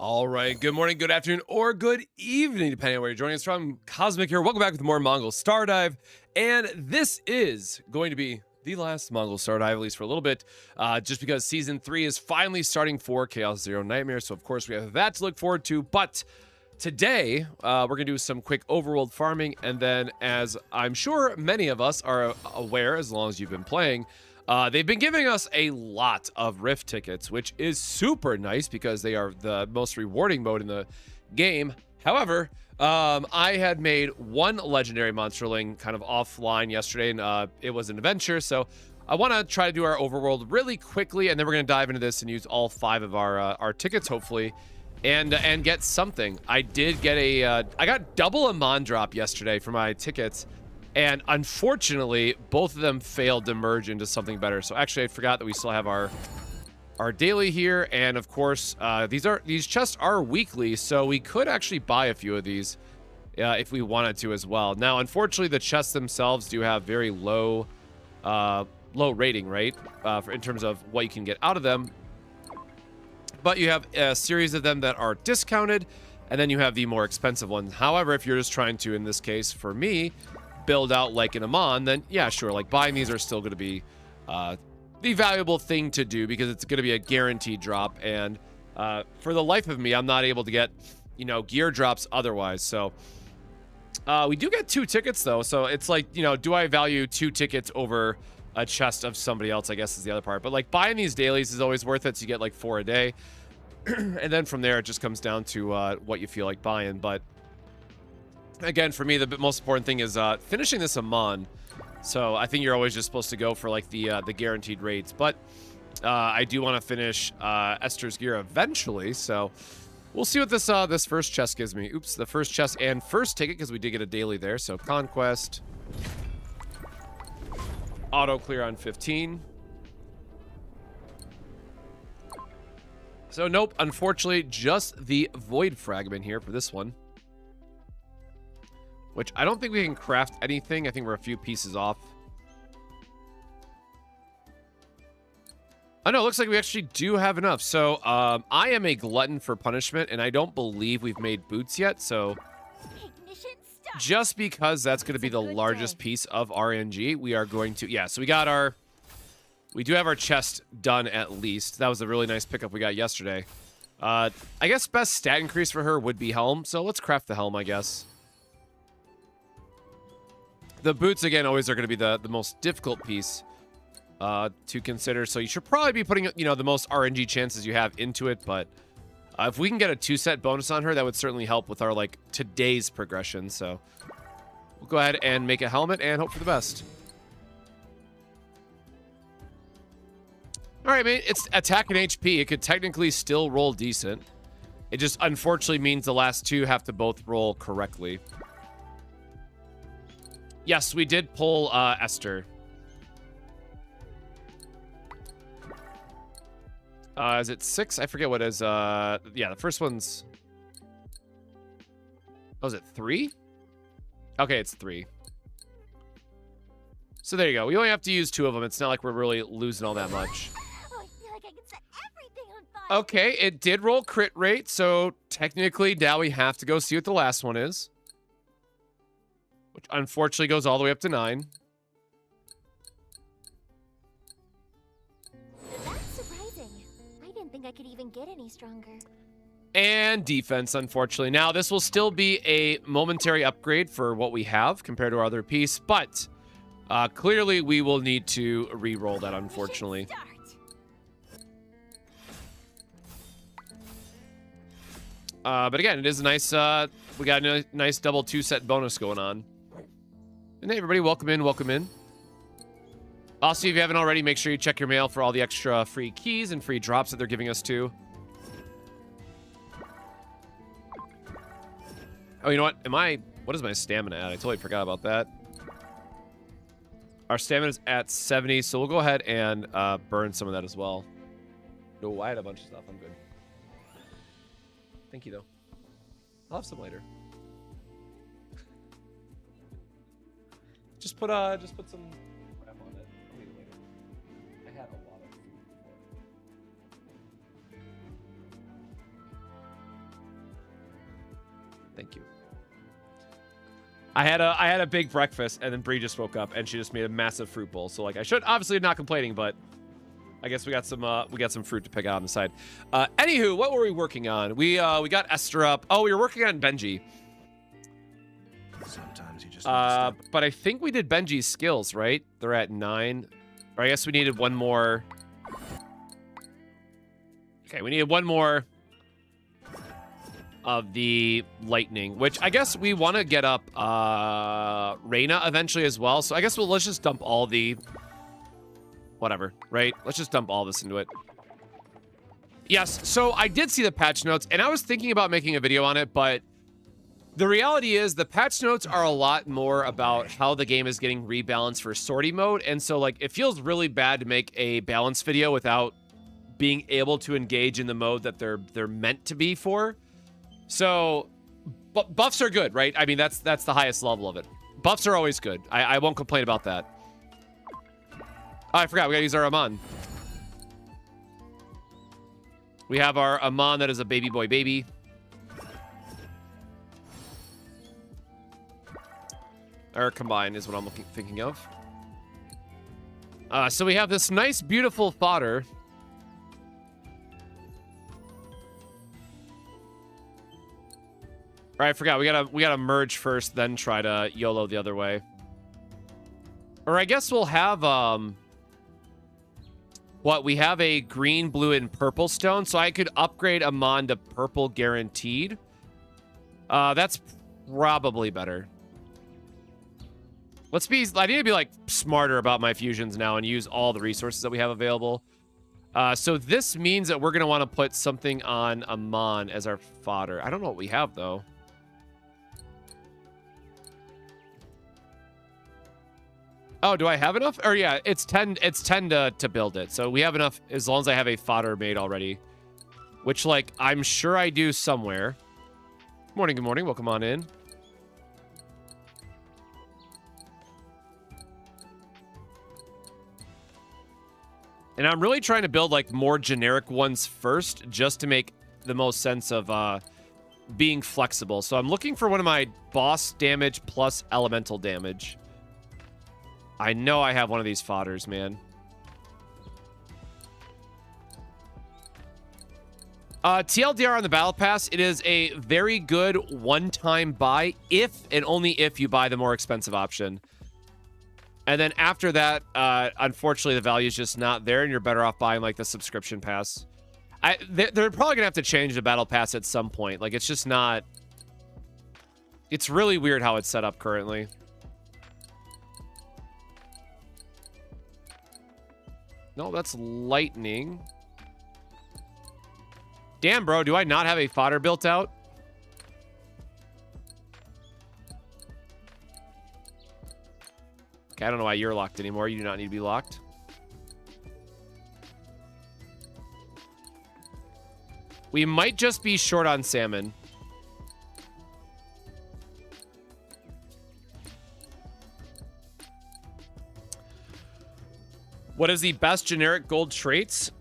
All right, good morning, good afternoon, or good evening, depending on where you're joining us from. Cosmic here. Welcome back with more Mongol Star Dive. And this is going to be the last Mongol Star Dive, at least for a little bit, just because Season 3 is finally starting for Chaos Zero Nightmare. So, of course, we have that to look forward to. But today, we're going to do some quick overworld farming. And then, as I'm sure many of us are aware, as long as you've been playing, they've been giving us a lot of Rift tickets, which is super nice because they are the most rewarding mode in the game. However, I had made one legendary monsterling kind of offline yesterday, and it was an adventure. So I want to try to do our overworld really quickly, and then we're going to dive into this and use all 5 of our tickets, hopefully, and get something. I did get I got double a Mon drop yesterday for my tickets. And unfortunately, both of them failed to merge into something better. So actually, I forgot that we still have our daily here. And of course, these chests are weekly, so we could actually buy a few of these if we wanted to as well. Now, unfortunately, the chests themselves do have very low rating, right? In terms of what you can get out of them. But you have a series of them that are discounted, and then you have the more expensive ones. However, if you're just trying to, in this case, for me, build out like an Amon, then yeah, sure, like buying these are still going to be the valuable thing to do because it's going to be a guaranteed drop. And for the life of me, I'm not able to get, gear drops otherwise. So we do get 2 tickets though. So it's like, do I value 2 tickets over a chest of somebody else, I guess is the other part. But like buying these dailies is always worth it. So you get like 4 a day. And then from there, it just comes down to what you feel like buying. But again, for me, the most important thing is finishing this Amon. So I think you're always just supposed to go for like the guaranteed rates. But I do want to finish Esther's gear eventually. So we'll see what this first chest gives me. Oops, the first chest and first ticket because we did get a daily there. So Conquest. Auto clear on 15. So nope, unfortunately, just the Void Fragment here for this one. Which I don't think we can craft anything. I think we're a few pieces off. Oh no, it looks like we actually do have enough. So I am a glutton for punishment, and I don't believe we've made boots yet. So just because that's going to be the largest piece of RNG, we are going to... Yeah, so we do have our chest done at least. That was a really nice pickup we got yesterday. I guess best stat increase for her would be helm. So let's craft the helm, I guess. The boots, again, always are going to be the most difficult piece to consider. So you should probably be putting, the most RNG chances you have into it. But if we can get a 2-set bonus on her, that would certainly help with our, today's progression. So we'll go ahead and make a helmet and hope for the best. All right, mate. It's attack and HP. It could technically still roll decent. It just, unfortunately, means the last 2 have to both roll correctly. Yes, we did pull Esther. Is it 6? I forget what is. Yeah, the first one's... Oh, is it 3? Okay, it's 3. So there you go. We only have to use 2 of them. It's not like we're really losing all that much. Oh, I feel like I can set everything on fire. Okay, it did roll crit rate, so technically now we have to go see what the last one is. Which unfortunately goes all the way up to 9. That's surprising. I didn't think I could even get any stronger. And defense, unfortunately. Now, this will still be a momentary upgrade for what we have compared to our other piece, but clearly we will need to re-roll that, unfortunately. But again, it is a nice, we got a nice double 2-set bonus going on. And hey, everybody, welcome in, welcome in. Also, if you haven't already, make sure you check your mail for all the extra free keys and free drops that they're giving us too. Oh, you know what? What is my stamina at? I totally forgot about that. Our stamina is at 70, so we'll go ahead and burn some of that as well. No, I had a bunch of stuff. I'm good. Thank you, though. I'll have some later. Just put some crap on it. I'll eat it later. I had a lot of food before. Thank you. I had a big breakfast, and then Bree just woke up, and she just made a massive fruit bowl. So like, I should obviously not complaining, but I guess we got some fruit to pick out on the side. Anywho, what were we working on? We got Esther up. Oh, we were working on Benji. Sometimes you just but I think we did Benji's skills, right? They're at 9. Or I guess we needed one more. Okay, we needed one more of the lightning, which I guess we want to get up Reyna eventually as well. So I guess let's just dump all the whatever, right? Let's just dump all this into it. Yes, so I did see the patch notes, and I was thinking about making a video on it, but the reality is the patch notes are a lot more about how the game is getting rebalanced for sortie mode, and so like it feels really bad to make a balance video without being able to engage in the mode that they're meant to be for. So buffs are good, right? I mean, that's the highest level of it. Buffs are always good. I won't complain about that. Oh, I forgot. We gotta use our Amon. We have our Amon that is a baby boy baby. Or combined is what I'm thinking of. So we have this nice, beautiful fodder. All right, I forgot. We gotta merge first, then try to YOLO the other way. Or I guess we'll have what, we have a green, blue, and purple stone, so I could upgrade Amon to purple guaranteed. That's probably better. I need to be like smarter about my fusions now and use all the resources that we have available. So this means that we're gonna want to put something on Amon as our fodder. I don't know what we have though. Oh, do I have enough? Or yeah, it's 10 to build it. So we have enough as long as I have a fodder made already. Which, like, I'm sure I do somewhere. Good morning, good morning. Welcome on in. And I'm really trying to build, like, more generic ones first, just to make the most sense of being flexible. So I'm looking for one of my boss damage plus elemental damage. I know I have one of these fodders, man. TLDR on the Battle Pass, it is a very good one-time buy if and only if you buy the more expensive option. And then after that, unfortunately, the value is just not there, and you're better off buying, like, the subscription pass. They're probably going to have to change the Battle Pass at some point. Like, it's just not... It's really weird how it's set up currently. No, that's lightning. Damn, bro, do I not have a fodder built out? Okay, I don't know why you're locked anymore. You do not need to be locked. We might just be short on salmon. What is the best generic gold traits?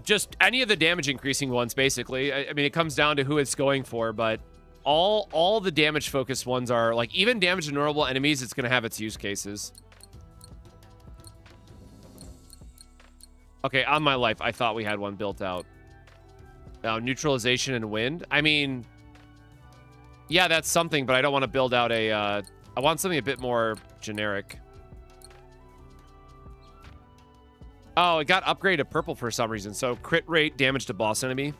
Just any of the damage increasing ones, basically. I mean, it comes down to who it's going for, but all the damage focused ones are, like, even damage to normal enemies, it's going to have its use cases. Okay, on my life, I thought we had one built out. Neutralization and wind. I mean, yeah, that's something, but I don't want to build out a... I want something a bit more generic. Oh, it got upgraded to purple for some reason. So crit rate, damage to boss enemy.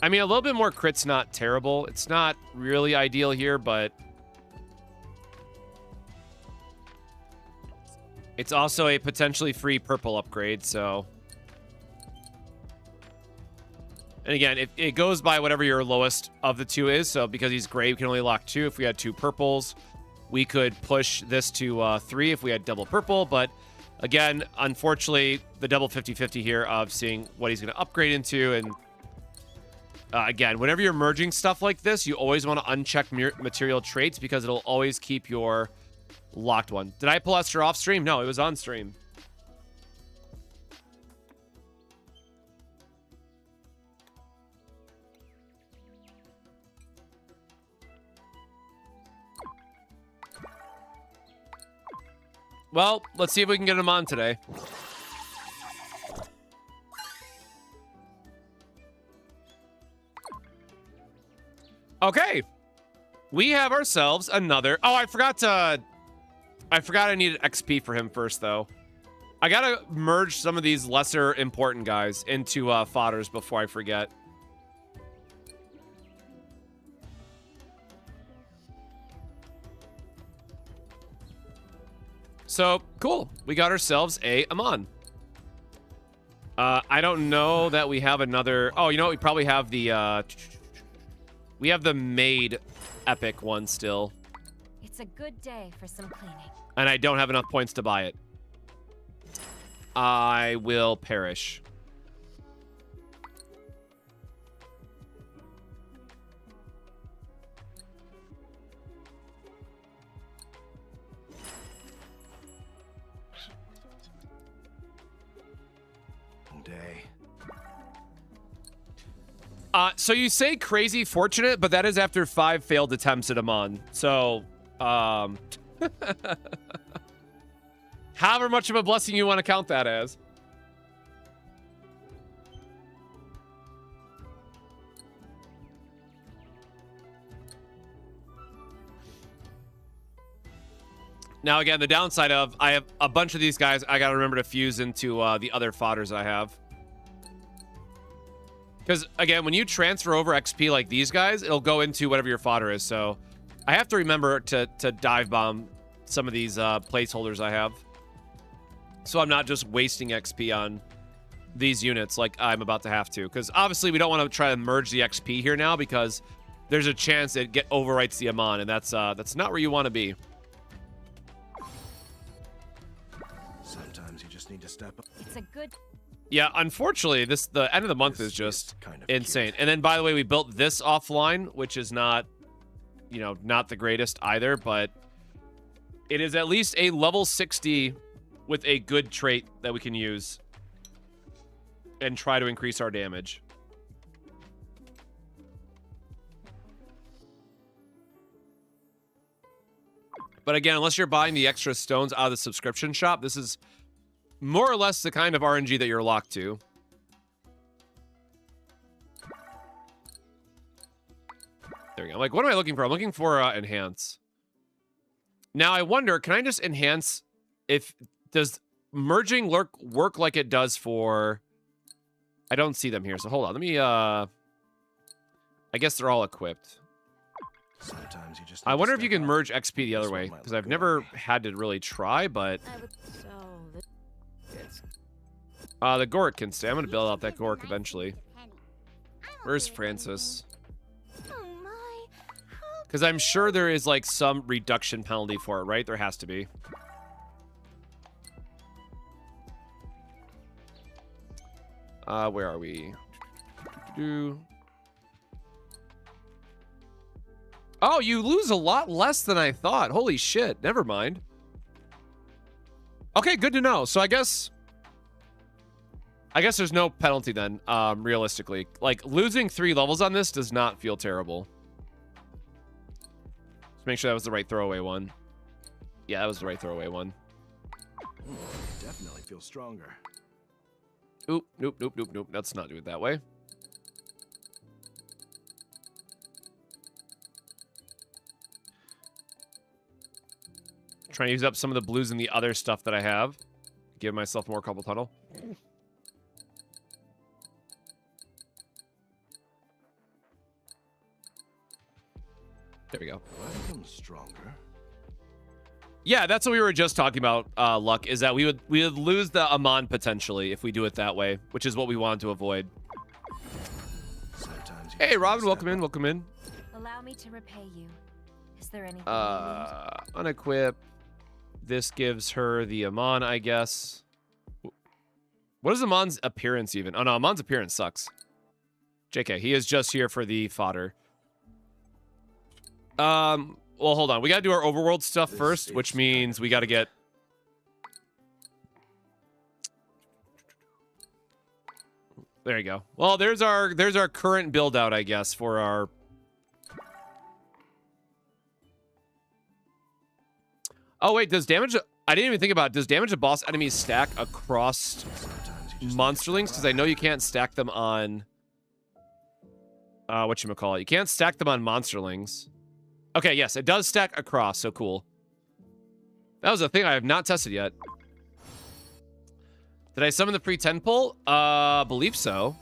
I mean, a little bit more crit's not terrible. It's not really ideal here, but it's also a potentially free purple upgrade, so... And again, it goes by whatever your lowest of the two is. So because he's gray, we can only lock 2. If we had 2 purples... We could push this to 3 if we had double purple, but again, unfortunately, the double 50-50 here of seeing what he's going to upgrade into. And again, whenever you're merging stuff like this, you always want to uncheck material traits because it'll always keep your locked one. Did I pull Esther off stream? No, it was on stream. Well, let's see if we can get him on today. Okay. We have ourselves another... Oh, I forgot I needed XP for him first, though. I gotta merge some of these lesser important guys into fodders before I forget. So, cool. We got ourselves a Amon. I don't know that we have another... Oh, you know what? We probably have the... We have the maid epic one still. It's a good day for some cleaning. And I don't have enough points to buy it. I will perish. Day. So you say crazy fortunate, but that is after 5 failed attempts at Amon. So, however much of a blessing you want to count that as. Now, again, the downside of I have a bunch of these guys I got to remember to fuse into the other fodders I have. Because, again, when you transfer over XP like these guys, it'll go into whatever your fodder is. So I have to remember to dive bomb some of these placeholders I have. So I'm not just wasting XP on these units like I'm about to have to. Because, obviously, we don't want to try to merge the XP here now because there's a chance it overwrites the Amon, and that's not where you want to be. Sometimes you just need to step up. It's a good... Yeah, unfortunately, the end of the month is just kind of insane. cute. And then, by the way, we built this offline, which is not, you know, not the greatest either, but it is at least a level 60 with a good trait that we can use and try to increase our damage. But again, unless you're buying the extra stones out of the subscription shop, this is more or less the kind of RNG that you're locked to. There we go. Like, what am I looking for? I'm looking for enhance. Now, I wonder, can I just enhance if... Does merging work like it does for... I don't see them here, so hold on. Let me... I guess they're all equipped. Sometimes you just I need to wonder if you step can up. merge XP the other This one way, might because look I've never boring. had to really try, but... I would... So... The Gork can stay. I'm going to build out that Gork eventually. Where's Francis? Oh my... Because I'm sure there is, like, some reduction penalty for it, right? There has to be. Where are we? Oh, you lose a lot less than I thought. Holy shit. Never mind. Okay, good to know. So I guess there's no penalty then, realistically. Like, losing 3 levels on this does not feel terrible. Let's make sure that was the right throwaway one. Yeah, that was the right throwaway one. Definitely feel stronger. Oop, nope, nope, nope, nope. Let's not do it that way. Trying to use up some of the blues and the other stuff that I have. Give myself more carpal tunnel. There we go. Do I become stronger? Yeah, that's what we were just talking about, Luck, is that we would lose the Amon potentially if we do it that way, which is what we wanted to avoid. Sometimes you Hey, just Robin, need to welcome step in, up. welcome in. Allow me to repay you. Is there anything you need? Unequip. This gives her the Amon, I guess. What is Amon's appearance even? Oh, no, Amon's appearance sucks. JK, he is just here for the fodder. Well, hold on. We got to do our overworld stuff This first, which is means we got to get... There you go. Well, there's our current build out, I guess, for our... Oh, wait, does damage... I didn't even think about it. Does damage to boss enemies stack across Sometimes you just monsterlings? Because I know you can't stack them on... whatchamacallit. You can't stack them on monsterlings. Okay, yes, it does stack across, so cool. That was a thing I have not tested yet. Did I summon the pre-10 pull? Believe so.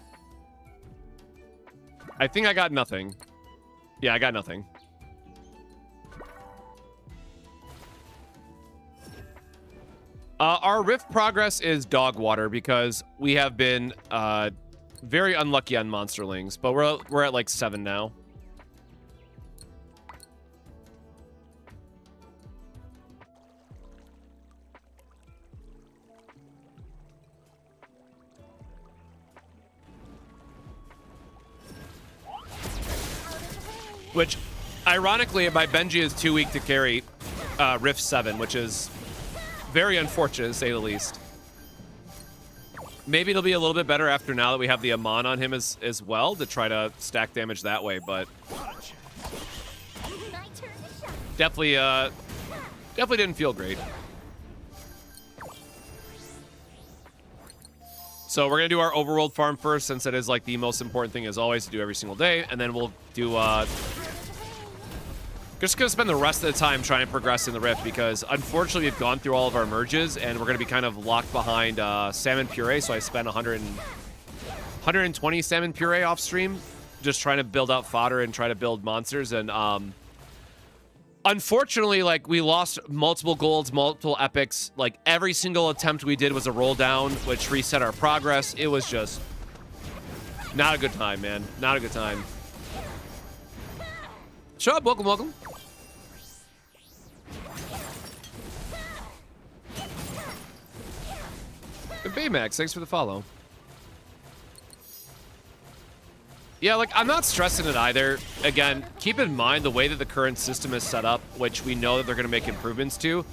I think I got nothing. Yeah, I got nothing. Our rift progress is dog water because we have been very unlucky on monsterlings, but we're at like 7 now. Which, ironically, my Benji is too weak to carry Rift 7, which is very unfortunate, to say the least. Maybe it'll be a little bit better after now that we have the Amon on him as well to try to stack damage that way, but definitely didn't feel great. So we're gonna do our overworld farm first, since it is like the most important thing as always to do every single day, and then we'll do just gonna spend the rest of the time trying to progress in the rift, because unfortunately we've gone through all of our merges and we're gonna be kind of locked behind salmon puree. So I spent 120 salmon puree off stream just trying to build out fodder and try to build monsters, and unfortunately, like, we lost multiple golds, multiple epics. Like, every single attempt we did was a roll down, which reset our progress. It was just not a good time, man. Not a good time. Shut up, welcome, welcome. And Baymax, thanks for the follow. Yeah, like, I'm not stressing it either. Again, keep in mind the way that the current system is set up, which we know that they're going to make improvements to.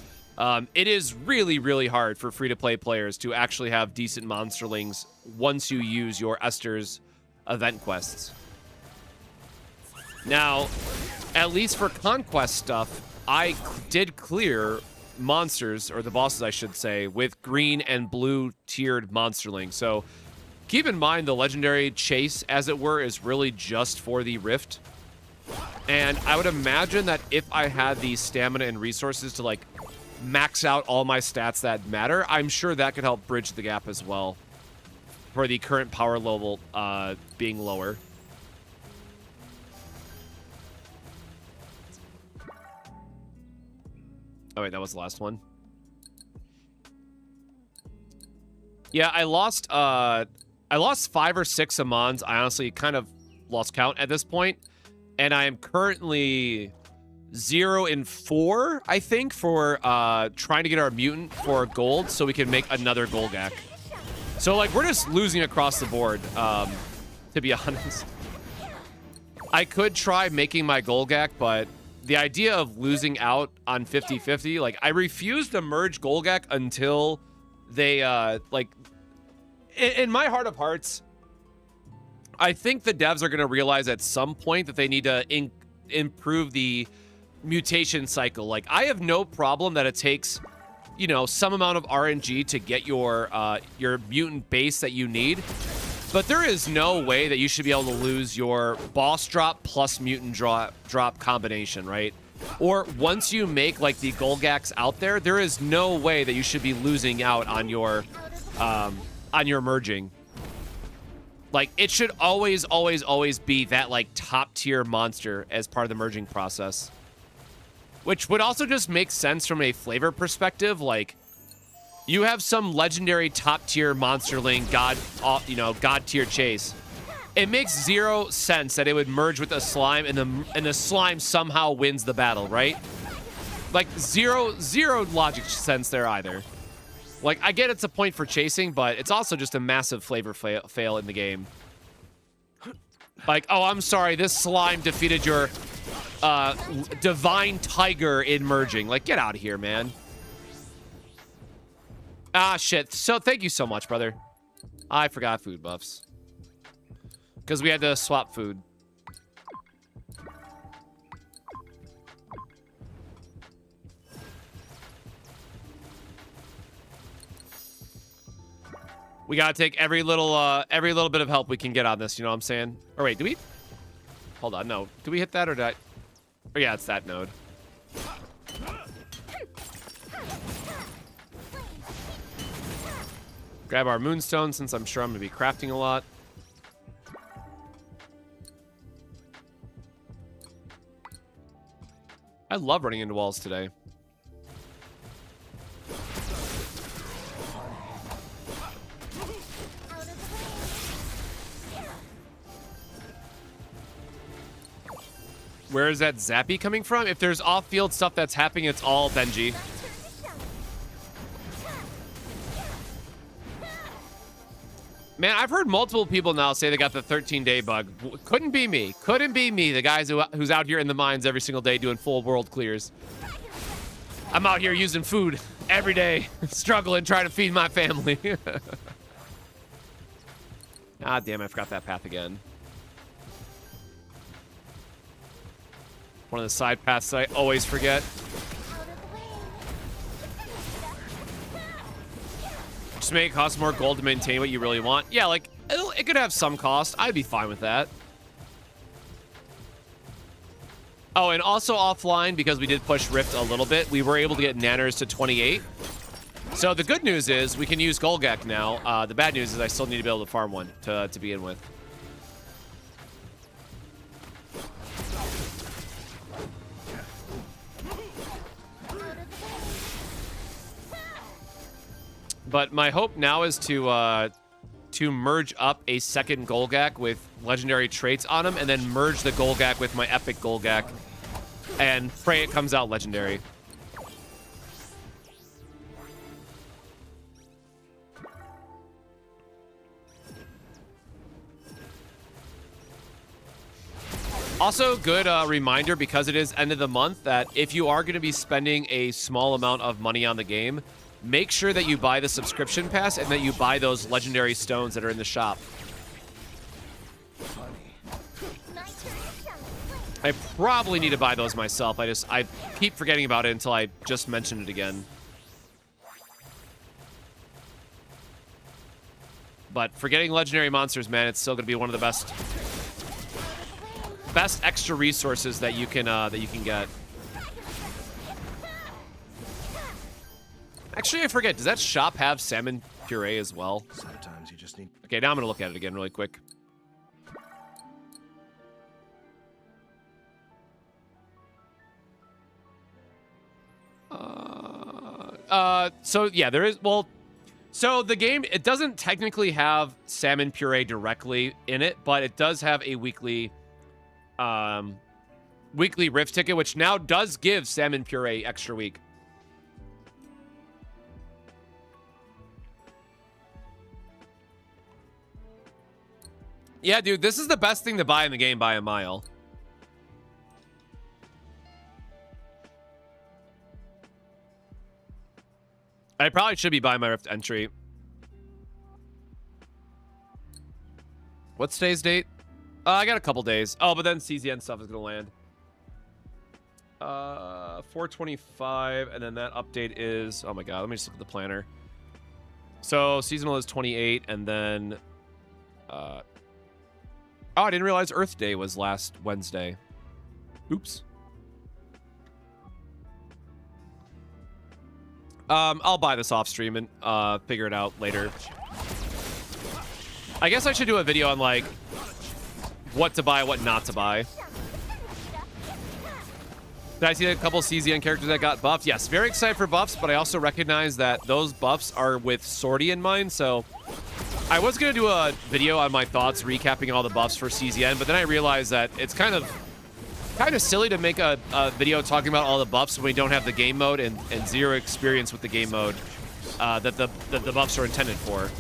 It is really, really hard for free-to-play players to actually have decent monsterlings once you use your Esther's event quests. Now, at least for conquest stuff, I did clear monsters, or the bosses, I should say, with green and blue tiered monsterlings. So keep in mind the legendary chase, as it were, is really just for the rift. And I would imagine that if I had the stamina and resources to, like, max out all my stats that matter, I'm sure that could help bridge the gap as well for the current power level being lower. Oh wait, that was the last one. Yeah, I lost 5 or 6 Amons. I honestly kind of lost count at this point, and I am currently 0-4, I think, for trying to get our mutant for gold so we can make another Golgak. So, like, we're just losing across the board, to be honest. I could try making my Golgak, but the idea of losing out on 50-50, like, I refuse to merge Golgak until they, like, in my heart of hearts, I think the devs are going to realize at some point that they need to improve the mutation cycle. Like, I have no problem that it takes, you know, some amount of RNG to get your mutant base that you need, but there is no way that you should be able to lose your boss drop plus mutant drop combination, right? Or once you make, like, the Golgaks out there, there is no way that you should be losing out on your merging. Like, it should always, always, always be that, like, top tier monster as part of the merging process. Which would also just make sense from a flavor perspective. Like, you have some legendary top tier monsterling god tier chase. It makes 0 sense that it would merge with a slime and the slime somehow wins the battle, right? Like, zero logic sense there either. Like, I get it's a point for chasing, but it's also just a massive flavor fail in the game. Like, oh, I'm sorry, this slime defeated your divine tiger in merging. Like, get out of here, man. Ah, shit. So, thank you so much, brother. I forgot food buffs. Because we had to swap food. We gotta take every little bit of help we can get on this. You know what I'm saying? Or wait, do we? Hold on, no. Do we hit that or did I? Oh yeah, it's that node. Grab our moonstone since I'm sure I'm gonna be crafting a lot. I love running into walls today. Where is that Zappy coming from? If there's off-field stuff that's happening, it's all Benji. Man, I've heard multiple people now say they got the 13-day bug. Couldn't be me. Couldn't be me, the guys who's out here in the mines every single day doing full world clears. I'm out here using food every day, struggling, trying to feed my family. Ah, damn, I forgot that path again. One of the side paths that I always forget. Just make it cost more gold to maintain what you really want. Yeah, like, it could have some cost. I'd be fine with that. Oh, and also offline, because we did push Rift a little bit, we were able to get Nanners to 28. So the good news is we can use Golgak now. The bad news is I still need to be able to farm one to begin with. But my hope now is to merge up a second Golgak with legendary traits on him, and then merge the Golgak with my epic Golgak, and pray it comes out legendary. Also, good reminder, because it is end of the month, that if you are going to be spending a small amount of money on the game, make sure that you buy the subscription pass and that you buy those legendary stones that are in the shop. I probably need to buy those myself. I keep forgetting about it until I just mentioned it again. But for getting legendary monsters, man, it's still going to be one of the best extra resources that you can get. Actually, I forget. Does that shop have salmon puree as well? Sometimes you just need. Okay, now I'm gonna look at it again really quick. So yeah, there is. Well, so the game, it doesn't technically have salmon puree directly in it, but it does have a weekly Rift ticket, which now does give salmon puree extra week. Yeah, dude, this is the best thing to buy in the game by a mile. I probably should be buying my Rift entry. What's today's date? I got a couple days. Oh, but then CZN stuff is going to land. 425, and then that update is... Oh my god, let me just look at the planner. So, seasonal is 28, and then... Oh, I didn't realize Earth Day was last Wednesday. Oops. I'll buy this off stream and figure it out later. I guess I should do a video on, like, what to buy, what not to buy. Did I see a couple CZN characters that got buffs? Yes, very excited for buffs, but I also recognize that those buffs are with sorty in mind, so... I was going to do a video on my thoughts recapping all the buffs for CZN, but then I realized that it's kind of silly to make a video talking about all the buffs when we don't have the game mode and zero experience with the game mode that the buffs are intended for.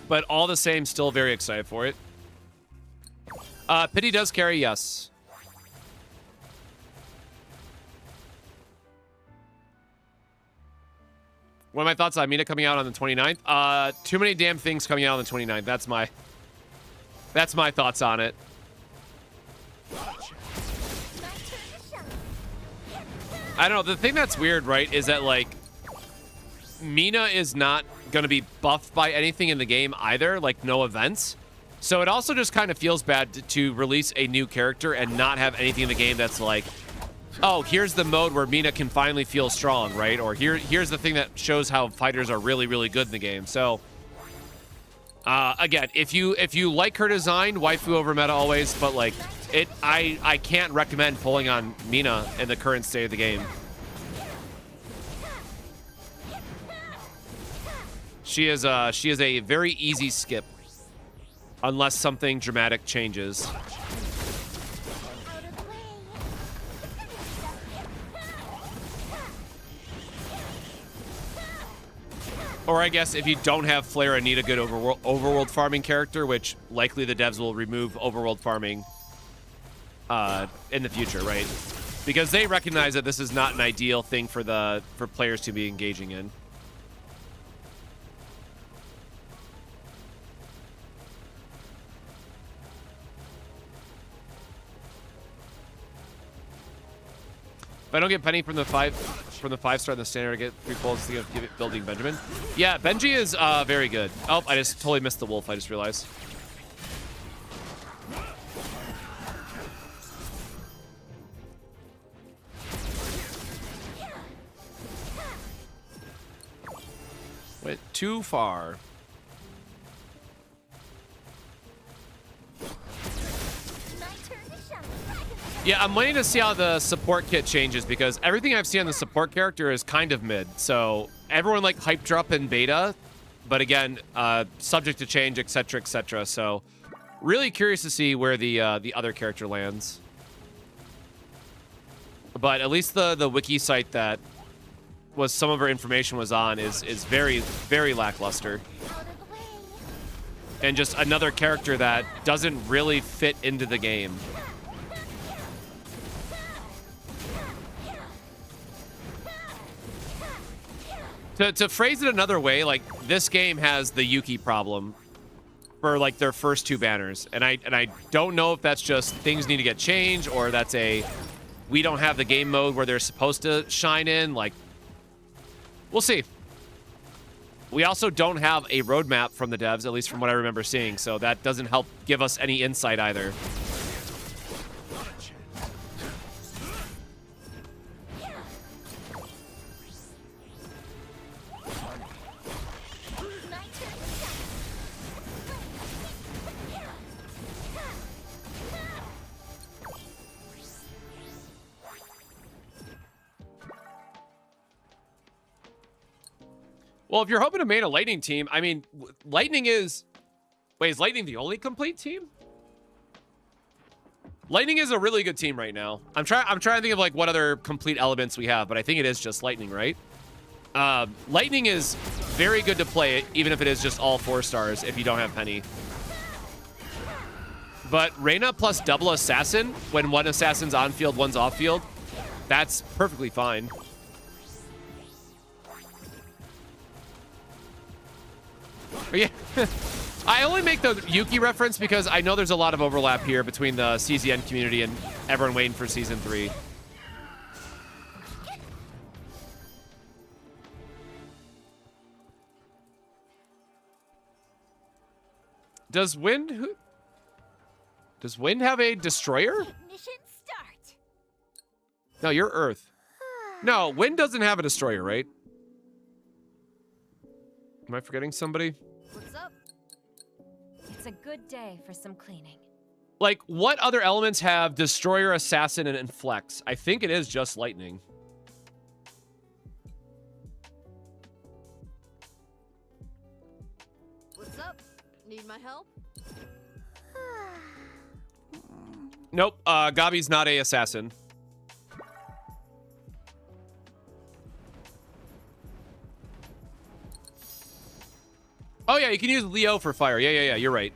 But all the same, still very excited for it. Pity does carry, yes. What are my thoughts on Mina coming out on the 29th? Too many damn things coming out on the 29th. That's my thoughts on it. I don't know. The thing that's weird, right, is that, like, Mina is not going to be buffed by anything in the game either, like no events. So it also just kind of feels bad to release a new character and not have anything in the game that's like, oh, here's the mode where Mina can finally feel strong, right? Or here's the thing that shows how fighters are really, really good in the game. So, again, if you like her design, waifu over meta always, but like I can't recommend pulling on Mina in the current state of the game. She is a very easy skip, unless something dramatic changes. Or I guess if you don't have Flare and need a good overworld farming character, which likely the devs will remove overworld farming in the future, right? Because they recognize that this is not an ideal thing for players to be engaging in. If I don't get penny from the five star in the standard, I get 3 bullets to give it building Benjamin. Yeah, Benji is very good. Oh, I just totally missed the wolf. I just realized. Went too far. Yeah, I'm waiting to see how the support kit changes because everything I've seen on the support character is kind of mid. So everyone like hyped her up in beta, but again, subject to change, etc., etc. So really curious to see where the other character lands. But at least the wiki site that was some of her information was on is very, very lackluster. And just another character that doesn't really fit into the game. To phrase it another way, like this game has the Yuki problem for like their first 2 banners, and I don't know if that's just things need to get changed or that's we don't have the game mode where they're supposed to shine in. Like, we'll see. We also don't have a roadmap from the devs, at least from what I remember seeing, so that doesn't help give us any insight either. Well, if you're hoping to main a Lightning team, I mean, Lightning is... Wait, is Lightning the only complete team? Lightning is a really good team right now. I'm trying to think of like what other complete elements we have, but I think it is just Lightning, right? Lightning is very good to play, even if it is just all 4 stars if you don't have Penny. But Reyna plus double Assassin, when one Assassin's on field, one's off field, that's perfectly fine. Yeah, I only make the Yuki reference because I know there's a lot of overlap here between the CZN community and everyone waiting for Season 3. Does Wind have a destroyer? Ignition start. No, you're Earth. No, Wind doesn't have a destroyer, right? Am I forgetting somebody? What's up? It's a good day for some cleaning. Like, what other elements have Destroyer, Assassin, and Inflex? I think it is just Lightning. What's up? Need my help? Nope, Gabi's not a Assassin. Oh yeah, you can use Leo for fire. Yeah, you're right.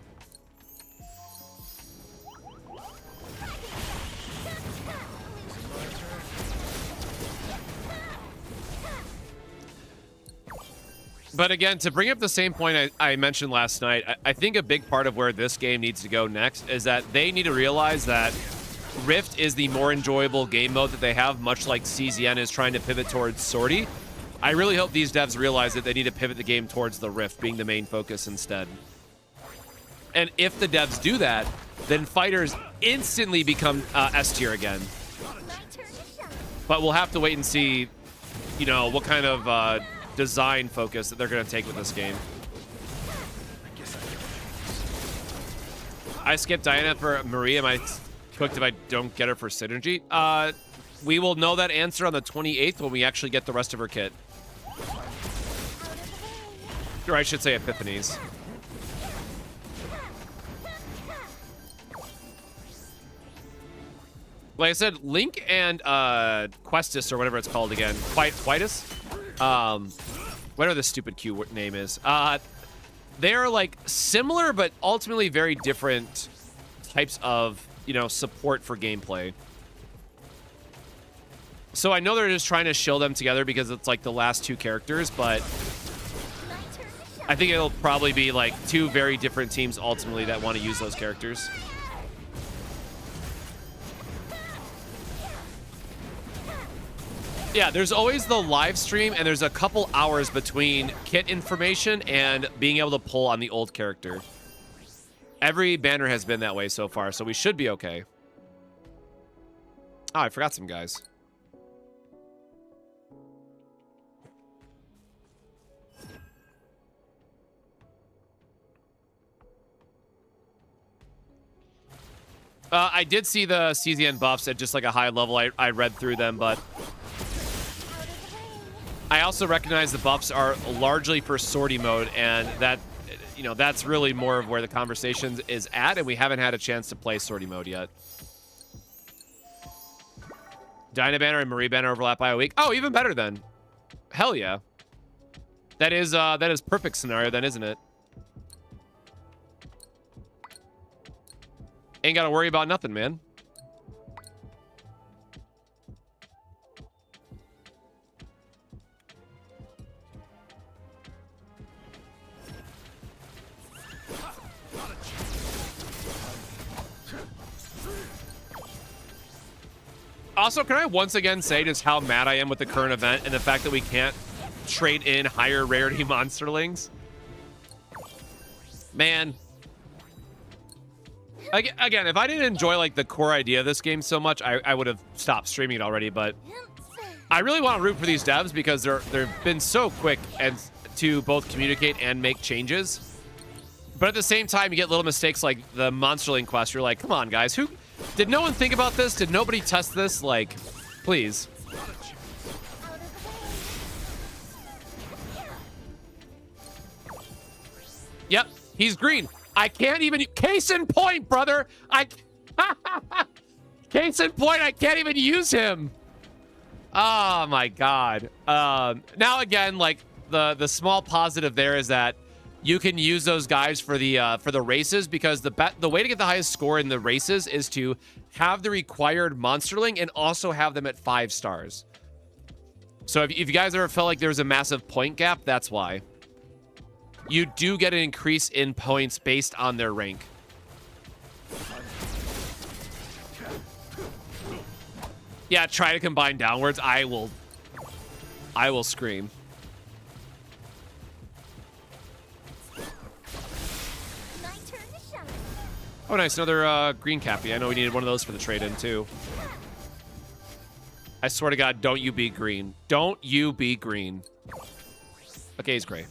But again, to bring up the same point I mentioned last night, I think a big part of where this game needs to go next is that they need to realize that Rift is the more enjoyable game mode that they have, much like CZN is trying to pivot towards sorty. I really hope these devs realize that they need to pivot the game towards the Rift being the main focus instead. And if the devs do that, then fighters instantly become S tier again. But we'll have to wait and see, you know, what kind of design focus that they're going to take with this game. I skipped Diana for Maria. Am I cooked if I don't get her for Synergy? We will know that answer on the 28th when we actually get the rest of her kit. Or I should say Epiphanies. Like I said, Link and Questus, or whatever it's called again, Quietus, whatever the stupid Q name is, they're like similar but ultimately very different types of, you know, support for gameplay. So I know they're just trying to shill them together because it's like the last two characters, but I think it'll probably be like two very different teams ultimately that want to use those characters. Yeah, there's always the live stream, and there's a couple hours between kit information and being able to pull on the old character. Every banner has been that way so far, so we should be okay. Oh, I forgot some guys. I did see the CZN buffs at just like a high level. I read through them, but I also recognize the buffs are largely for sortie mode, and that, you know, that's really more of where the conversation is at, and we haven't had a chance to play sortie mode yet. Dyna banner and Marie banner overlap by a week. Oh, even better then. Hell yeah. That is perfect scenario then, isn't it? Ain't gotta worry about nothing, man. Also, can I once again say just how mad I am with the current event and the fact that we can't trade in higher rarity monsterlings? Man. Again, if I didn't enjoy like the core idea of this game so much, I would have stopped streaming it already, but I really want to root for these devs because they've been so quick and to both communicate and make changes. But at the same time, you get little mistakes like the monsterling quest. You're like, come on, guys. Did no one think about this? Did nobody test this? Like, please. Yep, he's green. I can't even... Case in point, brother. Case in point, I can't even use him. Oh, my God. Now, again, like, the small positive there is that you can use those guys for the races, because the way to get the highest score in the races is to have the required monsterling and also have them at 5 stars. So if you guys ever felt like there was a massive point gap, that's why. You do get an increase in points based on their rank. Yeah, try to combine downwards. I will scream. Oh, nice. Another green cappy. I know we needed one of those for the trade-in, too. I swear to God, don't you be green. Don't you be green. Okay, he's gray.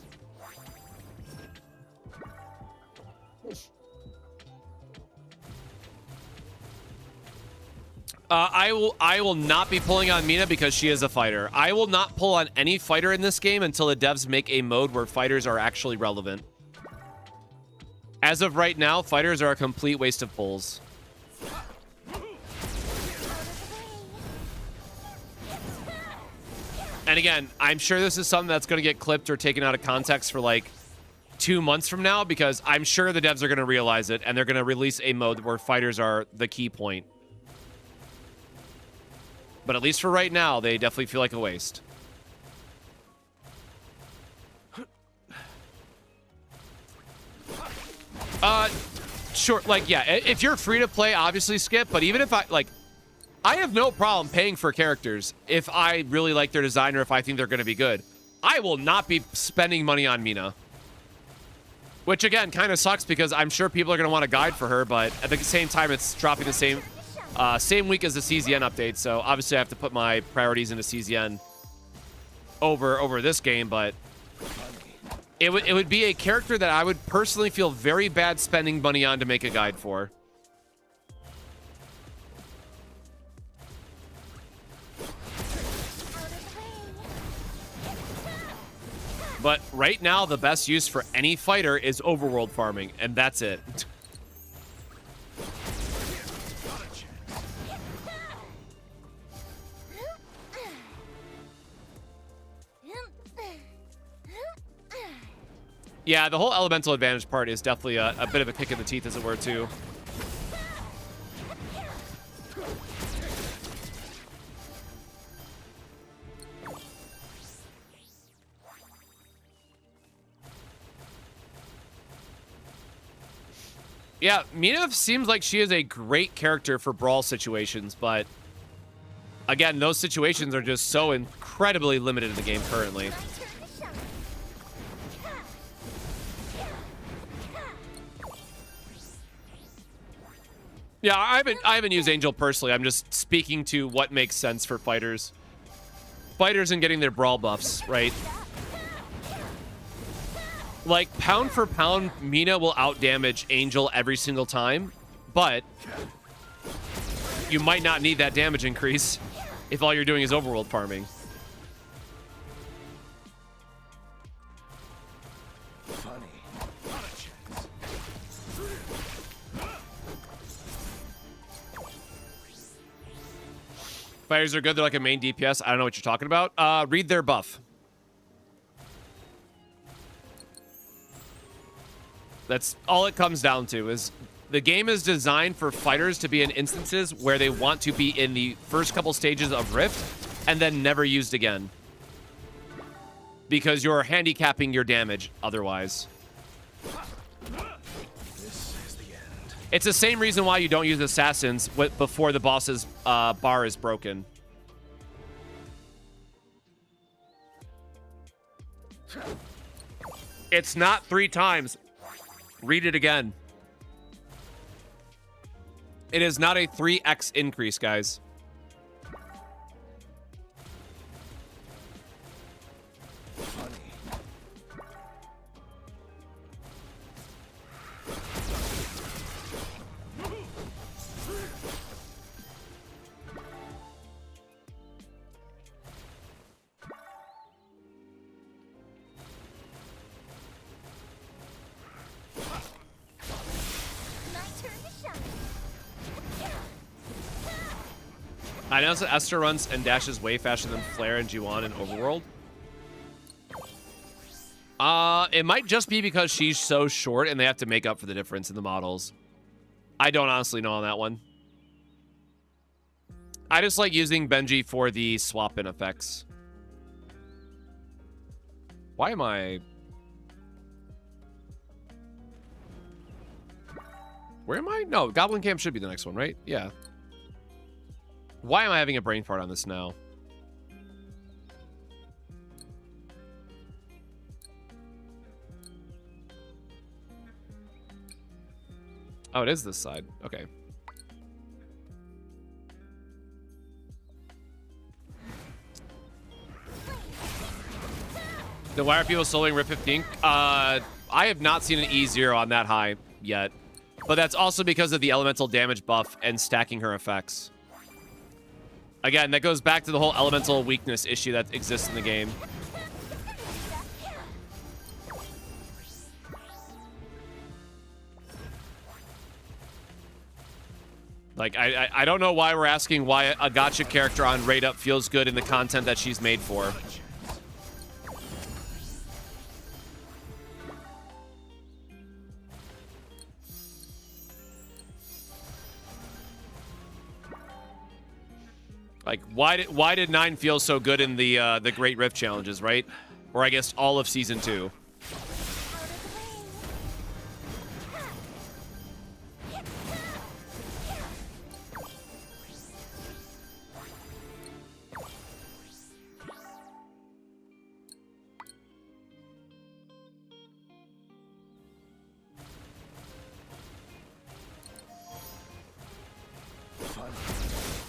I will not be pulling on Mina because she is a fighter. I will not pull on any fighter in this game until the devs make a mode where fighters are actually relevant. As of right now, fighters are a complete waste of pulls. And again, I'm sure this is something that's going to get clipped or taken out of context for like 2 months from now, because I'm sure the devs are going to realize it and they're going to release a mode where fighters are the key point. But at least for right now, they definitely feel like a waste. Sure, like, yeah, if you're free to play, obviously skip, but even if I have no problem paying for characters if I really like their design or if I think they're going to be good. I will not be spending money on Mina. Which, again, kind of sucks because I'm sure people are going to want a guide for her, but at the same time, it's dropping the same week as the CZN update, so obviously I have to put my priorities into CZN over this game, but it would be a character that I would personally feel very bad spending money on to make a guide for. But right now, the best use for any fighter is overworld farming, and that's it. Yeah, the whole elemental advantage part is definitely a bit of a kick in the teeth, as it were, too. Yeah, Mina seems like she is a great character for brawl situations, but again, those situations are just so incredibly limited in the game currently. Yeah, I haven't used Angel personally. I'm just speaking to what makes sense for fighters. Fighters and getting their brawl buffs, right? Like, pound for pound, Mina will outdamage Angel every single time, but you might not need that damage increase if all you're doing is overworld farming. Fighters are good. They're like a main DPS. I don't know what you're talking about. Read their buff. That's all it comes down to, is the game is designed for fighters to be in instances where they want to be in the first couple stages of Rift and then never used again, because you're handicapping your damage otherwise. This is the end. It's the same reason why you don't use assassins before the boss's bar is broken. It's not 3 times. Read it again. It is not a 3x increase, guys. I know that Esther runs and dashes way faster than Flare and G1 in Overworld. It might just be because she's so short and they have to make up for the difference in the models. I don't honestly know on that one. I just like using Benji for the swap-in effects. Why am I... Where am I? No, Goblin Camp should be the next one, right? Yeah. Why am I having a brain fart on this now? Oh, it is this side. Okay. Then why are people soloing Rip 15? I have not seen an E0 on that high yet. But that's also because of the elemental damage buff and stacking her effects. Again, that goes back to the whole elemental weakness issue that exists in the game. Like, I don't know why we're asking why a gacha character on Raid Up feels good in the content that she's made for. Like, why did 9 feel so good in the Great Rift challenges, right? Or I guess all of Season 2.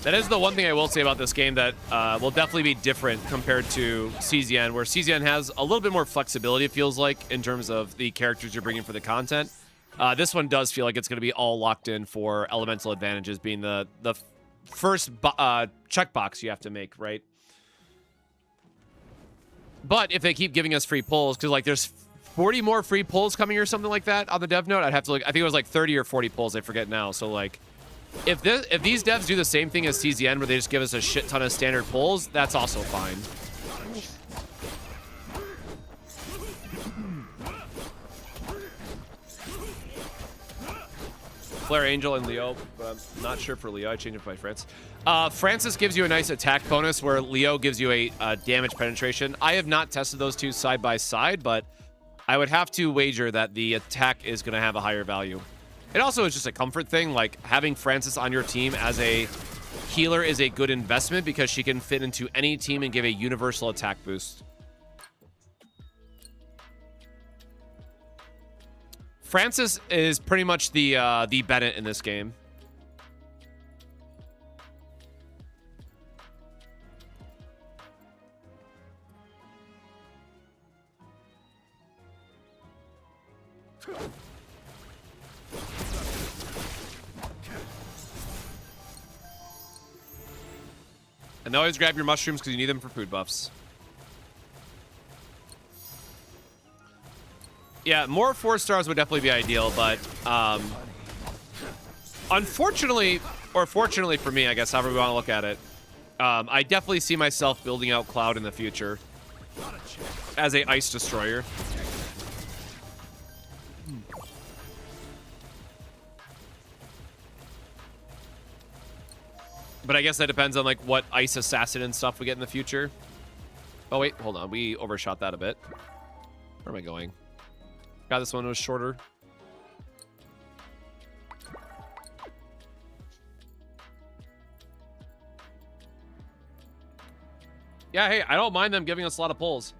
That is the one thing I will say about this game that will definitely be different compared to CZN, where CZN has a little bit more flexibility, it feels like, in terms of the characters you're bringing for the content. This one does feel like it's going to be all locked in for elemental advantages being the first checkbox you have to make, right? But if they keep giving us free pulls, because like there's 40 more free pulls coming or something like that on the dev note, I'd have to look. I think it was like 30 or 40 pulls, I forget now. So like, if these devs do the same thing as CZN, where they just give us a shit ton of standard pulls, that's also fine. Flare Angel and Leo, but I'm not sure for Leo. I changed it by France. Francis gives you a nice attack bonus, where Leo gives you a damage penetration. I have not tested those two side by side, but I would have to wager that the attack is going to have a higher value. It also is just a comfort thing. Like, having Francis on your team as a healer is a good investment because she can fit into any team and give a universal attack boost. Francis is pretty much the Bennett in this game. And always grab your mushrooms because you need them for food buffs. Yeah, more 4 stars would definitely be ideal, but unfortunately, or fortunately for me, I guess, however we want to look at it, I definitely see myself building out Cloud in the future as a ice destroyer. But I guess that depends on like what ice assassin and stuff we get in the future. Oh wait, hold on, we overshot that a bit. Where am I going? God, this one was shorter. Yeah, hey, I don't mind them giving us a lot of pulls.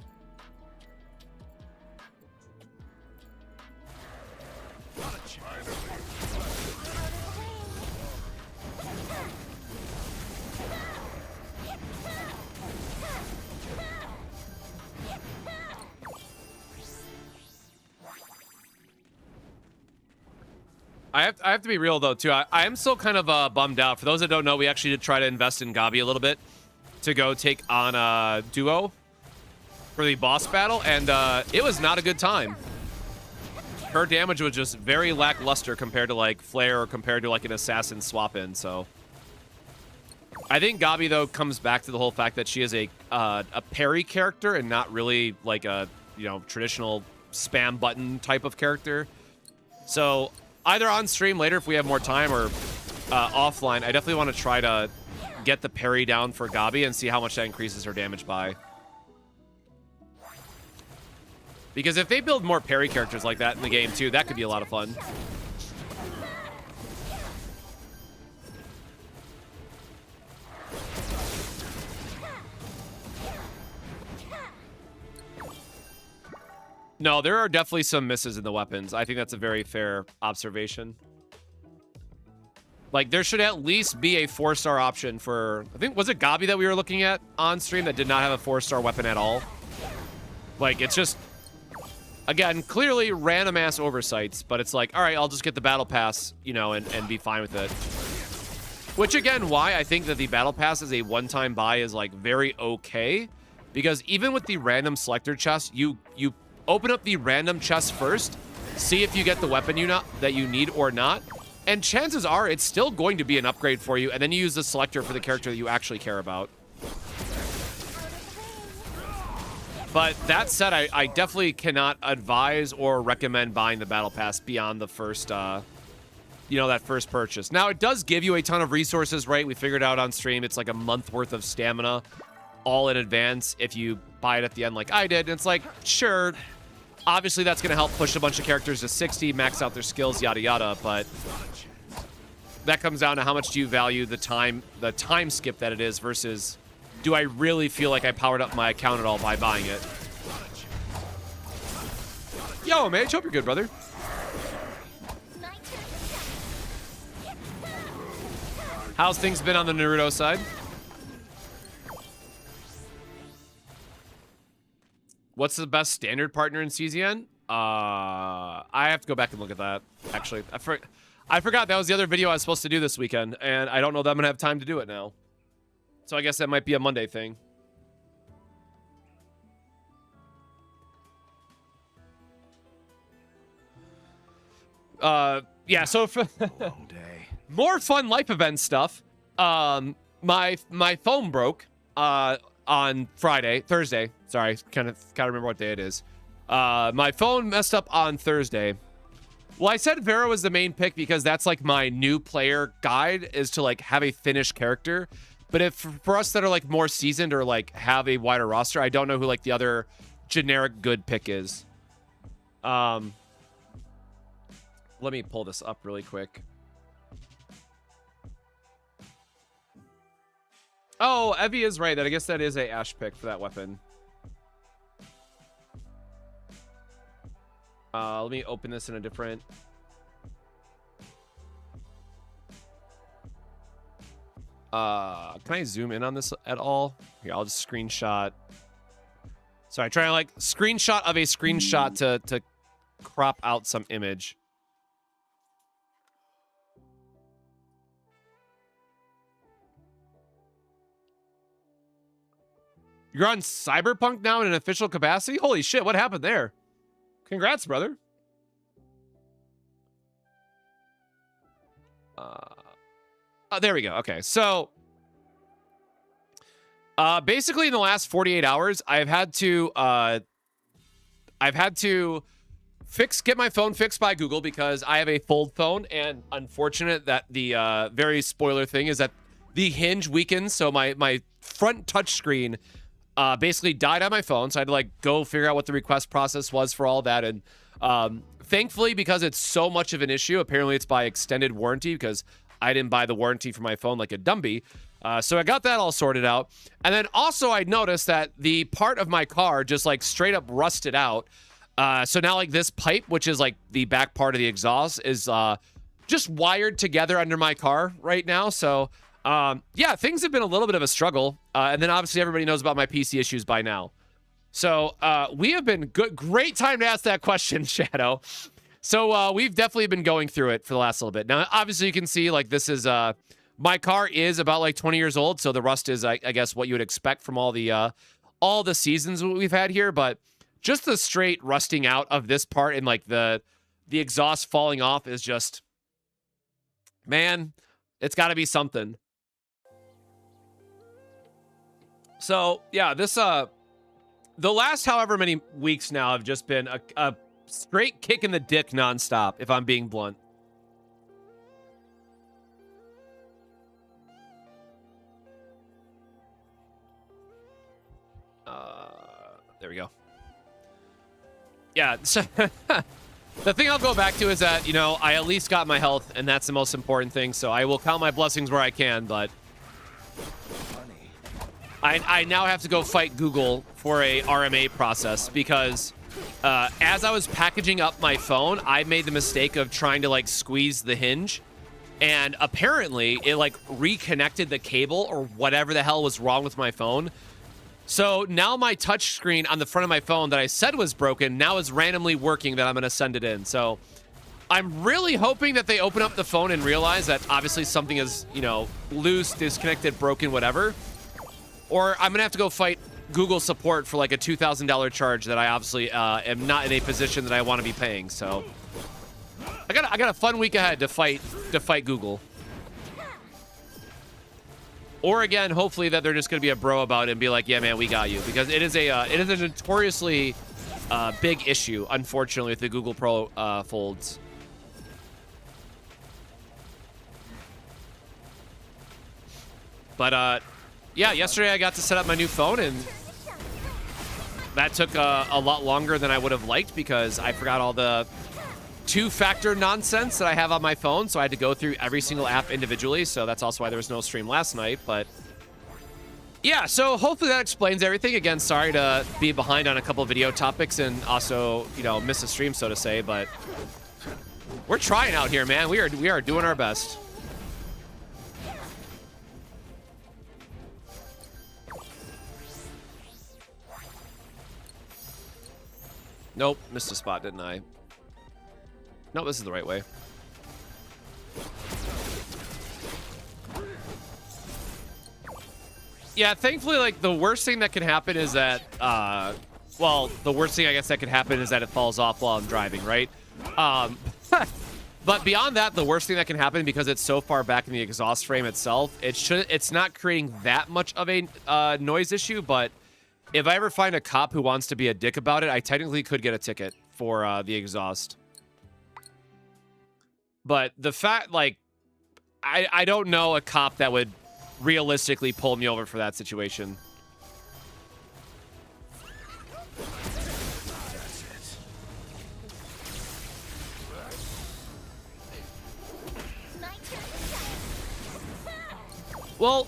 I have to be real, though, too. I am still kind of bummed out. For those that don't know, we actually did try to invest in Gabi a little bit to go take on Duo for the boss battle, and it was not a good time. Her damage was just very lackluster compared to, like, Flare or compared to, like, an assassin swap-in, so... I think Gabi, though, comes back to the whole fact that she is a parry character and not really, like, a, you know, traditional spam button type of character. So... either on stream later if we have more time or offline, I definitely want to try to get the parry down for Gabi and see how much that increases her damage by. Because if they build more parry characters like that in the game too, that could be a lot of fun. No, there are definitely some misses in the weapons. I think that's a very fair observation. Like, there should at least be a 4-star option for... I think, was it Gabi that we were looking at on stream that did not have a 4-star weapon at all? Like, it's just... again, clearly random-ass oversights, but it's like, all right, I'll just get the battle pass, you know, and be fine with it. Which, again, why I think that the battle pass as a one-time buy is, like, very okay. Because even with the random selector chest, you open up the random chest first, see if you get the weapon that you need or not, and chances are it's still going to be an upgrade for you, and then you use the selector for the character that you actually care about. But that said, I definitely cannot advise or recommend buying the battle pass beyond the first, you know, that first purchase. Now, it does give you a ton of resources, right? We figured out on stream it's like a month worth of stamina all in advance if you buy it at the end like I did. And it's like, sure, obviously that's going to help push a bunch of characters to 60, max out their skills, yada yada, but that comes down to how much do you value the time skip that it is versus do I really feel like I powered up my account at all by buying it? Yo, Mage, hope you're good, brother. How's things been on the Naruto side? What's the best standard partner in CZN? I have to go back and look at that. Actually, I forgot that was the other video I was supposed to do this weekend, and I don't know that I'm gonna have time to do it now. So I guess that might be a Monday thing. Yeah, so for Long day. more fun life event stuff, my phone broke on Thursday. Sorry, kind of remember what day it is. My phone messed up on Thursday. Well, I said Vera was the main pick because that's like my new player guide, is to like have a finished character. But if for us that are like more seasoned or like have a wider roster, I don't know who like the other generic good pick is. Let me pull this up really quick. Oh, Evie is right. That I guess that is a Ash pick for that weapon. Let me open this in a different. Can I zoom in on this at all? Here, I'll just screenshot. Sorry, trying to like screenshot of a screenshot to crop out some image. You're on Cyberpunk now in an official capacity? Holy shit, what happened there? Congrats, brother. Oh, there we go. Okay, so basically in the last 48 hours, I've had to get my phone fixed by Google because I have a fold phone, and unfortunate that the very spoiler thing is that the hinge weakens, so my front touchscreen basically died on my phone, so I had to like go figure out what the request process was for all that. And thankfully, because it's so much of an issue, apparently it's by extended warranty because I didn't buy the warranty for my phone like a dumby. So I got that all sorted out. And then also I noticed that the part of my car just like straight up rusted out. So now like this pipe, which is like the back part of the exhaust, is just wired together under my car right now. So yeah, things have been a little bit of a struggle. And then obviously everybody knows about my PC issues by now. So we have been good. Great time to ask that question, Shadow. So we've definitely been going through it for the last little bit. Now, obviously you can see like this is, my car is about like 20 years old. So the rust is, I guess, what you would expect from all the seasons we've had here. But just the straight rusting out of this part and like the exhaust falling off is just, man, it's got to be something. So yeah, this the last however many weeks now have just been a straight kick in the dick nonstop, if I'm being blunt. There we go. Yeah, so the thing I'll go back to is that, you know, I at least got my health, and that's the most important thing, so I will count my blessings where I can, but I now have to go fight Google for a RMA process because as I was packaging up my phone, I made the mistake of trying to like squeeze the hinge, and apparently it like reconnected the cable or whatever the hell was wrong with my phone. So now my touch screen on the front of my phone that I said was broken now is randomly working that I'm going to send it in. So I'm really hoping that they open up the phone and realize that obviously something is, you know, loose, disconnected, broken, whatever. Or I'm going to have to go fight Google support for like a $2,000 charge that I obviously am not in a position that I want to be paying. So I got a fun week ahead to fight Google. Or again, hopefully that they're just going to be a bro about it and be like, yeah, man, we got you. Because it is a notoriously big issue, unfortunately, with the Google Pro folds. But yeah, yesterday I got to set up my new phone, and that took a lot longer than I would have liked because I forgot all the two-factor nonsense that I have on my phone, so I had to go through every single app individually, so that's also why there was no stream last night. But yeah, so hopefully that explains everything. Again, sorry to be behind on a couple of video topics and also, you know, miss a stream, so to say, but we're trying out here, man. We are doing our best. Nope, missed a spot, didn't I? No, this is the right way. Yeah, thankfully, like, the worst thing that can happen is that, well, the worst thing I guess that could happen is that it falls off while I'm driving, right? But beyond that, the worst thing that can happen, because it's so far back in the exhaust frame itself, it's not creating that much of a noise issue, but if I ever find a cop who wants to be a dick about it, I technically could get a ticket for the exhaust. But the fact, like, I don't know a cop that would realistically pull me over for that situation. Well,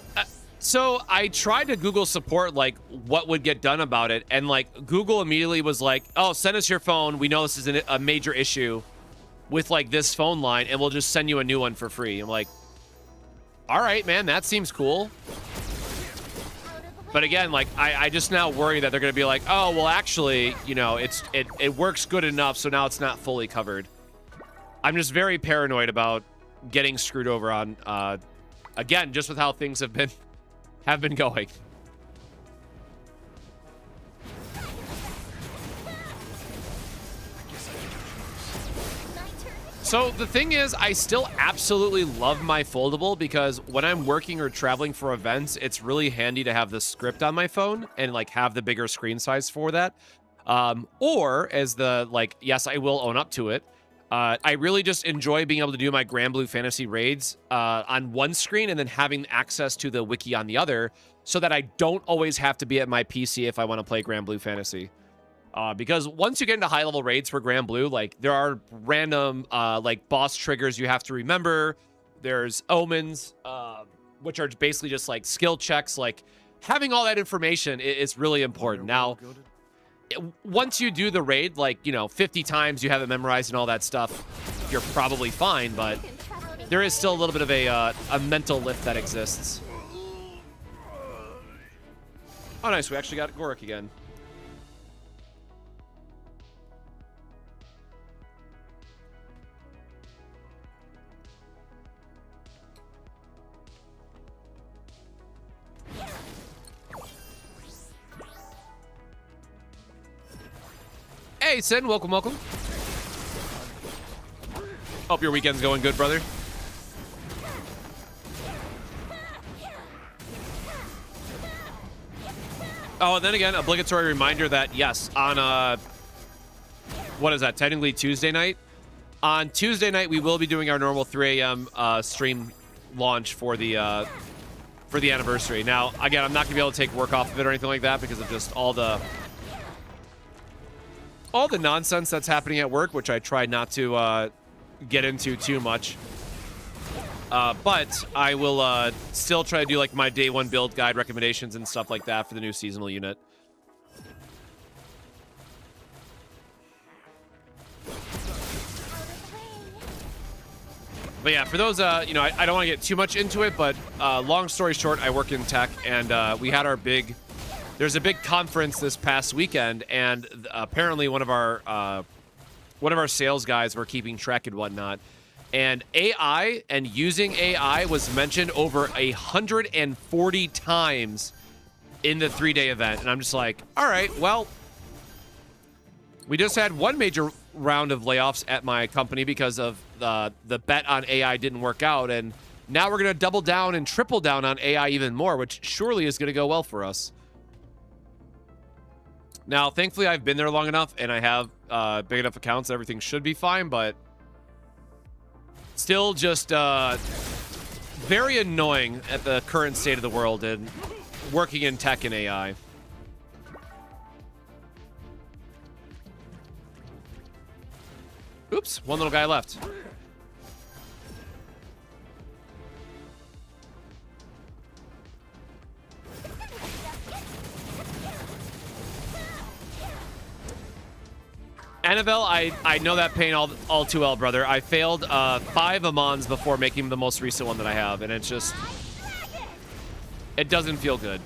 so I tried to Google support, like, what would get done about it, and, like, Google immediately was like, oh, send us your phone. We know this is a major issue with, like, this phone line, and we'll just send you a new one for free. I'm like, all right, man, that seems cool. But again, like, I just now worry that they're going to be like, oh, well, actually, you know, it works good enough, so now it's not fully covered. I'm just very paranoid about getting screwed over on, again, just with how things have been going. So the thing is, I still absolutely love my foldable, because when I'm working or traveling for events, it's really handy to have the script on my phone and, like, have the bigger screen size for that. Or as the, like, yes, I will own up to it. I really just enjoy being able to do my Grand Blue Fantasy raids on one screen and then having access to the wiki on the other, so that I don't always have to be at my PC if I want to play Grand Blue Fantasy. Because once you get into high-level raids for Grand Blue, like, there are random, like, boss triggers you have to remember. There's omens, which are basically just, like, skill checks. Like, having all that information is really important. Now, once you do the raid, like, you know, 50 times, you have it memorized and all that stuff, you're probably fine, but there is still a little bit of a mental lift that exists. Oh, nice. We actually got Gorik again. Hey, Sin, welcome, welcome. Hope your weekend's going good, brother. Oh, and then again, obligatory reminder that, yes, on, what is that, technically Tuesday night? On Tuesday night, we will be doing our normal 3 a.m. Stream launch for the anniversary. Now, again, I'm not going to be able to take work off of it or anything like that because of just all the nonsense that's happening at work, which I try not to get into too much. But I will still try to do, like, my day 1 build guide recommendations and stuff like that for the new seasonal unit. But yeah, for those, you know, I don't want to get too much into it, but long story short, I work in tech, and we had our there's a big conference this past weekend, and apparently one of our sales guys were keeping track and whatnot. And AI and using AI was mentioned over 140 times in the 3-day event. And I'm just like, all right, well, we just had one major round of layoffs at my company because of the bet on AI didn't work out. And now we're going to double down and triple down on AI even more, which surely is going to go well for us. Now, thankfully, I've been there long enough, and I have big enough accounts that everything should be fine, but still just very annoying at the current state of the world and working in tech and AI. Oops, one little guy left. Annabelle, I know that pain all too well, brother. I failed 5 Amons before making the most recent one that I have, and it's just... it doesn't feel good.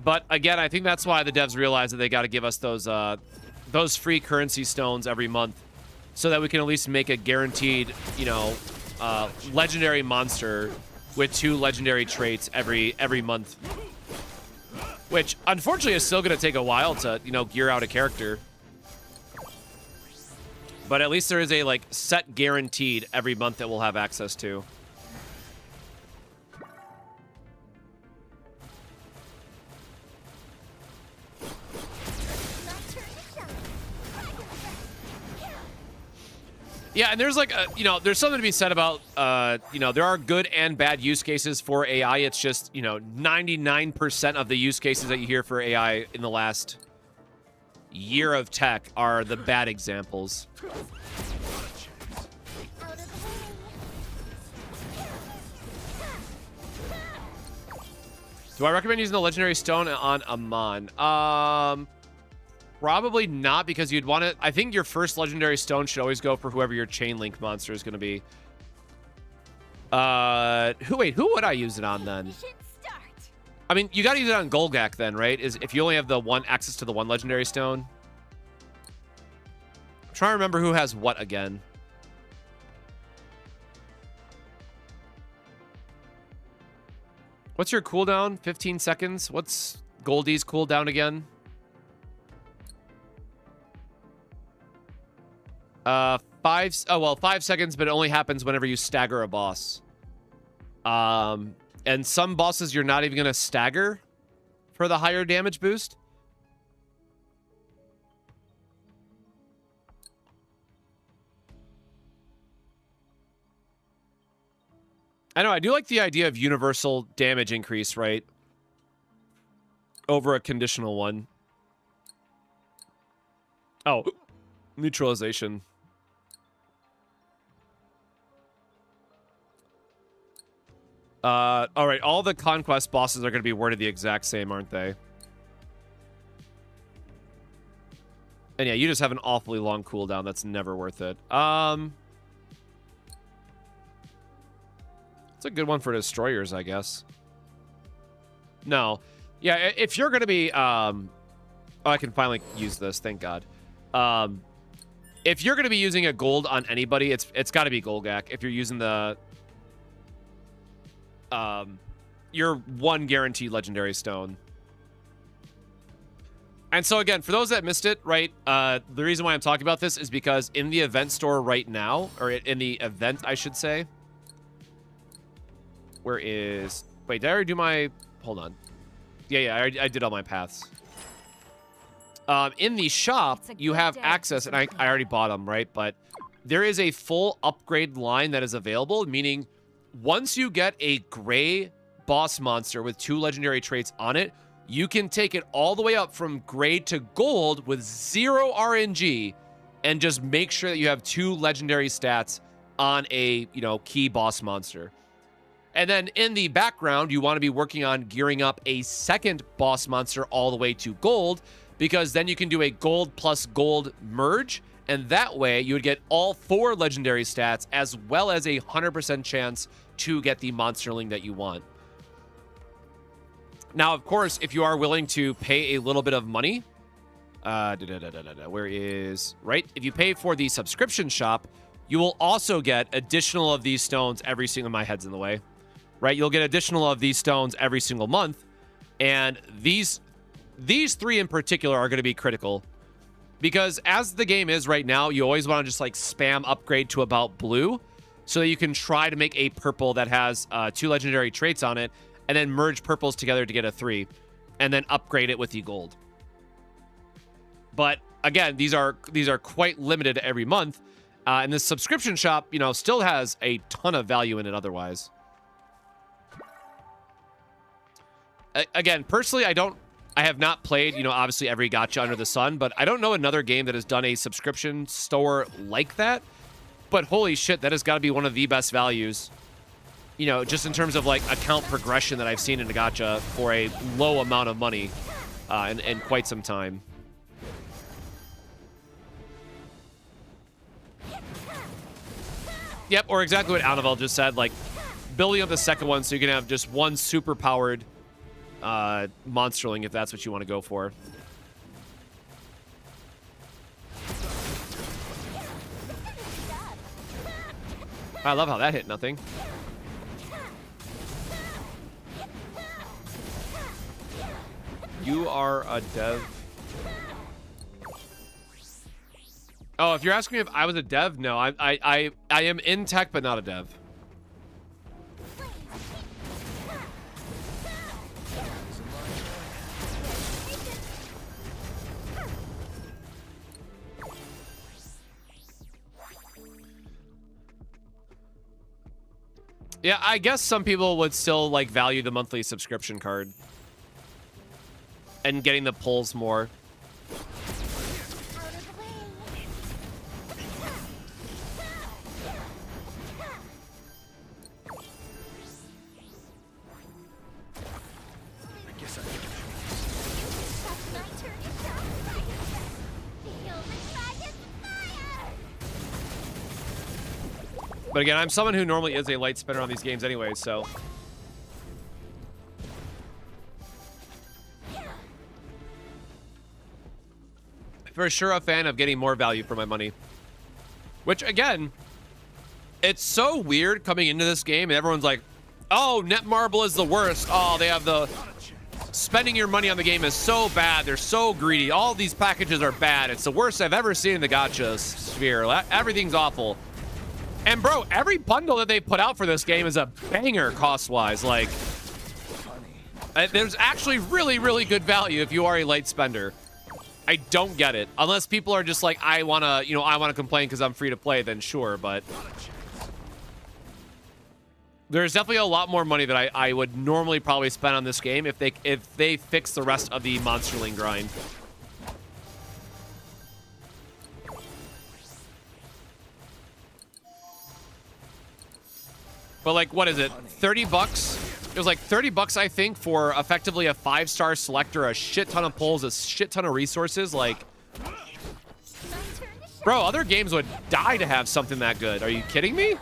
But again, I think that's why the devs realize that they got to give us those free currency stones every month, so that we can at least make a guaranteed, you know, legendary monster with 2 legendary traits every month. Which, unfortunately, is still going to take a while to, you know, gear out a character. But at least there is a, like, set guaranteed every month that we'll have access to. Yeah, and there's like, you know, there's something to be said about, you know, there are good and bad use cases for AI. It's just, you know, 99% of the use cases that you hear for AI in the last year of tech are the bad examples. Do I recommend using the legendary stone on Amon? Probably not, because you'd want to... I think your first legendary stone should always go for whoever your chain link monster is going to be. Who would I use it on then? I mean, you got to use it on Golgak then, right? If you only have the one access to the one legendary stone. I'm trying to remember who has what again. What's your cooldown? 15 seconds. What's Goldie's cooldown again? 5 seconds, but it only happens whenever you stagger a boss. And some bosses you're not even going to stagger for the higher damage boost. I know, I do like the idea of universal damage increase, right? Over a conditional one. Oh, neutralization. All right, all the conquest bosses are going to be worded the exact same, aren't they? And yeah, you just have an awfully long cooldown. That's never worth it. It's a good one for destroyers, I guess. No. Yeah, if you're going to be... oh, I can finally use this. Thank God. If you're going to be using a gold on anybody, it's got to be Golgak. If you're using the... your one guaranteed legendary stone. And so again, for those that missed it, right, the reason why I'm talking about this is because in the event store right now, or in the event, I should say, where is... Wait, did I already do my... Hold on. Yeah, I did all my paths. In the shop, you have access, and I already bought them, right? But there is a full upgrade line that is available, meaning once you get a gray boss monster with 2 legendary traits on it, you can take it all the way up from gray to gold with 0 RNG and just make sure that you have 2 legendary stats on a, you know, key boss monster. And then in the background, you want to be working on gearing up a second boss monster all the way to gold, because then you can do a gold plus gold merge, and that way you would get all 4 legendary stats as well as a 100% chance to get the monsterling that you want. Now, of course, if you are willing to pay a little bit of money, where is... Right? If you pay for the subscription shop, you will also get additional of these stones every single... My head's in the way. Right? You'll get additional of these stones every single month, and these 3 in particular are going to be critical. Because as the game is right now, you always want to just like spam upgrade to about blue so that you can try to make a purple that has 2 legendary traits on it, and then merge purples together to get a 3, and then upgrade it with the gold. But again, these are quite limited every month, and the subscription shop, you know, still has a ton of value in it otherwise. Again, personally, I have not played, you know, obviously every gacha under the sun, but I don't know another game that has done a subscription store like that. But holy shit, that has got to be one of the best values, you know, just in terms of like account progression that I've seen in a gacha for a low amount of money in quite some time. Yep, or exactly what Annabelle just said, like building up the second one so you can have just one super powered monsterling if that's what you want to go for. I love how that hit nothing. You are a dev. Oh, if you're asking me if I was a dev, no, I am in tech, but not a dev. Yeah, I guess some people would still like value the monthly subscription card and getting the pulls more. But again, I'm someone who normally is a light spinner on these games anyway, so. For sure a fan of getting more value for my money. Which, again, it's so weird coming into this game and everyone's like, oh, Netmarble is the worst. Oh, they have the... Spending your money on the game is so bad. They're so greedy. All these packages are bad. It's the worst I've ever seen in the gacha sphere. Everything's awful. And bro, every bundle that they put out for this game is a banger cost-wise. Like, there's actually really, really good value if you are a light spender. I don't get it. Unless people are just like, I wanna complain because I'm free to play, then sure, but there's definitely a lot more money that I would normally probably spend on this game if they fix the rest of the monsterling grind. But like, what is it? 30 bucks? It was like 30 bucks, I think, for effectively a 5-star selector, a shit ton of pulls, a shit ton of resources. Like, bro, other games would die to have something that good. Are you kidding me?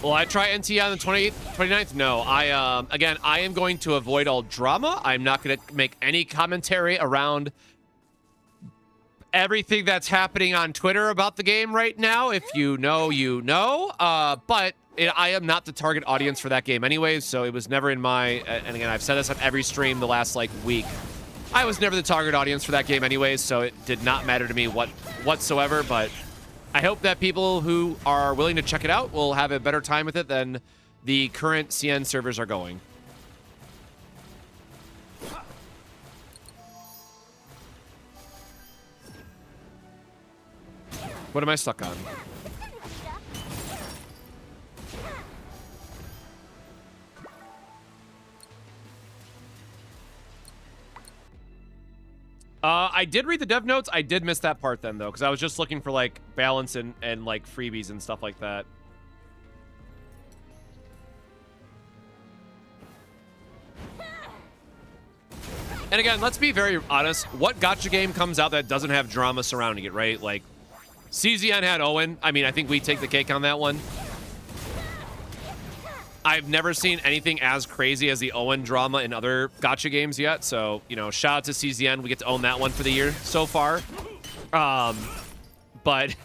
Will I try NT on the 28th, 29th? No. Again, I am going to avoid all drama. I'm not going to make any commentary around everything that's happening on Twitter about the game right now. If you know, you know. But I am not the target audience for that game anyways, so it was never in my... And again, I've said this on every stream the last, like, week. I was never the target audience for that game anyways, so it did not matter to me whatsoever, but... I hope that people who are willing to check it out will have a better time with it than the current CN servers are going. What am I stuck on? I did read the dev notes. I did miss that part then, though, because I was just looking for, like, balance and like, freebies and stuff like that. And again, let's be very honest. What gacha game comes out that doesn't have drama surrounding it, right? Like, CZN had Owen. I mean, I think we take the cake on that one. I've never seen anything as crazy as the Owen drama in other gacha games yet, so, you know, shout out to CZN. We get to own that one for the year so far. But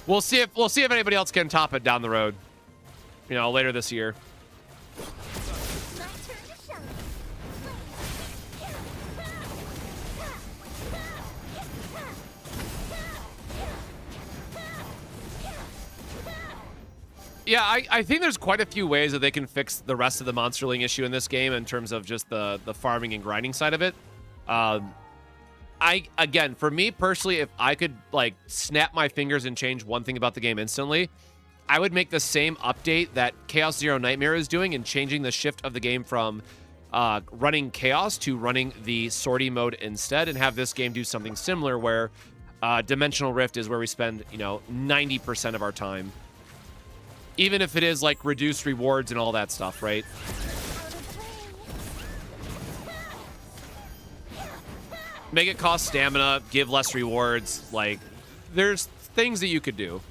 we'll see if anybody else can top it down the road, you know, later this year. Yeah, I think there's quite a few ways that they can fix the rest of the monsterling issue in this game in terms of just the farming and grinding side of it. Again, for me personally, if I could like snap my fingers and change one thing about the game instantly, I would make the same update that Chaos Zero Nightmare is doing and changing the shift of the game from running Chaos to running the sorty mode instead, and have this game do something similar where Dimensional Rift is where we spend, you know, 90% of our time. Even if it is like reduced rewards and all that stuff, right? Make it cost stamina, give less rewards. Like, there's things that you could do.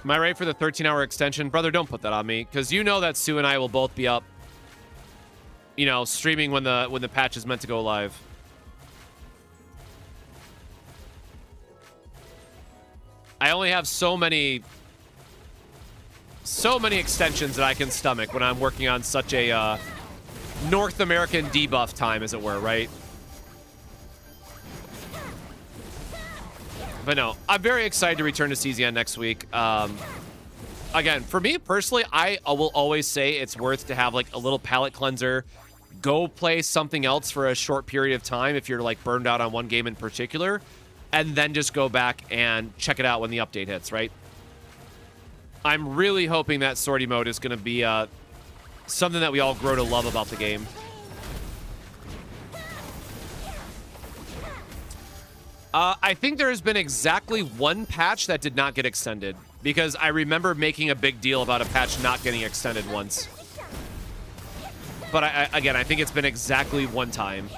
Am I right for the 13-hour extension? Brother, don't put that on me, because you know that Sue and I will both be up, you know, streaming when the patch is meant to go live. I only have so many extensions that I can stomach when I'm working on such a North American debuff time, as it were, right? But no, I'm very excited to return to CZN next week. Again, for me personally, I will always say it's worth to have like a little palate cleanser. Go play something else for a short period of time if you're like burned out on one game in particular, and then just go back and check it out when the update hits, right? I'm really hoping that sortie mode is going to be something that we all grow to love about the game. I think there has been exactly one patch that did not get extended, because I remember making a big deal about a patch not getting extended once. But again, I think it's been exactly one time.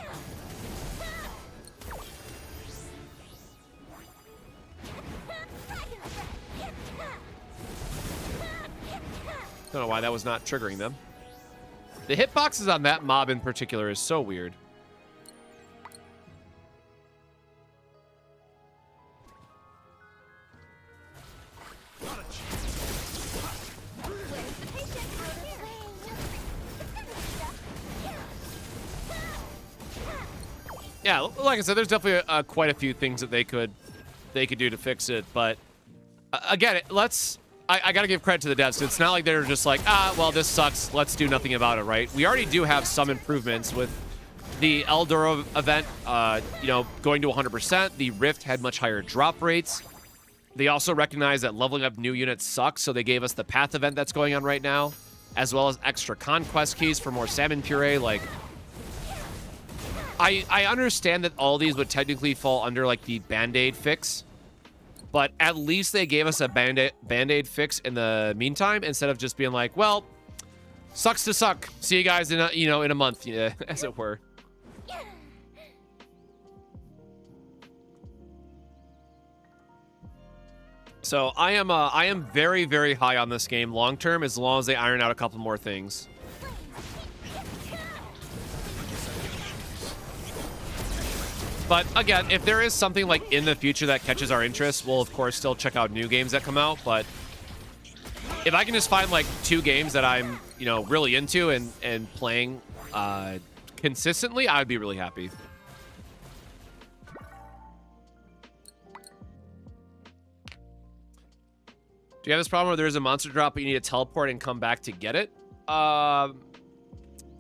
Don't know why that was not triggering them. The hitboxes on that mob in particular is so weird. Yeah, like I said, there's definitely quite a few things that they could do to fix it, but again, I gotta give credit to the devs. It's not like they're just like, well, this sucks, let's do nothing about it, right? We already do have some improvements with the Eldoro event, you know, going to 100%. The Rift had much higher drop rates. They also recognize that leveling up new units sucks, so they gave us the Path event that's going on right now, as well as extra conquest keys for more salmon puree. Like, I understand that all these would technically fall under like the Band-Aid fix, but at least they gave us a Band-Aid fix in the meantime, instead of just being like, well, sucks to suck. See you guys in a month, as it were. So I am very, very high on this game long term, as long as they iron out a couple more things. But again, if there is something like in the future that catches our interest, we'll of course still check out new games that come out. But if I can just find like 2 games that I'm, really into and playing consistently, I would be really happy. Do you have this problem where there's a monster drop but you need to teleport and come back to get it?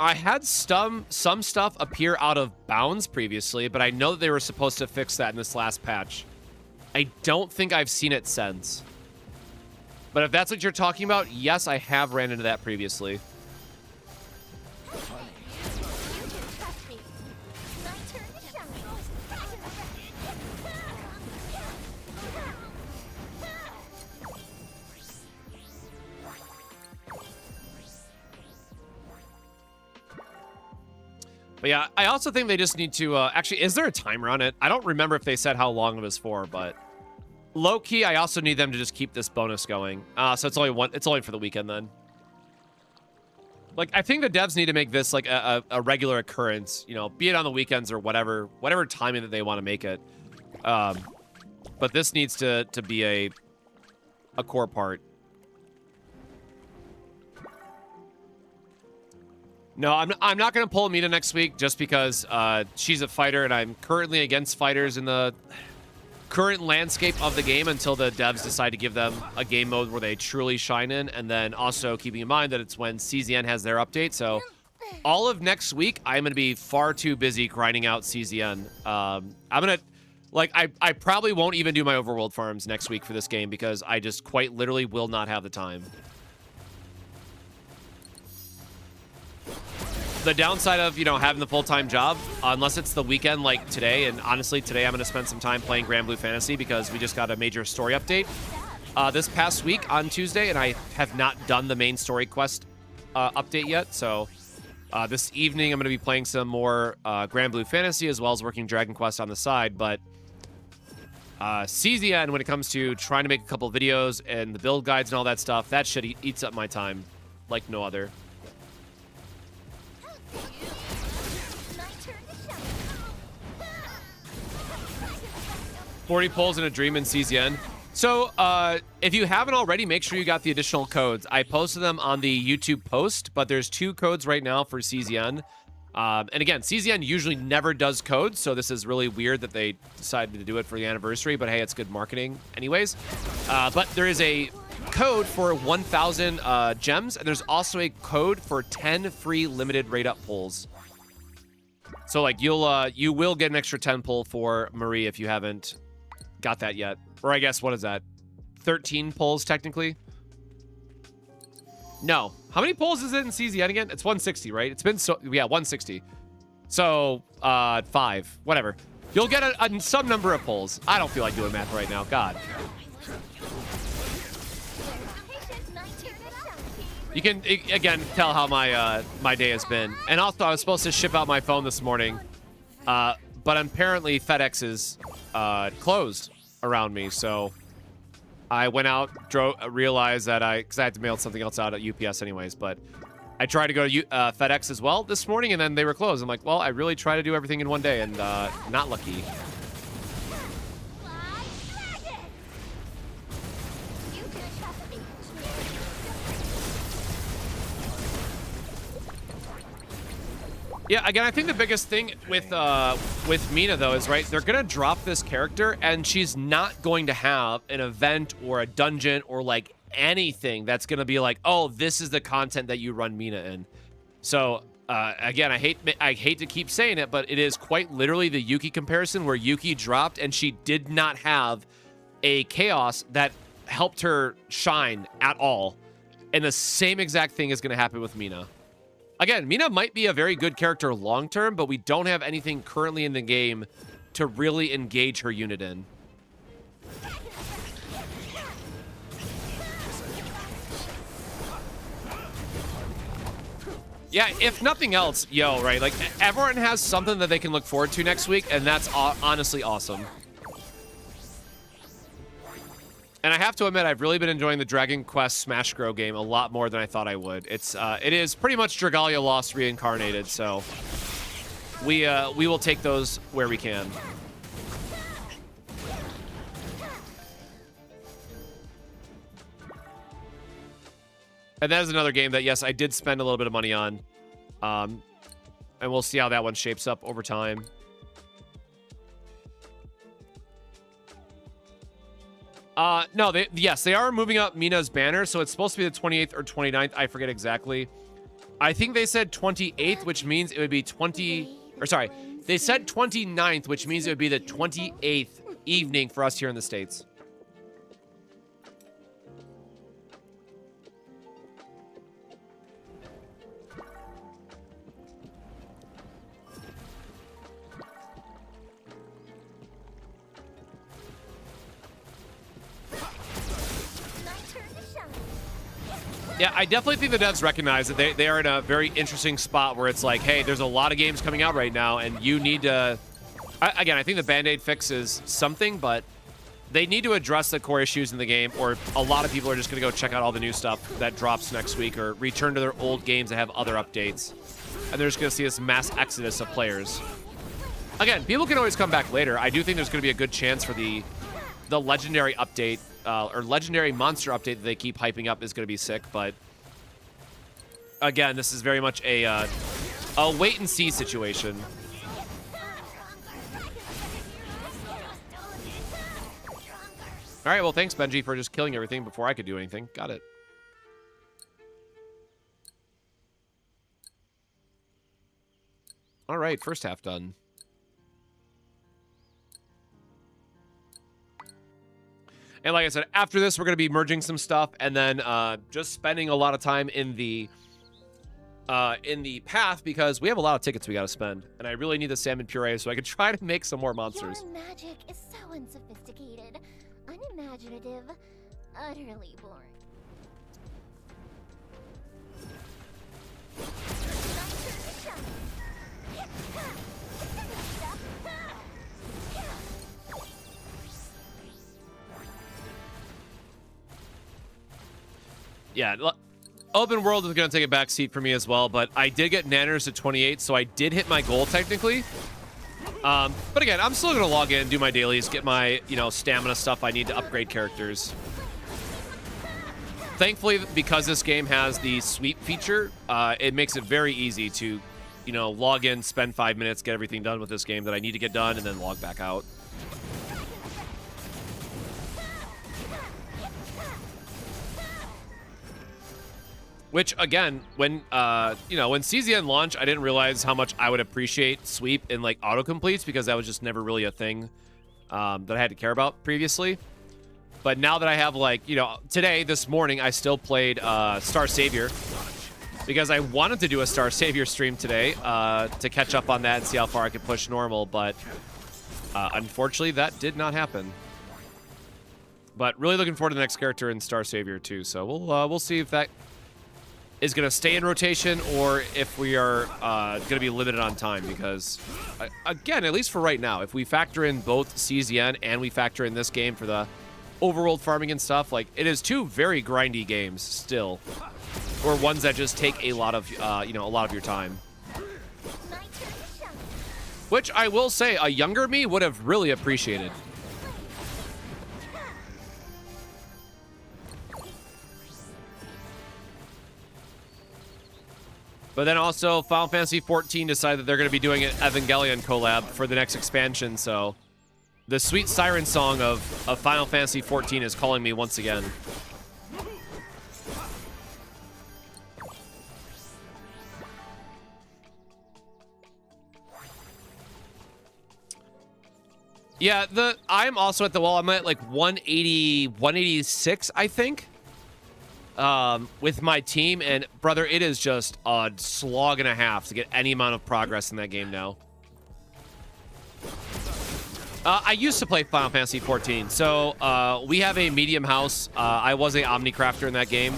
I had some stuff appear out of bounds previously, but I know that they were supposed to fix that in this last patch. I don't think I've seen it since. But if that's what you're talking about, yes, I have ran into that previously. But yeah, I also think they just need to, actually, is there a timer on it? I don't remember if they said how long it was for, but low-key, I also need them to just keep this bonus going. So it's only for the weekend then. Like, I think the devs need to make this like a regular occurrence, be it on the weekends or whatever timing that they want to make it. But this needs to be a core part. No, I'm not going to pull Amita next week just because she's a fighter and I'm currently against fighters in the current landscape of the game until the devs decide to give them a game mode where they truly shine in, and then also keeping in mind that it's when CZN has their update. So all of next week, I'm going to be far too busy grinding out CZN. I'm going to, I probably won't even do my Overworld farms next week for this game because I just quite literally will not have the time. The downside of, having the full-time job, unless it's the weekend like today, and honestly, today I'm going to spend some time playing Grand Blue Fantasy because we just got a major story update. this past week on Tuesday, and I have not done the main story quest update yet. So this evening I'm going to be playing some more Grand Blue Fantasy as well as working Dragon Quest on the side. But CZN, when it comes to trying to make a couple of videos and the build guides and all that stuff, that shit eats up my time like no other. 40 pulls in a dream in CZN. So if you haven't already, make sure you got the additional codes. I posted them on the YouTube post, but there's 2 codes right now for CZN. And again, CZN usually never does codes, so this is really weird that they decided to do it for the anniversary, but hey, it's good marketing anyways. But there is a code for 1,000 gems, and there's also a code for 10 free limited rate up pulls. So like you will get an extra 10 pull for Marie if you haven't got that yet. Or I guess, what is that? 13 pulls technically? No. How many pulls is it in CZN again? It's 160, right? It's been so, yeah, 160. So, 5, whatever. You'll get some number of pulls. I don't feel like doing math right now, God. You can, again, tell how my my day has been. And also, I was supposed to ship out my phone this morning, but apparently FedEx is closed around me, so I went out, realized that because I had to mail something else out at UPS anyways, but I tried to go to FedEx as well this morning, and then they were closed. I'm like, well, I really try to do everything in one day, and not lucky. Yeah, again, I think the biggest thing with Mina, though, is, right, they're going to drop this character, and she's not going to have an event or a dungeon or, like, anything that's going to be like, oh, this is the content that you run Mina in. So, again, I hate to keep saying it, but it is quite literally the Yuki comparison where Yuki dropped, and she did not have a chaos that helped her shine at all. And the same exact thing is going to happen with Mina. Again, Mina might be a very good character long-term, but we don't have anything currently in the game to really engage her unit in. Yeah, if nothing else, right, like, everyone has something that they can look forward to next week, and that's honestly awesome. And I have to admit, I've really been enjoying the Dragon Quest Smash Grow game a lot more than I thought I would. It is pretty much Dragalia Lost reincarnated, so we will take those where we can. And that is another game that, yes, I did spend a little bit of money on. And we'll see how that one shapes up over time. No, yes, they are moving up Mina's banner, so it's supposed to be the 28th or 29th. I forget exactly. I think they said 28th, which means it would be they said 29th, which means it would be the 28th evening for us here in the States. Yeah, I definitely think the devs recognize that they are in a very interesting spot where it's like, hey, there's a lot of games coming out right now, and you need to... Again, I think the Band-Aid fix is something, but they need to address the core issues in the game, or a lot of people are just going to go check out all the new stuff that drops next week, or return to their old games that have other updates. And they're just going to see this mass exodus of players. Again, people can always come back later. I do think there's going to be a good chance for the legendary update, or legendary monster update that they keep hyping up is going to be sick, but again, this is very much a wait and see situation. All right, well, thanks, Benji, for just killing everything before I could do anything. Got it. All right, first half done. And like I said, after this, we're going to be merging some stuff and then just spending a lot of time in the path because we have a lot of tickets we got to spend. And I really need the salmon puree so I can try to make some more monsters. Your magic is so unsophisticated, unimaginative, utterly boring. Yeah, open world is going to take a back seat for me as well, but I did get nanners at 28, so I did hit my goal technically. But again, I'm still going to log in, do my dailies, get my, you know, stamina stuff I need to upgrade characters. Thankfully, because this game has the sweep feature, it makes it very easy to, you know, log in, spend 5 minutes, get everything done with this game that I need to get done, and then log back out. Which, again, when, you know, when CZN launched, I didn't realize how much I would appreciate sweep in, like, autocompletes, because that was just never really a thing that I had to care about previously. But now that I have, like, you know, today, this morning, I still played Star Savior, because I wanted to do a Star Savior stream today to catch up on that and see how far I could push normal, but unfortunately, that did not happen. But really looking forward to the next character in Star Savior, too, so we'll see if that is going to stay in rotation or if we are going to be limited on time, because, again, at least for right now, if we factor in both CZN and we factor in this game for the overworld farming and stuff, like, it is two very grindy games still, or ones that just take a lot of, you know, a lot of your time. Which I will say, a younger me would have really appreciated. But then also, Final Fantasy XIV decided that they're going to be doing an Evangelion collab for the next expansion, so the sweet siren song of Final Fantasy XIV is calling me once again. Yeah, I'm also at the wall. I'm at like 180, 186, I think. With my team, and brother, it is just a slog and a half to get any amount of progress in that game now. I used to play Final Fantasy XIV, so we have a medium house. I was a Omnicrafter in that game,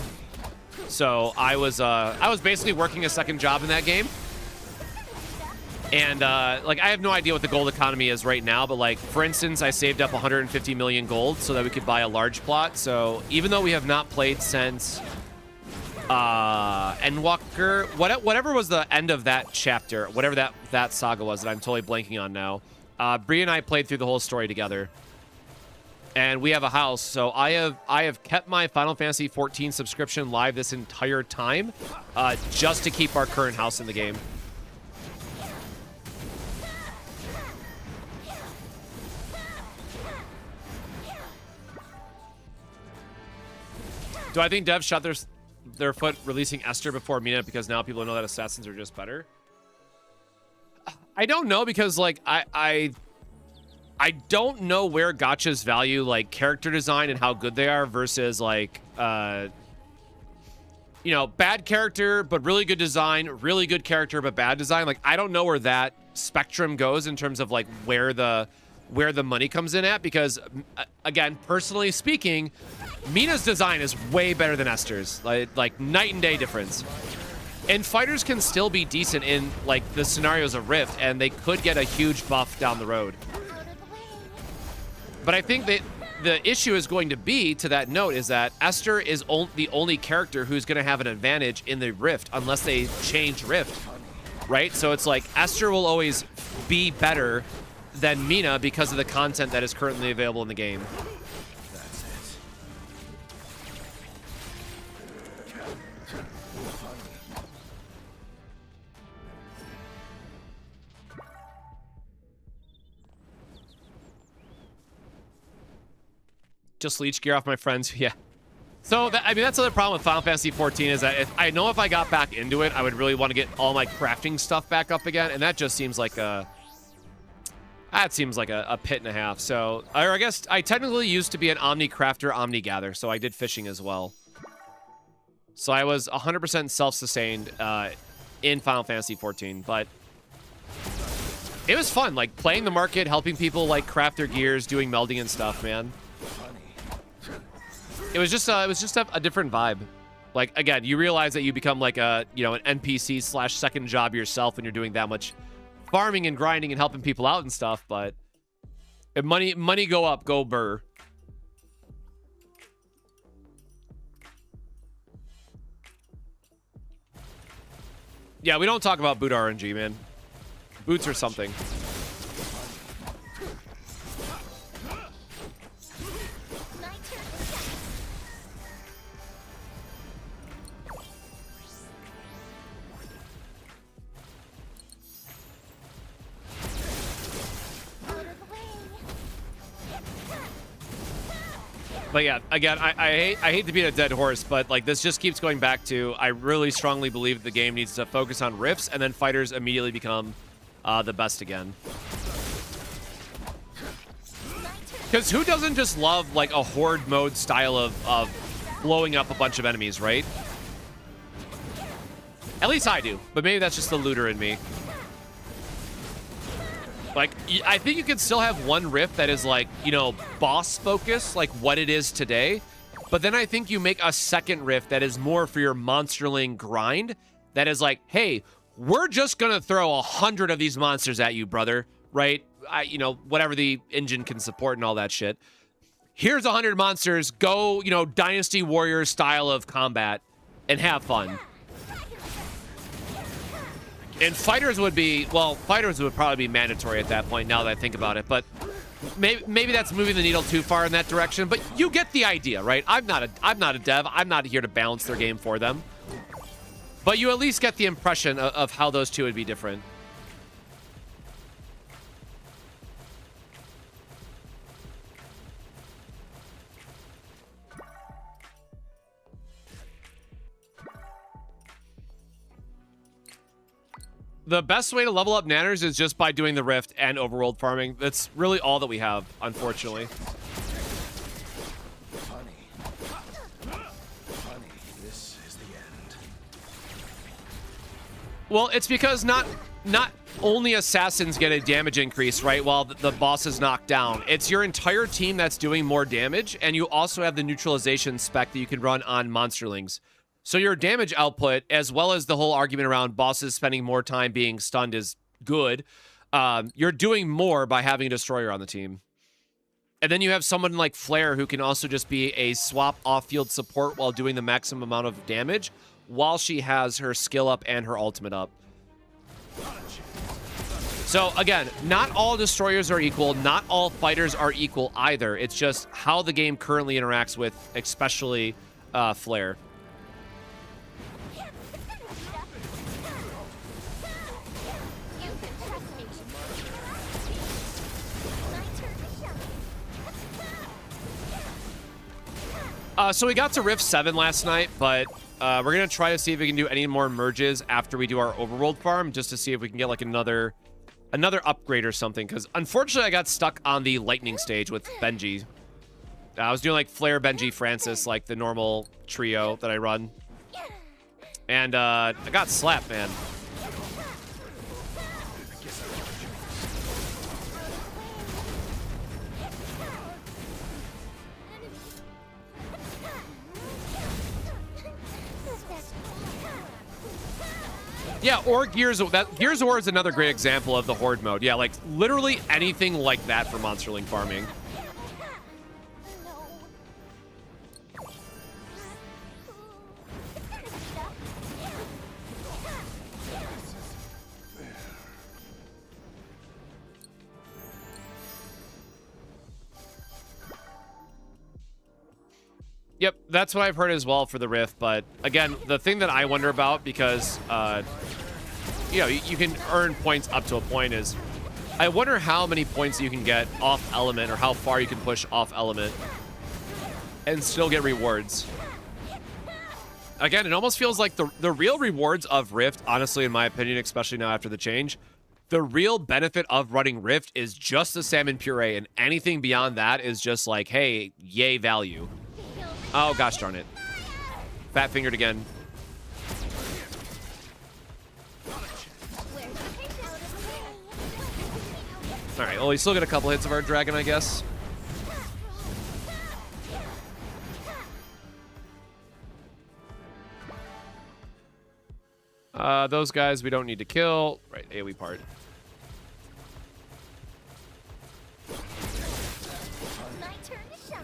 so I was basically working a second job in that game. And like, I have no idea what the gold economy is right now, but like, for instance, I saved up 150 million gold so that we could buy a large plot. So even though we have not played since Endwalker, whatever was the end of that chapter, whatever that saga was that I'm totally blanking on now, Bree and I played through the whole story together. And we have a house, so I have kept my Final Fantasy XIV subscription live this entire time, just to keep our current house in the game. Do I think devs shot their foot releasing Esther before Mina because now people know that assassins are just better? I don't know, because like I don't know where gachas value like character design and how good they are versus like you know, bad character but really good design, really good character but bad design. Like, I don't know where that spectrum goes in terms of like where the money comes in at, because again, personally speaking, Mina's design is way better than Esther's, like night and day difference. And fighters can still be decent in like the scenarios of Rift, and they could get a huge buff down the road. But I think that the issue is going to be, to that note, is that Esther is the only character who's going to have an advantage in the Rift unless they change Rift, right? So it's like Esther will always be better than Mina because of the content that is currently available in the game. That's it. Just leech gear off my friends. Yeah. So, I mean, that's the other problem with Final Fantasy XIV is that if I got back into it, I would really want to get all my crafting stuff back up again, and that just seems like a... That seems like a pit and a half. So, or I guess I technically used to be an Omni-Crafter, Omni-Gather, so I did fishing as well. So I was 100% self-sustained in Final Fantasy XIV, but it was fun, like playing the market, helping people like craft their gears, doing melding and stuff, man. It was just a different vibe. Like, again, you realize that you become like a, you know, an NPC slash second job yourself when you're doing that much farming and grinding and helping people out and stuff. But if money go up, go burr. Yeah, we don't talk about boot RNG, man. Boots or something. But yeah, again, I hate to beat a dead horse, but like this just keeps going back to, I really strongly believe the game needs to focus on rifts, and then fighters immediately become the best again. Because who doesn't just love like a horde mode style of blowing up a bunch of enemies, right? At least I do, but maybe that's just the looter in me. Like, I think you can still have one rift that is like, you know, boss focus, like what it is today. But then I think you make a second rift that is more for your monsterling grind. That is like, hey, we're just gonna throw 100 of these monsters at you, brother, right? You know, whatever the engine can support and all that shit. Here's 100 monsters. Go, you know, Dynasty Warrior style of combat and have fun. And fighters would be, well, fighters would probably be mandatory at that point now that I think about it. But maybe that's moving the needle too far in that direction. But you get the idea, right? I'm not a dev. I'm not here to balance their game for them. But you at least get the impression of how those two would be different. The best way to level up Nanners is just by doing the Rift and Overworld farming. That's really all that we have, unfortunately. Funny, this is the end. Well, it's because not only assassins get a damage increase, right, while the boss is knocked down. It's your entire team that's doing more damage, and you also have the neutralization spec that you can run on monsterlings. So your damage output, as well as the whole argument around bosses spending more time being stunned is good. You're doing more by having a destroyer on the team. And then you have someone like Flare who can also just be a swap off-field support while doing the maximum amount of damage while she has her skill up and her ultimate up. So again, not all destroyers are equal. Not all fighters are equal either. It's just how the game currently interacts with, especially Flare. So we got to Rift 7 last night, but we're going to try to see if we can do any more merges after we do our Overworld farm, just to see if we can get like another upgrade or something, because unfortunately I got stuck on the lightning stage with Benji. I was doing like Flare, Benji, Francis, like the normal trio that I run. And I got slapped, man. Yeah, or Gears of War is another great example of the Horde mode. Yeah, like literally anything like that for monsterling farming. Yep, that's what I've heard as well for the Rift, but again, the thing that I wonder about, because, you know, you can earn points up to a point, is I wonder how many points you can get off element, or how far you can push off element and still get rewards. Again, it almost feels like the real rewards of Rift, honestly, in my opinion, especially now after the change, the real benefit of running Rift is just the salmon puree, and anything beyond that is just like, hey, yay value. Oh, gosh darn it. Fat fingered again. All right, well, we still get a couple hits of our dragon, I guess. Those guys we don't need to kill. Right, AoE part. My turn to shine.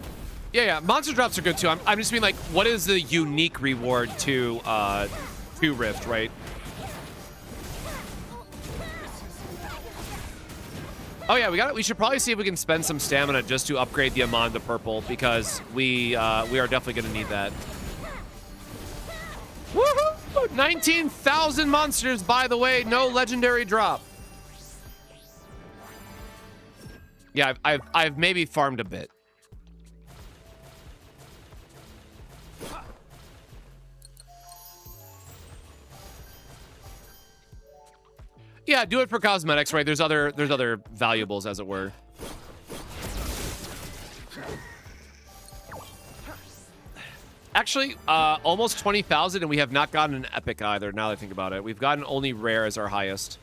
Yeah, monster drops are good too. I'm just being like, what is the unique reward to Rift, right? Oh yeah, we should probably see if we can spend some stamina just to upgrade the Amon to purple, because we are definitely gonna need that. Woohoo! 19,000 monsters, by the way, no legendary drop. Yeah, I've maybe farmed a bit. Yeah, do it for cosmetics, right? There's other valuables, as it were. Actually, almost 20,000, and we have not gotten an epic either, now that I think about it. We've gotten only rare as our highest.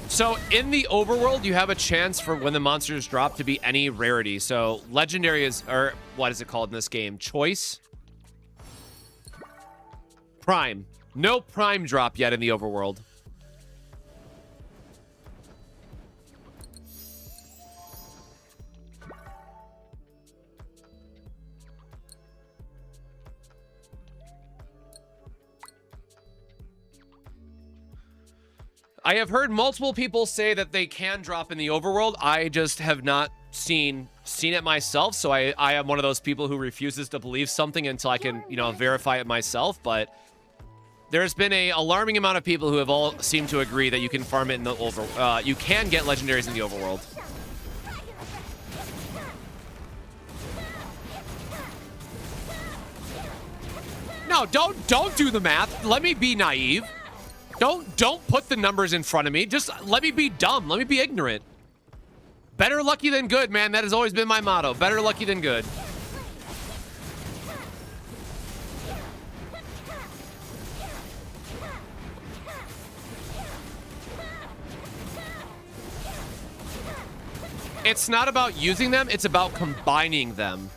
So in the overworld, you have a chance for when the monsters drop to be any rarity. So legendary is, or what is it called in this game? Choice? Prime. No prime drop yet in the overworld. I have heard multiple people say that they can drop in the overworld. I just have not seen it myself, so I am one of those people who refuses to believe something until I can, you know, verify it myself. But there's been a alarming amount of people who have all seemed to agree that you can farm it in the you can get legendaries in the overworld. No, don't do the math. Let me be naive. Don't put the numbers in front of me. Just let me be dumb. Let me be ignorant. Better lucky than good, man. That has always been my motto. Better lucky than good. It's not about using them. It's about combining them.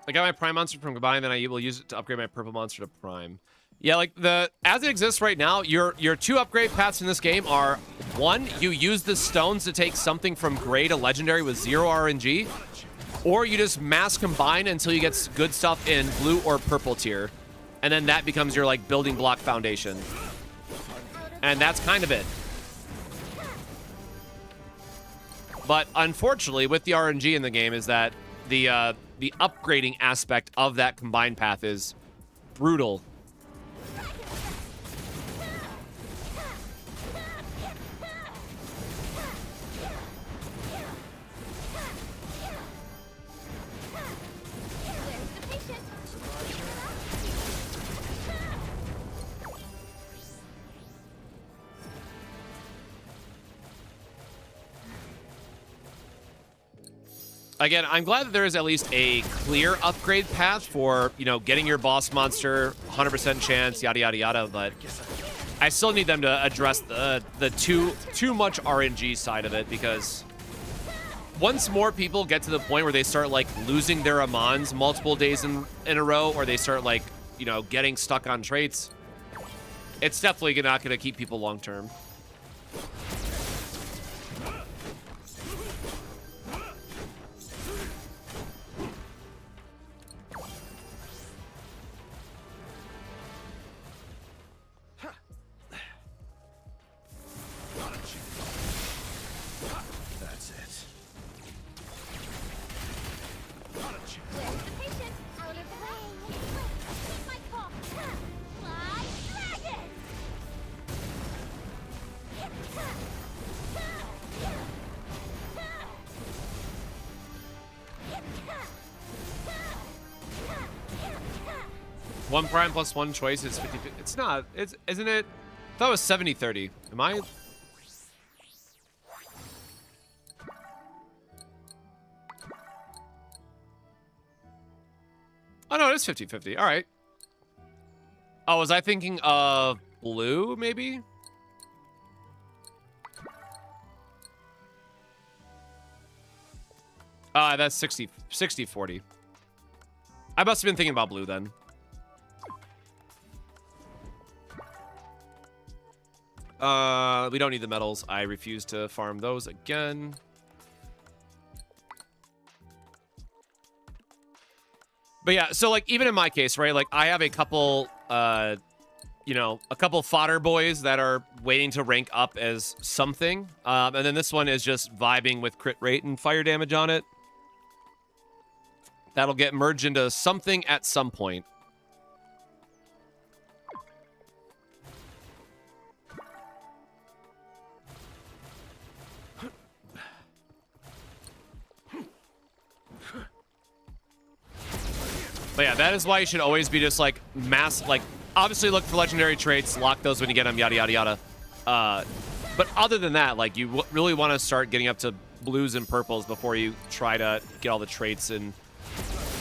I got my prime monster from combine, then I will use it to upgrade my purple monster to prime. Yeah, like as it exists right now, your two upgrade paths in this game are: one, you use the stones to take something from gray to legendary with 0 RNG, or you just mass combine until you get good stuff in blue or purple tier, and then that becomes your like building block foundation. And that's kind of it. But unfortunately, with the RNG in the game, is that the upgrading aspect of that combined path is brutal. Again, I'm glad that there is at least a clear upgrade path for, you know, getting your boss monster, 100% chance, yada, yada, yada, but I still need them to address the too much RNG side of it, because once more people get to the point where they start, like, losing their Amons multiple days in a row, or they start, like, you know, getting stuck on traits, it's definitely not going to keep people long-term. One prime plus one choice is 50. It's not. Isn't it? I thought it was 70-30. Am I? Oh, no, it is 50-50. All right. Oh, was I thinking of blue, maybe? That's 60-40. I must have been thinking about blue then. We don't need the metals. I refuse to farm those again. But yeah, so like even in my case, right? Like I have a couple, you know, a couple fodder boys that are waiting to rank up as something. And then this one is just vibing with crit rate and fire damage on it. That'll get merged into something at some point. But yeah, that is why you should always be just like like obviously look for legendary traits, lock those when you get them, yada yada yada. But other than that, like you really want to start getting up to blues and purples before you try to get all the traits and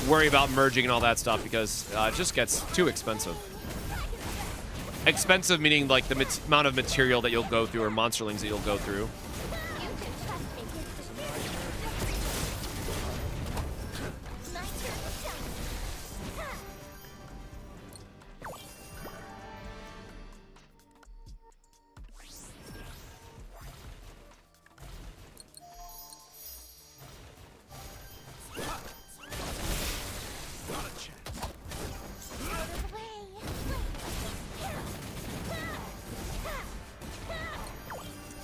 worry about merging and all that stuff, because it just gets too expensive. Expensive meaning like the amount of material that you'll go through or monsterlings that you'll go through.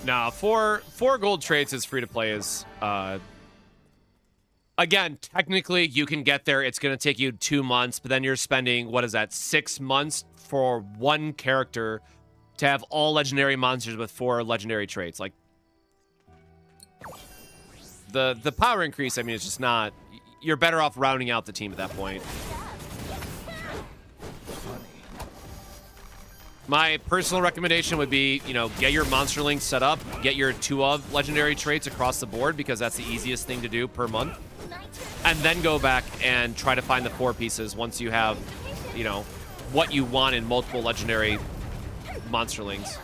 Nah, four gold traits is free to play. Is again, technically you can get there. It's gonna take you 2 months, but then you're spending, what is that, 6 months for one character to have all legendary monsters with 4 legendary traits. Like the power increase, I mean, it's just not. You're better off rounding out the team at that point. My personal recommendation would be, you know, get your monsterlings set up, get your 2 of legendary traits across the board, because that's the easiest thing to do per month. And then go back and try to find the 4 pieces once you have, you know, what you want in multiple legendary monsterlings.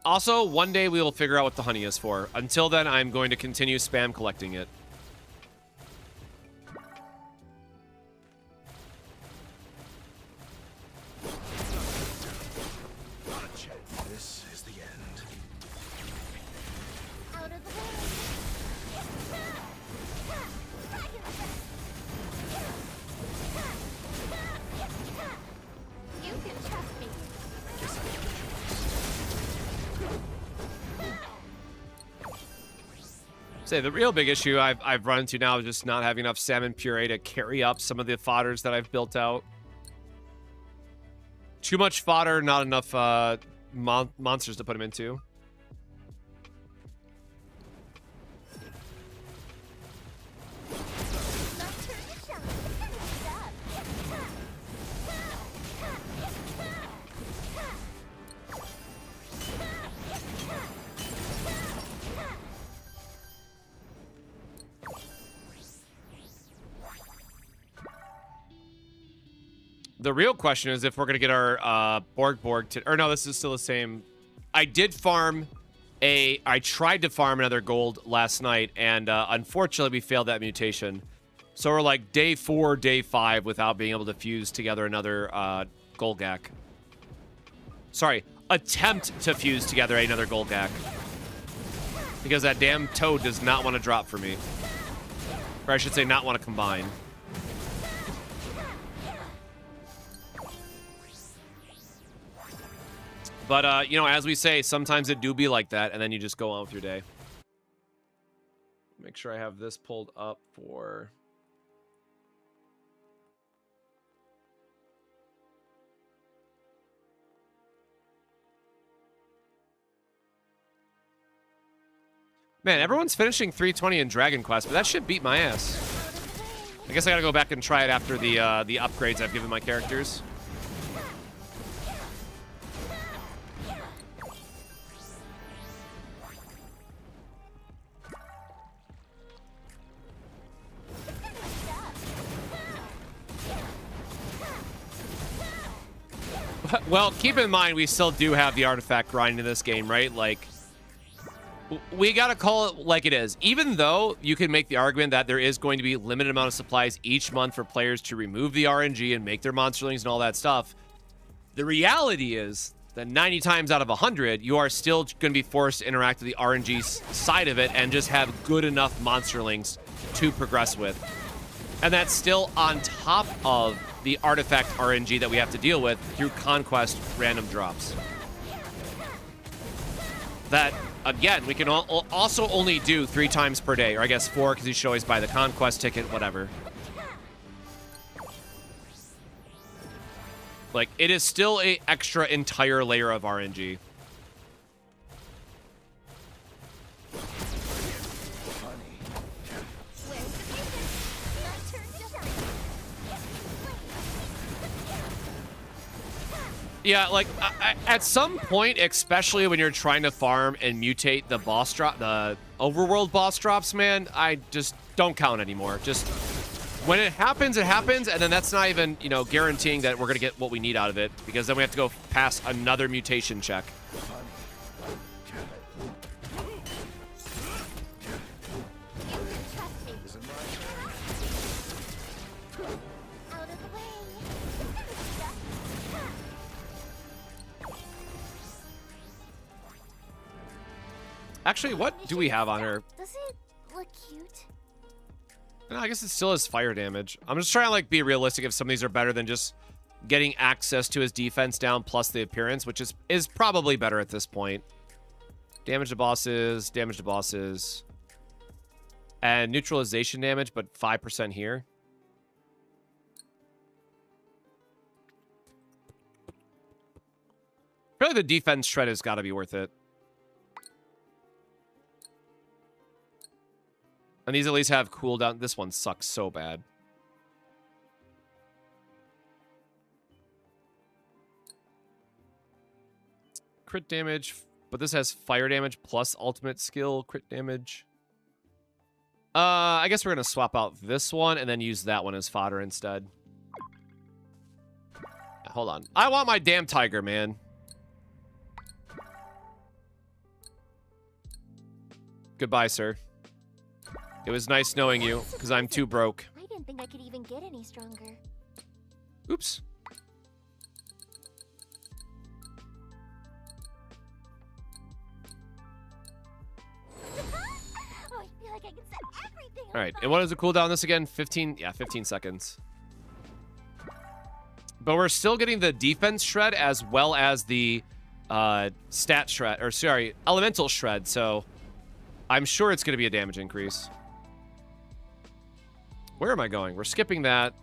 Also, one day we will figure out what the honey is for. Until then, I'm going to continue spam collecting it. This is the end. Out of the way. You can trust me. Say the real big issue I've run into now is just not having enough salmon puree to carry up some of the fodders that I've built out. Too much fodder, not enough monsters to put them into. The real question is if we're going to get our Borg to... Or no, this is still the same. I did farm I tried to farm another gold last night, and unfortunately we failed that mutation. So we're like day 4, day 5 without being able to fuse together another Golgak. Sorry, attempt to fuse together another Golgak. Because that damn toad does not want to drop for me. Or I should say not want to combine. But, you know, as we say, sometimes it do be like that, and then you just go on with your day. Make sure I have this pulled up for... Man, everyone's finishing 320 in Dragon Quest, but that shit beat my ass. I guess I gotta go back and try it after the upgrades I've given my characters. Well, keep in mind, we still do have the artifact grind in this game, right? Like, we gotta call it like it is. Even though you can make the argument that there is going to be a limited amount of supplies each month for players to remove the RNG and make their monsterlings and all that stuff, the reality is that 90 times out of 100, you are still going to be forced to interact with the RNG side of it and just have good enough monsterlings to progress with. And that's still on top of the artifact RNG that we have to deal with through conquest random drops. That, again, we can also only do 3 times per day, or I guess 4 because you should always buy the conquest ticket, whatever. Like, it is still a extra entire layer of RNG. Yeah, like, at some point, especially when you're trying to farm and mutate the boss drop, the overworld boss drops, man, I just don't count anymore. Just, when it happens, and then that's not even, you know, guaranteeing that we're going to get what we need out of it, because then we have to go pass another mutation check. Actually, what do we have on her? Does it look cute? No, I guess it still has fire damage. I'm just trying to, like, be realistic if some of these are better than just getting access to his defense down plus the appearance, which is probably better at this point. Damage to bosses, and neutralization damage, but 5% here. Really, the defense shred has got to be worth it. And these at least have cooldown. This one sucks so bad. Crit damage, but this has fire damage plus ultimate skill crit damage. I guess we're going to swap out this one and then use that one as fodder instead. Hold on. I want my damn tiger, man. Goodbye, sir. It was nice knowing you, because I'm too broke. I didn't think I could even get any stronger. Oops. Oh, I feel like I can set everything on All right, fire. and what is the cooldown on this again? 15? Yeah, 15 seconds. But we're still getting the defense shred as well as the stat shred, or sorry, elemental shred, so I'm sure it's going to be a damage increase. Where am I going? We're skipping that.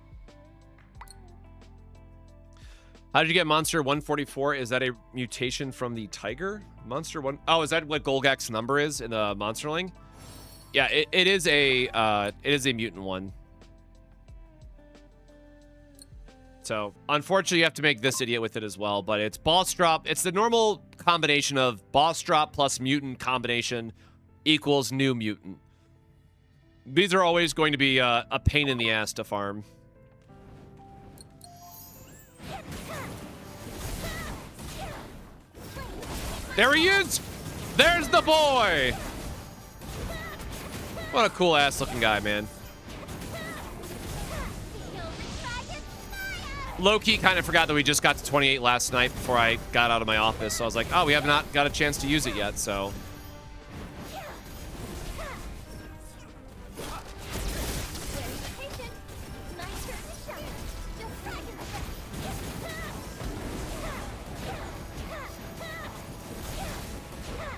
How did you get Monster 144? Is that a mutation from the Tiger? Monster 1... Oh, is that what Golgak's number is in the Monsterling? Yeah, it is a mutant one. So, unfortunately, you have to make this idiot with it as well, but it's boss drop. It's the normal combination of boss drop plus mutant combination equals new mutant. These are always going to be a pain in the ass to farm. There he is! There's the boy! What a cool ass looking guy, man. Low-key kind of forgot that we just got to 28 last night before I got out of my office, so I was like, oh, we have not got a chance to use it yet, so...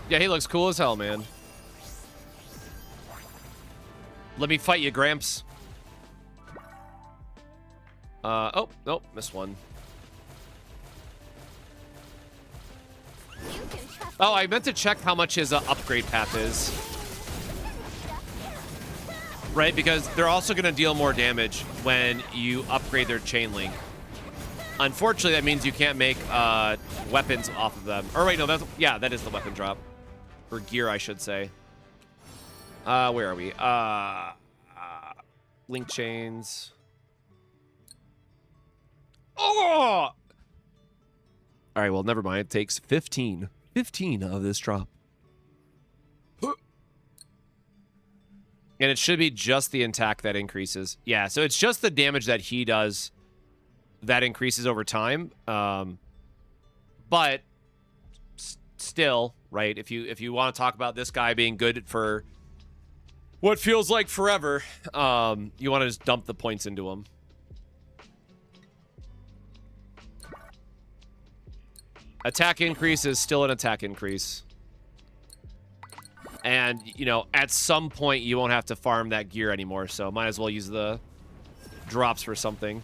Yeah, he looks cool as hell, man. Let me fight you, Gramps. Oh, nope, missed one. Oh, I meant to check how much his upgrade path is. right? Because they're also going to deal more damage when you upgrade their chain link. Unfortunately, that means you can't make weapons off of them. Or wait, no, that is the weapon drop. Or gear, I should say. Where are we? Link chains. Oh! All right, well, never mind. It takes 15 of this drop. And it should be just the attack that increases. Yeah, so it's just the damage that he does that increases over time. But still, right, if you want to talk about this guy being good for what feels like forever, you want to just dump the points into him. Attack increase is still an attack increase. And, you know, at some point you won't have to farm that gear anymore, so might as well use the drops for something.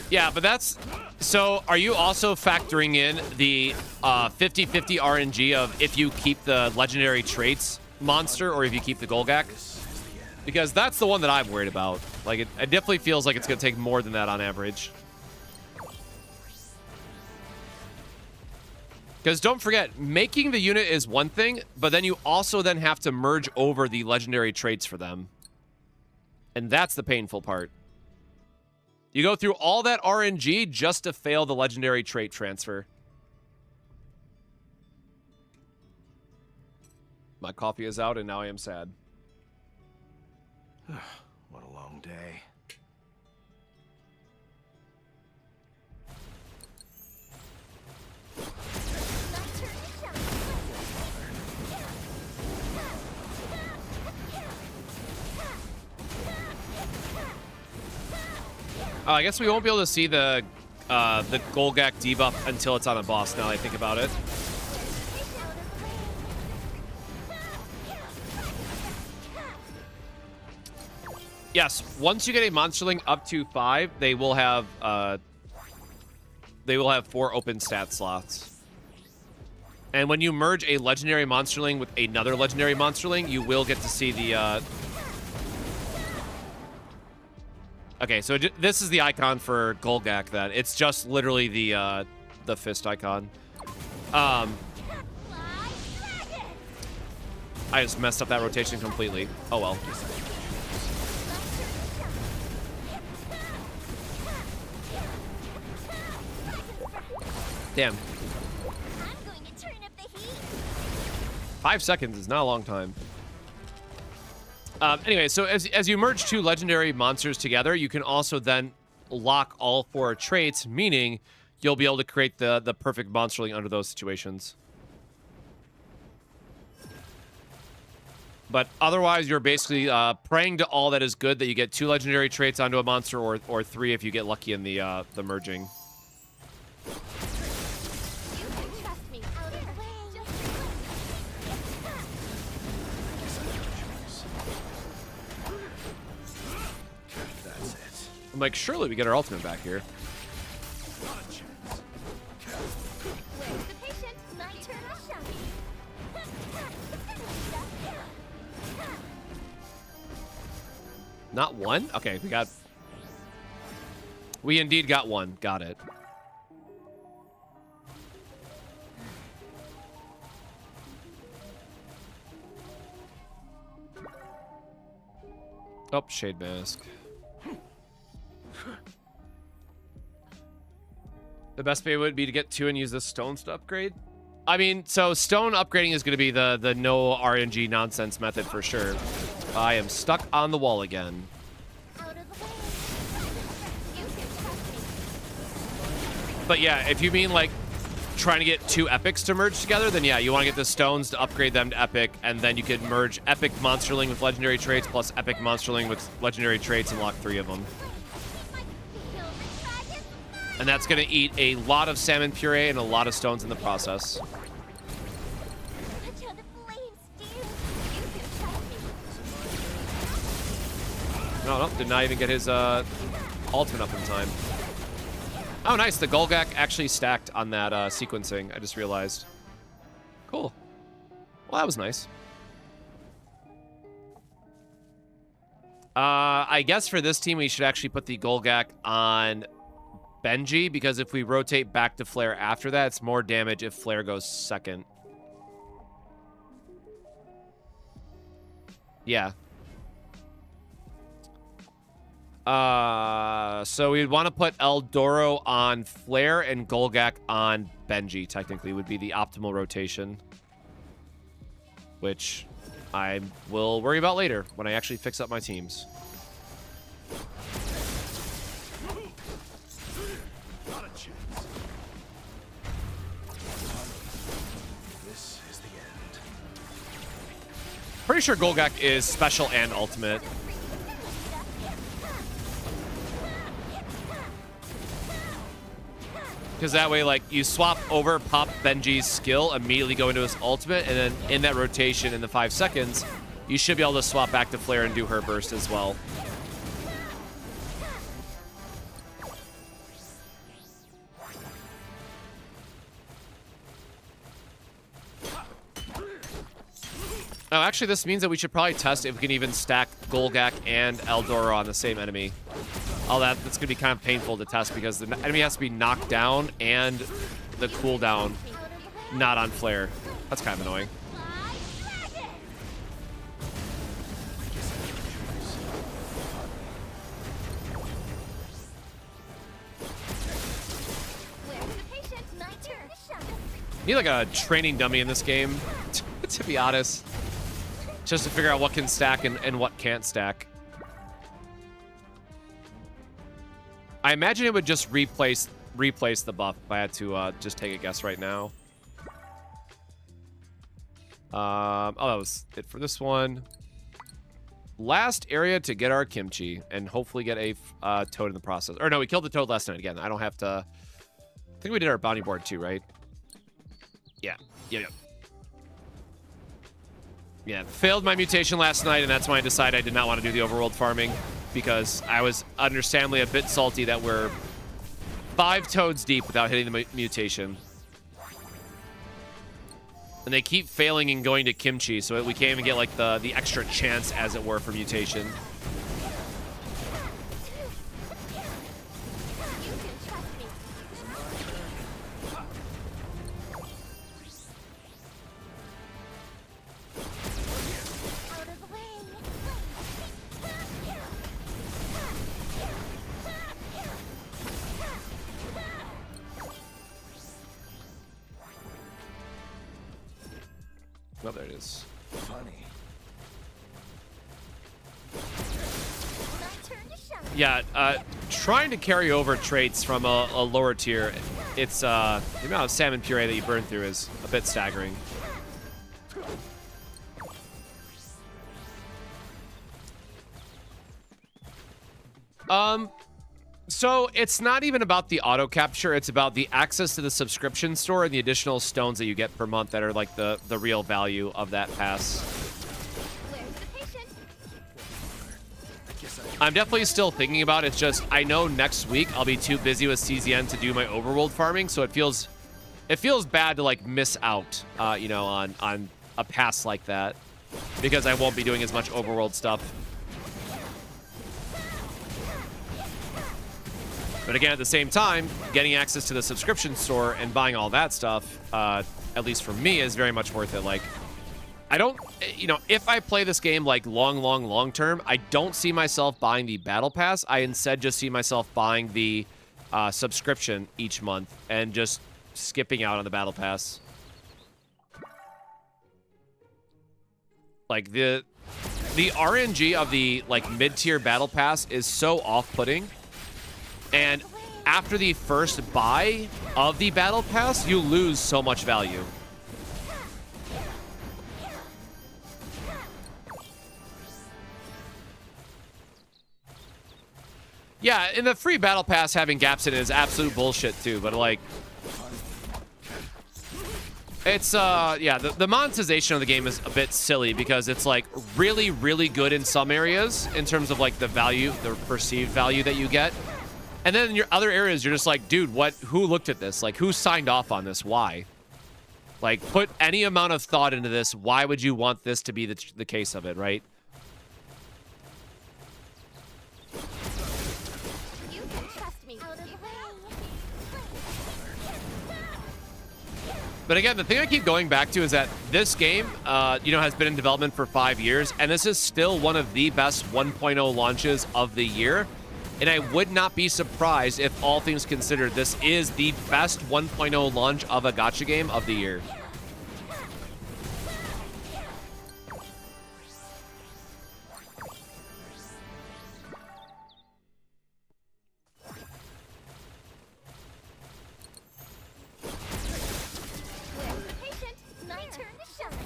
Yeah, but that's... So, are you also factoring in the 50-50 RNG of if you keep the legendary traits monster or if you keep the Golgak? Because that's the one that I'm worried about. Like, it definitely feels like it's going to take more than that on average. Because don't forget, making the unit is one thing, but then you also then have to merge over the legendary traits for them. And that's the painful part. You go through all that RNG just to fail the legendary trait transfer. My coffee is out and now I am sad. What a long day. I guess we won't be able to see the Golgak debuff until it's on a boss, now that I think about it. Yes, once you get a monsterling up to 5, they will have 4 open stat slots. And when you merge a legendary monsterling with another legendary monsterling, you will get to see the Okay, so this is the icon for Golgak then. It's just literally the fist icon. I just messed up that rotation completely. Oh well. Damn. 5 seconds is not a long time. Anyway, so as you merge 2 legendary monsters together, you can also then lock all 4 traits, meaning you'll be able to create the perfect monsterling under those situations. But otherwise, you're basically praying to all that is good that you get 2 legendary traits onto a monster, or 3 if you get lucky in the merging. I'm like, surely we get our ultimate back here. Not one? Okay, we indeed got one. Got it. Oh, Shade Mask. The best way would be to get 2 and use the stones to upgrade. I mean, so stone upgrading is going to be the no RNG nonsense method for sure. I am stuck on the wall again. But yeah, if you mean like trying to get 2 epics to merge together, then yeah, you want to get the stones to upgrade them to epic, and then you could merge epic monsterling with legendary traits plus epic monsterling with legendary traits and lock 3 of them. And that's going to eat a lot of salmon puree and a lot of stones in the process. No, did not even get his ultimate up in time. Oh, nice. The Golgak actually stacked on that sequencing. I just realized. Cool. Well, that was nice. I guess for this team, we should actually put the Golgak on Benji, because if we rotate back to Flare after that, it's more damage if Flare goes second. Yeah. So we'd want to put Eldoro on Flare and Golgak on Benji, technically, would be the optimal rotation. Which I will worry about later when I actually fix up my teams. Not a chance. This is the end. Pretty sure Golgak is special and ultimate. Because that way, like, you swap over, pop Benji's skill, immediately go into his ultimate, and then in that rotation in the 5 seconds, you should be able to swap back to Flare and do her burst as well. Oh, actually, this means that we should probably test if we can even stack Golgak and Eldoro on the same enemy. Oh, that's going to be kind of painful to test because the enemy has to be knocked down and the cooldown not on Flare. That's kind of annoying. Need like a training dummy in this game, to be honest. Just to figure out what can stack and what can't stack. I imagine it would just replace the buff if I had to just take a guess right now. Oh, that was it for this one. Last area to get our kimchi and hopefully get a toad in the process. Or no, we killed the toad last night again. I don't have to. I think we did our bounty board too, right? Yeah. Yeah, failed my mutation last night, and that's when I decided I did not want to do the overworld farming, because I was understandably a bit salty that we're 5 toads deep without hitting the mutation. And they keep failing and going to kimchi, so we can't even get like the extra chance, as it were, for mutation. Oh, there it is. Funny. Yeah, trying to carry over traits from a lower tier, it's the amount of salmon puree that you burn through is a bit staggering. So it's not even about the auto capture, it's about the access to the subscription store and the additional stones that you get per month that are like the real value of that pass. I'm definitely still thinking about it. It's just I know next week I'll be too busy with CZN to do my overworld farming, so it feels bad to like miss out you know, on a pass like that, because I won't be doing as much overworld stuff. But again, at the same time, getting access to the subscription store and buying all that stuff, at least for me, is very much worth it. Like, I don't, you know, if I play this game like long term, I don't see myself buying the battle pass. I instead just see myself buying the subscription each month and just skipping out on the battle pass. Like the RNG of the like mid-tier battle pass is so off-putting. And after the first buy of the battle pass, you lose so much value. Yeah, in the free battle pass, having gaps in it is absolute bullshit too, but like, It's yeah, the monetization of the game is a bit silly because it's like really, really good in some areas in terms of like the value, the perceived value that you get. And then in your other areas, you're just like, dude, who looked at this? Like, who signed off on this? Why? Like, put any amount of thought into this. Why would you want this to be the case of it, right? You can trust me. Out of the way. But again, the thing I keep going back to is that this game, you know, has been in development for 5 years, and this is still one of the best 1.0 launches of the year. And I would not be surprised if, all things considered, this is the best 1.0 launch of a gacha game of the year. Patient, my turn to shine.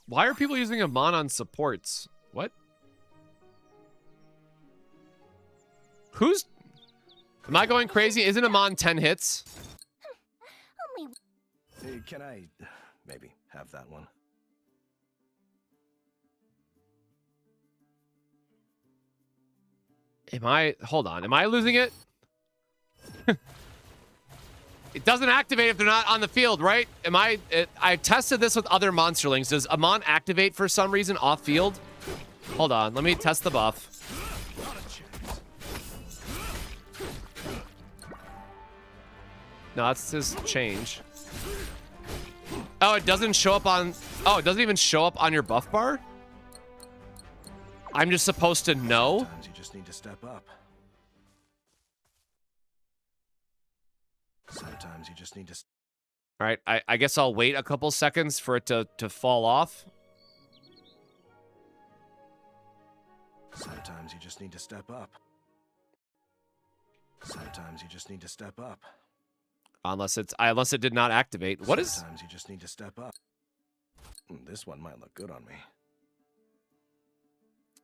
Why are people using a mon on supports? What? Who's... Am I going crazy? Isn't a mon 10 hits? Only Hey, can I maybe have that one? Am I... Hold on. Am I losing it? It doesn't activate if they're not on the field, right? I tested this with other monsterlings. Does Amon activate for some reason off field? Hold on, let me test the buff. No, that's his change. Oh, it doesn't show up on... Oh, it doesn't even show up on your buff bar? I'm just supposed to know? Sometimes you just need to step up. Sometimes you just need to... All right, I guess I'll wait a couple seconds for it to fall off. Sometimes you just need to step up. Sometimes you just need to step up. Unless it did not activate. What is... Sometimes you just need to step up. This one might look good on me.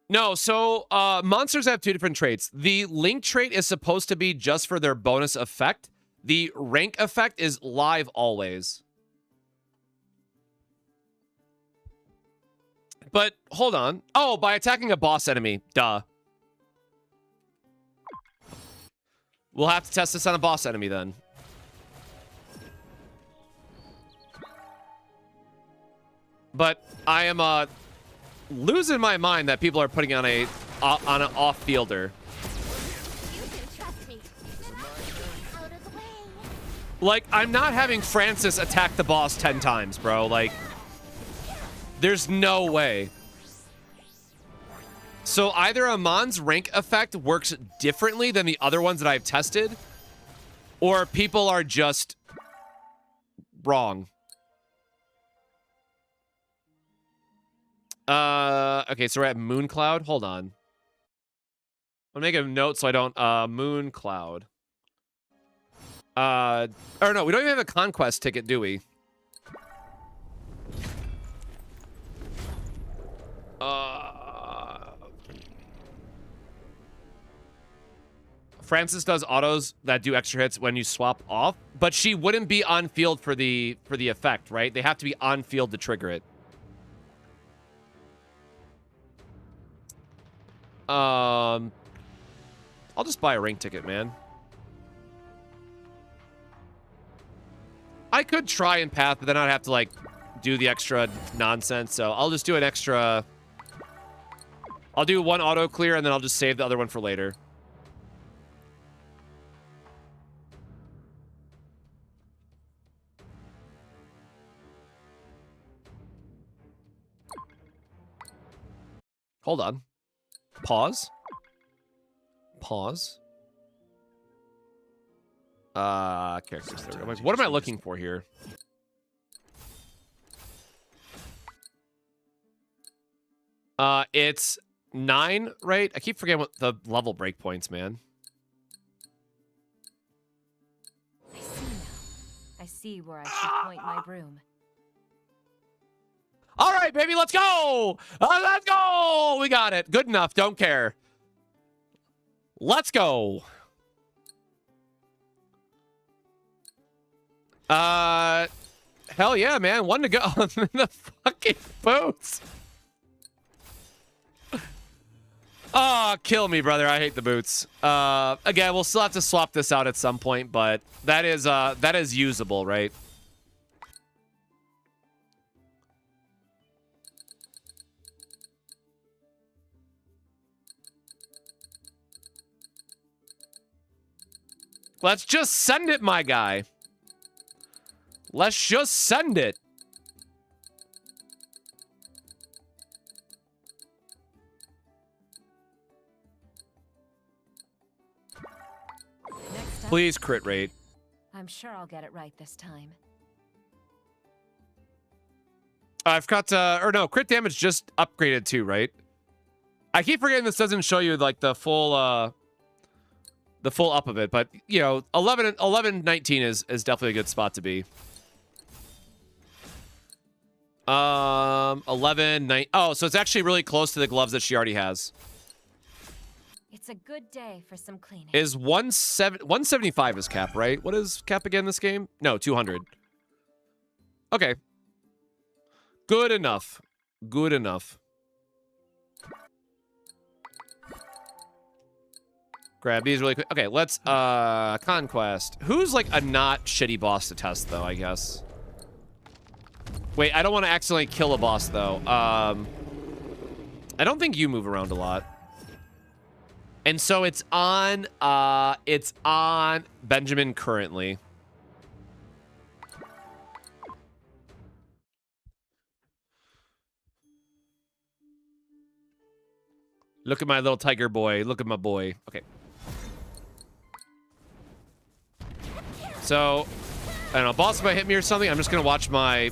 No, so monsters have two different traits. The link trait is supposed to be just for their bonus effect. The rank effect is live always. But hold on. Oh, by attacking a boss enemy. Duh. We'll have to test this on a boss enemy then. But I am losing my mind that people are putting on an off-fielder. you can trust me. Out of the way. Like, I'm not having Francis attack the boss 10 times, bro. Like, there's no way. So either Amon's rank effect works differently than the other ones that I've tested, or people are just wrong. Okay, so we're at Mooncloud. Hold on. I'll make a note so I don't, Mooncloud. Or no, we don't even have a conquest ticket, do we? Francis does autos that do extra hits when you swap off, but she wouldn't be on field for the effect, right? They have to be on field to trigger it. I'll just buy a rank ticket, man. I could try and path, but then I'd have to, like, do the extra nonsense. So I'll just do an extra... I'll do one auto clear, and then I'll just save the other one for later. Hold on. Pause. Pause. Characters. There we go. Like, what am I looking for here? It's 9, right? I keep forgetting what the level breakpoints, man. I see now. I see where I should point my broom. All right, baby, let's go. Let's go. We got it. Good enough. Don't care. Let's go. Hell yeah, man. One to go. The fucking boots. Oh, kill me, brother. I hate the boots. Again, we'll still have to swap this out at some point, but that is usable, right? Let's just send it, my guy. Let's just send it. Next up, Please crit rate. I'm sure I'll get it right this time. I've got, or no, crit damage just upgraded too, right? I keep forgetting this doesn't show you like the full up of it, but you know, 11-19 is definitely a good spot to be. 11-9. Oh, so it's actually really close to the gloves that she already has. It's a good day for some cleaning. Is 175 is cap, right? What is cap again this game? No, 200. Okay. Good enough. Good enough. Grab these really quick. Okay, let's conquest. Who's like a not shitty boss to test though, I guess. Wait, I don't want to accidentally kill a boss though. I don't think you move around a lot. And so it's on Benjamin currently. Look at my little tiger boy. Look at my boy. Okay. So, I don't know, boss might hit me or something. I'm just gonna watch my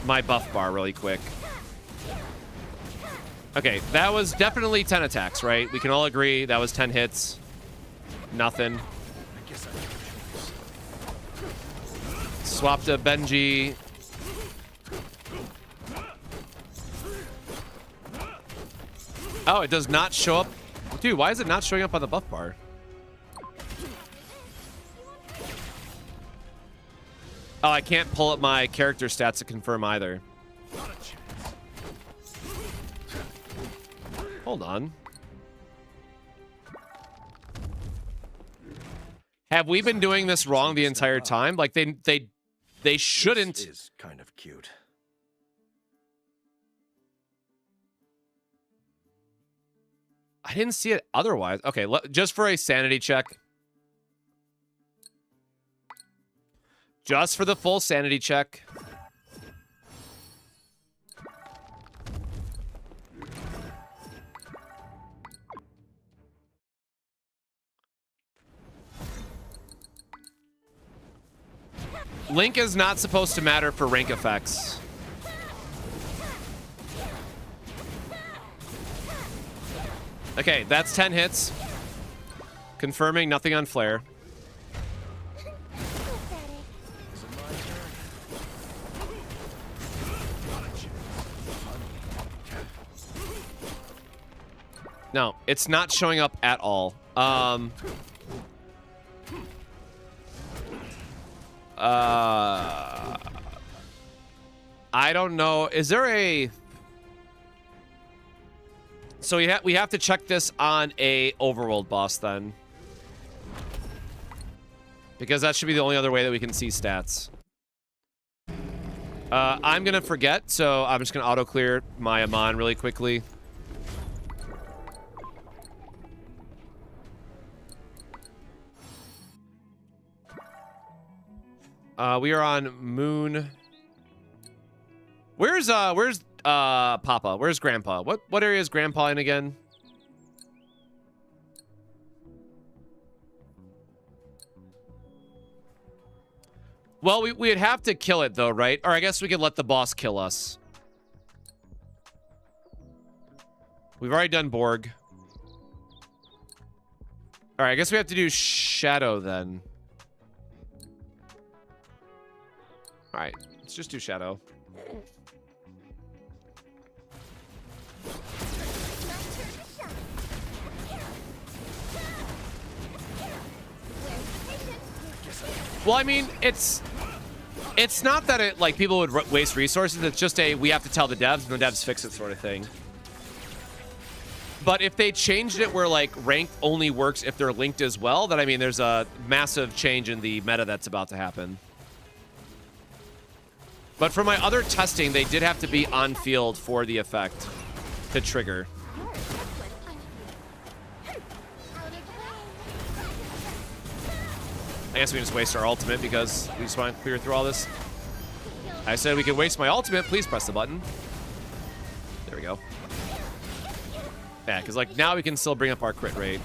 buff bar really quick. Okay, that was definitely 10 attacks, right? We can all agree that was 10 hits. Nothing. Swap to Benji. Oh, it does not show up. Dude, why is it not showing up on the buff bar? Oh, I can't pull up my character stats to confirm either. Hold on. Have we been doing this wrong the entire time? Like they shouldn't. This is kind of cute. I didn't see it otherwise. Okay, just for a sanity check. Just for the full sanity check. Link is not supposed to matter for rank effects. Okay, that's 10 hits. Confirming nothing on flare. No, it's not showing up at all. I don't know. Is there a... So we have to check this on a Overworld boss then. Because that should be the only other way that we can see stats. I'm going to forget, so I'm just going to auto-clear my Amon really quickly. We are on Moon. Where's Papa? Where's Grandpa? What area is Grandpa in again? Well, we'd have to kill it though, right? Or I guess we could let the boss kill us. We've already done Borg. All right, I guess we have to do Shadow then. All right, let's just do Shadow. Well, I mean, it's not that it like people would waste resources. It's just a we have to tell the devs and the devs fix it sort of thing. But if they changed it where like ranked only works if they're linked as well, then I mean there's a massive change in the meta that's about to happen. But for my other testing, they did have to be on field for the effect to trigger. I guess we just waste our ultimate because we just want to clear through all this. I said we could waste my ultimate. Please press the button. There we go. Yeah, because like now we can still bring up our crit rate.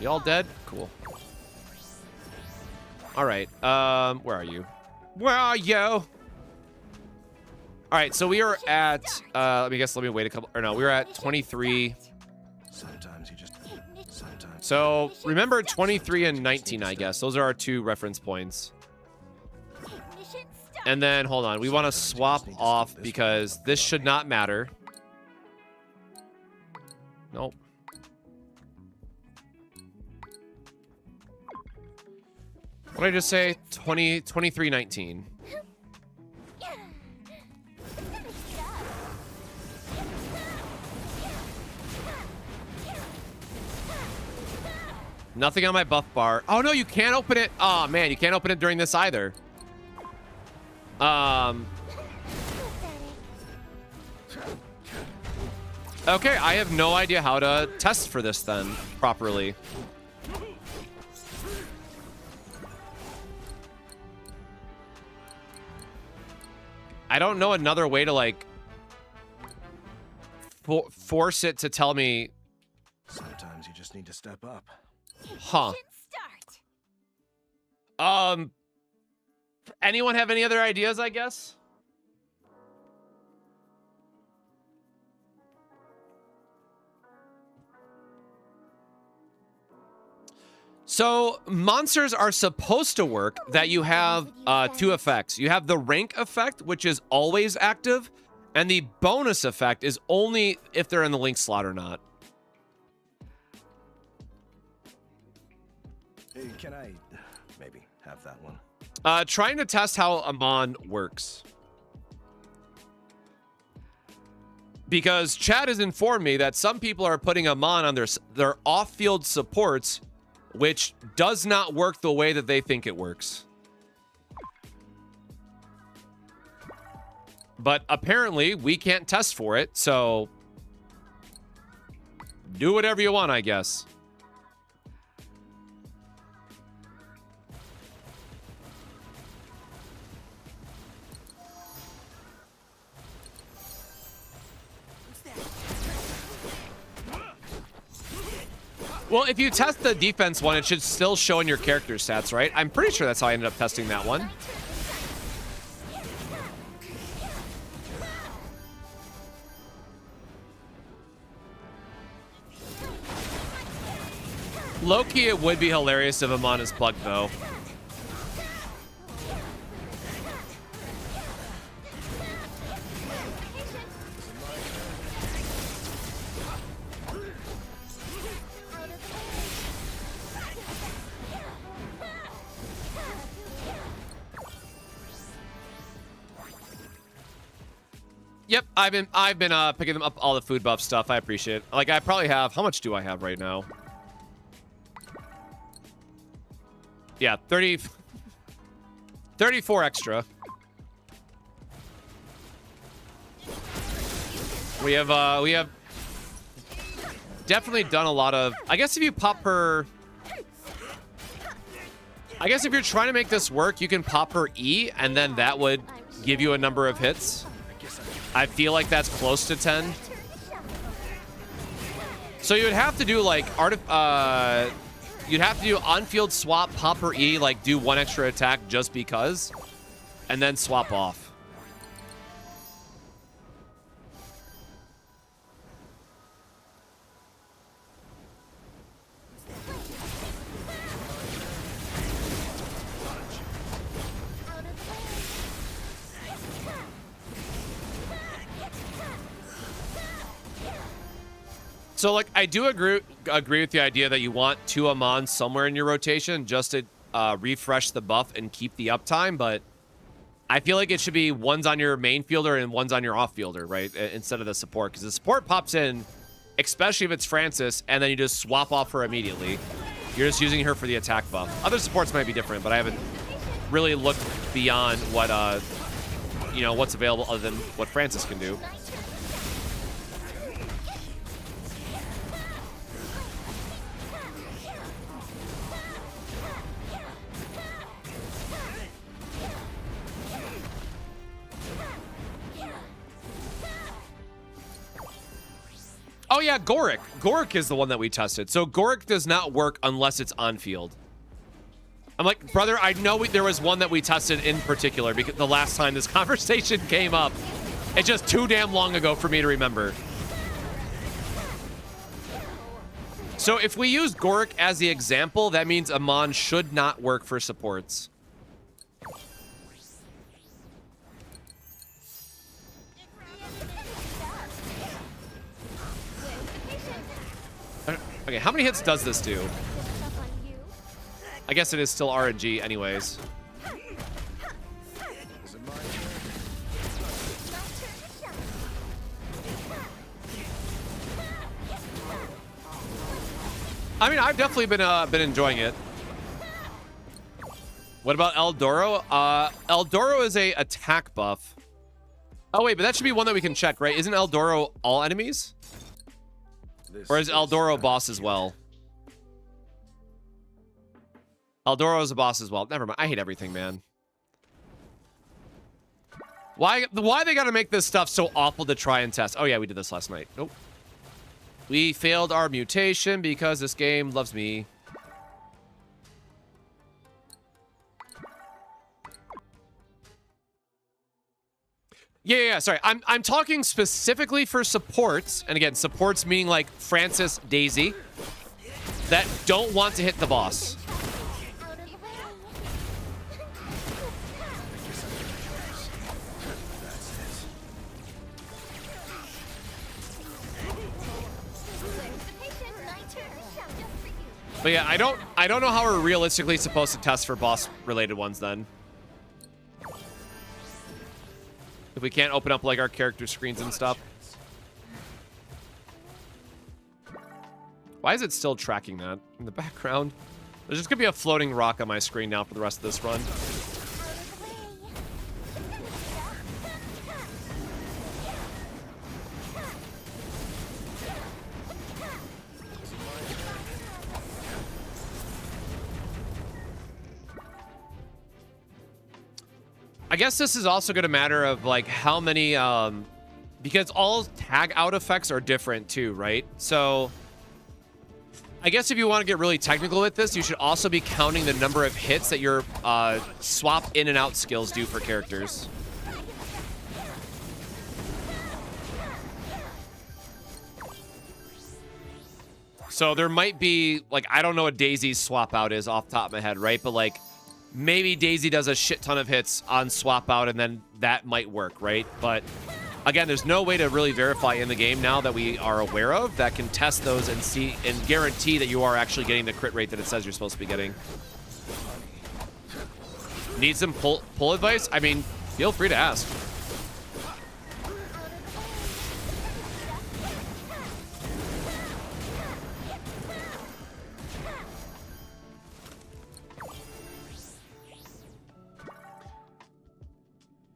You all dead? Cool. All right. Where are you? Where are you? All right. So we are at. Let me wait a couple. Or no, we were at 23. Sometimes you just. Sometimes. So remember 23 and 19, I guess. Those are our two reference points. And then, hold on. We want to swap off because this should not matter. Nope. What did I just say? 23, 19. Nothing on my buff bar. Oh, no, you can't open it. Oh, man, you can't open it during this either. Okay, I have no idea how to test for this then properly. I don't know another way to like force it to tell me. Sometimes you just need to step up. Huh. Anyone have any other ideas, I guess? So monsters are supposed to work that you have two effects. You have the rank effect, which is always active, and the bonus effect is only if they're in the link slot or not. Hey, can I maybe have that one? Trying to test how Amon works. Because Chad has informed me that some people are putting Amon on their off-field supports, which does not work the way that they think it works. But apparently, we can't test for it, so do whatever you want, I guess. Well, if you test the defense one, it should still show in your character stats, right? I'm pretty sure that's how I ended up testing that one. Low-key, it would be hilarious if Amon is plugged, though. Yep, I've been picking them up all the food buff stuff. I appreciate it. Like I probably have. How much do I have right now? Yeah, 34 extra. We have definitely done a lot of. I guess if you pop her. I guess if you're trying to make this work, you can pop her E, and then that would give you a number of hits. I feel like that's close to 10. So you would have to do like you'd have to do on-field swap, pop her E, like do one extra attack just because, and then swap off. So, like, I do agree with the idea that you want 2 Amons somewhere in your rotation just to refresh the buff and keep the uptime, but I feel like it should be one's on your main fielder and one's on your off fielder, right? Instead of the support, because the support pops in, especially if it's Francis, and then you just swap off her immediately. You're just using her for the attack buff. Other supports might be different, but I haven't really looked beyond what, you know, what's available other than what Francis can do. Oh yeah, Goric. Goric is the one that we tested. So Goric does not work unless it's on field. I'm like, brother, I know there was one that we tested in particular because the last time this conversation came up, it's just too damn long ago for me to remember. So if we use Goric as the example, that means Amon should not work for supports. Okay, how many hits does this do? I guess it is still RNG anyways. I mean, I've definitely been enjoying it. What about Eldoro? Eldoro is a attack buff. Oh wait, but that should be one that we can check, right? Isn't Eldoro all enemies? Or is Eldoro boss as well? Eldoro is a boss as well. Never mind. I hate everything, man. Why they gotta make this stuff so awful to try and test? Oh yeah, we did this last night. Nope. We failed our mutation because this game loves me. Yeah, sorry. I'm talking specifically for supports, and again, supports meaning like Francis, Daisy, that don't want to hit the boss. But yeah, I don't know how we're realistically supposed to test for boss related ones then. If we can't open up like our character screens and stuff. Why is it still tracking that in the background? There's just gonna be a floating rock on my screen now for the rest of this run. I guess this is also going to matter of like how many, because all tag out effects are different too, right? So I guess if you want to get really technical with this, you should also be counting the number of hits that your swap in and out skills do for characters. So there might be, like, I don't know what Daisy's swap out is off the top of my head, right? But like, maybe Daisy does a shit ton of hits on swap out and then that might work, right? But again, there's no way to really verify in the game now that we are aware of that can test those and see and guarantee that you are actually getting the crit rate that it says you're supposed to be getting. Need some pull advice? I mean, feel free to ask.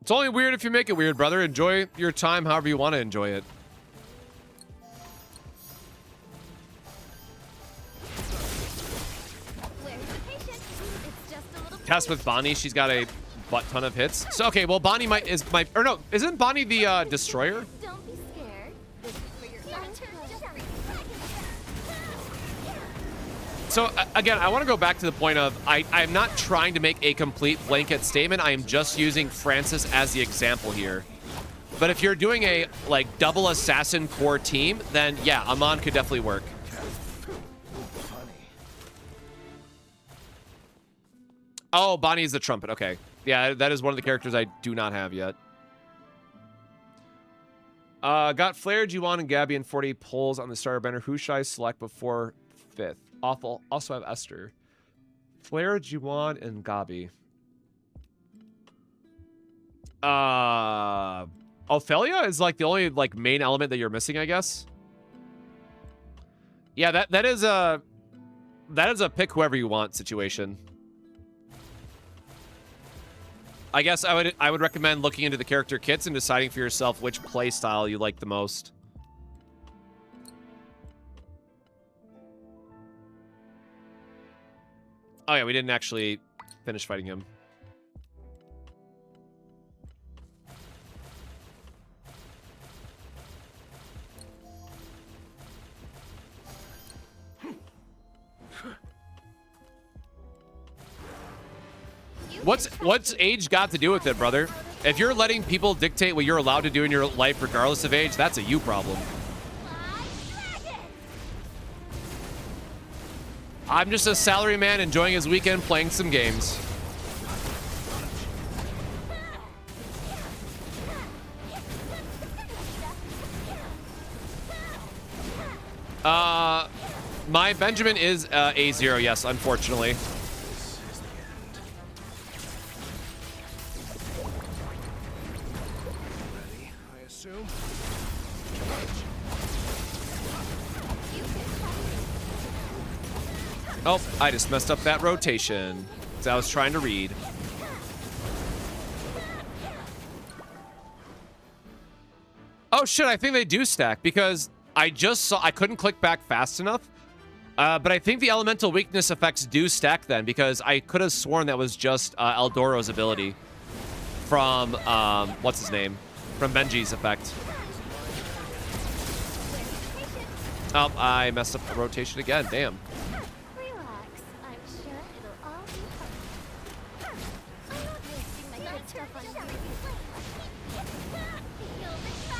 It's only weird if you make it weird, brother. Enjoy your time however you want to enjoy it. Test with Bonnie. She's got a butt ton of hits. So, okay, well, Bonnie or no, isn't Bonnie the destroyer? Don't be scared. This is for your So, again, I want to go back to the point of I'm not trying to make a complete blanket statement. I am just using Francis as the example here. But if you're doing a, like, double assassin core team, then, yeah, Amon could definitely work. Oh, Bonnie is the trumpet. Okay. Yeah, that is one of the characters I do not have yet. Got Flare, G1, and Gabby and 40 pulls on the starter banner. Who should I select before 5th? Awful. Also have Esther. Flare, G1, and Gabi. Ophelia is like the only like main element that you're missing, I guess. Yeah, that is a pick whoever you want situation. I guess I would recommend looking into the character kits and deciding for yourself which play style you like the most. Oh yeah, we didn't actually finish fighting him. What's age got to do with it, brother? If you're letting people dictate what you're allowed to do in your life regardless of age, that's a you problem. I'm just a salary man enjoying his weekend playing some games. My Benjamin is A0, yes, unfortunately. Oh, I just messed up that rotation. Because I was trying to read. Oh shit, I think they do stack because I just saw, I couldn't click back fast enough. But I think the elemental weakness effects do stack then because I could have sworn that was just Eldoro's ability from, what's his name? From Benji's effect. Oh, I messed up the rotation again, damn. Relax. I'm sure it'll all be fine. I'm not wasting my good stuff on you.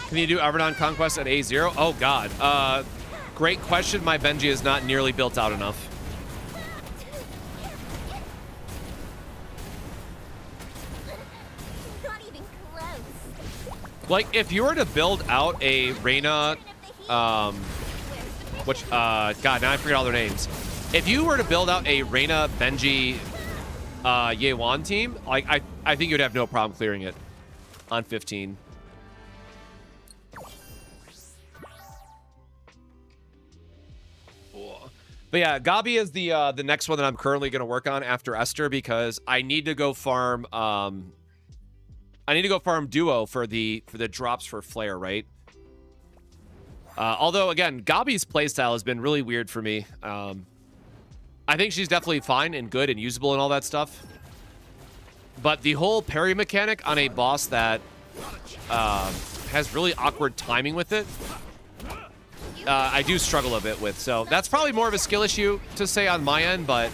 Can you do Everdon Conquest at A0? Oh god. Great question. My Benji is not nearly built out enough. Not even close. Like, if you were to build out a Reyna, which, god, now I forget all their names. If you were to build out a Reyna, Benji, Yewan team, like, I think you'd have no problem clearing it on 15. But yeah, Gabi is the next one that I'm currently going to work on after Esther because I need to go farm Duo for the drops for Flare, right? Although again, Gabi's playstyle has been really weird for me. I think she's definitely fine and good and usable and all that stuff. But the whole parry mechanic on a boss that has really awkward timing with it, I do struggle a bit with. So that's probably more of a skill issue to say on my end, but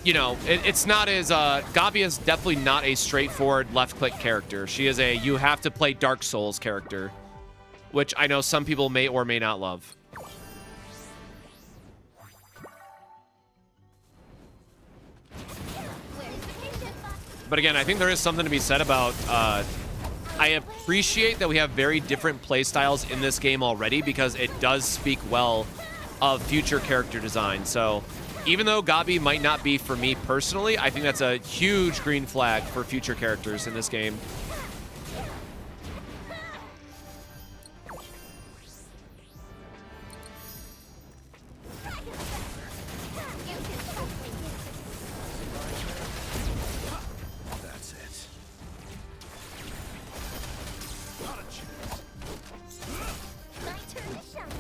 you know, it's not as Gabi is definitely not a straightforward left-click character. She is a you have to play Dark Souls character, which I know some people may or may not love. But again, I think there is something to be said about I appreciate that we have very different play styles in this game already because it does speak well of future character design. So even though Gabi might not be for me personally, I think that's a huge green flag for future characters in this game.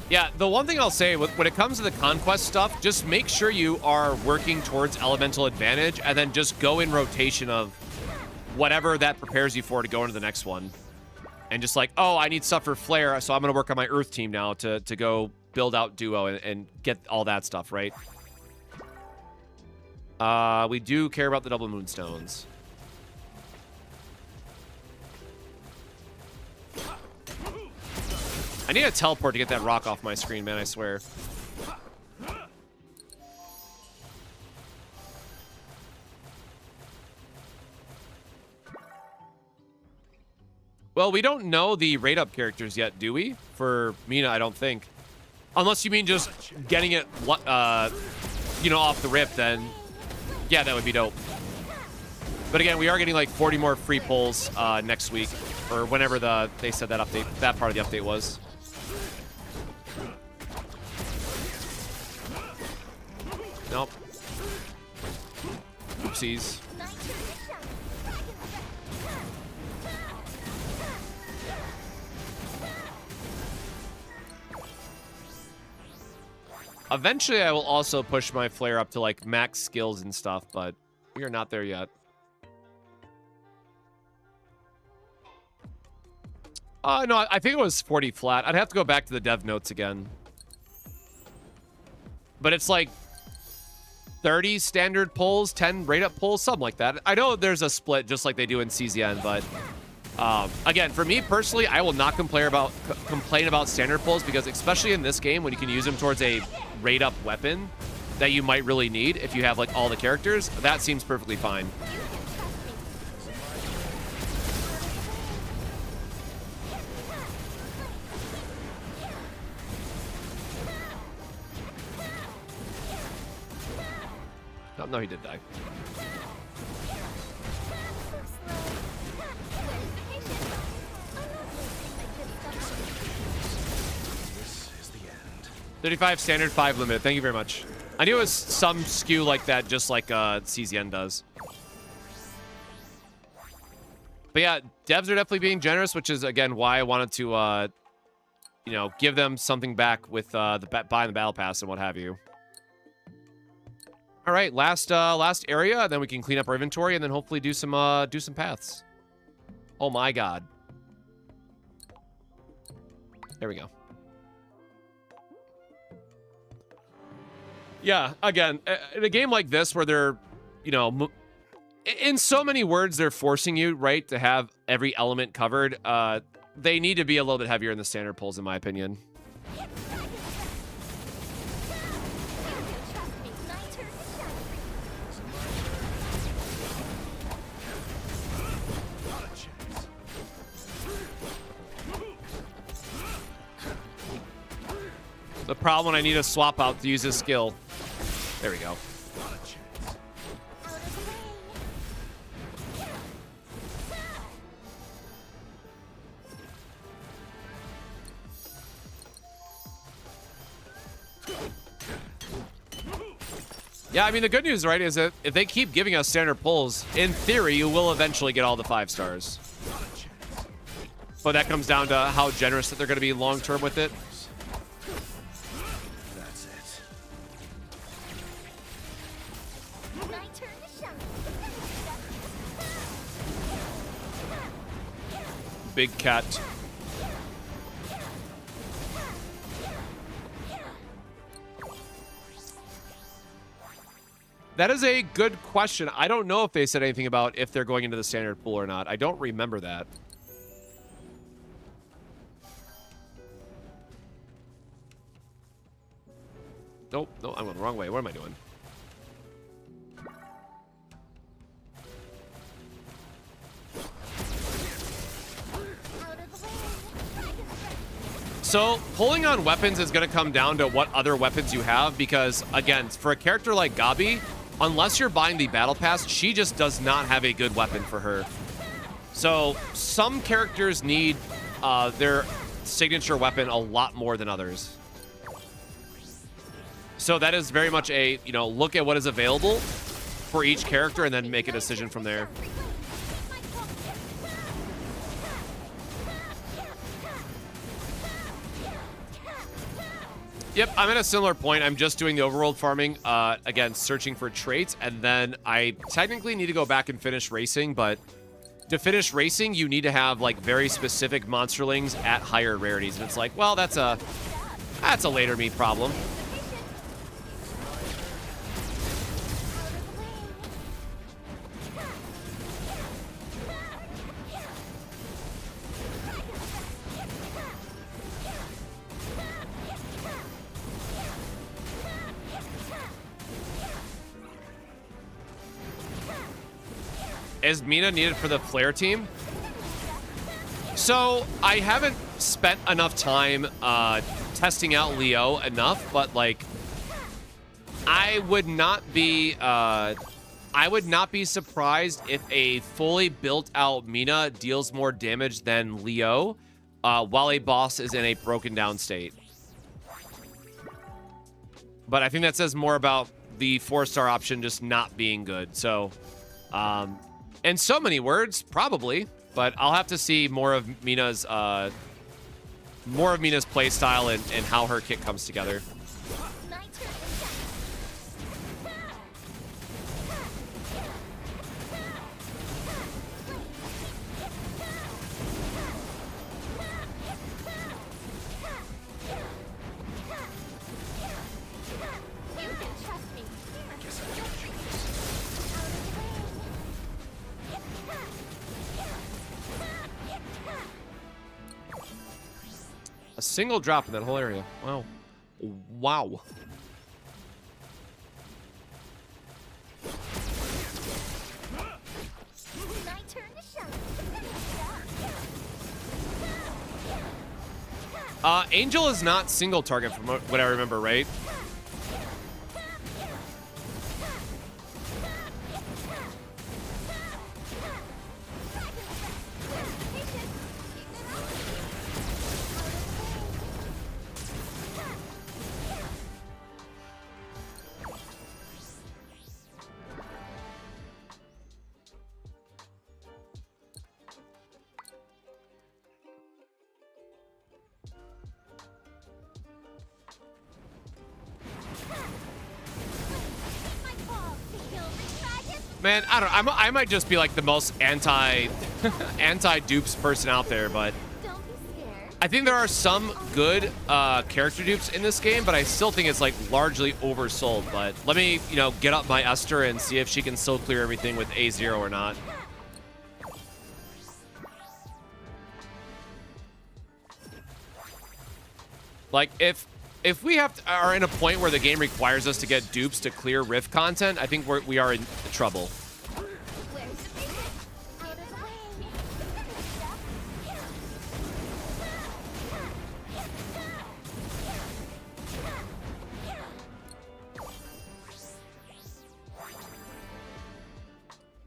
Yeah, the one thing I'll say, when it comes to the conquest stuff, just make sure you are working towards elemental advantage and then just go in rotation of whatever that prepares you for to go into the next one. And just like, oh, I need stuff for Flare, so I'm going to work on my Earth team now to go build out Duo and get all that stuff, right? We do care about the double moonstones. I need a teleport to get that rock off my screen, man, I swear. Well, we don't know the rate up characters yet, do we? For Mina, I don't think. Unless you mean just getting it, you know, off the rip, then yeah, that would be dope. But again, we are getting like 40 more free pulls next week, or whenever they said that update, that part of the update was. Nope. Oopsies. Eventually, I will also push my flare up to like max skills and stuff, but we are not there yet. No, I think it was 40 flat. I'd have to go back to the dev notes again. But it's like 30 standard pulls, 10 rate up pulls, something like that. I know there's a split just like they do in CZN, but again, for me personally, I will not complain about standard pulls because especially in this game when you can use them towards a rate up weapon that you might really need if you have like all the characters, that seems perfectly fine. Oh, no, he did die. This is the end. 35 standard, 5 limited. Thank you very much. I knew it was some skew like that, just like CZN does. But yeah, devs are definitely being generous, which is, again, why I wanted to, you know, give them something back with buying the battle pass and what have you. All right, last area, and then we can clean up our inventory, and then hopefully do some paths. Oh my god. There we go. Yeah, again, in a game like this where they're, you know, in so many words, they're forcing you, right, to have every element covered. They need to be a little bit heavier in the standard pulls, in my opinion. The problem when I need a swap out to use his skill. There we go. Yeah, I mean, the good news, right, is that if they keep giving us standard pulls, in theory, you will eventually get all the 5 stars. But that comes down to how generous that they're going to be long-term with it. Big cat. That is a good question. I don't know if they said anything about if they're going into the standard pool or not. I don't remember that. Nope, no, I'm going the wrong way. What am I doing? So, pulling on weapons is going to come down to what other weapons you have, because, again, for a character like Gabi, unless you're buying the Battle Pass, she just does not have a good weapon for her. So, some characters need their signature weapon a lot more than others. So that is very much a, you know, look at what is available for each character and then make a decision from there. Yep, I'm at a similar point. I'm just doing the overworld farming, again, searching for traits, and then I technically need to go back and finish racing, but to finish racing, you need to have, like, very specific monsterlings at higher rarities, and it's like, well, that's a later me problem. Is Mina needed for the flare team? So I haven't spent enough time testing out Leo enough, but like I would not be surprised if a fully built out Mina deals more damage than Leo while a boss is in a broken down state. But I think that says more about the 4-star option just not being good. So, in so many words, probably. But I'll have to see more of Mina's play style and how her kit comes together. A single drop in that whole area. Wow. Wow. Angel is not single target from what I remember, right? Man, I don't know. I might just be like the most anti-dupes person out there, but I think there are some good character dupes in this game, but I still think it's like largely oversold. But let me, get up my Esther and see if she can still clear everything with A0 or not. Like if we are in a point where the game requires us to get dupes to clear Rift content, I think we are in trouble.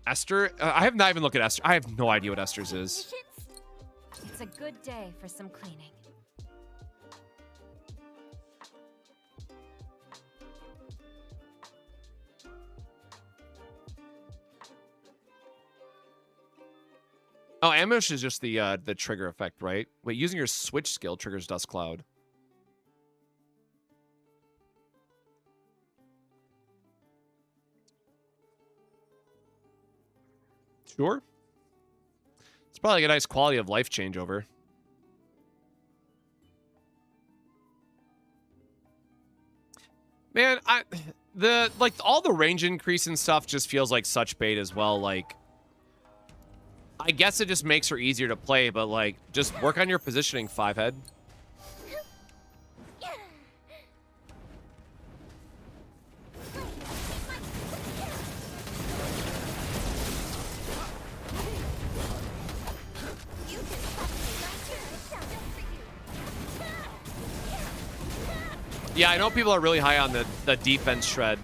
Esther? I have not even looked at Esther. I have no idea what Esther's is. It's a good day for some cleaning. Oh, ambush is just the trigger effect, right? Wait, using your switch skill triggers Dust Cloud. Sure. It's probably like a nice quality of life changeover. Man, all the range increase and stuff just feels like such bait as well. Like, I guess it just makes her easier to play, but like, just work on your positioning, Fivehead. Yeah, I know people are really high on the defense shred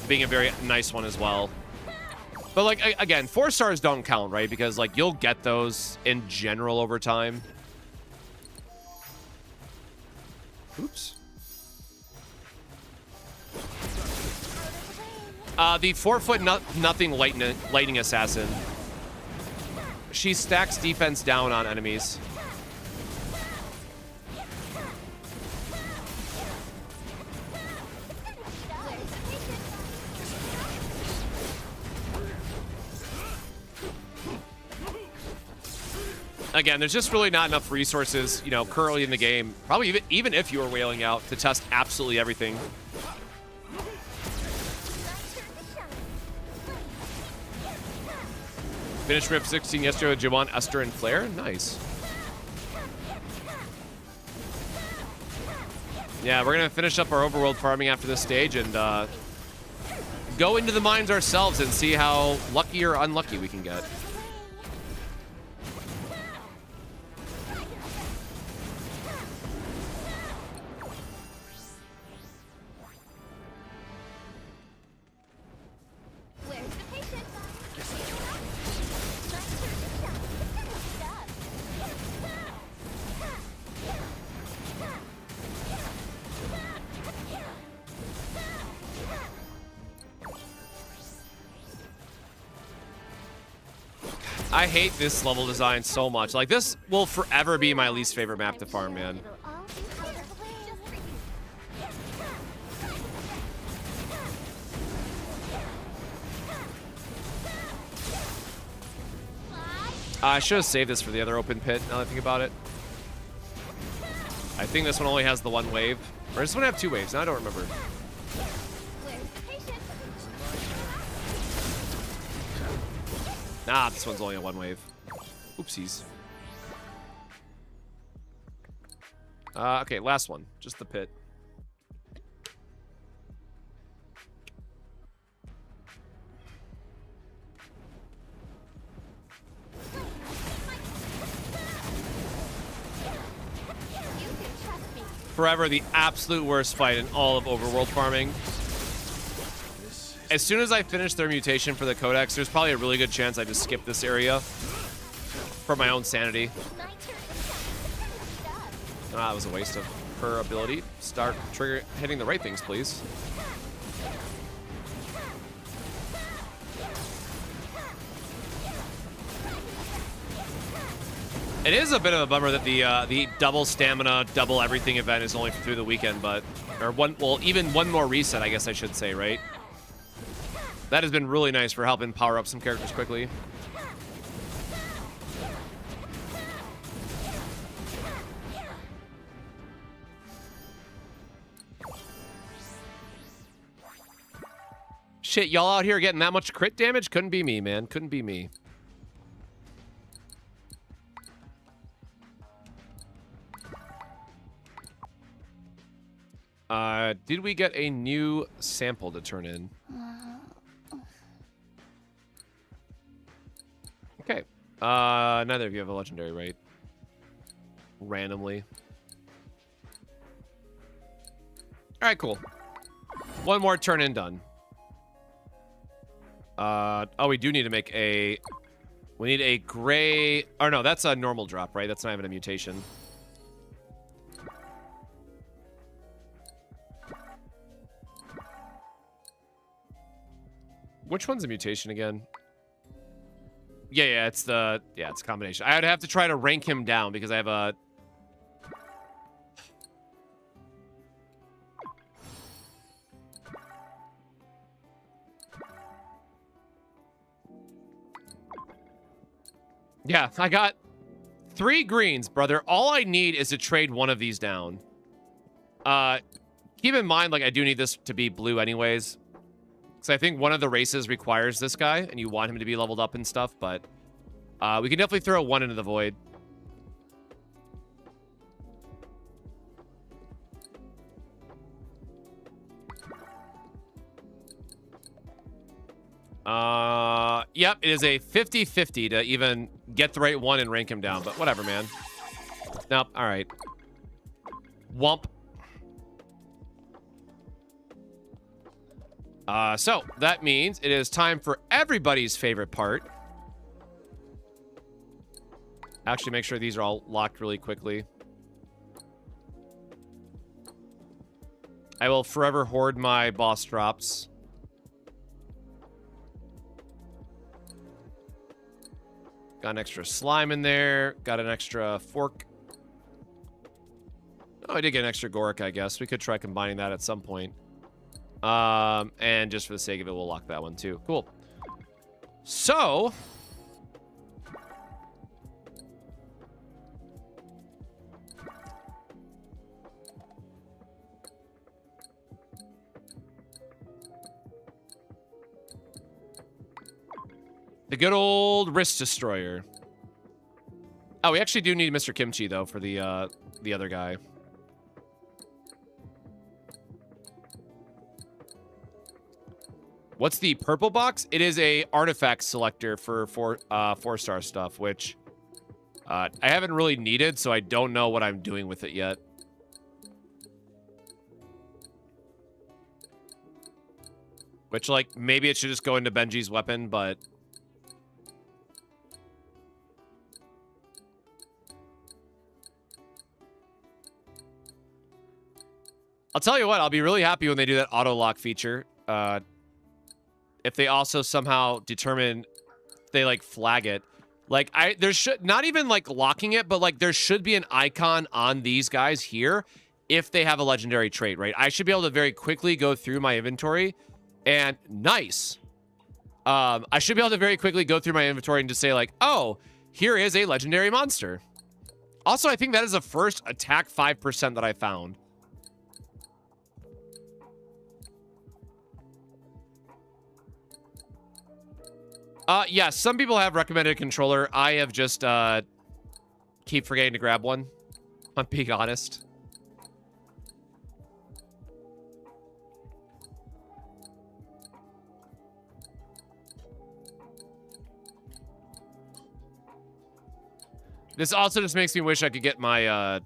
being a very nice one as well. But, like, again, 4 stars don't count, right? Because, like, you'll get those in general over time. Oops. The 4-foot nothing lightning assassin. She stacks defense down on enemies. Again, there's just really not enough resources, currently in the game. Probably even if you were wailing out to test absolutely everything. Finished Rift 16 yesterday with Javon, Esther, and Flare. Nice. Yeah, we're going to finish up our Overworld farming after this stage and go into the mines ourselves and see how lucky or unlucky we can get. I hate this level design so much. Like, this will forever be my least favorite map to farm, man. It'll all be colorful just for you. I should have saved this for the other open pit, now that I think about it. I think this one only has the one wave. Or does this one have two waves? Now I don't remember. Where's the patient? Nah, this one's only a one wave. Oopsies. Okay, last one. Just the pit. You can trust me. Forever the absolute worst fight in all of Overworld farming. As soon as I finish their mutation for the Codex, there's probably a really good chance I just skip this area for my own sanity. My turn. Good job. Ah, that was a waste of her ability. Start trigger hitting the right things, please. It is a bit of a bummer that the double stamina, double everything event is only through the weekend, but even one more reset, I guess I should say, right? That has been really nice for helping power up some characters quickly. Shit, y'all out here getting that much crit damage? Couldn't be me, man. Couldn't be me. Did we get a new sample to turn in? Okay. Neither of you have a legendary, right? Randomly. Alright, cool. One more turn in done. Oh, we do need to make a... We need a gray... Or no, that's a normal drop, right? That's not even a mutation. Which one's a mutation again? Yeah, it's the... Yeah, it's a combination. I would have to try to rank him down because I have a... Yeah, I got 3 greens, brother. All I need is to trade one of these down. Keep in mind, like, I do need this to be blue anyways. Because I think one of the races requires this guy, and you want him to be leveled up and stuff, but... we can definitely throw one into the void. Yep, it is a 50-50 to even get the right one and rank him down, but whatever, man. Nope, alright. Wump. So, that means it is time for everybody's favorite part. Actually, make sure these are all locked really quickly. I will forever hoard my boss drops. Got an extra slime in there. Got an extra fork. Oh, I did get an extra Goric, I guess. We could try combining that at some point. And just for the sake of it, we'll lock that one too. Cool. So... the good old wrist destroyer. Oh, we actually do need Mr. Kimchi though for the other guy. What's the purple box? It is a artifact selector for 4-star stuff, which I haven't really needed, so I don't know what I'm doing with it yet. Which, like, maybe it should just go into Benji's weapon, but... I'll tell you what, I'll be really happy when they do that auto lock feature. If they also somehow determine they like flag it. Like, there should, not even like locking it, but like there should be an icon on these guys here if they have a legendary trait, right? I should be able to very quickly go through my inventory and nice. I should be able to very quickly go through my inventory and just say like, oh, here is a legendary monster. Also, I think that is the first attack 5% that I found. Yeah, some people have recommended a controller. I have just, keep forgetting to grab one. I'm being honest. This also just makes me wish I could get my,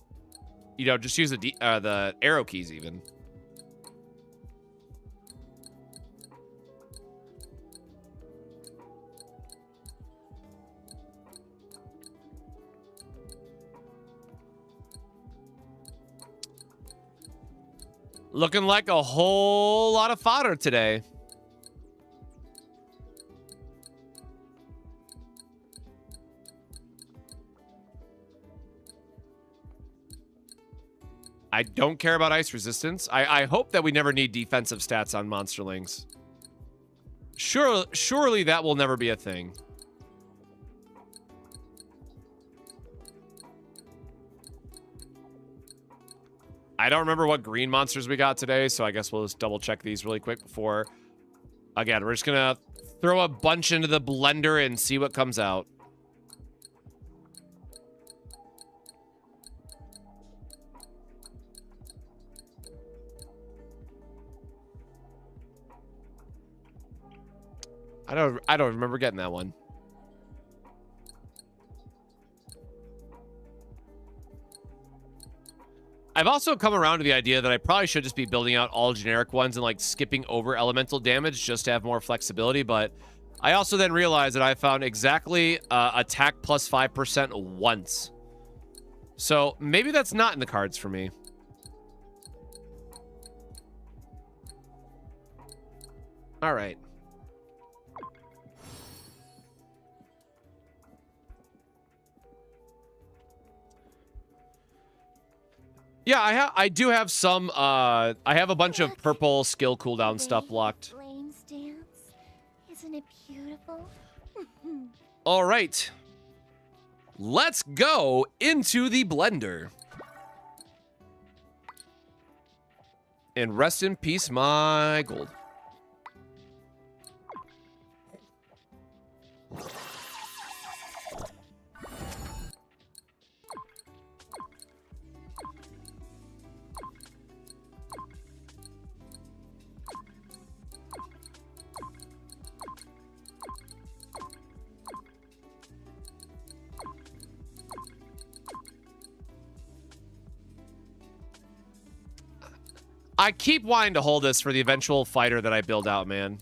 you know, just use the arrow keys even. Looking like a whole lot of fodder today. I don't care about ice resistance. I hope that we never need defensive stats on monsterlings. Surely that will never be a thing. I don't remember what green monsters we got today, so I guess we'll just double check these really quick before. Again, we're just gonna throw a bunch into the blender and see what comes out. I don't remember getting that one. I've also come around to the idea that I probably should just be building out all generic ones and like skipping over elemental damage just to have more flexibility, but I also then realized that I found exactly attack plus 5% once. So maybe that's not in the cards for me. All right. Yeah, I do have some, I have a bunch of purple skill cooldown stuff locked. Flames dance. Isn't it beautiful? All right. Let's go into the blender. And rest in peace, my gold. I keep wanting to hold this for the eventual fighter that I build out, man.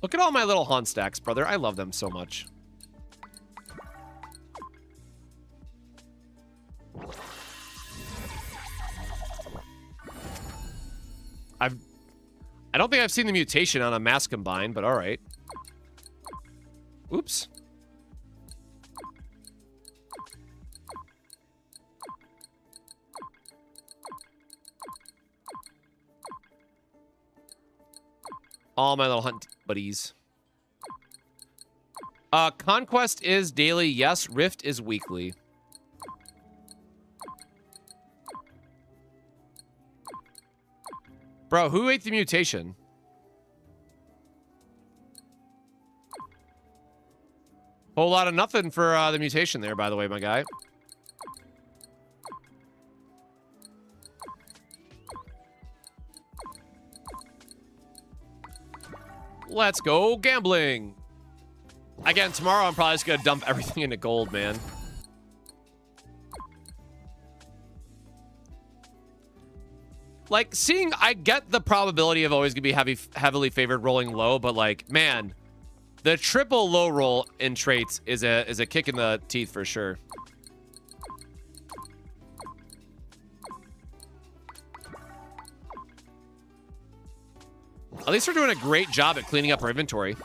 Look at all my little haunt stacks, brother. I love them so much. I don't think I've seen the mutation on a mass combine, but all right. Oops. All my little hunt buddies. Conquest is daily. Yes. Rift is weekly. Bro, who ate the mutation? Whole lot of nothing for the mutation there, by the way, my guy. Let's go gambling. Again, tomorrow I'm probably just gonna dump everything into gold, man. Like, seeing, I get the probability of always gonna be heavily favored rolling low, but like, man, the triple low roll in traits is a kick in the teeth for sure. At least we're doing a great job at cleaning up our inventory.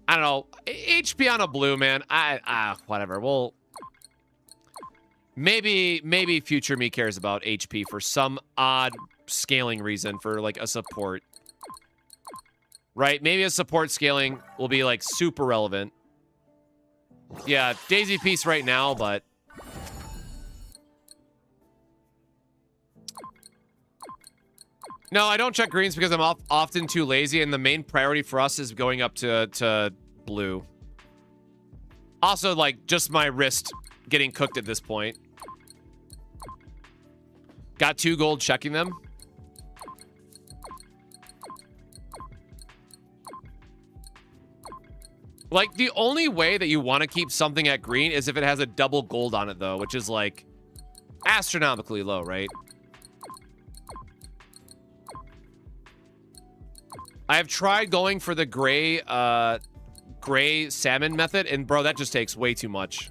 I don't know. HP on a blue, man. Whatever. Well, maybe future me cares about HP for some odd scaling reason for like a support. Right? Maybe a support scaling will be like super relevant. Yeah, Daisy piece right now, but no, I don't check greens because I'm often too lazy, and the main priority for us is going up to blue. Also, like, just my wrist getting cooked at this point. Got 2 gold checking them. Like, the only way that you want to keep something at green is if it has a double gold on it, though, which is, like, astronomically low, right? I have tried going for the gray salmon method, and bro, that just takes way too much.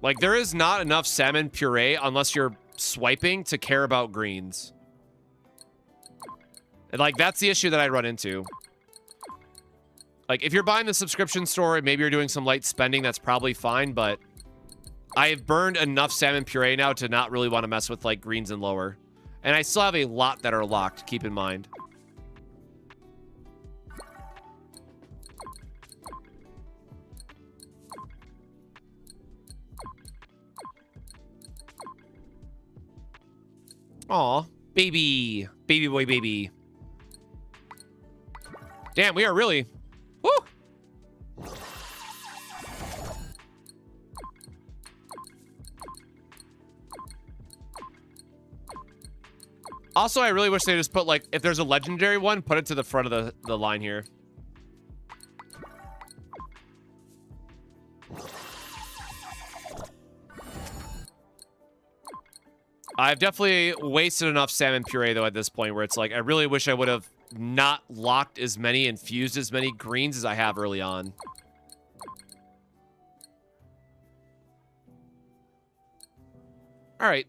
Like, there is not enough salmon puree unless you're swiping to care about greens. And, like, that's the issue that I run into. Like, if you're buying the subscription store and maybe you're doing some light spending, that's probably fine, but I have burned enough salmon puree now to not really want to mess with, like, greens and lower. And I still have a lot that are locked, keep in mind. Aw, baby. Baby boy, baby. Damn, we are really... Woo! Also, I really wish they just put, like, if there's a legendary one, put it to the front of the line here. I've definitely wasted enough salmon puree, though, at this point, where it's like, I really wish I would have not locked as many and fused as many greens as I have early on. All right.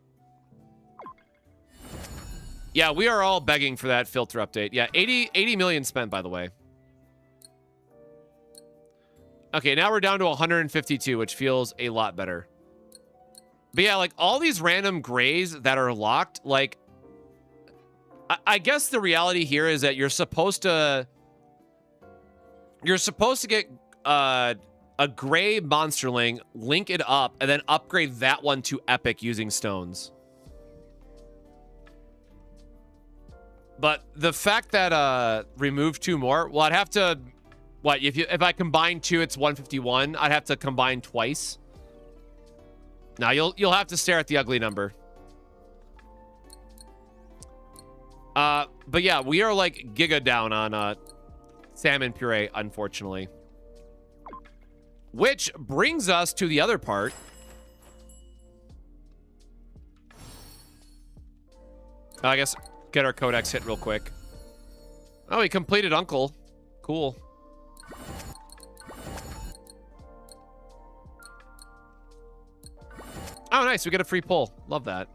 Yeah, we are all begging for that filter update. Yeah, 80 million spent, by the way. Okay, now we're down to 152, which feels a lot better. But yeah, like, all these random grays that are locked, like, I guess the reality here is that you're supposed to get a gray monsterling, link it up, and then upgrade that one to epic using stones. But the fact that remove 2 more, well, I'd have to, what, if I combine 2, it's 151. I'd have to combine twice. Now you'll have to stare at the ugly number. But yeah, we are like giga down on salmon puree, unfortunately. Which brings us to the other part. I guess get our codex hit real quick. Oh, he completed Uncle. Cool. Oh, nice. We get a free pull. Love that.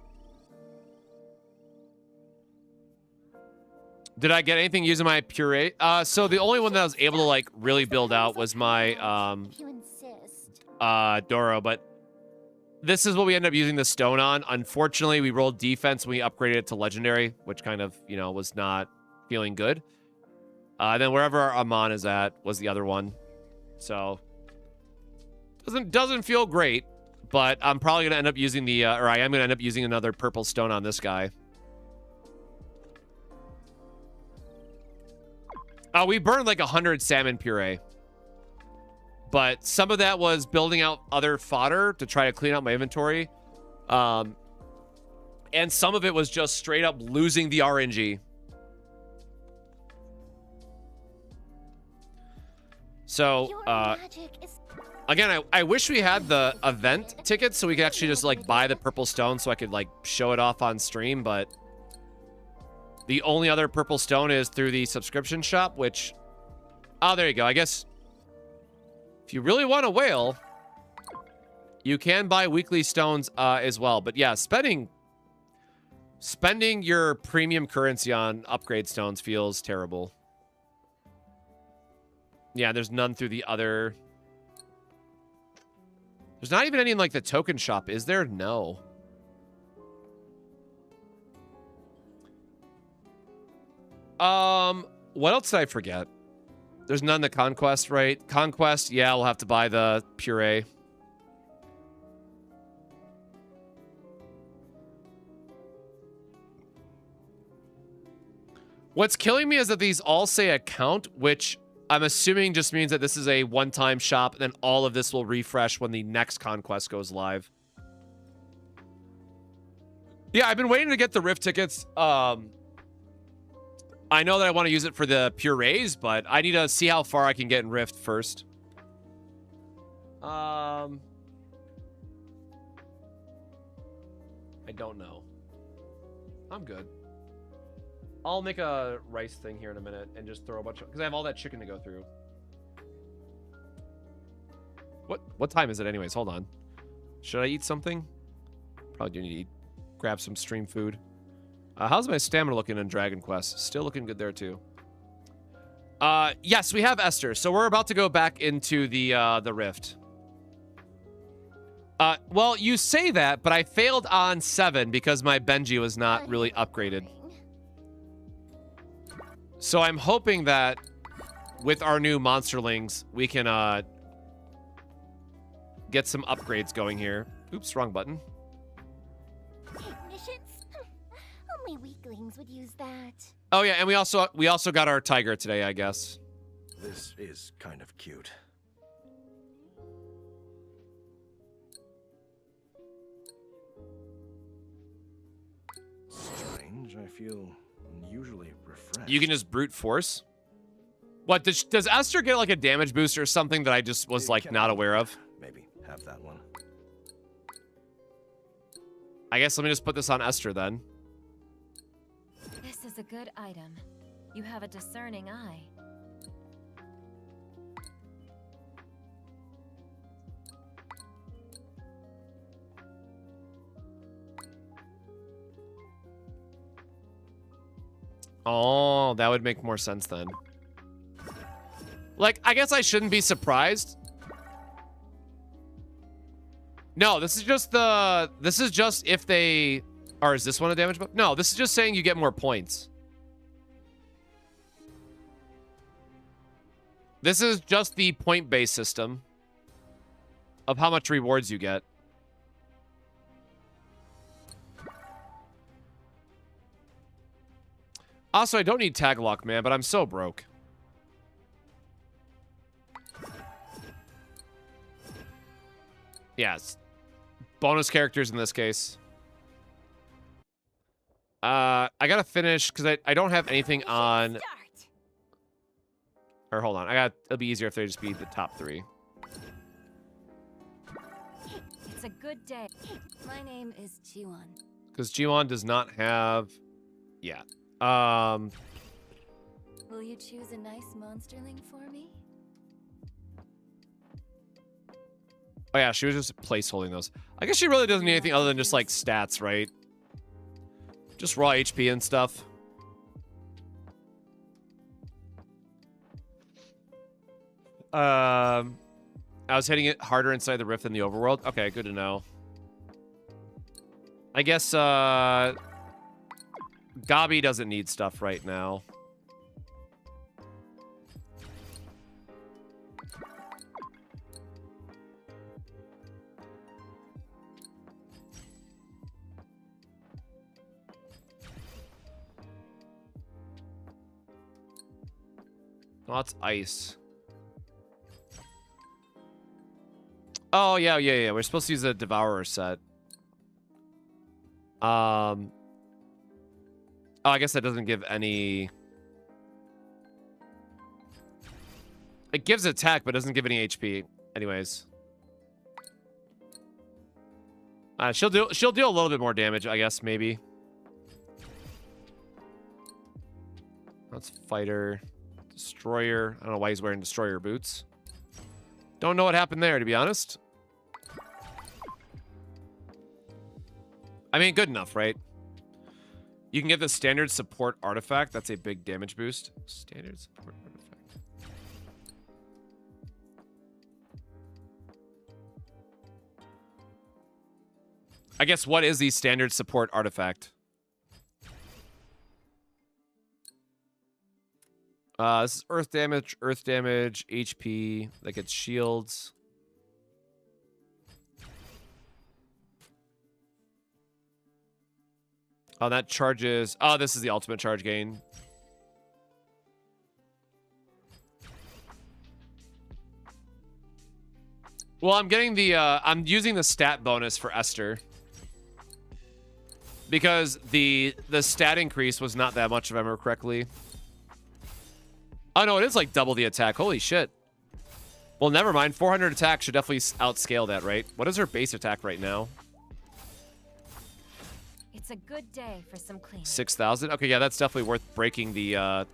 Did I get anything using my puree? So the only one that I was able to, like, really build out was my, Doro, but this is what we ended up using the stone on. Unfortunately, we rolled defense when we upgraded it to legendary, which kind of, you know, was not feeling good. Then wherever our Amon is at was the other one. So, doesn't feel great. But I'm probably going to end up using the, or I am going to end up using another purple stone on this guy. We burned like 100 salmon puree. But some of that was building out other fodder to try to clean out my inventory. And some of it was just straight up losing the RNG. So, again, I wish we had the event tickets so we could actually just, like, buy the purple stone so I could, like, show it off on stream, but the only other purple stone is through the subscription shop, which... Oh, there you go. I guess if you really want a whale, you can buy weekly stones as well. But yeah, spending Spending your premium currency on upgrade stones feels terrible. Yeah, there's none through the other... There's not even any in, like, the token shop, is there? No. What else did I forget? There's none in the Conquest, right? Conquest, yeah, we'll have to buy the puree. What's killing me is that these all say account, which I'm assuming just means that this is a one-time shop, and then all of this will refresh when the next Conquest goes live. Yeah, I've been waiting to get the Rift tickets. I know that I want to use it for the purees, but I need to see how far I can get in Rift first. I don't know. I'm good. I'll make a rice thing here in a minute and just throw a bunch of... Because I have all that chicken to go through. What time is it anyways? Hold on. Should I eat something? Probably do need to eat. Grab some stream food. How's my stamina looking in Dragon Quest? Still looking good there too. Yes, we have Esther. So we're about to go back into the Rift. Well, you say that, but I failed on 7 because my Benji was not really upgraded. So I'm hoping that with our new monsterlings, we can get some upgrades going here. Oops, wrong button. Technicians? Only weaklings would use that. Oh yeah, and we also got our tiger today, I guess. This is kind of cute. Strange, I feel unusually refreshed. You can just brute force? What, does Esther get like a damage boost or something that I just was like not aware of? Maybe have that one. I guess let me just put this on Esther then. This is a good item. You have a discerning eye. Oh, that would make more sense then. Like, I guess I shouldn't be surprised. No, this is just if they... Or is this one a damage buff? No, this is just saying you get more points. This is just the point-based system of how much rewards you get. Also, I don't need tag lock, man, but I'm so broke. Yes. Bonus characters in this case. I gotta finish, because I don't have anything on... Or hold on, it'll be easier if they just be the top 3. It's a good day. My name is Jiwon. Because Jiwon does not have... Yeah. Will you choose a nice monsterling for me? Oh yeah, she was just placeholding those. I guess she really doesn't need anything other than just like stats, right? Just raw HP and stuff. I was hitting it harder inside the Rift than the Overworld. Okay, good to know. I guess Gabi doesn't need stuff right now. Oh, that's ice. Oh, yeah. We're supposed to use a Devourer set. Oh, I guess that doesn't give any... It gives attack, but doesn't give any HP. Anyways. She'll deal a little bit more damage, I guess, maybe. That's Fighter. Destroyer. I don't know why he's wearing Destroyer boots. Don't know what happened there, to be honest. I mean, good enough, right? You can get the standard support artifact. That's a big damage boost. Standard support artifact. I guess what is the standard support artifact? This is earth damage, HP. That gets shields. Oh, that charges. Oh, this is the ultimate charge gain. Well, I'm getting the. I'm using the stat bonus for Esther. Because the stat increase was not that much, if I remember correctly. Oh, no, it is like double the attack. Holy shit. Well, never mind. 400 attack should definitely outscale that, right? What is her base attack right now? It's a good day for some cleaning. 6,000? Okay, yeah, that's definitely worth breaking the,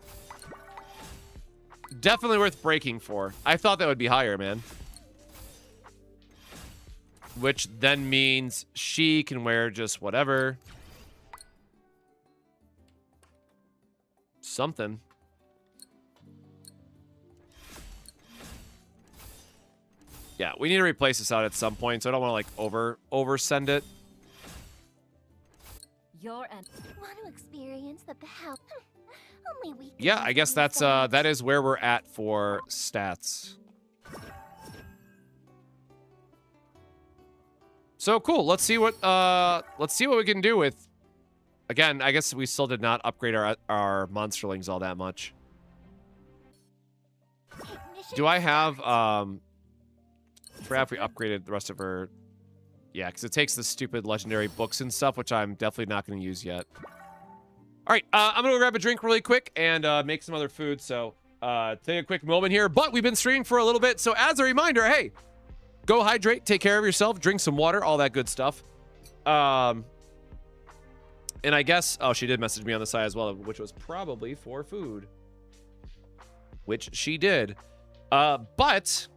Definitely worth breaking for. I thought that would be higher, man. Which then means she can wear just whatever. Something. Yeah, we need to replace this out at some point, so I don't want to like over send it. You're an Want to experience the power? Only we. Yeah, I guess that's that is where we're at for stats. So cool. Let's see what we can do with. Again, I guess we still did not upgrade our monsterlings all that much. Do I have forgot if we upgraded the rest of her. Yeah, because it takes the stupid legendary books and stuff, which I'm definitely not going to use yet. All right, I'm going to grab a drink really quick and make some other food. So take a quick moment here. But we've been streaming for a little bit. So as a reminder, hey, go hydrate, take care of yourself, drink some water, all that good stuff. And I guess, oh, she did message me on the side as well, which was probably for food. Which she did. But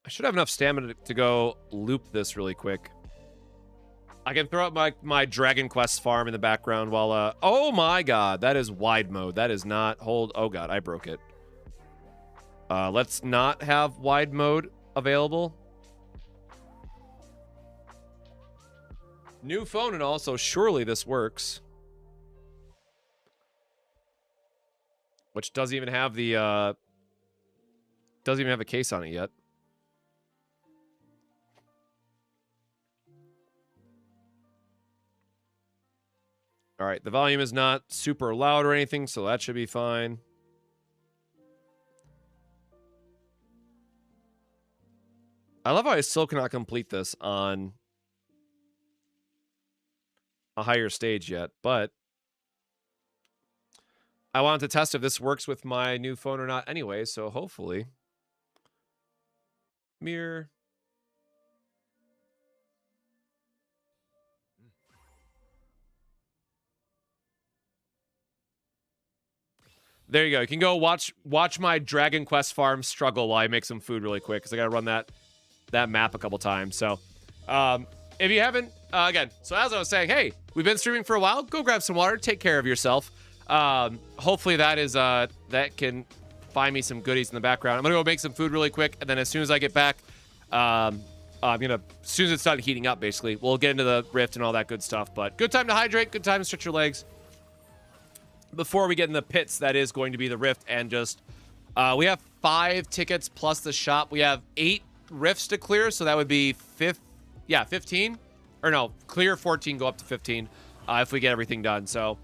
I should have enough stamina to go loop this really quick. I can throw up my Dragon Quest farm in the background while, oh my god, that is wide mode. That is not, oh god, I broke it. Let's not have wide mode available. New phone and also surely this works. Which doesn't even have the, doesn't even have a case on it yet. All right, the volume is not super loud or anything, so that should be fine. I love how I still cannot complete this on a higher stage yet, but I wanted to test if this works with my new phone or not anyway, so hopefully. Mirror. There you go. You can go watch my Dragon Quest farm struggle while I make some food really quick, because I got to run that map a couple times. So, if you haven't, again, so as I was saying, hey, we've been streaming for a while. Go grab some water. Take care of yourself. Hopefully that is, that can find me some goodies in the background. I'm going to go make some food really quick, and then as soon as I get back, I'm going to, as soon as it's done heating up, basically, we'll get into the rift and all that good stuff. But good time to hydrate. Good time to stretch your legs. Before we get in the pits, that is going to be the rift, and just we have 5 tickets plus the shop. We have 8 rifts to clear, so that would be 15, or no, clear 14, go up to 15 if we get everything done. So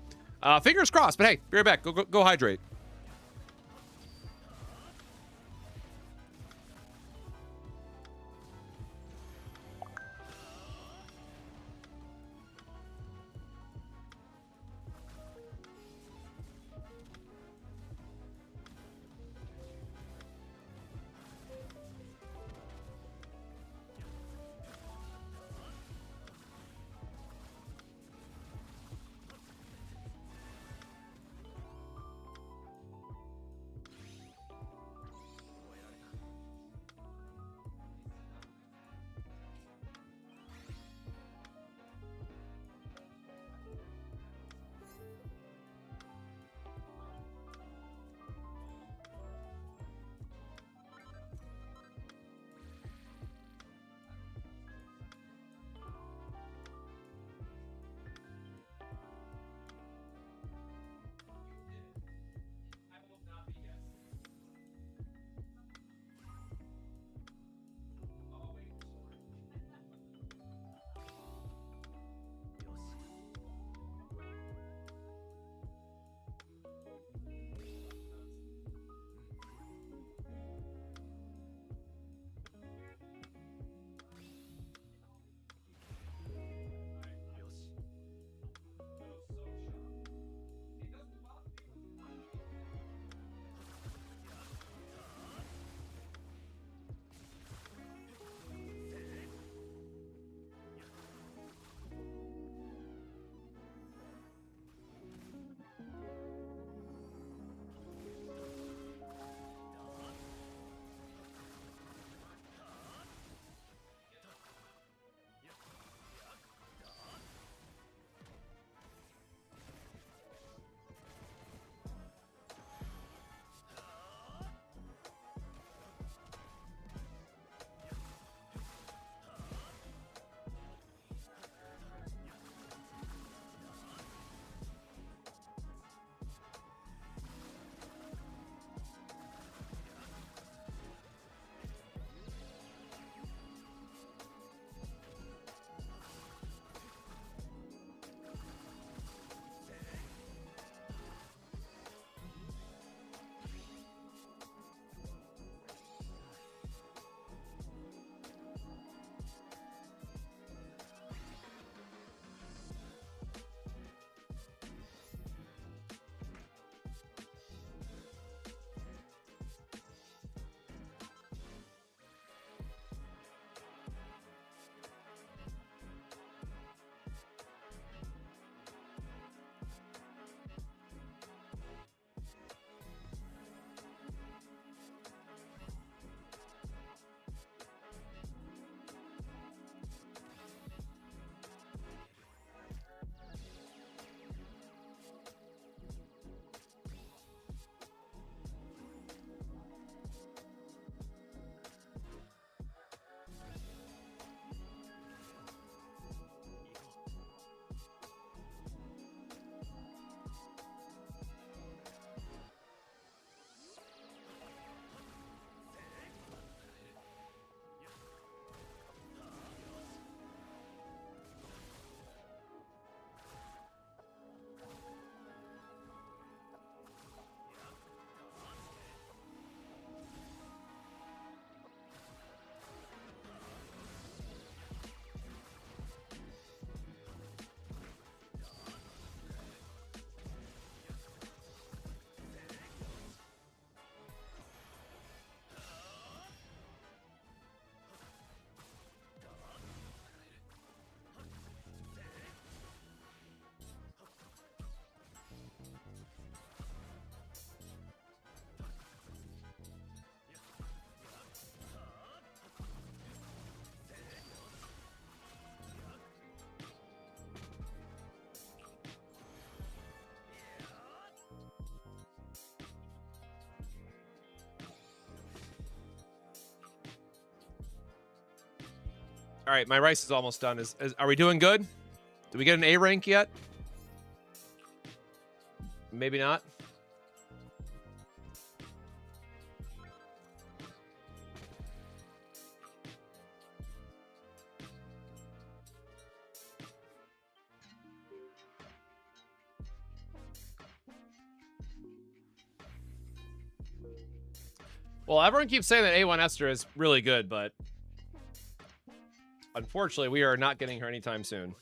fingers crossed. But hey, be right back. Go hydrate. All right, my rice is almost done. Are we doing good? Did we get an A rank yet? Maybe not. Well, everyone keeps saying that A1 Esther is really good, but unfortunately, we are not getting her anytime soon.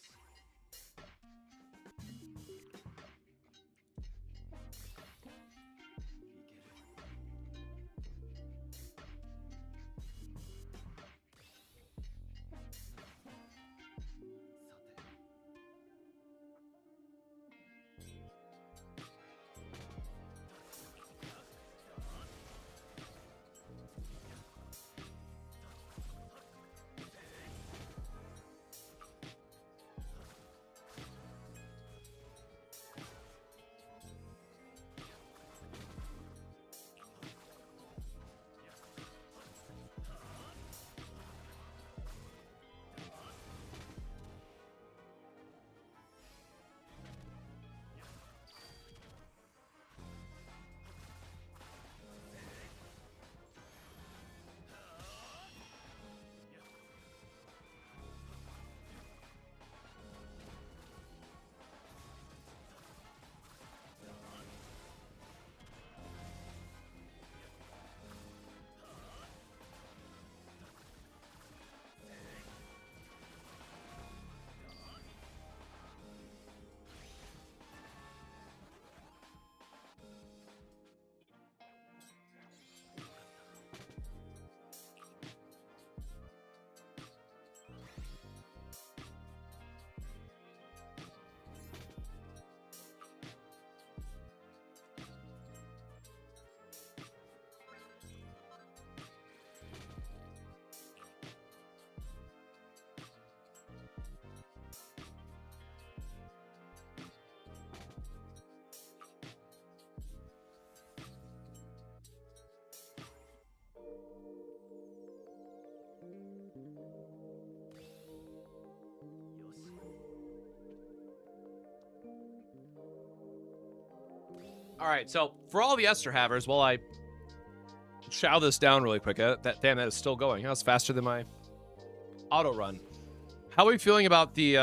All right, so for all the Esther havers, while I chow this down really quick, that is still going. That was faster than my auto run. How are we feeling about the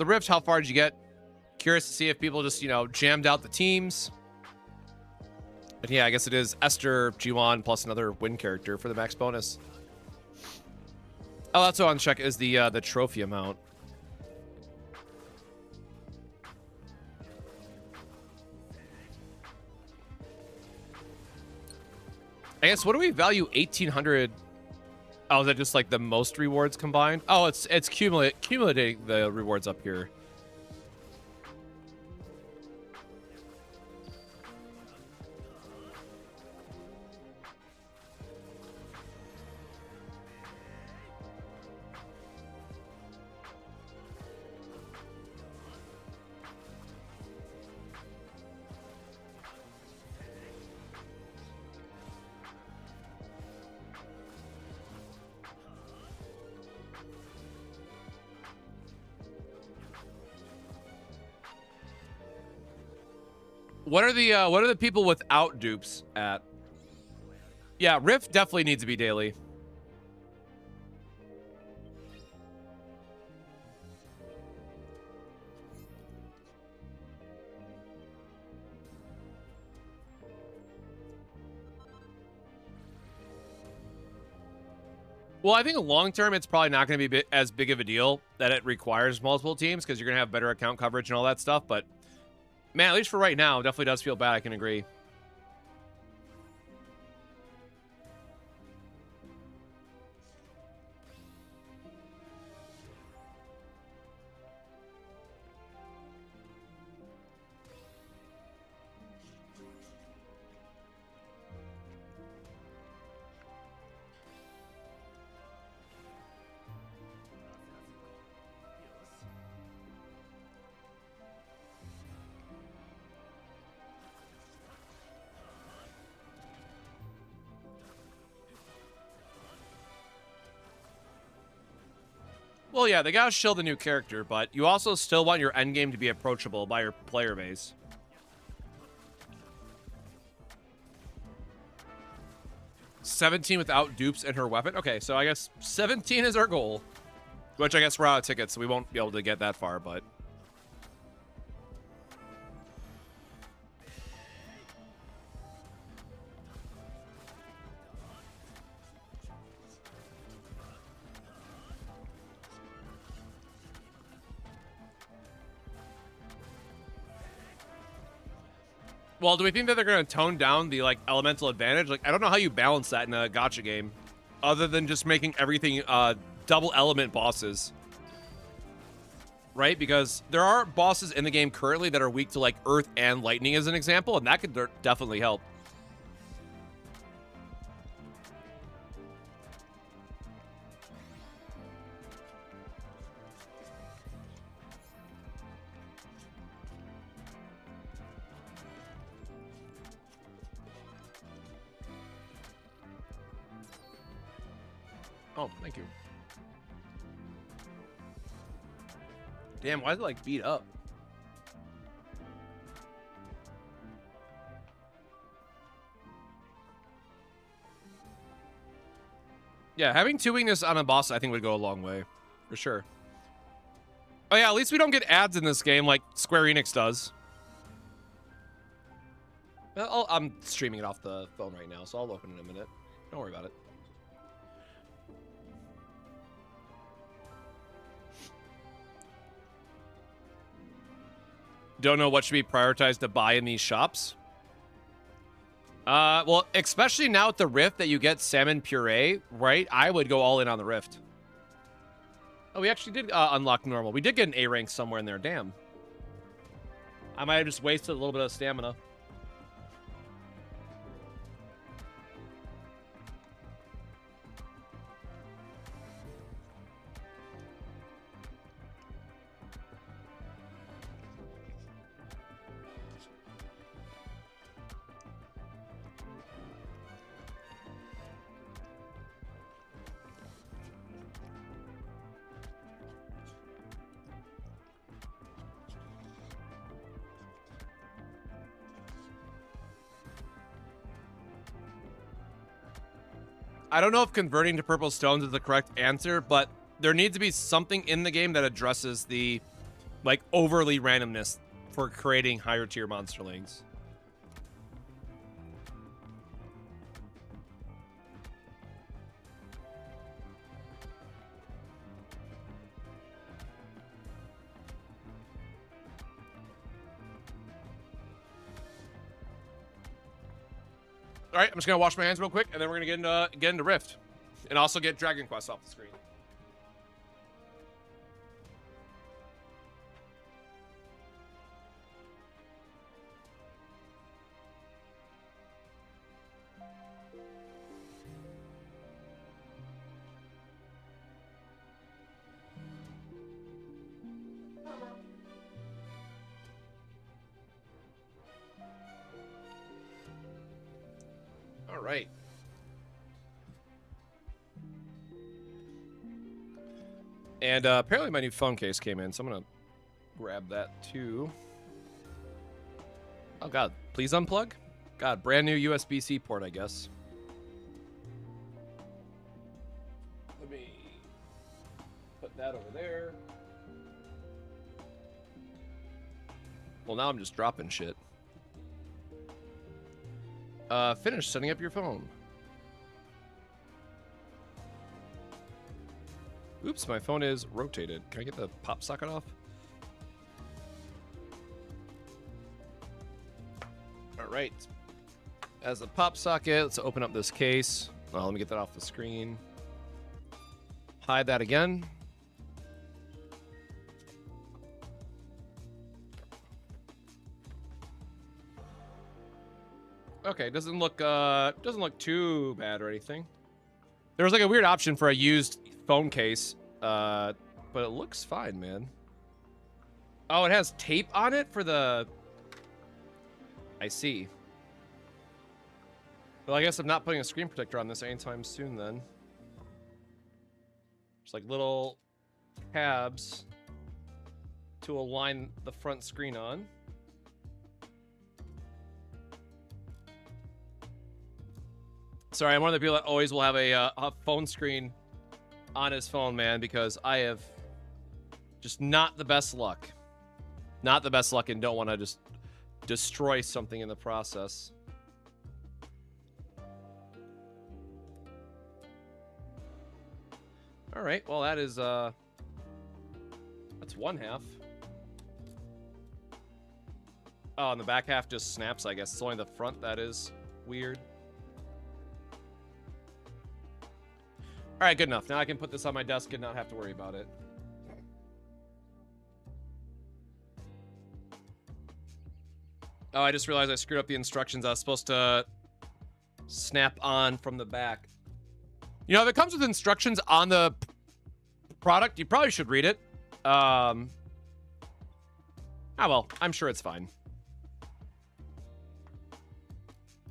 Rift? How far did you get? Curious to see if people just, you know, jammed out the teams. But yeah, I guess it is Esther, G1 plus another win character for the max bonus. Oh, that's what I want to check is the trophy amount. I guess, what do we value 1,800? Oh, is that just like the most rewards combined? Oh, it's accumulating the rewards up here. What are the people without dupes at? Yeah, Rift definitely needs to be daily. Well, I think long term, it's probably not going to be as big of a deal that it requires multiple teams because you're going to have better account coverage and all that stuff. But man, at least for right now, it definitely does feel bad. I can agree. Well, yeah, they gotta shield the new character, but you also still want your endgame to be approachable by your player base. "17 without dupes in her weapon." Okay, so I guess 17 is our goal. Which I guess we're out of tickets, so we won't be able to get that far, but... Well, do we think that they're going to tone down the, like, elemental advantage? Like, I don't know how you balance that in a gacha game, other than just making everything, double element bosses. Right? Because there are bosses in the game currently that are weak to, like, earth and lightning as an example, and that could definitely help. Oh, thank you. Damn, why is it, like, beat up? Yeah, having 2 weakness on a boss, I think, would go a long way. For sure. Oh, yeah, at least we don't get ads in this game like Square Enix does. Well, I'm streaming it off the phone right now, so I'll open it in a minute. Don't worry about it. Don't know what should be prioritized to buy in these shops. Well, especially now with the Rift that you get salmon puree, right? I would go all in on the Rift. Oh, we actually did unlock normal. We did get an A rank somewhere in there. Damn. I might have just wasted a little bit of stamina. I don't know if converting to purple stones is the correct answer, but there needs to be something in the game that addresses the, like, overly randomness for creating higher tier monsterlings. All right, I'm just gonna wash my hands real quick, and then we're gonna get into Rift, and also get Dragon Quest off the screen. All right. And apparently my new phone case came in, so I'm gonna grab that too. Oh god, please unplug? God, brand new USB-C port, I guess. Let me put that over there. Well, now I'm just dropping shit. Finish setting up your phone. Oops, my phone is rotated. Can I get the pop socket off? All right. As a pop socket, let's open up this case. Well, let me get that off the screen. Hide that again. Okay, doesn't look too bad or anything. There was like a weird option for a used phone case, but it looks fine, man. Oh, it has tape on it for the... I see. Well, I guess I'm not putting a screen protector on this anytime soon then. Just like little tabs to align the front screen on. Sorry, I'm one of the people that always will have a phone screen on his phone, man, because I have just not the best luck. Not the best luck and don't want to just destroy something in the process. All right, well, that is, that's one half. Oh, and the back half just snaps, I guess. It's only the front that is weird. All right, good enough. Now I can put this on my desk and not have to worry about it. Oh, I just realized I screwed up the instructions. I was supposed to snap on from the back. You know, if it comes with instructions on the product, you probably should read it. Ah, well, I'm sure it's fine.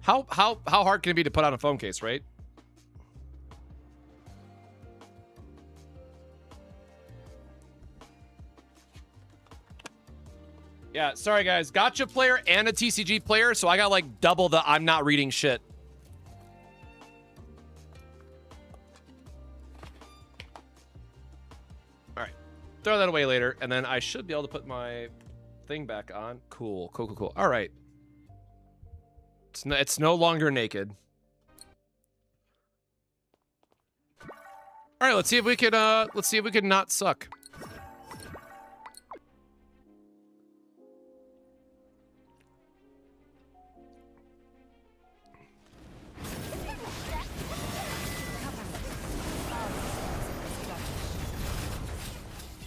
How hard can it be to put on a phone case, right? Yeah, sorry guys. Gotcha player and a TCG player, so I got like double the I'm not reading shit. All right. Throw that away later, and then I should be able to put my thing back on. Cool, cool, cool, cool. All right. It's no longer naked. All right, let's see if we could not suck.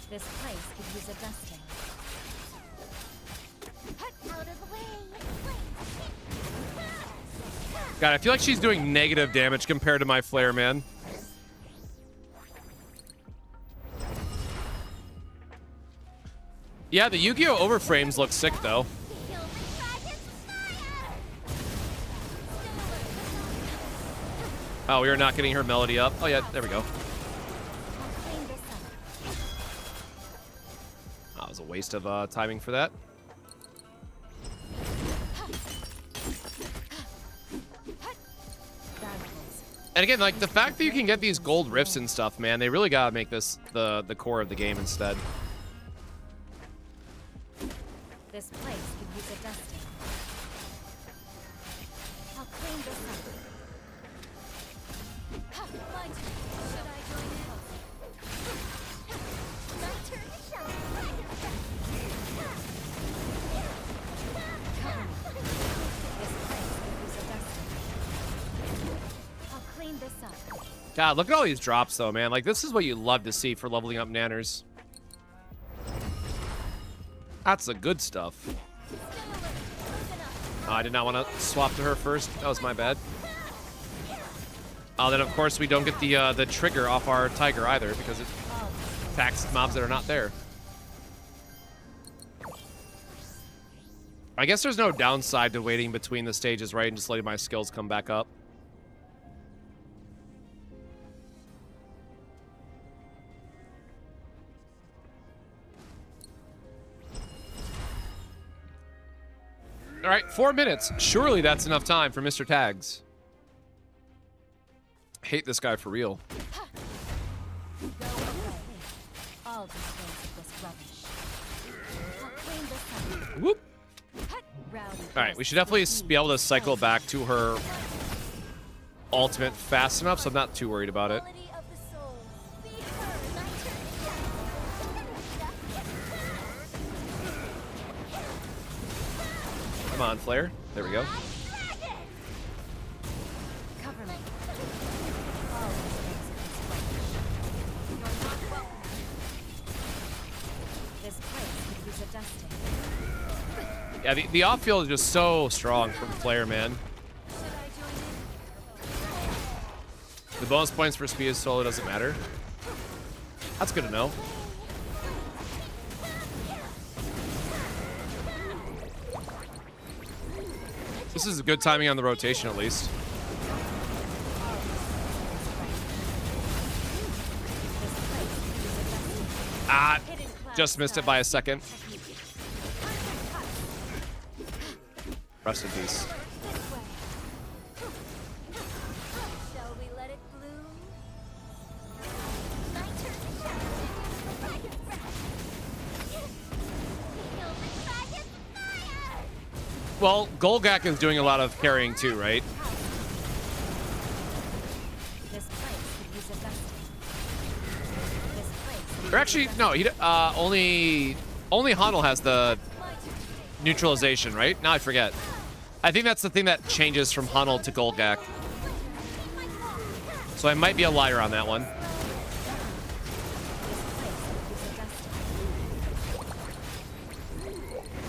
This place could use a dusting. Out of the way. God, I feel like she's doing negative damage compared to my flare, man. Yeah, the Yu-Gi-Oh! Overframes look sick, though. Oh, we are not getting her melody up. Oh, yeah, there we go. That was a waste of timing for that. And again, like, the fact that you can get these gold rifts and stuff, man, they really gotta make this the core of the game instead. This place could use a dusting. I'll clean this up. My turn. Should I join in? My turn to shine. Cover me. This place could use a dusting. I'll clean this up. God, look at all these drops, though, man. Like, this is what you love to see for leveling up nanners. That's the good stuff. Oh, I did not want to swap to her first. That was my bad. Oh, then of course we don't get the trigger off our tiger either because it attacks mobs that are not there. I guess there's no downside to waiting between the stages, right, and just letting my skills come back up. All right, 4 minutes. Surely that's enough time for Mr. Tags. Hate this guy for real. Go away. I'll dispose of this rubbish. I'll clean this up. Whoop. Rowdy All right, we should definitely be able to cycle back to her ultimate fast enough, so I'm not too worried about it. Quality of the soul. Be heard. My turn to Come on, Flare. There we go. Cover me. I'll dispose of this rubbish. This place could use a dusting. Yeah, the off-field is just so strong from Flare, man. The bonus points for speed solo doesn't matter. That's good to know. This is good timing on the rotation, at least. Just missed it by a second. Rest in peace. Shall we let it bloom? My turn to shine. Dragon's breath. Feel the dragon's fire! Well, Golgak is doing a lot of carrying too, right? This place could use a dusting. This place. Or actually, no. He only Hanel has the neutralization, right? Now I forget. I think that's the thing that changes from Hanel to Golgak. So I might be a liar on that one.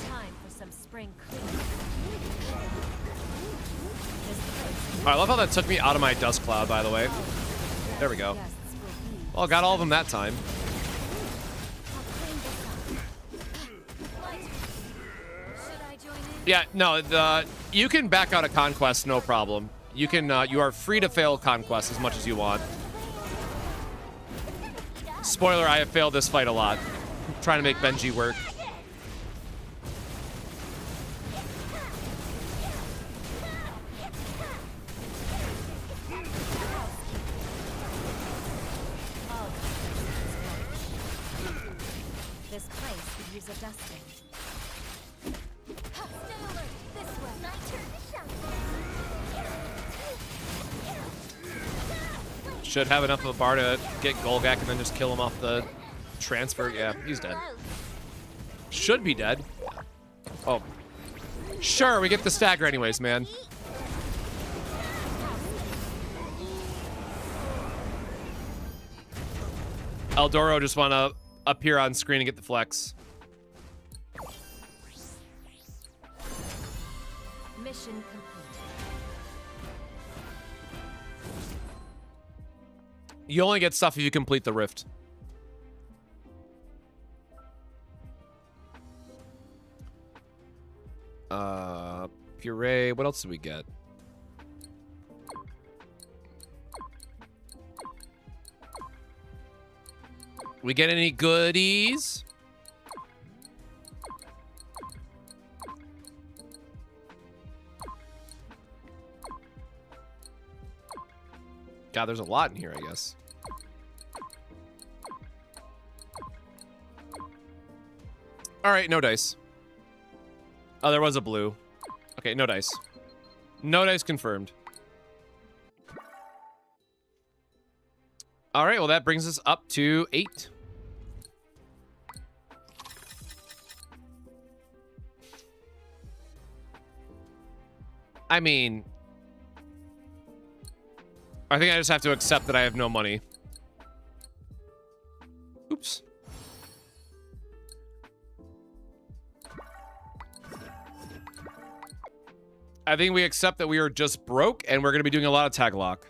Time for some spring cleaning. All right, I love how that took me out of my dust cloud, by the way. There we go. Well, got all of them that time. Yeah, no, you can back out of Conquest, no problem. You can, you are free to fail Conquest as much as you want. Spoiler, I have failed this fight a lot. I'm trying to make Benji work. This place could use a dusting. Stay alert. This way. My turn to shine. Should have enough of a bar to get Golgak and then just kill him off the transfer. Yeah, he's dead. Should be dead. Oh. Sure, we get the stagger anyways, man. Eldoro just want to appear on screen and get the flex. Mission complete. You only get stuff if you complete the rift. Puree. What else did we get? We get any goodies? God, there's a lot in here, I guess. All right, no dice. Oh, there was a blue. Okay, no dice. No dice confirmed. All right, well, that brings us up to 8. I mean, I think I just have to accept that I have no money. Oops. I think we accept that we are just broke and we're going to be doing a lot of tag lock.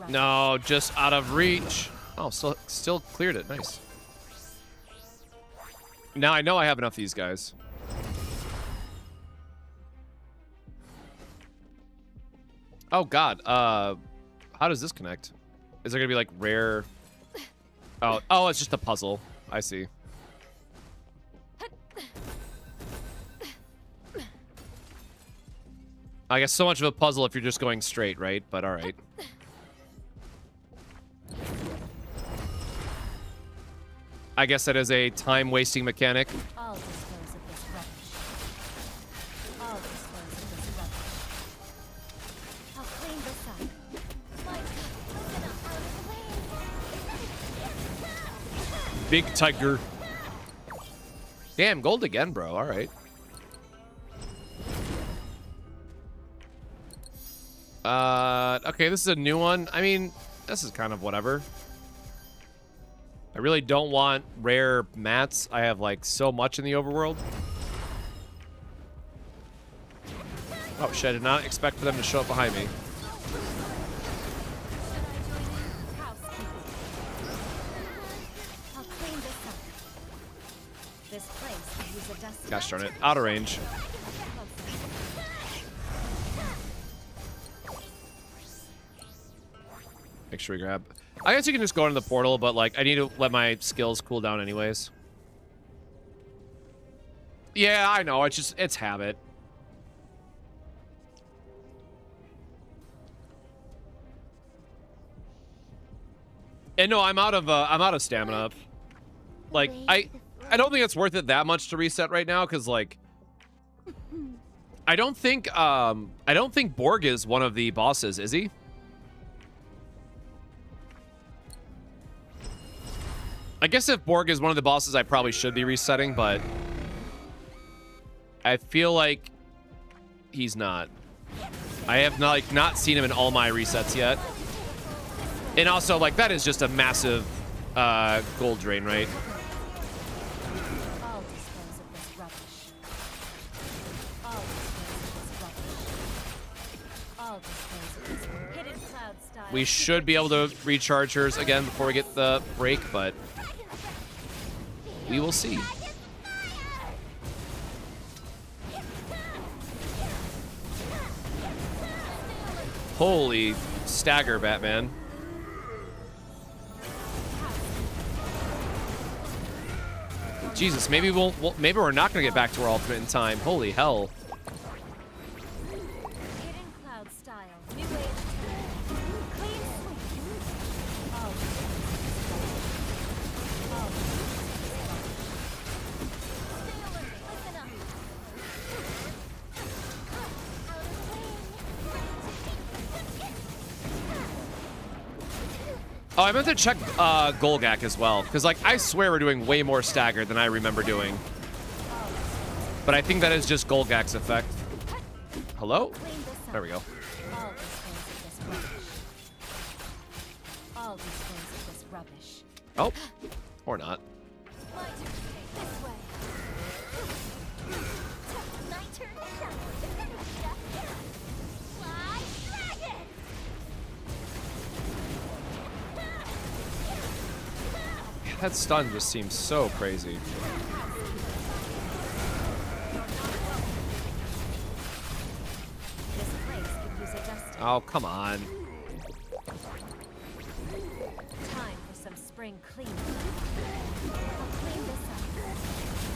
No, just out of reach. Oh, still cleared it. Nice. Now I know I have enough of these guys. Oh God. How does this connect? Is there gonna be like rare? Oh, it's just a puzzle. I see. I guess so much of a puzzle if you're just going straight, right? But all right. I guess that is a time-wasting mechanic. I'll dispose of this rubbish. I'll dispose of this rubbish. I'll clean this up. Big tiger. Damn, gold again, bro. All right. Okay, this is a new one. I mean, this is kind of whatever. I really don't want rare mats. I have like so much in the overworld. Oh shit, I did not expect for them to show up behind me. I'll clean this up. This place use a dust. Gosh darn it. Out of range. Make sure we grab. I guess you can just go into the portal, but like I need to let my skills cool down anyways. Yeah, I know. It's habit. And no, I'm out of stamina. Like I don't think it's worth it that much to reset right now, because like I don't think Borg is one of the bosses, is he? I guess if Borg is one of the bosses, I probably should be resetting, but I feel like he's not. I have not seen him in all my resets yet. And also, like, that is just a massive gold drain, right? I'll dispose of this rubbish. I'll dispose of this hidden cloud style. We should be able to recharge hers again before we get the break, but we will see. Holy stagger, Batman. Jesus, maybe maybe we're not gonna get back to our ultimate in time. Holy hell. Hidden cloud style. New age time. Clean sweep. I'll listen up. Oh, I meant to check Golgak as well, because like I swear we're doing way more stagger than I remember doing. But I think that is just Golgak's effect. Hello? There we go. I'll dispose of this rubbish. Oh, or not. My turn. This way. My turn to shine. Fly dragon. That stun just seems so crazy. This place could use adjusting. Oh, come on. Time for some spring cleaning. I'll clean this up.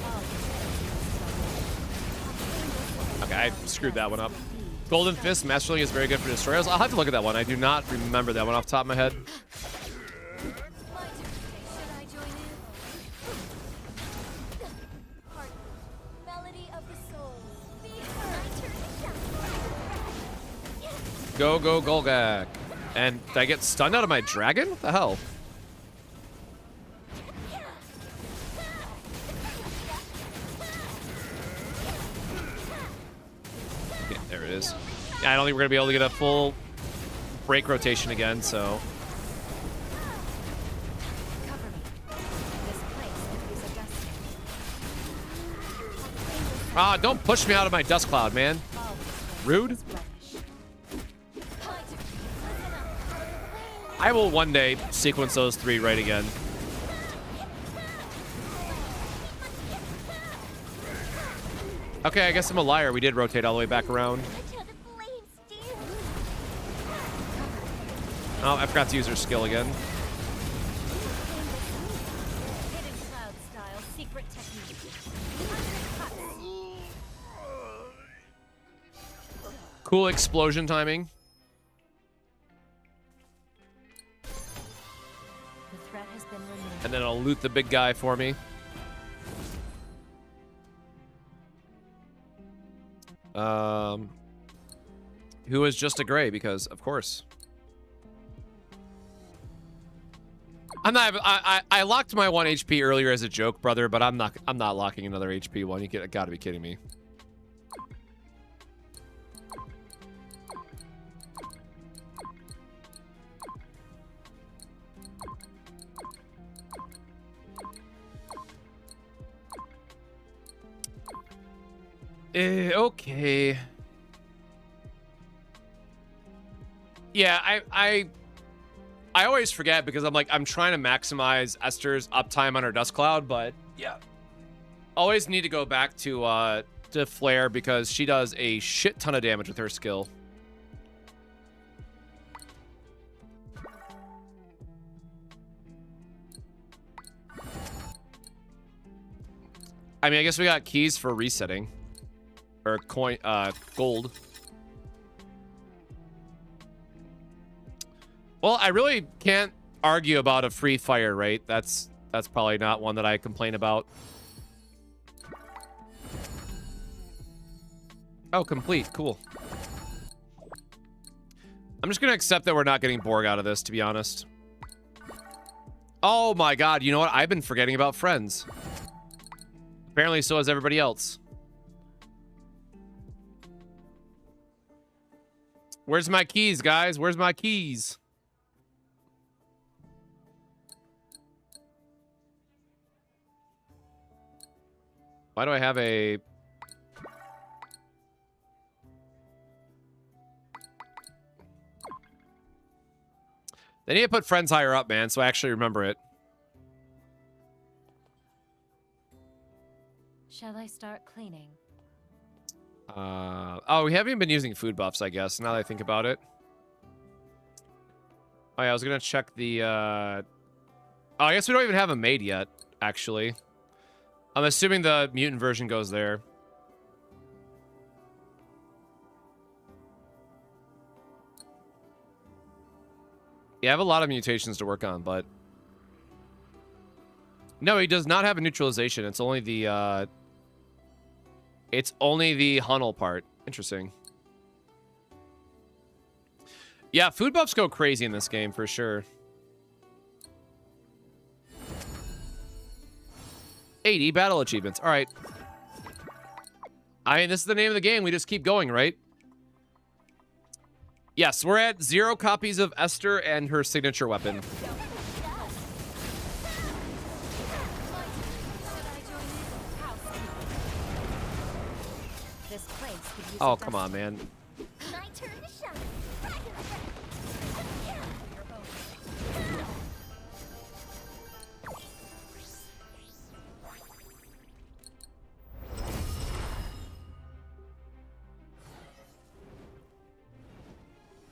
I'll dispose of this rubbish. I'll clean this up. Okay, I screwed that one up. Golden Fist Masterling is very good for destroyers. I'll have to look at that one. I do not remember that one off the top of my head. My turn. Should I join in? Heart. Melody of the soul. Be my turn to shine. Go, go, Golgak. And did I get stunned out of my dragon? What the hell? Yeah, there it is. Yeah, I don't think we're going to be able to get a full break rotation again, so... Cover me. This place could use adjusting. Ah, don't push me out of my dust cloud, man. I'll dispose Rude. of this rubbish. My turn. Listen up. I will one day sequence those three right again. Okay, I guess I'm a liar. We did rotate all the way back around. Until the flames steal. Oh, I forgot to use her skill again. Hidden cloud style secret technique. Cool explosion timing. The threat has been removed. And then I'll loot the big guy for me. Who is just a gray, because of course. I'm not. I locked my 1 HP earlier as a joke, brother, but I'm not locking another HP one. You gotta be kidding me. Okay. Yeah, I always forget because I'm trying to maximize Esther's uptime on her dust cloud, but yeah. Always need to go back to Flare because she does a shit ton of damage with her skill. I mean, I guess we got keys for resetting. Or coin, gold. Well, I really can't argue about a free fire rate. That's probably not one that I complain about. Oh, complete. Cool. I'm just going to accept that we're not getting Borg out of this, to be honest. Oh my god, you know what? I've been forgetting about friends. Apparently so has everybody else. Where's my keys, guys? Where's my keys? Why do I have a... They need to put friends higher up, man, so I actually remember it. Shall I start cleaning? Oh, we haven't even been using food buffs, I guess, now that I think about it. Oh, yeah, I was gonna check the, Oh, I guess we don't even have a maid yet, actually. I'm assuming the mutant version goes there. Yeah, I have a lot of mutations to work on, but... No, he does not have a neutralization. It's only the, It's only the Hunnel part. Interesting. Yeah, food buffs go crazy in this game, for sure. 80 battle achievements. All right. I mean, this is the name of the game. We just keep going, right? Yes, we're at 0 copies of Esther and her signature weapon. Oh, come on, man. My turn to shine.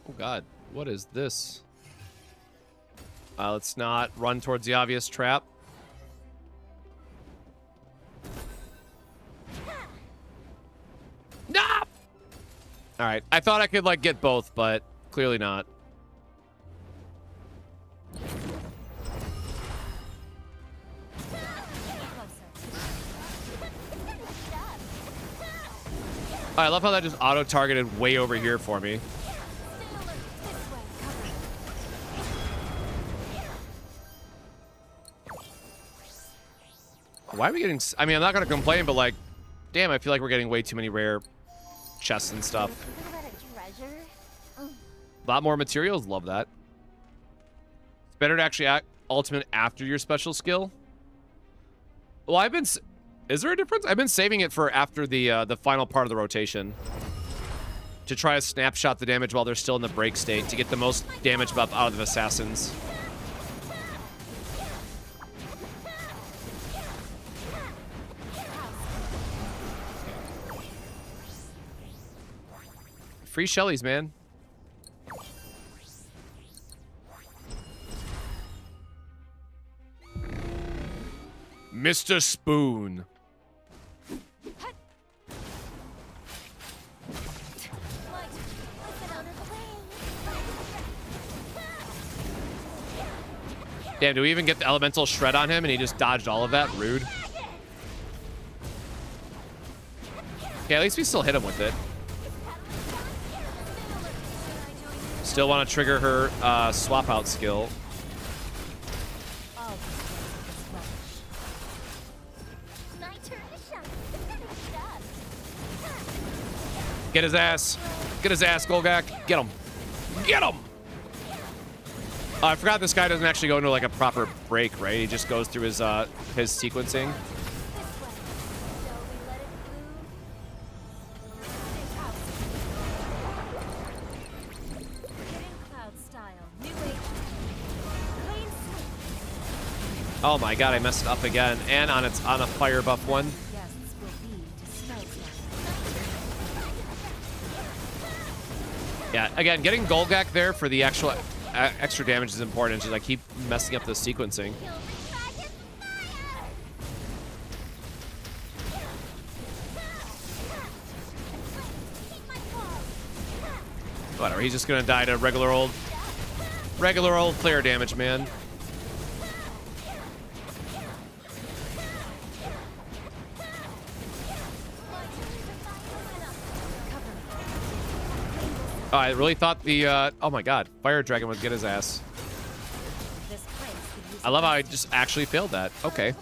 Oh, God. What is this? Let's not run towards the obvious trap. No! All right. I thought I could, like, get both, but clearly not. I love how that just auto-targeted way over here for me. Why are we getting... I mean, I'm not going to complain, but, like, damn, I feel like we're getting way too many rare chests and stuff. A lot more materials. Love that. It's better to actually act ultimate after your special skill. Well, I've been... Is there a difference? I've been saving it for after the final part of the rotation. To try to snapshot the damage while they're still in the break state to get the most damage buff out of the assassins. Free Shellys, man. Mr. Spoon. Damn, do we even get the elemental shred on him and he just dodged all of that? Rude. Okay, at least we still hit him with it. Still want to trigger her swap out skill. Get his ass. Get his ass, Golgak. Get him. Get him! I forgot this guy doesn't actually go into like a proper break, right? He just goes through his sequencing. Oh my god, I messed it up again. And on a fire buff one. Yes, Yeah, again, getting Golgak there for the actual extra damage is important. Just I keep messing up the sequencing. Kill the dragon's fire! Take my call! Whatever, he's just gonna die to regular old player damage, man. Oh, I really thought the, oh my god, Fire Dragon would get his ass. This place could use I love how I just actually failed that. Okay.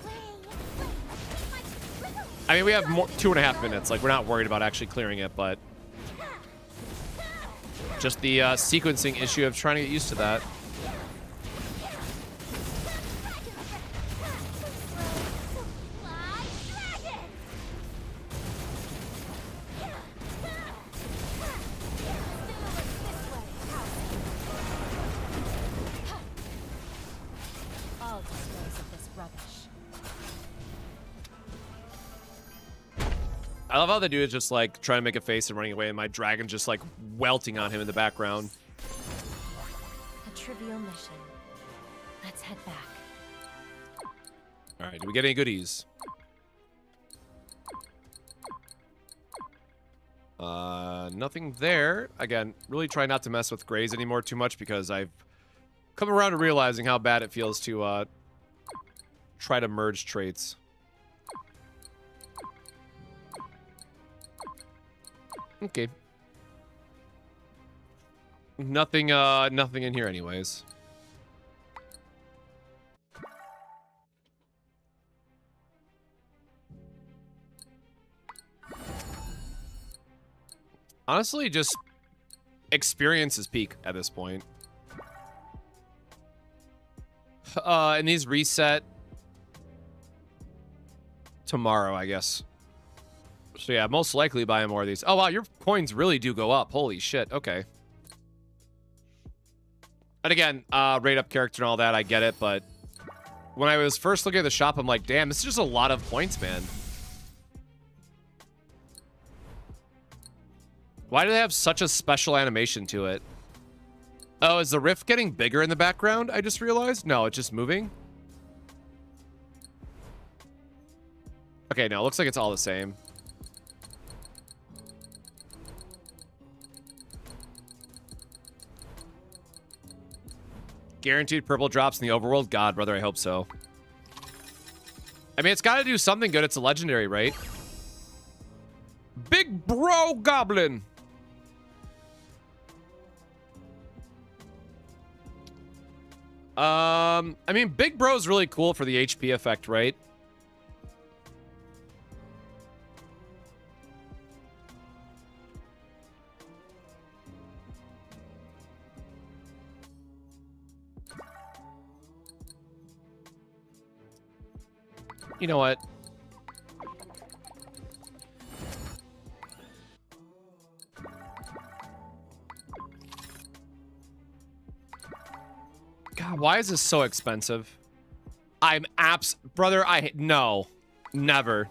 I mean, we have more, 2.5 minutes. Like, we're not worried about actually clearing it, but just the sequencing issue of trying to get used to that. I'll dispose of this rubbish. I love how the dude is just like trying to make a face and running away, and my dragon just like welting on him in the background. A trivial mission. Let's head back. All right, do we get any goodies? Nothing there. Again, really try not to mess with grays anymore too much because I've come around to realizing how bad it feels to try to merge traits. Okay. Nothing in here anyways. Honestly, just experience is peak at this point. And these reset tomorrow, I guess. So yeah, most likely buy more of these. Oh wow, your coins really do go up. Holy shit. Okay. And again, rate up character and all that, I get it, but when I was first looking at the shop, I'm like, damn, this is just a lot of points, man. Why do they have such a special animation to it? Oh, is the rift getting bigger in the background? I just realized. No, it's just moving. Okay, no, it looks like it's all the same. Guaranteed purple drops in the overworld? God, brother, I hope so. I mean, it's got to do something good. It's a legendary, right? Big bro goblin. I mean, Big Bro is really cool for the HP effect, right? You know what? God, why is this so expensive? I'm brother, no. Never.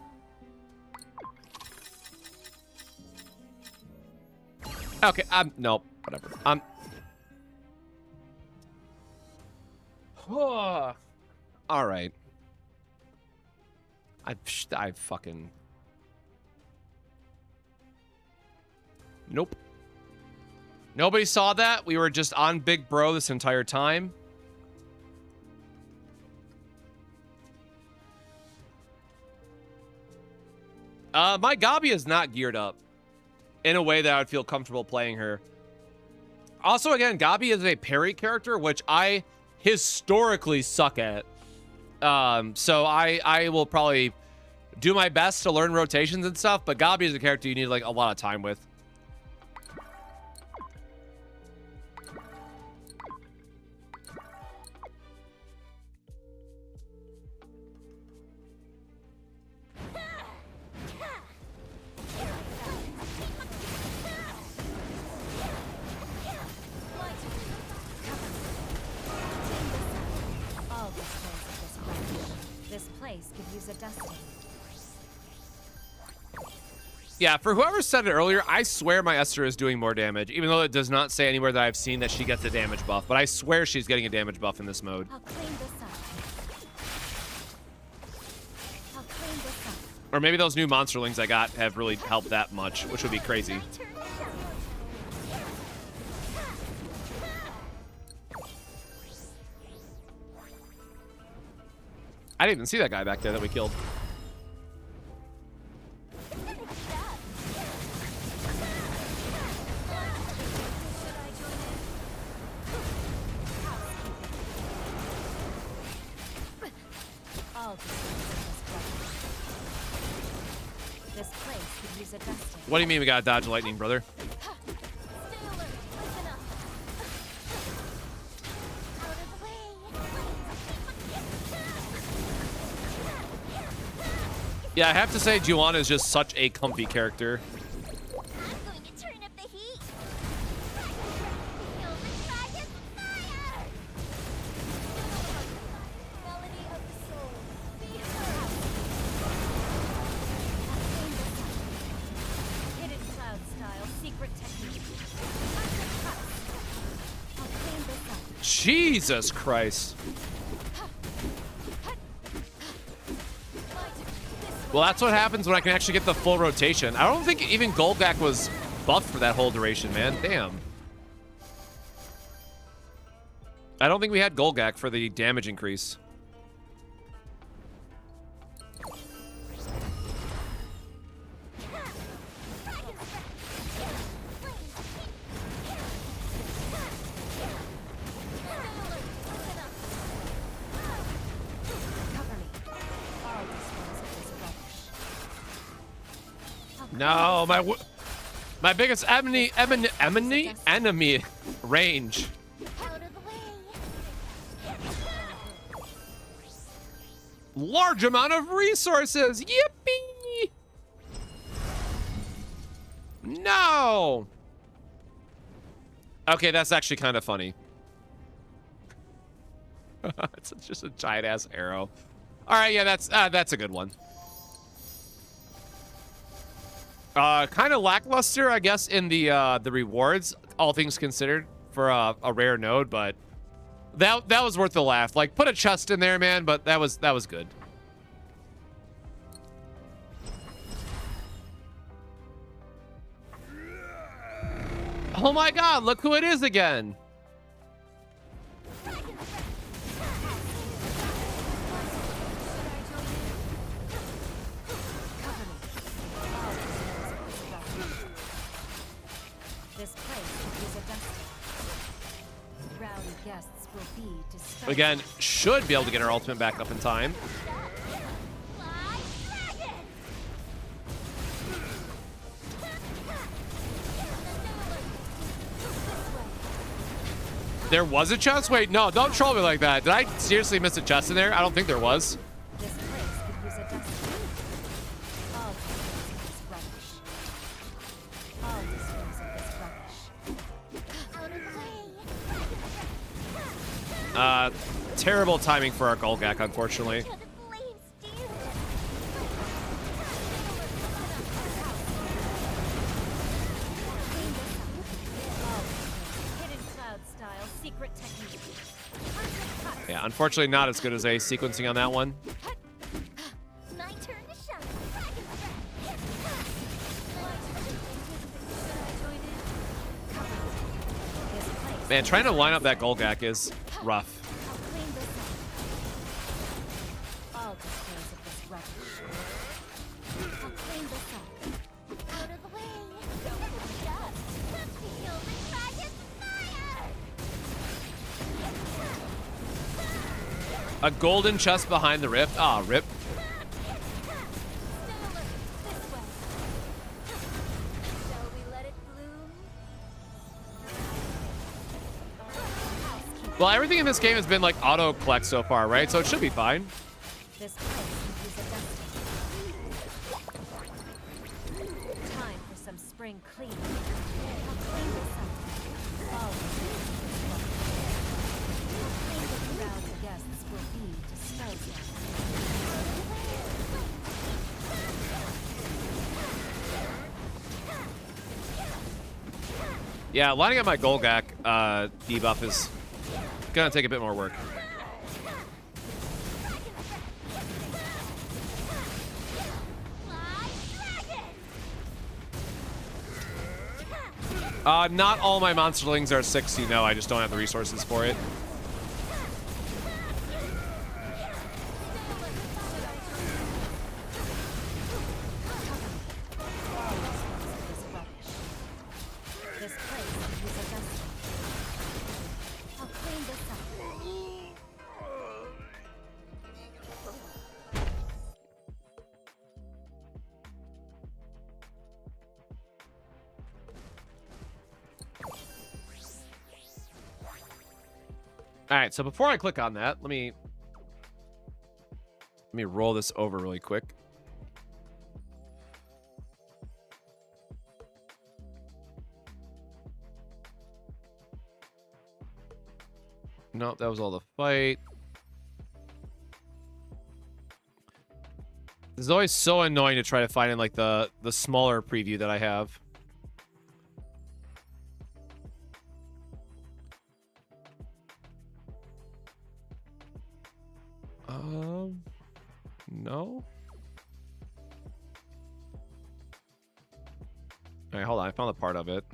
Okay, nope, whatever. All right. I fucking... Nope. Nobody saw that. We were just on Big Bro this entire time. My Gabi is not geared up in a way that I would feel comfortable playing her. Also, again, Gabi is a parry character, which I historically suck at. So I will probably do my best to learn rotations and stuff, but Gabi is a character you need like a lot of time with. I'll dispose of this rubbish. This place could use a dusting. Yeah, for whoever said it earlier, I swear my Esther is doing more damage, even though it does not say anywhere that I've seen that she gets a damage buff. But I swear she's getting a damage buff in this mode. I'll clean this up. I'll clean this up. Or maybe those new monsterlings I got have really helped that much, which would be crazy. My turn to shine. I didn't even see that guy back there that we killed. All this place could use a dusting. What do you mean we gotta dodge lightning, brother? Stay alert. Listen up. Out of the way. Yeah, I have to say, Juana is just such a comfy character. I'm going to turn up the heat. Feel the dragon's fire. Melody of the soul. Be heard. Hidden cloud style, secret technique. I'll clean this up. Jesus Christ. Well, that's what happens when I can actually get the full rotation. I don't think even Golgak was buffed for that whole duration, man. Damn. I don't think we had Golgak for the damage increase. Cover me. I'll dispose of this rubbish. No, my biggest enemy range. Out of the way. Large amount of resources. Yippee! No. Okay, that's actually kind of funny. It's just a giant ass arrow. All right, yeah, that's a good one. Kind of lackluster, I guess, in the rewards, all things considered, for a rare node, but that was worth the laugh. Like, put a chest in there, man, but that was good. Oh my God! Look who it is again. This place is a dusting. Rowdy guests will be disgusted. Again, should be able to get our ultimate back up in time. Fly dragon. There was a chest? Wait, no, don't troll me like that. Did I seriously miss a chest in there? I don't think there was. This place could use a dusting. I'll dispose of this rubbish. I'll dispose of this rubbish. Out of the way. Terrible timing for our Golgak, unfortunately. To the flames, dear. Hidden cloud style, secret technique. Yeah, unfortunately not as good as a sequencing on that one. My turn to shine. Dragon's This place. Man, trying to line up that Golgak is rough. I'll clean this up. I'll dispose of this rubbish. I'll clean this up. Out of the way. Just feel the dragon's fire. A golden chest behind the rift. Ah, rip. Stay alert. This way. Shall we let it bloom? Well, everything in this game has been like auto collect so far, right? So it should be fine. This place is a dusting. Time for some spring clean. I'll clean this up. I'll dispose of this rubbish. I'll clean the crowd of guests will be disposed of. Yeah, lining up my Golgak debuff is gonna take a bit more work. Not all my monsterlings are 60. No, I just don't have the resources for it. All right, so before I click on that, let me roll this over really quick. Nope, that was all the fight. It's always so annoying to try to find in like the smaller preview that I have. No. All right, hold on. I found a part of it.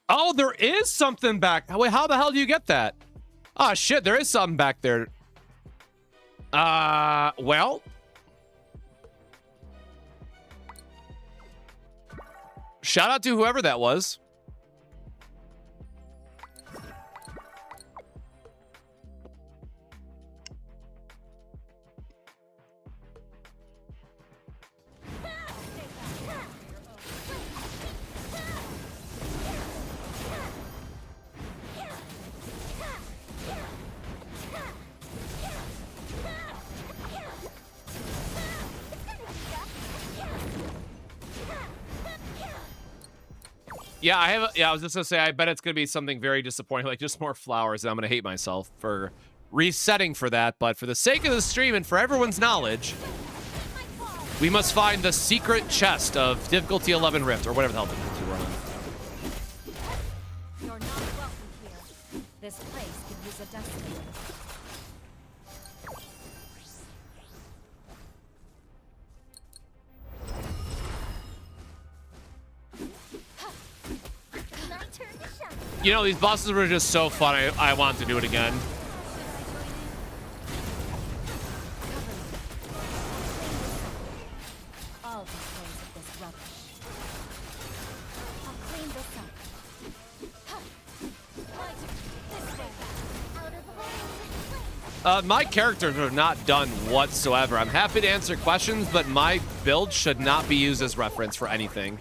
Oh, there is something back. Wait, how the hell do you get that? Oh, shit, there is something back there. Well. Shout out to whoever that was. Yeah, I was just gonna say, I bet it's gonna be something very disappointing, like just more flowers, and I'm gonna hate myself for resetting for that. But for the sake of the stream and for everyone's knowledge, we must find the secret chest of difficulty 11 Rift, or whatever the hell difficulty we're on. You're not welcome here. This place could use a destiny. You know, these bosses were just so fun. I want to do it again. All displays of this rubbish. I'll clean this up. My characters are not done whatsoever. I'm happy to answer questions, but my build should not be used as reference for anything.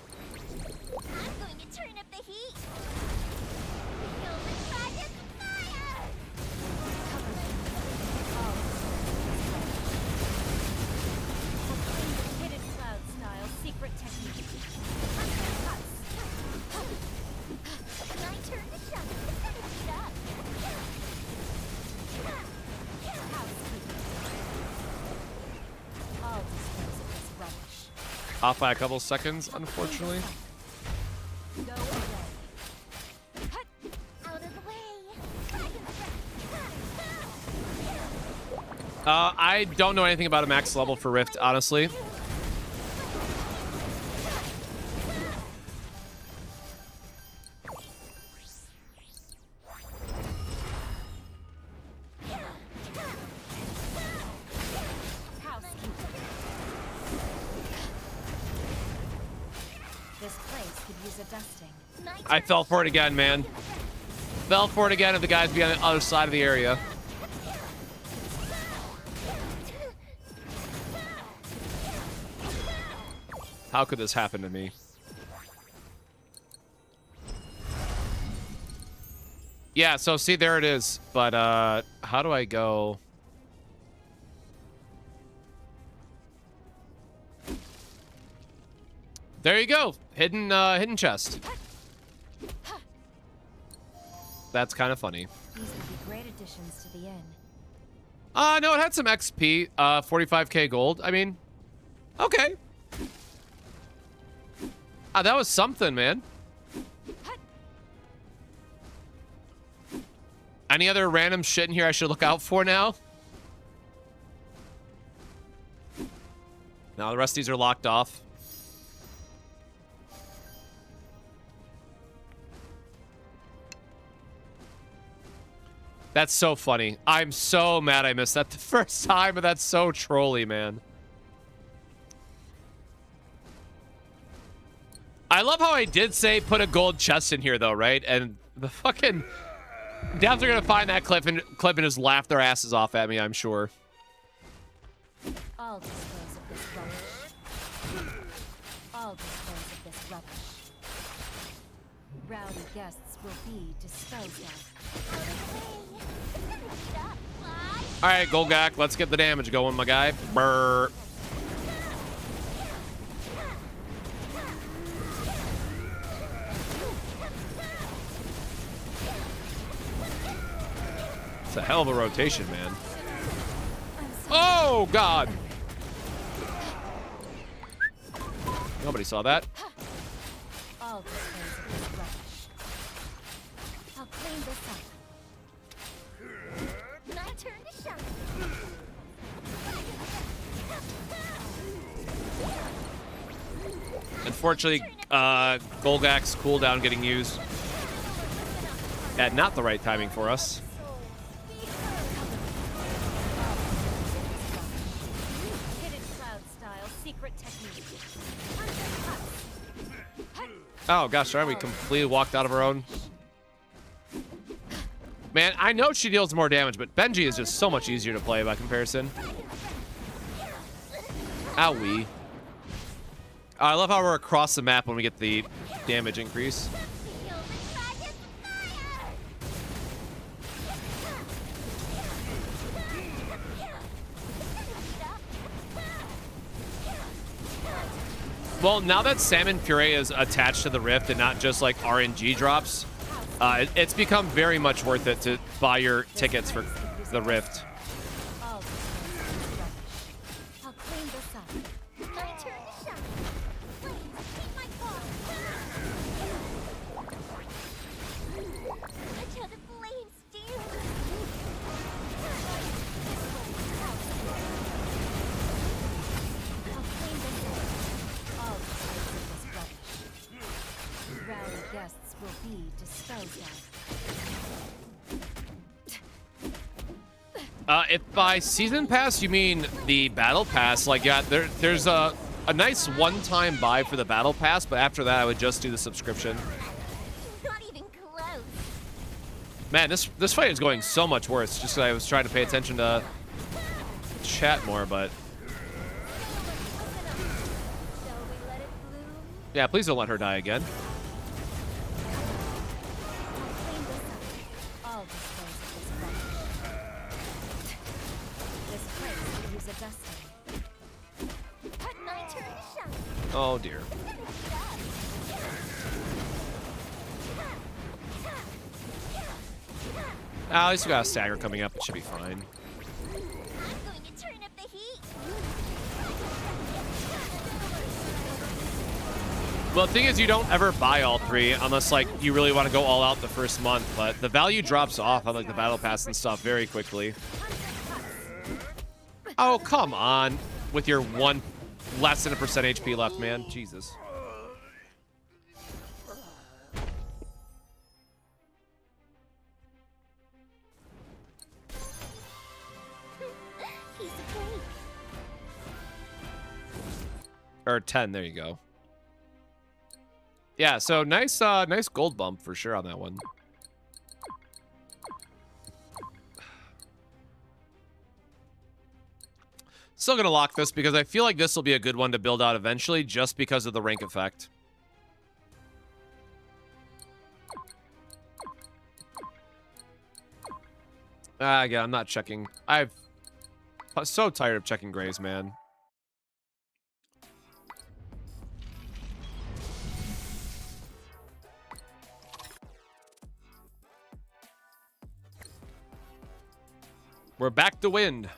Off by a couple seconds, unfortunately. Go away. Out of the way. I don't know anything about a max level for Rift, honestly. I fell for it again, man. Fell for it again if the guys be on the other side of the area. How could this happen to me? Yeah, so see, there it is. But how do I go? There you go. Hidden chest. That's kind of funny. These would be great additions to the inn. No, it had some XP. 45k gold. I mean, Okay. Ah, that was something, man. Any other random shit in here I should look out for now? No, the rest of these are locked off. That's so funny. I'm so mad I missed that the first time, but that's so trolly, man. I love how I did say put a gold chest in here, though, right? And the fucking devs are gonna find that clip and just laugh their asses off at me, I'm sure. I'll dispose of this rubbish. I'll dispose of this rubbish. Rowdy guests will be disposed of. All right, Golgak, let's get the damage going, my guy. Brr. It's a hell of a rotation, man. Oh, God. Nobody saw that. I'll dispose of this rubbish. I'll clean this up. My turn to shine. Unfortunately, Golgak's cooldown getting used at not the right timing for us. Hidden cloud style secret technique. Oh, gosh, sorry, we completely walked out of our own. Man, I know she deals more damage, but Benji is just so much easier to play by comparison. Owie. I love how we're across the map when we get the damage increase. Well, now that Salmon Puree is attached to the Rift and not just like RNG drops, it's become very much worth it to buy your tickets for the Rift. I'll clean this up. My turn to shine. Please, take my car. Until the flames do. I'll clean this up. I'll dispose of this rubbish. Rowdy guests will be disposed of. If by season pass you mean the battle pass, like yeah, there's a nice one-time buy for the battle pass, but after that I would just do the subscription. Not even close. Man, this fight is going so much worse. Just 'cause I was trying to pay attention to chat more, but Shall we let it bloom? yeah, please don't let her die again. Clean this up. I'll dispose of this rubbish. This place could use a dusting. My turn to shine. Oh dear. At least we got a stagger coming up. It should be fine. I'm going to turn up the heat. Well, the thing is, you don't ever buy all three unless, like, you really want to go all out the first month. But the value drops off on, like, the battle pass and stuff very quickly. Oh, come on. With your less than 1% HP left, man. Jesus. Piece of cake. Or 10, there you go. Yeah, so nice nice gold bump for sure on that one. Still gonna lock this because I feel like this will be a good one to build out eventually just because of the rank effect. Again, I'm not checking. I'm so tired of checking grays, man. We're back to wind.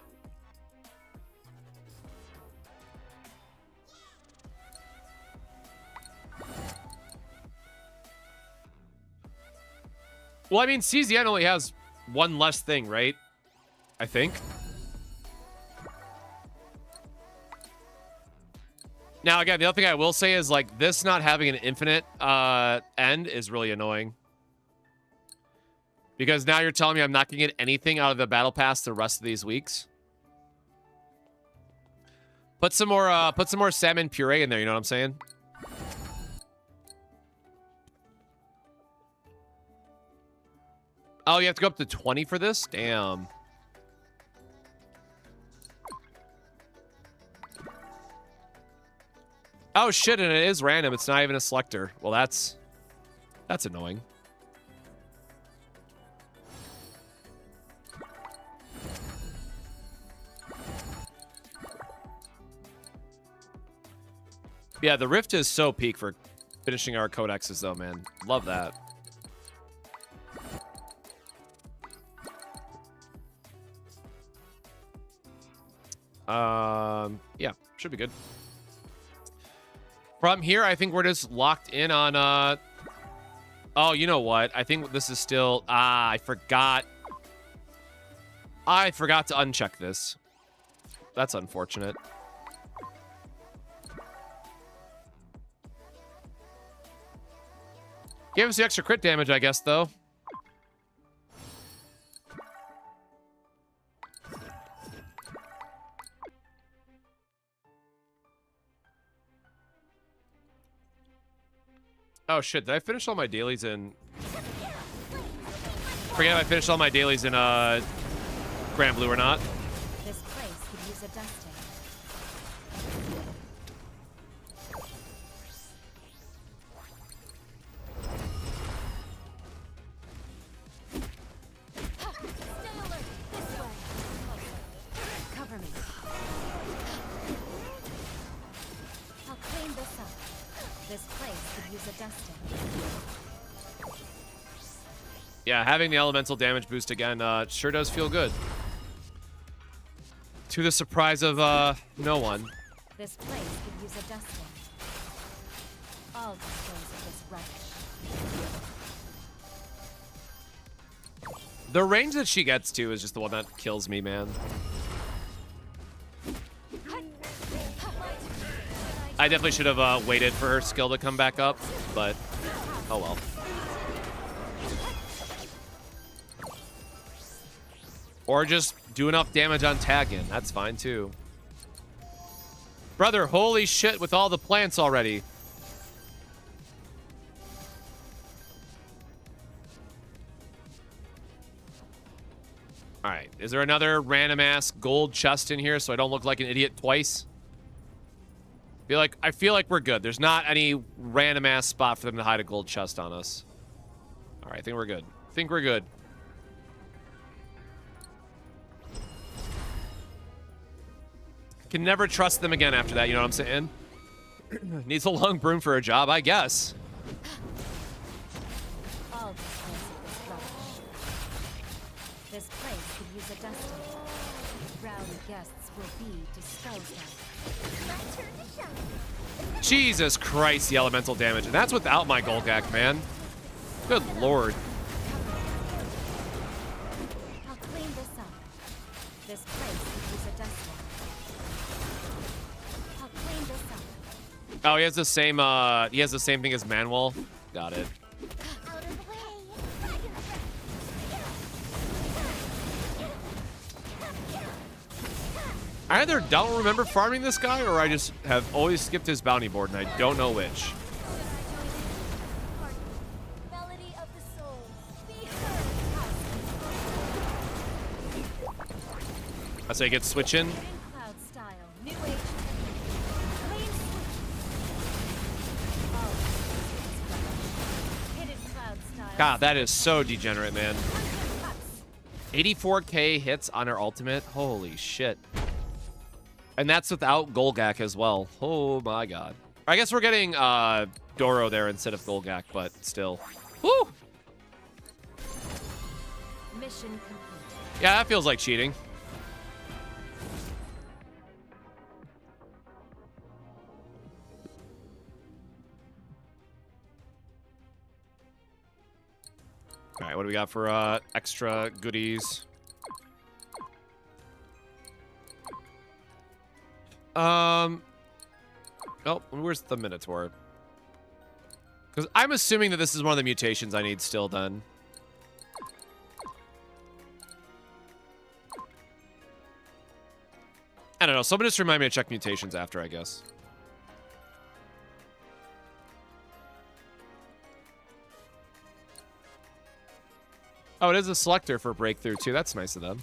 Well, I mean, CZN only has one less thing, right? I think. Now, again, the other thing I will say is, like, this not having an infinite end is really annoying. Because now you're telling me I'm not going to get anything out of the battle pass the rest of these weeks. Put some more salmon puree in there, you know what I'm saying? Oh, you have to go up to 20 for this? Damn. Oh shit, and it is random. It's not even a selector. Well, that's annoying. Yeah, the Rift is so peak for finishing our codexes, though, man. Love that. Yeah, should be good. From here, I think we're just locked in on, oh, you know what? I think this is still, I forgot. I forgot to uncheck this. That's unfortunate. Gave us the extra crit damage, I guess, though. Oh, shit. Did I finish all my dailies in... Forget if I finished all my dailies in, Grand Blue or not. This place could use a dusting. Stay alert. This way. Cover me. I'll clean this up. This place could use a dusting. Yeah, having the elemental damage boost again sure does feel good. To the surprise of no one. This place could use a dusting. I'll dispose of this rubbish. The range that she gets to is just the one that kills me, man. I definitely should have waited for her skill to come back up, but oh well. Or just do enough damage on tagging. That's fine, too. Brother, holy shit with all the plants already. Alright, is there another random-ass gold chest in here so I don't look like an idiot twice? I feel like we're good. There's not any random-ass spot for them to hide a gold chest on us. Alright, I think we're good. I think we're good. Can never trust them again after that, you know what I'm saying? Needs a long broom for a job, I guess. I'll dispose of this rubbish. This place could use a dusting. Rowdy guests will be disposed of. My turn to shine. Jesus Christ, the elemental damage. And that's without my Golgak, man. Good lord. I'll clean this up. This place could use a dusting. I'll clean this up. Oh, he has the same thing as Manuel. Got it. Out of the way. I either don't remember farming this guy or I just have always skipped his bounty board and I don't know which. Melody of the soul. Be heard. I say get switching. Hidden cloud style. New age technique. Clean switch. I'll dispose of this rubbish. Hidden cloud style. God, that is so degenerate, man. Cuts. 84k hits on her ultimate. Holy shit. And that's without Golgak as well. Oh my god. I guess we're getting Doro there instead of Golgak, but still. Woo! Mission complete. Yeah, that feels like cheating. All right, what do we got for extra goodies? Oh, where's the Minotaur? Because I'm assuming that this is one of the mutations I need still then. I don't know. Someone just remind me to check mutations after, I guess. Oh, it is a selector for breakthrough, too. That's nice of them.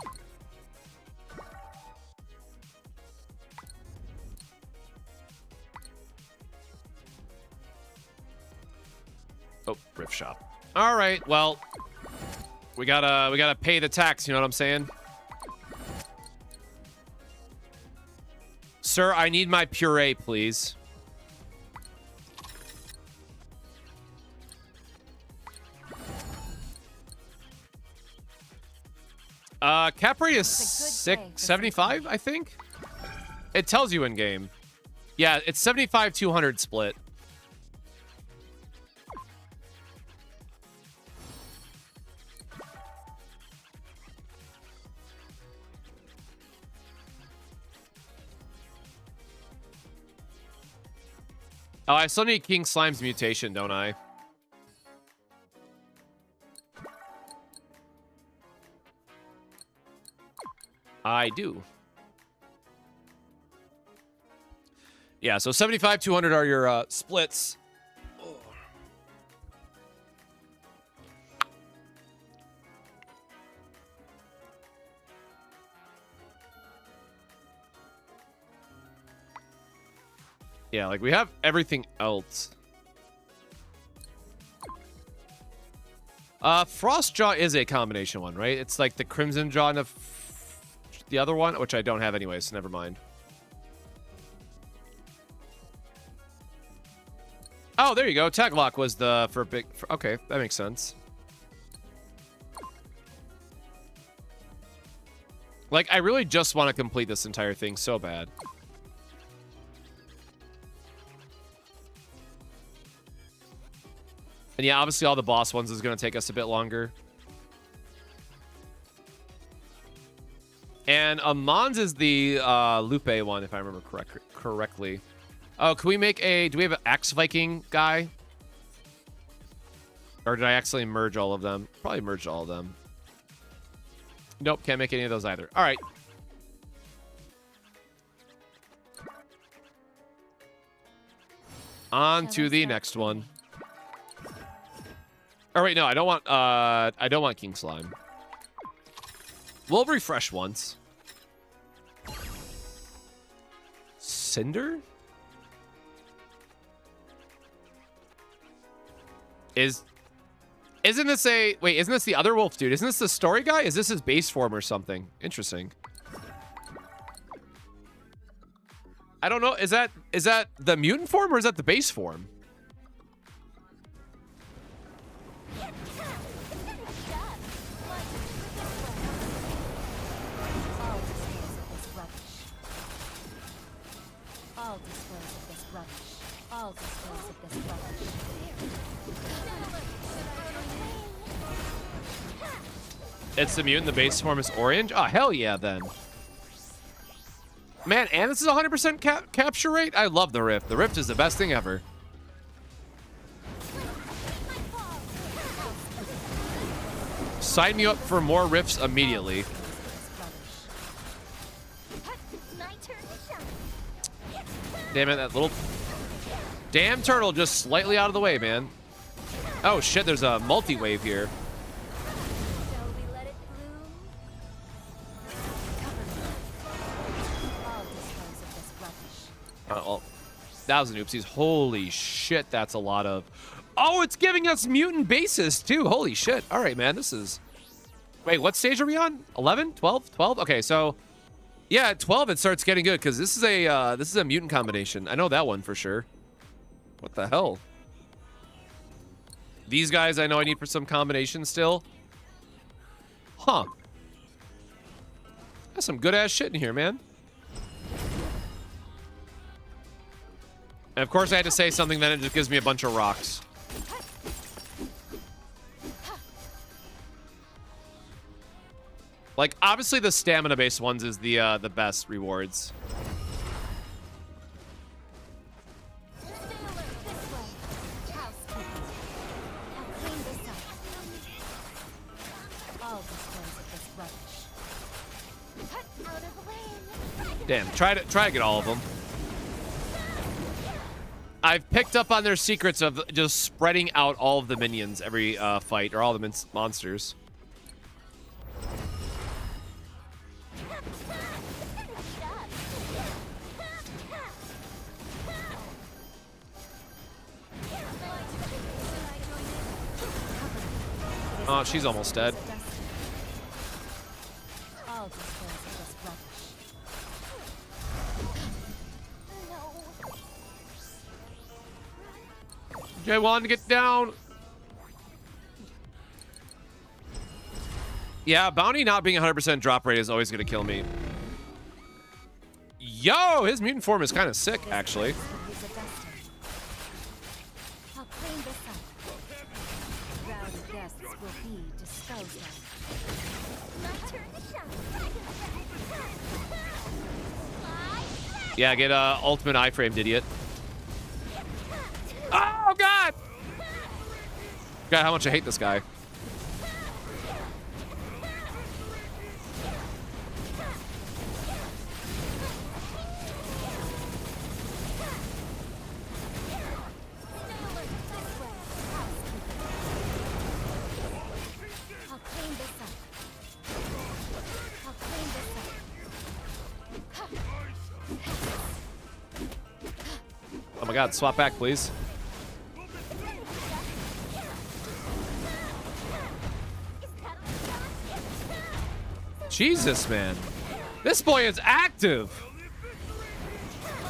Oh, rift shop. All right, well, we gotta pay the tax. You know what I'm saying? Sir, I need my puree, please. Cap rate is 75, I think. It tells you in game. Yeah, it's 75-200 split. Oh, I still need King Slime's mutation, don't I? I do. Yeah, so 75-200 are your splits. Oh. Yeah, like we have everything else. Frostjaw is a combination one, right? It's like the Crimson Jaw and the other one, which I don't have anyway, so never mind. Oh, there you go. Taglock was the okay, that makes sense. Like, I really just want to complete this entire thing so bad. And yeah, obviously all the boss ones is going to take us a bit longer. And Mons is the Lupe one, if I remember correctly. Oh, can we make do we have an Axe Viking guy? Or did I accidentally merge all of them? Probably merged all of them. Nope, can't make any of those either. All right. On to the next one. Oh wait, no, I don't want King Slime. We'll refresh once. Cinder? Isn't this isn't this the other wolf dude? Isn't this the story guy? Is this his base form or something? Interesting. I don't know. Is that the mutant form or is that the base form? It's the mutant. The base form is orange. Oh, hell yeah, then. Man, and this is 100% capture rate? I love the Rift. The Rift is the best thing ever. Sign me up for more Rifts immediately. Damn it, that little... Damn turtle just slightly out of the way, man. Oh, shit, there's a multi-wave here. Well, that was an oopsies. Holy shit, that's a lot of... Oh, it's giving us mutant bases, too. Holy shit. All right, man, this is... Wait, what stage are we on? 11? 12? 12? Okay, so... Yeah, at 12 it starts getting good, because this is a mutant combination. I know that one for sure. What the hell? These guys I know I need for some combination still. Huh. That's some good-ass shit in here, man. And of course I had to say something, then it just gives me a bunch of rocks. Like, obviously the stamina-based ones is the best rewards. Stay alert this way. Housekeeping. Now clean this up. I'll dispose of this rubbish. Out of the way. Damn, try to get all of them. I've picked up on their secrets of just spreading out all of the minions every fight, or all the monsters. Oh, she's almost dead. I'll dispose of this rubbish. J1, get down. Yeah, bounty not being 100% drop rate is always going to kill me. Yo, his mutant form is kind of sick, actually. Use a dusting. I'll clean this up. Rowdy guests will be disposed of. My turn to shine. Yeah, get ultimate iframed, idiot. Oh, God! God, how much I hate this guy. I'll clean this up. I'll clean this up. Oh my God, swap back, please. Jesus, man. This boy is active.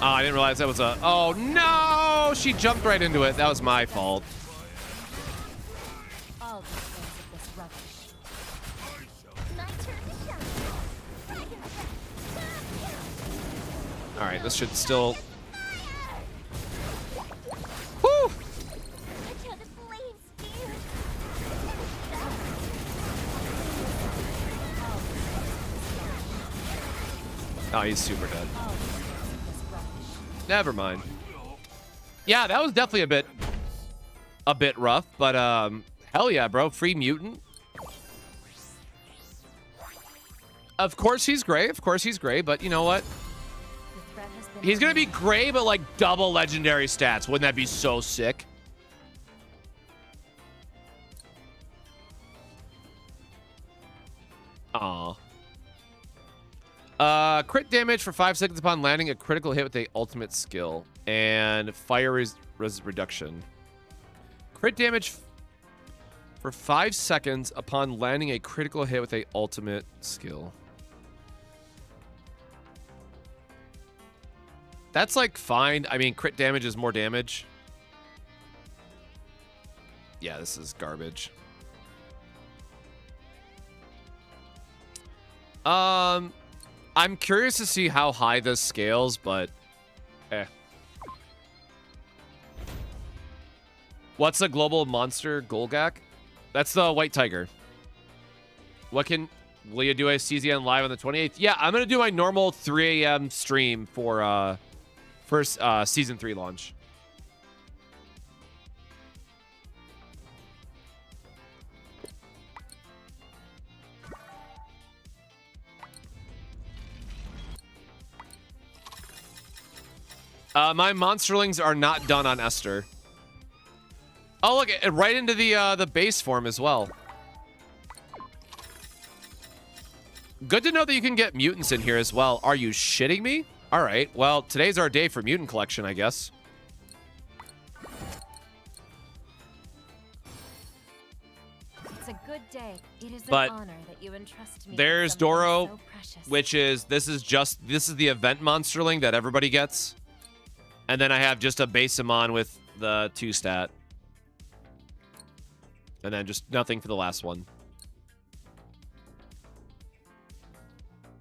Oh, I didn't realize that was a... Oh, no! She jumped right into it. That was my fault. I'll dispose of this rubbish. My turn to shine. All right, this should still... Woo! Until the flames spew. Oh, he's super dead. I'll dispose of this rubbish. Never mind. Yeah, that was definitely a bit rough, but hell yeah, bro. Free mutant. Of course he's gray. Of course he's gray, but you know what? The threat has been He's gonna be gray, but like double legendary stats. Wouldn't that be so sick? Aw. Crit damage for 5 seconds upon landing a critical hit with a ultimate skill. And fire reduction. Crit damage for 5 seconds upon landing a critical hit with a ultimate skill. That's like fine. I mean, crit damage is more damage. Yeah, this is garbage. I'm curious to see how high this scales, but eh. What's a global monster Golgak? That's the white tiger. What can will you do a CZN live on the 28th? Yeah, I'm gonna do my normal 3 a.m. stream for first season 3 launch. My monsterlings are not done on Esther. Oh, look, right into the base form as well. Good to know that you can get mutants in here as well. Are you shitting me? All right, well, today's our day for mutant collection, I guess. It's a good day. It is But an honor that you entrust me. with There's something Doro, so precious. which is, this is the event monsterling that everybody gets. And then I have just a base him on with the 2 stat. And then just nothing for the last one.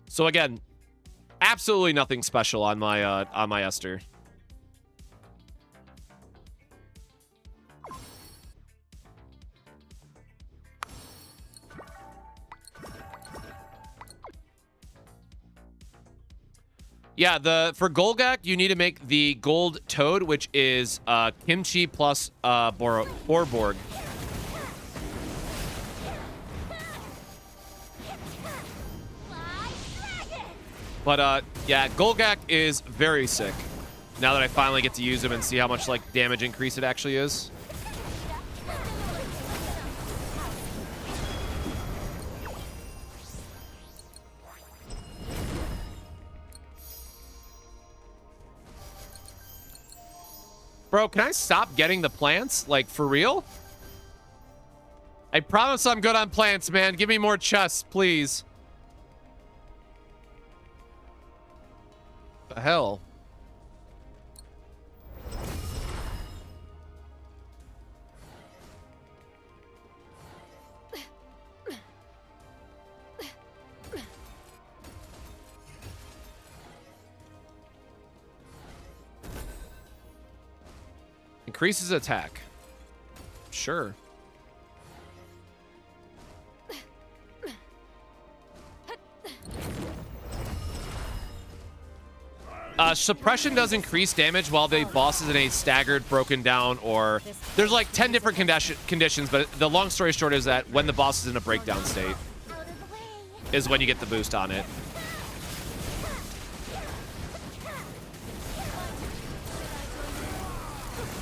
So again, absolutely nothing special on my Esther. Yeah, for Golgak, you need to make the gold toad, which is kimchi plus Borborg. But yeah, Golgak is very sick. Now that I finally get to use him and see how much like damage increase it actually is. Bro, can I stop getting the plants? Like, for real? I promise I'm good on plants, man. Give me more chests, please. The hell? Increases attack. Sure. Suppression does increase damage while the boss is in a staggered, broken down, or... There's like 10 different conditions, but the long story short is that when the boss is in a breakdown state is when you get the boost on it.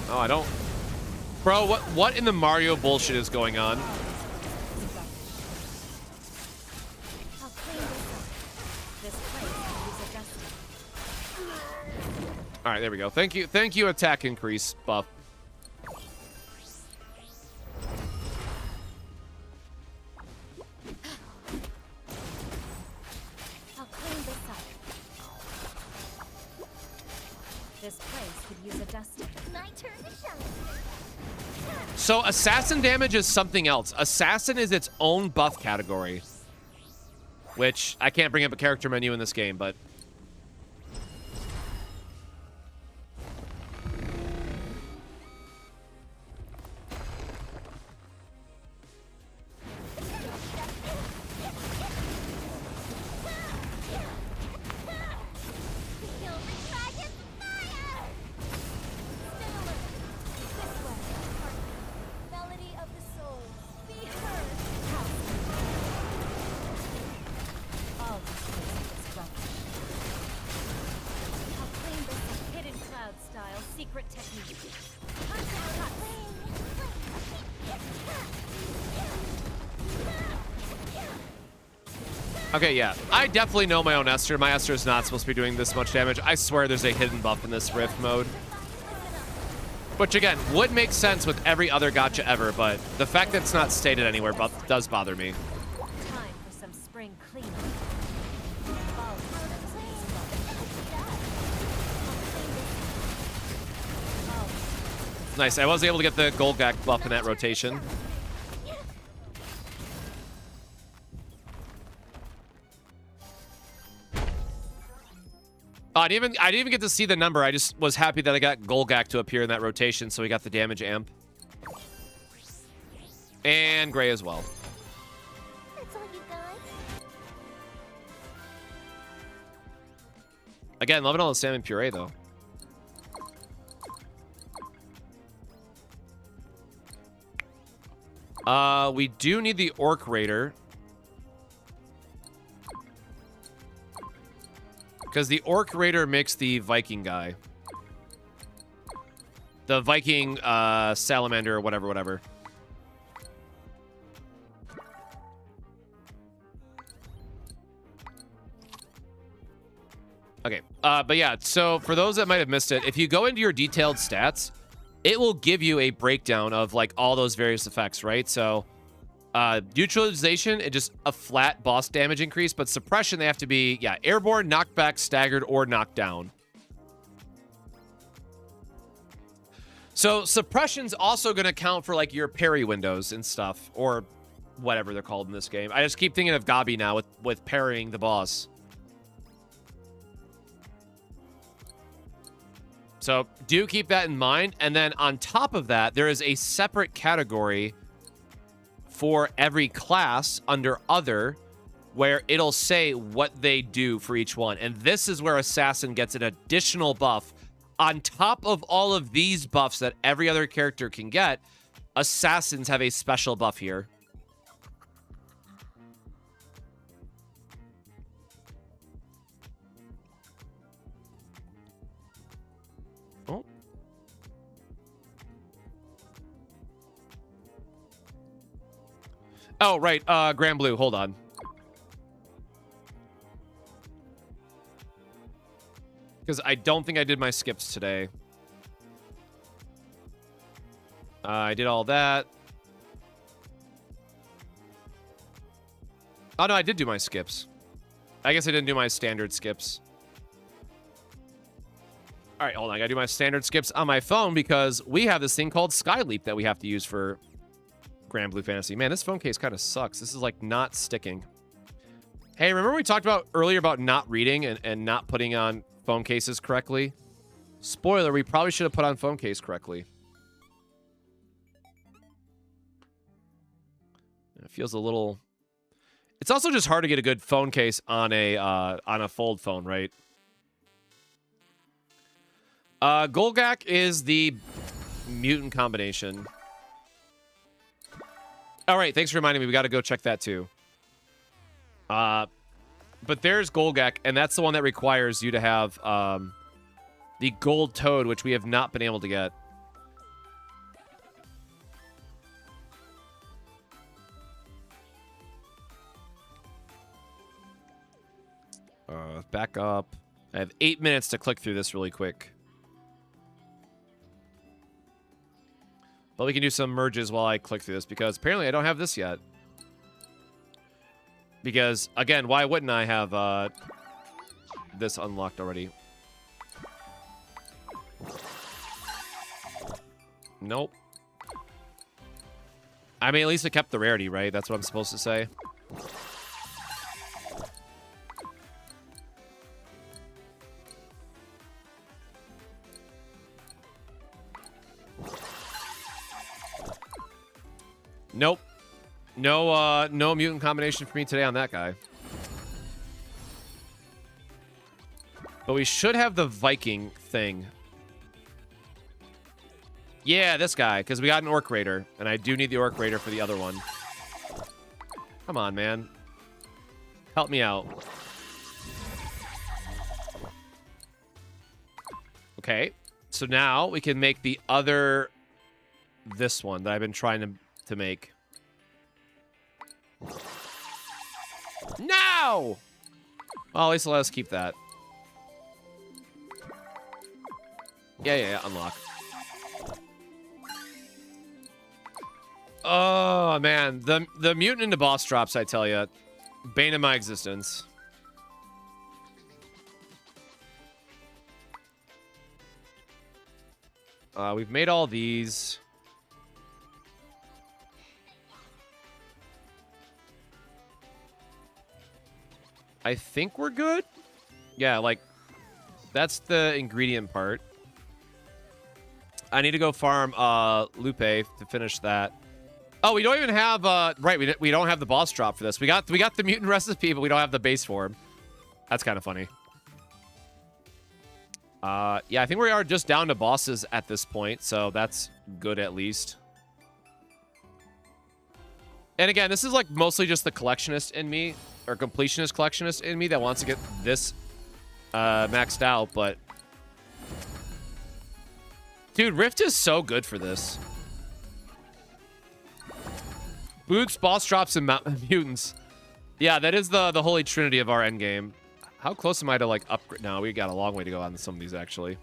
Oh, I don't... Bro, what in the Mario bullshit is going on? All right, there we go. Thank you, attack increase buff. I'll clean this up. This place could use a dusting. My turn to shine. So assassin damage is something else. Assassin is its own buff category, which I can't bring up a character menu in this game, but okay, yeah. I definitely know my own Esther. My Esther is not supposed to be doing this much damage. I swear there's a hidden buff in this Rift mode. Which, again, would make sense with every other gacha ever, but the fact that it's not stated anywhere does bother me. Time for some spring cleanup. Nice. I was able to get the Golgak buff in that rotation. I didn't even get to see the number. I just was happy that I got Golgak to appear in that rotation, so we got the damage amp. And Gray as well. That's all you got? Again, loving all the salmon puree, though. We do need the Orc Raider. Because the Orc Raider makes the Viking guy. The Viking salamander or whatever. Okay, but yeah, so for those that might have missed it, if you go into your detailed stats, it will give you a breakdown of like all those various effects, right? So neutralization, it just a flat boss damage increase, but suppression, they have to be, yeah, airborne, knockback, staggered, or knocked down. So suppression's also going to count for like your parry windows and stuff, or whatever they're called in this game. I just keep thinking of Gabi now with parrying the boss. So do keep that in mind. And then on top of that, there is a separate category for every class under other, where it'll say what they do for each one. And this is where Assassin gets an additional buff. On top of all of these buffs that every other character can get, Assassins have a special buff here. Oh. Oh, right. Grand Blue, hold on. Because I don't think I did my skips today. I did all that. Oh, no, I did do my skips. I guess I didn't do my standard skips. All right, hold on. I gotta do my standard skips on my phone because we have this thing called Skyleap that we have to use for Grand Blue Fantasy. Man, this phone case kind of sucks. This is like not sticking. Hey, remember we talked about earlier about not reading and not putting on phone cases correctly? Spoiler, we probably should have put on phone case correctly. It feels a little... It's also just hard to get a good phone case on a fold phone, right? Golgak is the mutant combination. All right, thanks for reminding me. We got to go check that too. But there's Golgak, and that's the one that requires you to have the gold toad, which we have not been able to get. Back up. I have 8 minutes to click through this really quick. But we can do some merges while I click through this, because apparently I don't have this yet. Because, again, why wouldn't I have this unlocked already? Nope. I mean, at least it kept the rarity, right? That's what I'm supposed to say. Nope. No mutant combination for me today on that guy. But we should have the Viking thing. Yeah, this guy, because we got an Orc Raider, and I do need the Orc Raider for the other one. Come on, man. Help me out. Okay. So now we can make the other... this one that I've been trying to make. No! Well, at least let us keep that. Yeah, unlock. Oh, man. The mutant into boss drops, I tell you. Bane of my existence. We've made all these. I think we're good. Yeah, like, that's the ingredient part. I need to go farm Lupe to finish that. Oh, we don't even have right, we don't have the boss drop for this. We got the mutant recipe, but we don't have the base form. That's kind of funny. Yeah, I think we are just down to bosses at this point, so that's good at least. And again, this is like mostly just the collectionist in me, or completionist collectionist in me that wants to get this maxed out, but dude, Rift is so good for this. Boots, boss drops, and mutants. Yeah, that is the holy trinity of our endgame. How close am I to like upgrade? No, we got a long way to go on some of these actually.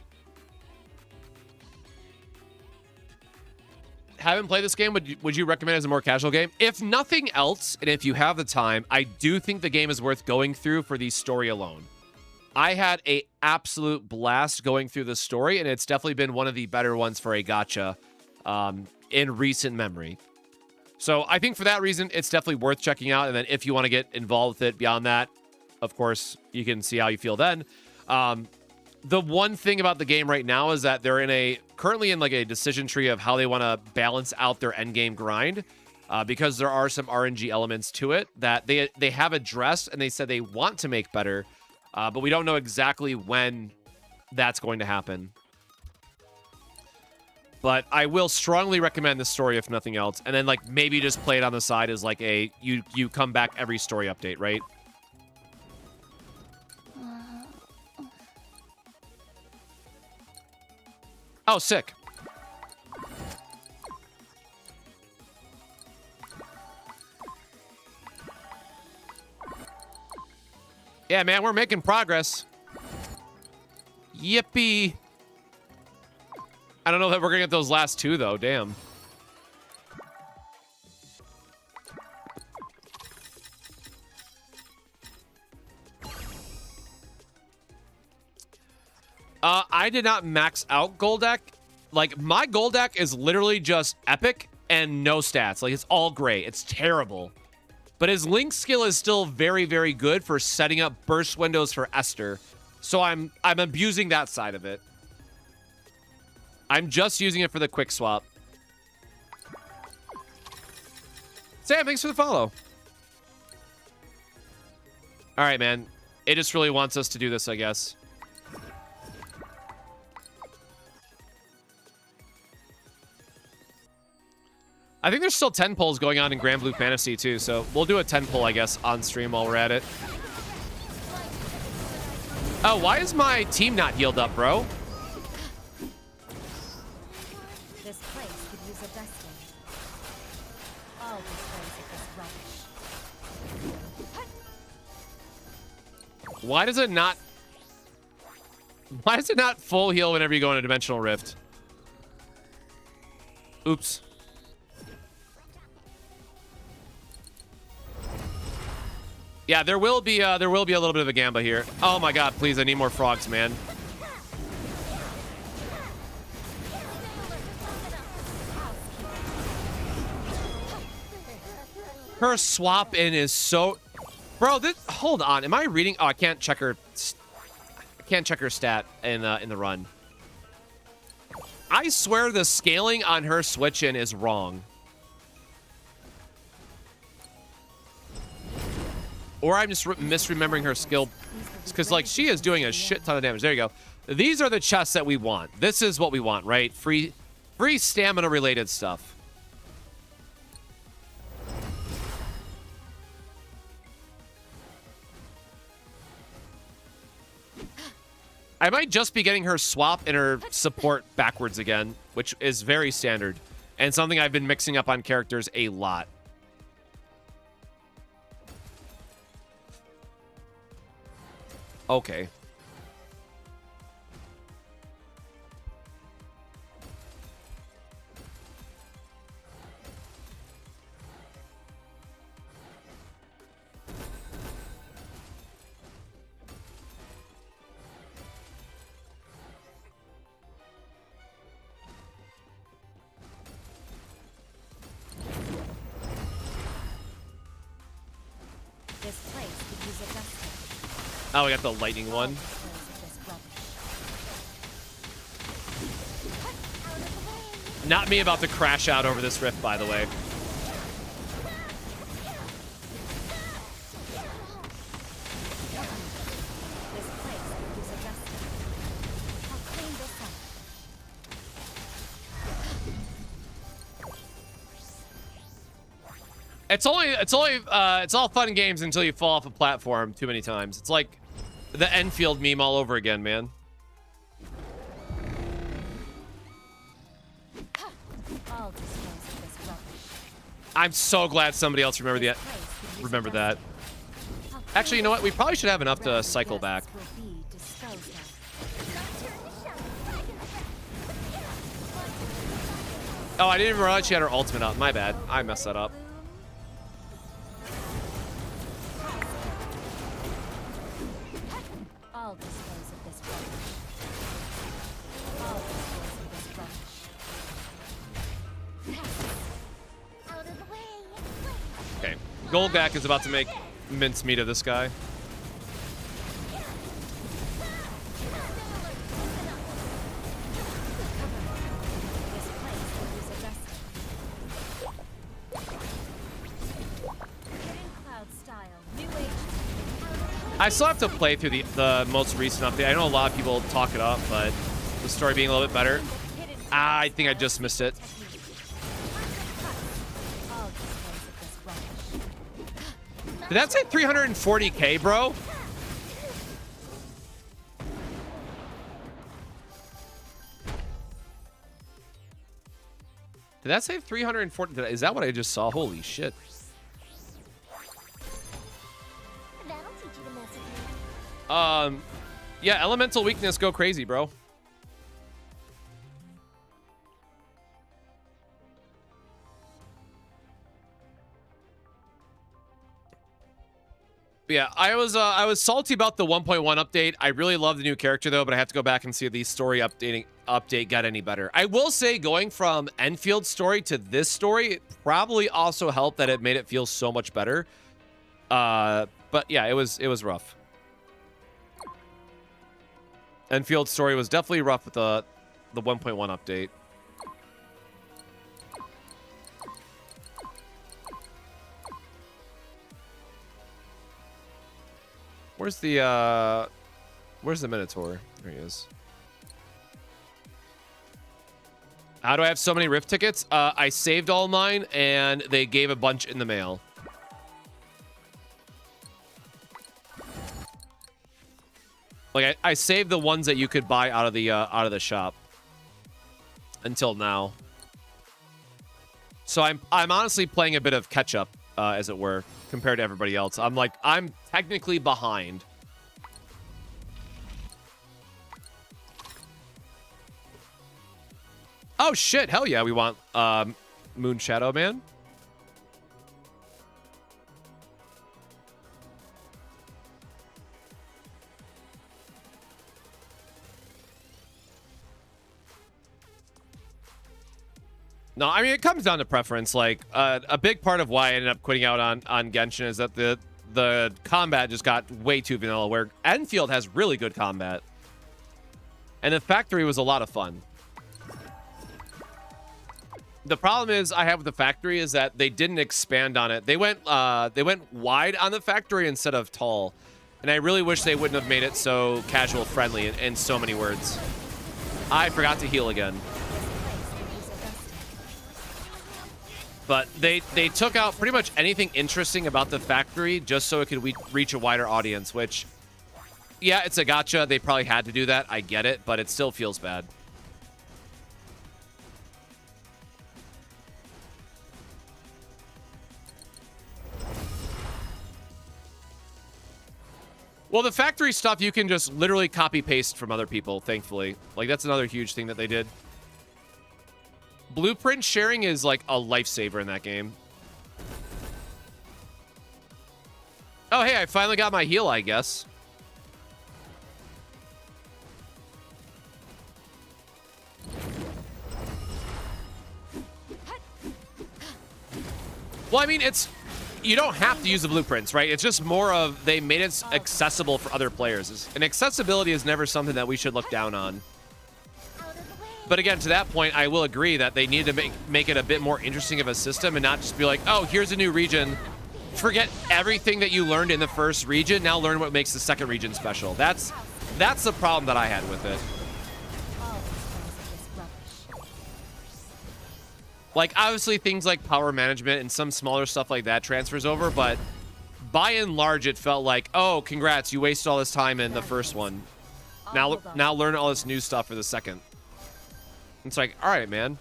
Haven't played this game, would you recommend it as a more casual game? If nothing else, and if you have the time, I do think the game is worth going through for the story alone. I had an absolute blast going through the story, and it's definitely been one of the better ones for a gacha in recent memory. So I think for that reason, it's definitely worth checking out. And then if you want to get involved with it beyond that, of course, you can see how you feel then. The one thing about the game right now is that they're currently in like a decision tree of how they want to balance out their end game grind. because there are some RNG elements to it that they have addressed, and they said they want to make better, but we don't know exactly when that's going to happen. But I will strongly recommend this story if nothing else, and then like maybe just play it on the side as like a you come back every story update, right? Oh, sick. Yeah, man, we're making progress. Yippee. I don't know that we're gonna get those last two, though. Damn. I did not max out gold deck. Like, my gold deck is literally just epic and no stats. Like, it's all gray. It's terrible. But his link skill is still very, very good for setting up burst windows for Esther. So I'm abusing that side of it. I'm just using it for the quick swap. Sam, thanks for the follow. All right, man. It just really wants us to do this, I guess. I think there's still 10 polls going on in Grand Blue Fantasy, too, so we'll do a 10 poll, I guess, on stream while we're at it. Oh, why is my team not healed up, bro? This place could use a dusting. All dispose of this rubbish. Why does it not... Why is it not full heal whenever you go in a Dimensional Rift? Oops. Yeah, there will be a little bit of a gamba here. Oh my god, please, I need more frogs, man. Her swap in is so... Bro, this... Hold on, am I reading... Oh, I can't check her... I can't check her stat in the run. I swear the scaling on her switch in is wrong. Or I'm just misremembering her skill. Because, like, she is doing a shit ton of damage. There you go. These are the chests that we want. This is what we want, right? Free stamina-related stuff. I might just be getting her swap and her support backwards again, which is very standard. And something I've been mixing up on characters a lot. Okay. This place could use a dusting. Oh, we got the lightning one. Not me about to crash out over this rift, by the way. This place could use a dusting. I'll clean this up. It's all fun and games until you fall off a platform too many times. It's like the Enfield meme all over again, man. I'll dispose of this rubbish. I'm so glad somebody else remembered that. Actually, you know what? We probably should have enough to cycle back. Oh, I didn't even realize she had her ultimate up. My bad. I messed that up. I'll dispose of this rubbish. I'll dispose of this rubbish. Out of the way. Okay. Golgak is about to make mincemeat of this guy. This place could use a dusting. I still have to play through the most recent update. I know a lot of people talk it up, but the story being a little bit better. I think I just missed it. Did that say 340K, bro? Did that say 340? Is that what I just saw? Holy shit. That'll teach you to mess with me. Yeah, elemental weakness, go crazy, bro. Yeah, I was salty about the 1.1 update. I really love the new character though, but I have to go back and see if the story update got any better. I will say going from Enfield's story to this story, it probably also helped that it made it feel so much better. But yeah, it was rough. Enfield's story was definitely rough with the 1.1 update. Where's the Minotaur? There he is. How do I have so many Rift tickets? I saved all mine, and they gave a bunch in the mail. Like I saved the ones that you could buy out of the shop. Until now. So I'm honestly playing a bit of catch up, as it were, compared to everybody else. I'm technically behind. Oh shit, hell yeah, we want Moon Shadow Man. No, I mean, it comes down to preference. Like, a big part of why I ended up quitting out on Genshin is that the combat just got way too vanilla, where Enfield has really good combat. And the factory was a lot of fun. The problem is I have with the factory is that they didn't expand on it. They went wide on the factory instead of tall. And I really wish they wouldn't have made it so casual friendly in so many words. I forgot to heal again. But they took out pretty much anything interesting about the factory just so it could reach a wider audience, which, yeah, it's a gotcha. They probably had to do that. I get it, but it still feels bad. Well, the factory stuff, you can just literally copy paste from other people, thankfully. Like, that's another huge thing that they did. Blueprint sharing is like a lifesaver in that game. Oh, hey, I finally got my heal, I guess. Well, I mean, you don't have to use the blueprints, right? It's just more of they made it accessible for other players. And accessibility is never something that we should look down on. But again, to that point, I will agree that they need to make it a bit more interesting of a system and not just be like, oh, here's a new region. Forget everything that you learned in the first region. Now learn what makes the second region special. That's the problem that I had with it. Like, obviously, things like power management and some smaller stuff like that transfers over, but by and large, it felt like, oh, congrats, you wasted all this time in the first one. Now learn all this new stuff for the second. It's like, all right, man.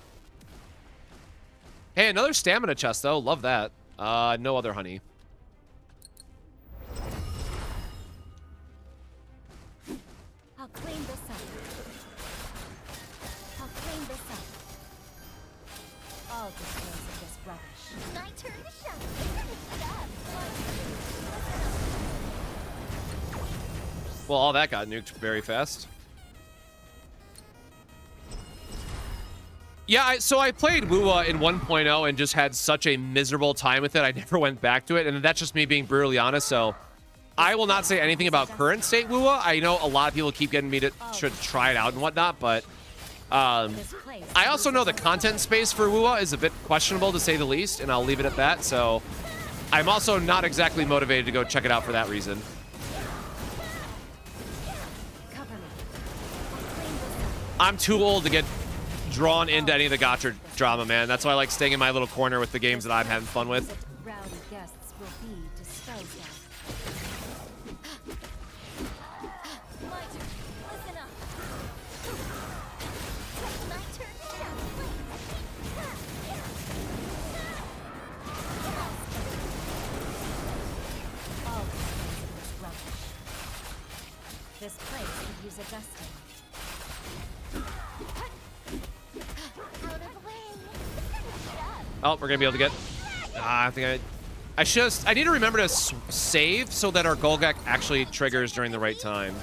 Hey, another stamina chest, though. Love that. No other honey. I'll clean this up. I'll clean this up. All displays of this rubbish. My turn to shine. Well, all that got nuked very fast. Yeah, so I played Wuwa in 1.0 and just had such a miserable time with it. I never went back to it, and that's just me being brutally honest. So I will not say anything about current state Wuwa. I know a lot of people keep getting me to try it out and whatnot, but I also know the content space for Wuwa is a bit questionable, to say the least, and I'll leave it at that. So I'm also not exactly motivated to go check it out for that reason. I'm too old to get drawn into any of the gotcha drama, man. That's why I like staying in my little corner with the games that I'm having fun with. Rowdy guests will be disposed of. My turn. Listen up. My turn. All this rubbish. This place could use adjusting. Out of the way. Oh, we're gonna be able to get. I think I need to remember to save so that our Golgak actually triggers during the right time.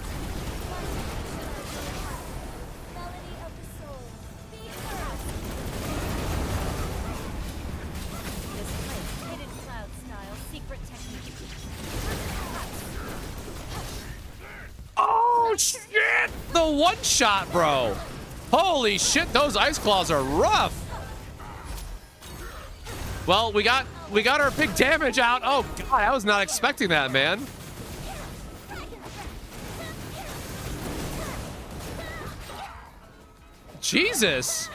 Melody of the soul. Be heard. This place, hidden cloud style, secret technique. Oh shit! The one shot, bro. Holy shit! Those ice claws are rough. Well, we got our big damage out. Oh god, I was not expecting that, man. Jesus.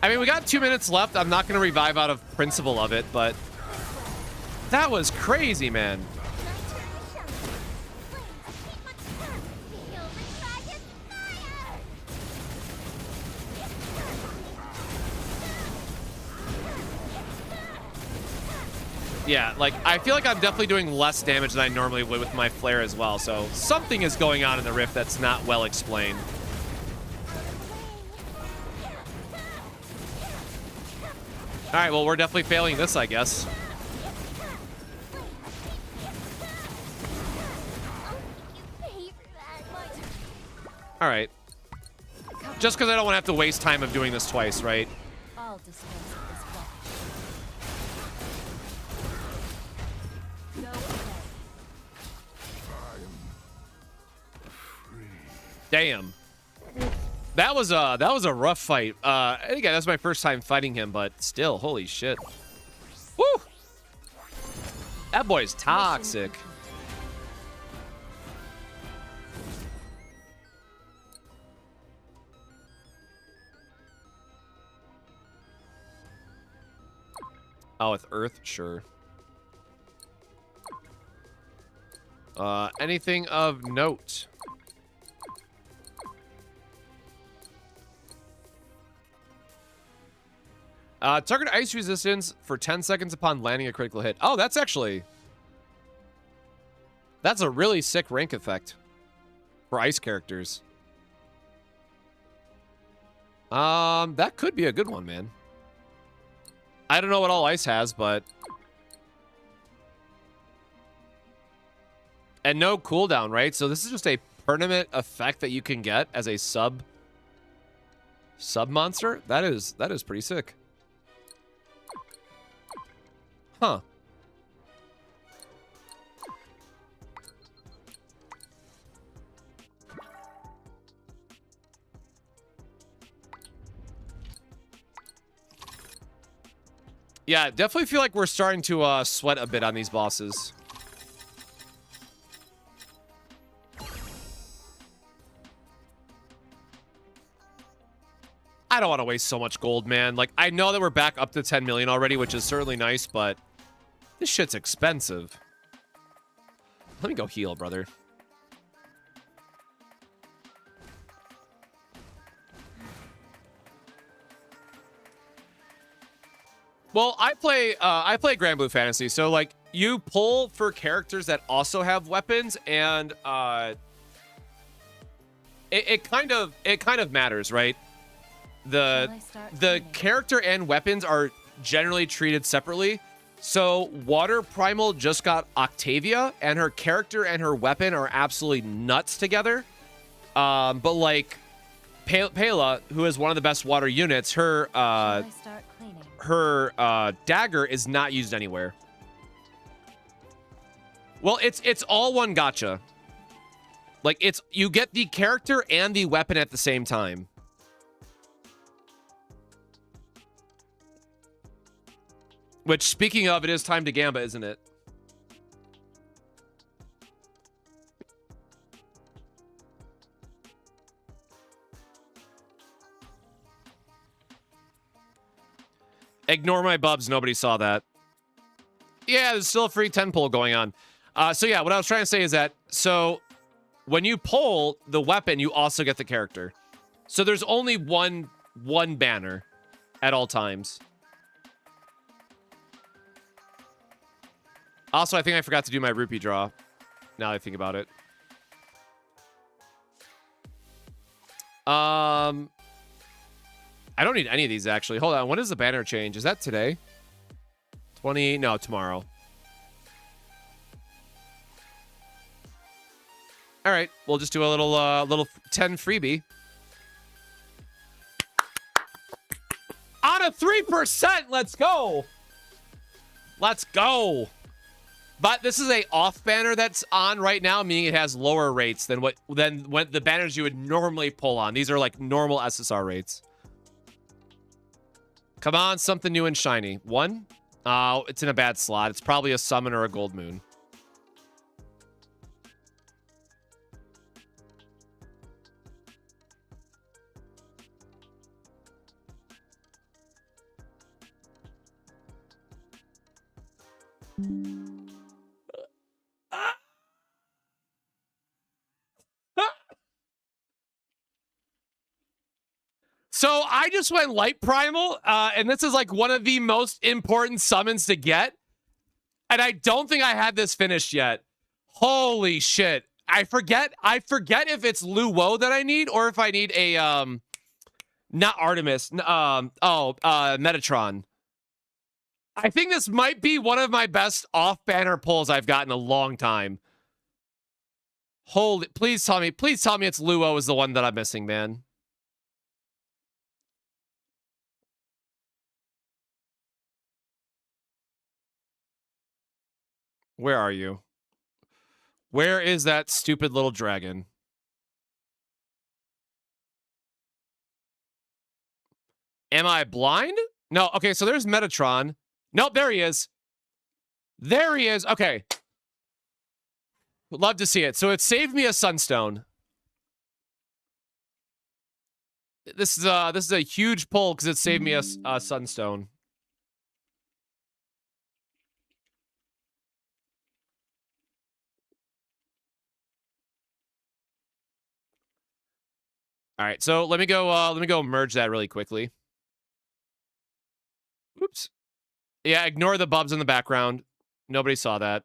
I mean, we got 2 minutes left. I'm not gonna revive out of principle of it, but that was crazy, man. My turn to shine. Flames, keep my turn. Feel the dragon's fire. Yeah, like, I feel like I'm definitely doing less damage than I normally would with my flare as well, so something is going on in the rift that's not well explained. Alright, well, we're definitely failing this, I guess. I'll make you pay for that. My turn. Alright. Just because I don't want to have to waste time of doing this twice, right? I'll dispense of this rubbish. Go ahead. Damn. That was a rough fight. Again, that's my first time fighting him, but still, holy shit. Woo! That boy's toxic. Oh, with Earth? Sure. Anything of note? Target ice resistance for 10 seconds upon landing a critical hit. Oh, that's actually... That's a really sick rank effect for ice characters. That could be a good one, man. I don't know what all ice has, but... And no cooldown, right? So this is just a permanent effect that you can get as a sub monster. That is pretty sick. Huh. Yeah, definitely feel like we're starting to sweat a bit on these bosses. I don't want to waste so much gold, man. Like, I know that we're back up to 10 million already, which is certainly nice, but this shit's expensive. Let me go heal, brother. Well, I play Grand Blue Fantasy, so like you pull for characters that also have weapons, and it kind of matters, right? The character and weapons are generally treated separately. So Water Primal just got Octavia, and her character and her weapon are absolutely nuts together. But like Pela, who is one of the best water units, her dagger is not used anywhere. Well, it's all one gotcha. Like, you get the character and the weapon at the same time. Which, speaking of, it is time to Gamba, isn't it? Ignore my bubs. Nobody saw that. Yeah, there's still a free 10 pull going on. So yeah, what I was trying to say is that, so when you pull the weapon, you also get the character. So there's only one banner at all times. Also, I think I forgot to do my rupee draw, now that I think about it. I don't need any of these, actually. Hold on, when does the banner change? Is that today? 20, no, tomorrow. All right, we'll just do a little 10 freebie. On a 3%, let's go. Let's go. But this is a off banner that's on right now, meaning it has lower rates than what the banners you would normally pull on. These are like normal SSR rates. Come on, something new and shiny. One. Oh, it's in a bad slot. It's probably a summon or a gold moon. So I just went light primal, and this is like one of the most important summons to get. And I don't think I had this finished yet. Holy shit. I forget if it's Luo that I need or if I need a not Artemis. Metatron. I think this might be one of my best off-banner pulls I've gotten in a long time. Holy, please tell me it's Luo is the one that I'm missing, man. Where are you? Where is that stupid little dragon? Am I blind? No, okay, so there's Metatron. Nope, there he is. There he is. Okay. Would love to see it. So it saved me a Sunstone. This is a huge pull because it saved me a Sunstone. All right, so let me go merge that really quickly. Oops. Yeah, ignore the bubs in the background. Nobody saw that.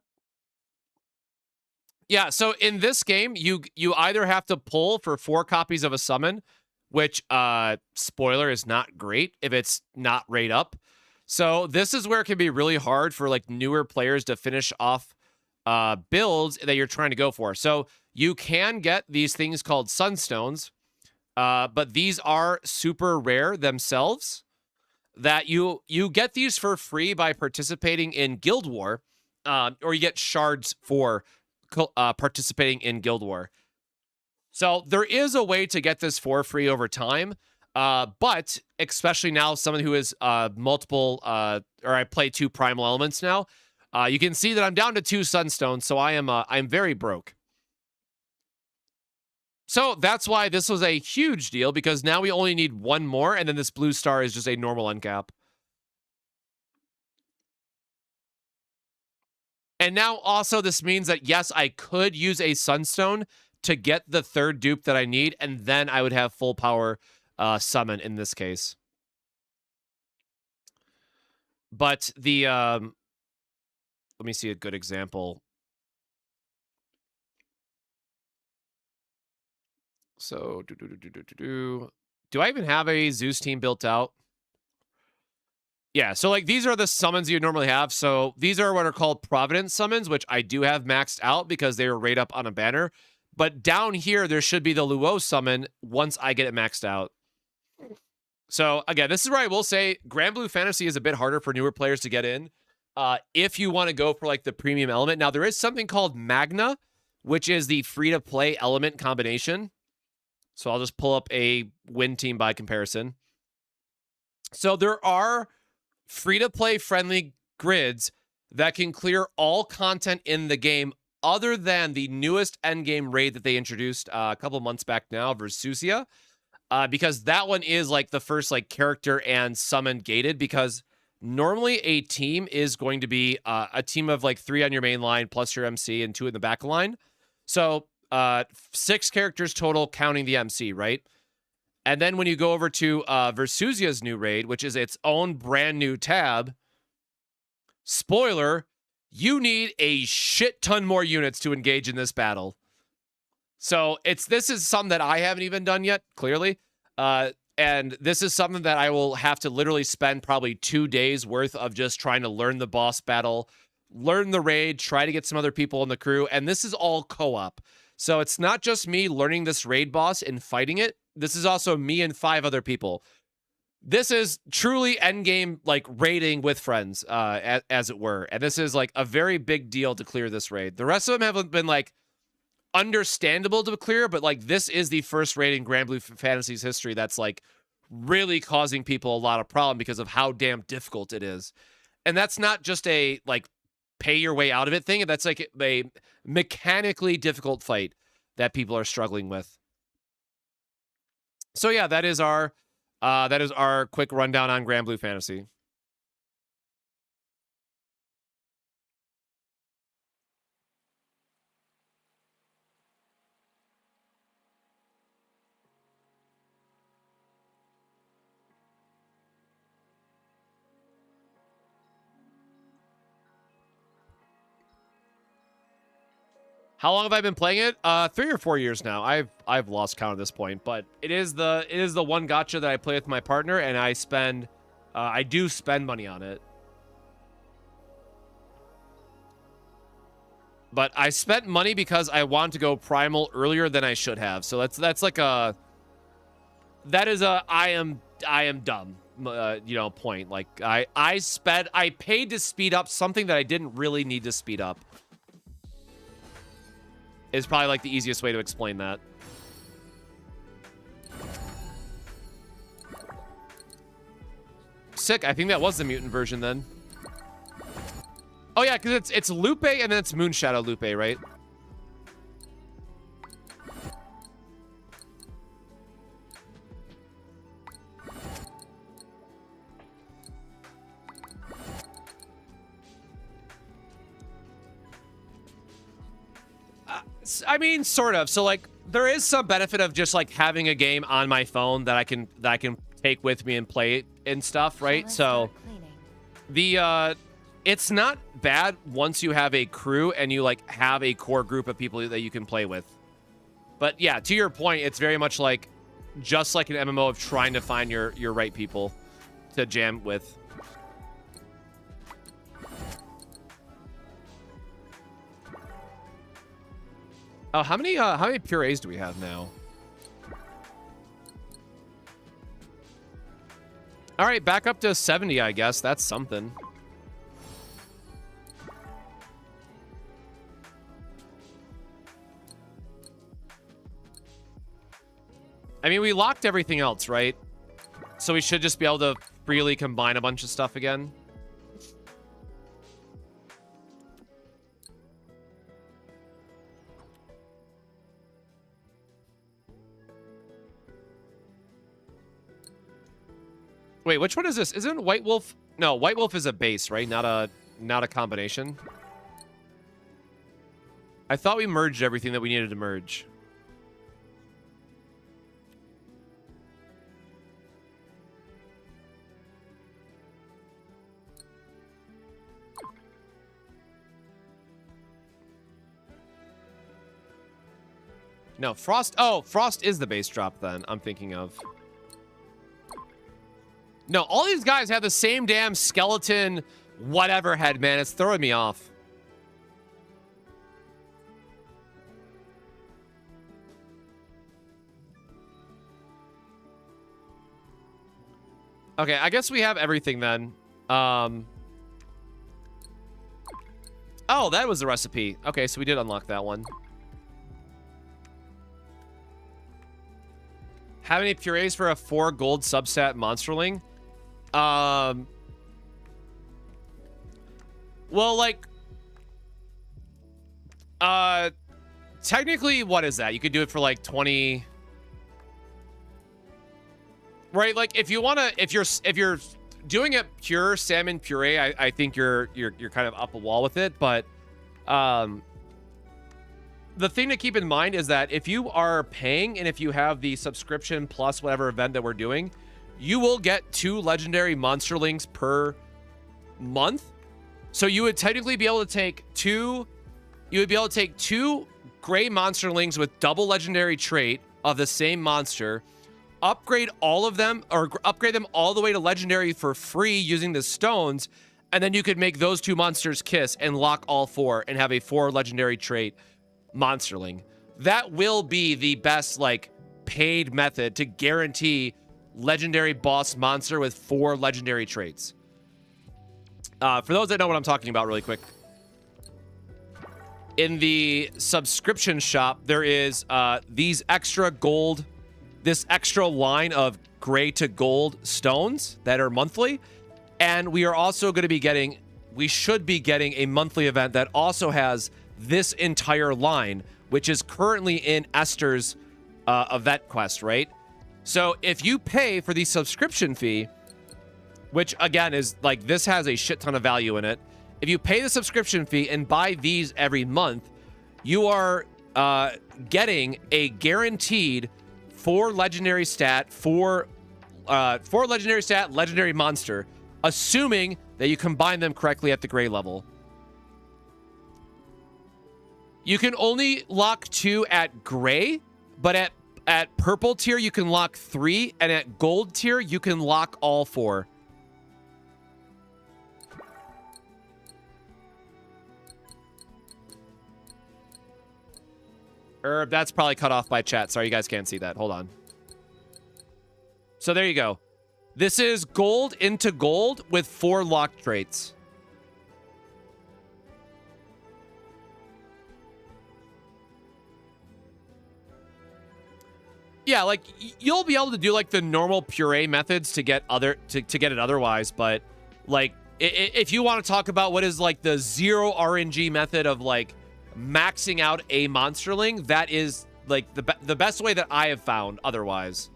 Yeah, so in this game, you either have to pull for 4 copies of a summon, which spoiler is not great if it's not rate up. So this is where it can be really hard for like newer players to finish off builds that you're trying to go for. So you can get these things called Sunstones. But these are super rare themselves. That you get these for free by participating in Guild War, or you get shards for participating in Guild War. So there is a way to get this for free over time, but especially now, someone who is multiple, or I play 2 primal elements now, you can see that I'm down to 2 Sunstones, so I'm very broke. So that's why this was a huge deal, because now we only need 1 more, and then this blue star is just a normal uncap. And now also this means that, yes, I could use a Sunstone to get the 3rd dupe that I need, and then I would have full power summon in this case. But the, let me see a good example. So, do I even have a Zeus team built out? Yeah, so like these are the summons you normally have. So these are what are called Providence summons, which I do have maxed out because they were right up on a banner. But down here, there should be the Luo summon once I get it maxed out. So again, this is where I will say Grand Blue Fantasy is a bit harder for newer players to get in. If you want to go for like the premium element. Now, there is something called Magna, which is the free-to-play element combination. So I'll just pull up a win team by comparison. So there are free-to-play friendly grids that can clear all content in the game other than the newest endgame raid that they introduced a couple months back now, Versusia. Because that one is like the first like character and summon gated, because Normally, a team is going to be a team of like 3 on your main line plus your MC and 2 in the back line. So 6 characters total, counting the MC, right? And then when you go over to Versusia's new raid, which is its own brand new tab, spoiler, you need a shit ton more units to engage in this battle. So this is something that I haven't even done yet, clearly. And this is something that I will have to literally spend probably 2 days worth of just trying to learn the boss battle, learn the raid, try to get some other people in the crew. And this is all co-op. So it's not just me learning this raid boss and fighting it. This is also me and 5 other people. This is truly endgame, like, raiding with friends, as it were. And this is, like, a very big deal to clear this raid. The rest of them haven't been, like, understandable to clear, but, like, this is the first raid in Grand Blue Fantasy's history that's, like, really causing people a lot of problem because of how damn difficult it is. And that's not just a, like, pay your way out of it thing. That's, like, a mechanically difficult fight that people are struggling with. So, yeah, that is our quick rundown on Grand Blue Fantasy. How long have I been playing it? 3 or 4 years now. I've lost count at this point, but it is the one gacha that I play with my partner, and I do spend money on it. But I spent money because I wanted to go primal earlier than I should have. So that's like I am dumb, point. Like I paid to speed up something that I didn't really need to speed up. Is probably like the easiest way to explain that. Sick. I think that was the mutant version then. Oh yeah, because it's Lupe and then it's Moonshadow Lupe, right? I mean, sort of. So like, there is some benefit of just like having a game on my phone that I can take with me and play and stuff, right? So it's not bad once you have a crew and you like have a core group of people that you can play with. But yeah, to your point, it's very much like just like an MMO of trying to find your right people to jam with. Oh, how many purees do we have now? All right, back up to 70, I guess. That's something. I mean, we locked everything else, right? So we should just be able to freely combine a bunch of stuff again. Wait, which one is this? Isn't White Wolf? No, White Wolf is a base, right? Not a combination. I thought we merged everything that we needed to merge. No, Frost. Oh, Frost is the base drop then. I'm thinking of. No, all these guys have the same damn skeleton whatever head, man. It's throwing me off. Okay, I guess we have everything then. Oh, that was the recipe. Okay, so we did unlock that one. How many purees for a 4 gold substat monsterling? Well, like, technically, what is that? You could do it for like 20, right? Like, if you want to, if you're doing it pure salmon puree, I think you're kind of up a wall with it. But the thing to keep in mind is that if you are paying and if you have the subscription plus whatever event that we're doing, you will get 2 legendary monsterlings per month. So you would technically be able to take 2. You would be able to take 2 gray monsterlings with double legendary trait of the same monster, upgrade all of them, or upgrade them all the way to legendary for free using the stones, and then you could make those 2 monsters kiss and lock all 4 and have a 4 legendary trait monsterling. That will be the best, like, paid method to guarantee legendary boss monster with 4 legendary traits. For those that know what I'm talking about really quick, in the subscription shop, there is these extra gold, this extra line of gray to gold stones that are monthly. And we are also going to be getting, we should be getting a monthly event that also has this entire line, which is currently in Esther's event quest, right? So if you pay for the subscription fee, which again is like, this has a shit ton of value in it. If you pay the subscription fee and buy these every month, you are getting a guaranteed 4 legendary stat, 4 legendary stat, legendary monster, assuming that you combine them correctly at the gray level. You can only lock 2 at gray, but at purple tier you can lock 3, and at gold tier you can lock all 4. That's probably cut off by chat. Sorry, you guys can't see that. Hold on. So there you go. This is gold into gold with 4 lock traits. Yeah, like, you'll be able to do, like, the normal puree methods to get to get it otherwise, but, like, if you want to talk about what is, like, the 0 RNG method of, like, maxing out a monsterling, that is, like, the best way that I have found otherwise.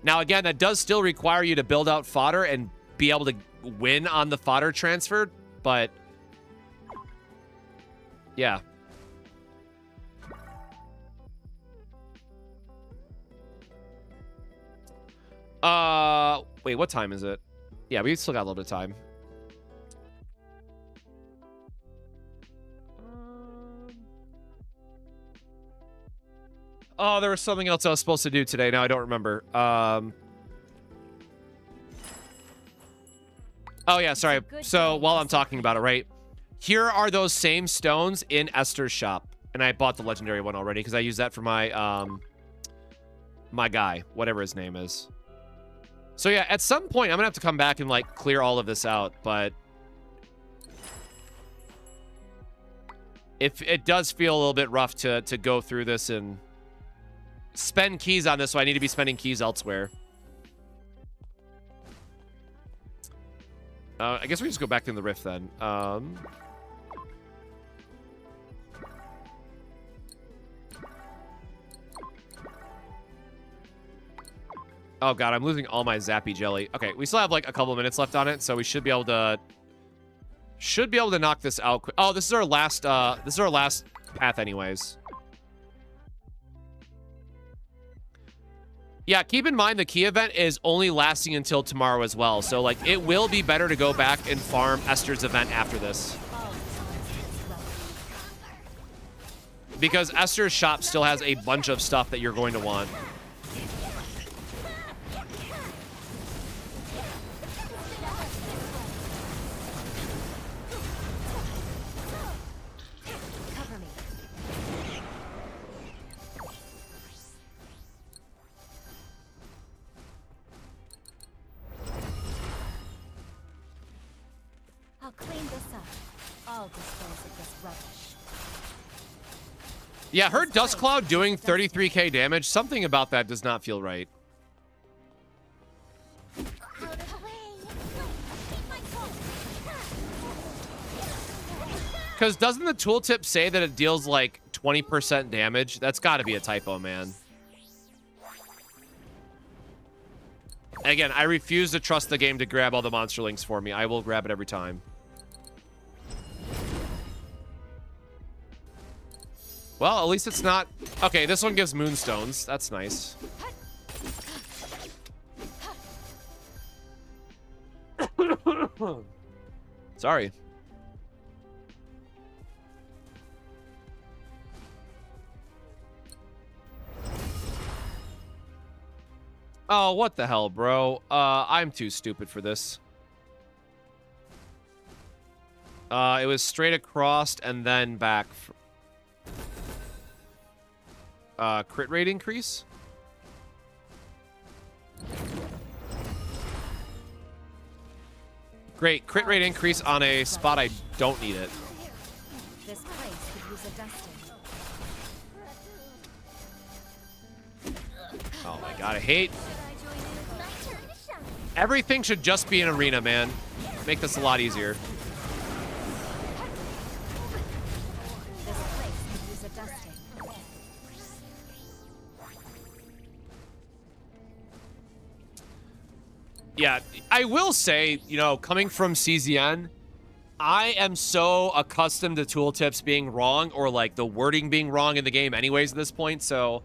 Now, again, that does still require you to build out fodder and be able to win on the fodder transfer, but yeah. Wait, what time is it? Yeah, we still got a little bit of time. Oh, there was something else I was supposed to do today. Now I don't remember. Oh, yeah, sorry. So while I'm talking about it, right? Here are those same stones in Esther's shop. And I bought the legendary one already because I use that for my, my guy, whatever his name is. So yeah, at some point, I'm going to have to come back and, like, clear all of this out. But if it does feel a little bit rough to go through this and spend keys on this, so I need to be spending keys elsewhere. I guess we just go back in the rift then. Oh god, I'm losing all my zappy jelly. Okay, we still have like a couple minutes left on it, so we should be able to knock this out. Oh, this is our last path anyways. Yeah, keep in mind the key event is only lasting until tomorrow as well. So, like, it will be better to go back and farm Esther's event after this. Because Esther's shop still has a bunch of stuff that you're going to want. Yeah, her Dust Cloud doing 33k damage, something about that does not feel right. Because doesn't the tooltip say that it deals like 20% damage? That's got to be a typo, man. Again, I refuse to trust the game to grab all the monster links for me. I will grab it every time. Well, at least it's not... Okay, this one gives moonstones. That's nice. Sorry. Oh, what the hell, bro? I'm too stupid for this. It was straight across and then back. Crit rate increase? Great, crit rate increase on a spot I don't need it. This place could use a dusting. Oh my god, I hate... Everything should just be an arena, man. Make this a lot easier. This place could use a dusting. Yeah, I will say, you know, coming from CZN, I am so accustomed to tooltips being wrong or like the wording being wrong in the game anyways at this point, so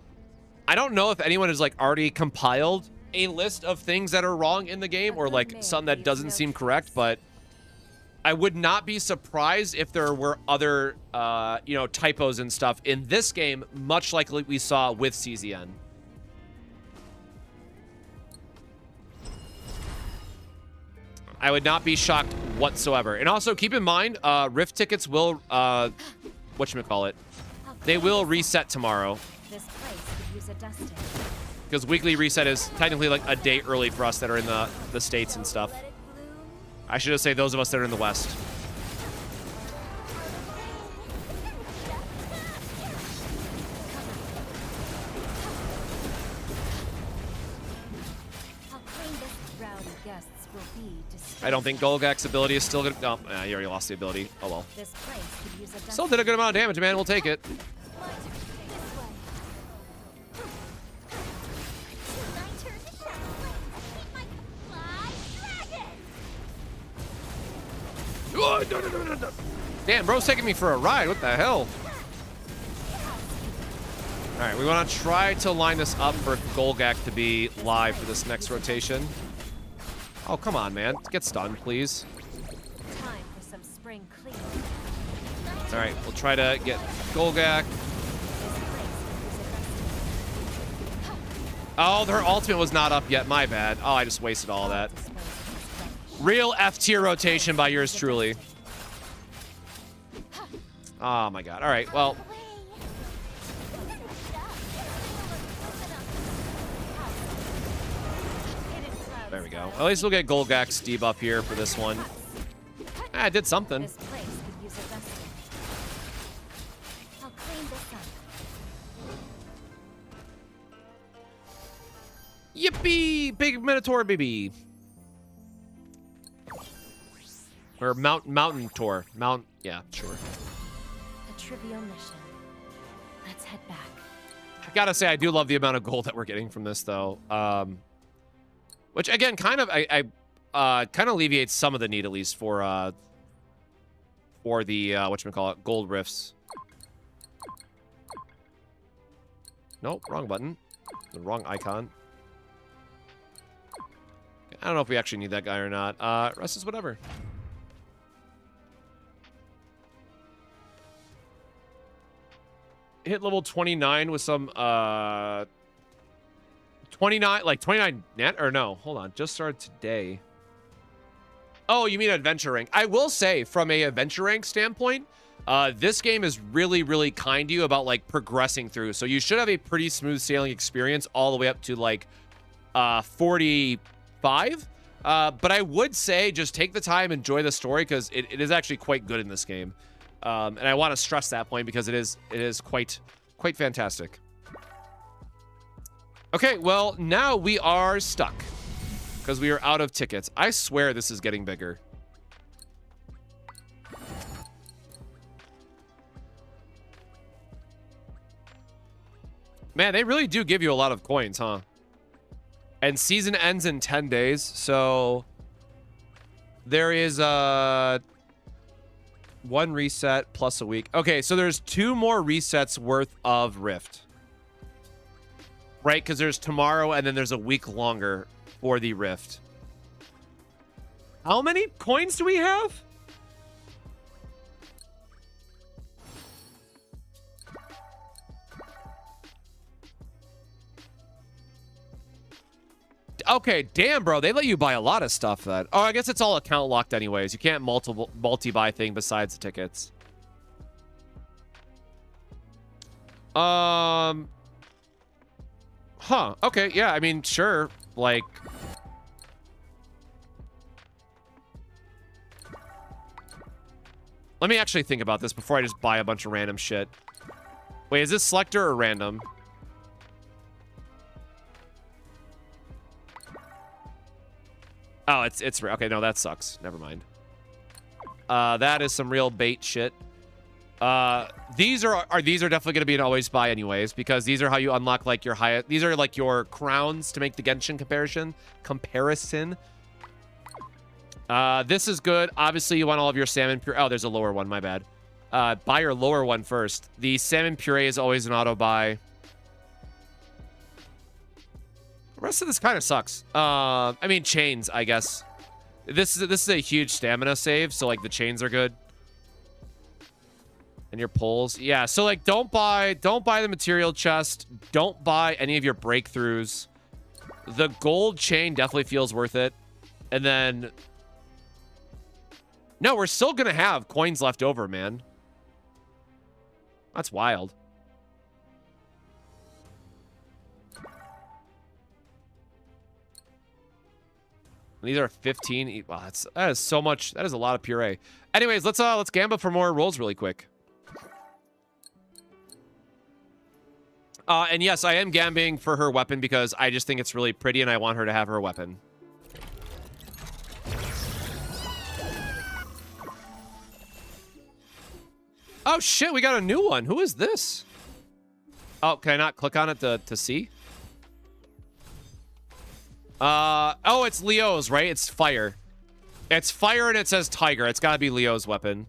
I don't know if anyone has like already compiled a list of things that are wrong in the game or like something that doesn't seem correct, but I would not be surprised if there were other, you know, typos and stuff in this game, much like we saw with CZN. I would not be shocked whatsoever. And also keep in mind, Rift tickets will, whatchamacallit, they will reset tomorrow. This place could use a dusting. Because weekly reset is technically like a day early for us that are in the States and stuff. I should just say those of us that are in the West. How clean this rowdy guests will be to I don't think Golgak's ability is still gonna... Oh, he already lost the ability. Oh well. This place could use a dusting. Still did a good amount of damage, man. We'll take it. Oh, no. Damn, bro's taking me for a ride. What the hell? All right, we want to try to line this up for Golgak to be live for this next rotation. Oh, come on, man. Get stunned, please. Time for some spring clean. All right, we'll try to get Golgak. Oh, their ultimate was not up yet. My bad. Oh, I just wasted all that. Real F-tier rotation by yours truly. Oh my god. All right, well. There we go. At least we'll get Golgak's debuff here for this one. Ah, I did something. This place could use a dusting. I'll clean this up. Yippee! Big Minotaur baby. Or Mountain Tour. Yeah, sure. A trivial mission. Let's head back. I gotta say, I do love the amount of gold that we're getting from this, though. Which, again, kind of, kind of alleviates some of the need, at least, for the, whatchamacallit, gold rifts. Nope, wrong button. The wrong icon. I don't know if we actually need that guy or not. Rest is whatever. Hit level 29 with some 29 net, or no, hold on, just started today. Oh, you mean adventure rank? I will say, from a adventure rank standpoint, this game is really kind to you about like progressing through, so you should have a pretty smooth sailing experience all the way up to like 45. But I would say just take the time, enjoy the story, because it is actually quite good in this game. And I want to stress that point because it is quite fantastic. Okay, well, now we are stuck because we are out of tickets. I swear this is getting bigger. Man, they really do give you a lot of coins, huh? And season ends in 10 days, so there is one reset plus a week. Okay, so there's 2 more resets worth of Rift. Right, because there's tomorrow and then there's a week longer for the Rift. How many coins do we have? Okay, damn, bro. They let you buy a lot of stuff then. Oh, I guess it's all account locked anyways. You can't multi-buy thing besides the tickets. Huh. Okay, yeah, I mean, sure. Like... Let me actually think about this before I just buy a bunch of random shit. Wait, is this selector or random? Oh, it's okay. No, that sucks. Never mind. That is some real bait shit. These are definitely going to be an always buy anyways, because these are how you unlock like your highest. These are like your crowns to make the Genshin comparison. This is good. Obviously, you want all of your salmon puree. Oh, there's a lower one. My bad. Buy your lower one first. The salmon puree is always an auto buy. The rest of this kind of sucks. I mean, chains, I guess. This is a huge stamina save, so like the chains are good. And your pulls. Yeah, so like don't buy the material chest. Don't buy any of your breakthroughs. The gold chain definitely feels worth it. And then no, we're still gonna have coins left over, man. That's wild. These are 15. Wow, that is so much. That is a lot of puree. Anyways, let's gamble for more rolls really quick. And yes, I am gambling for her weapon because I just think it's really pretty and I want her to have her weapon. Oh shit, we got a new one. Who is this? Oh, can I not click on it to see? Oh, it's Leo's, right? It's fire. It's fire and it says tiger. It's gotta be Leo's weapon.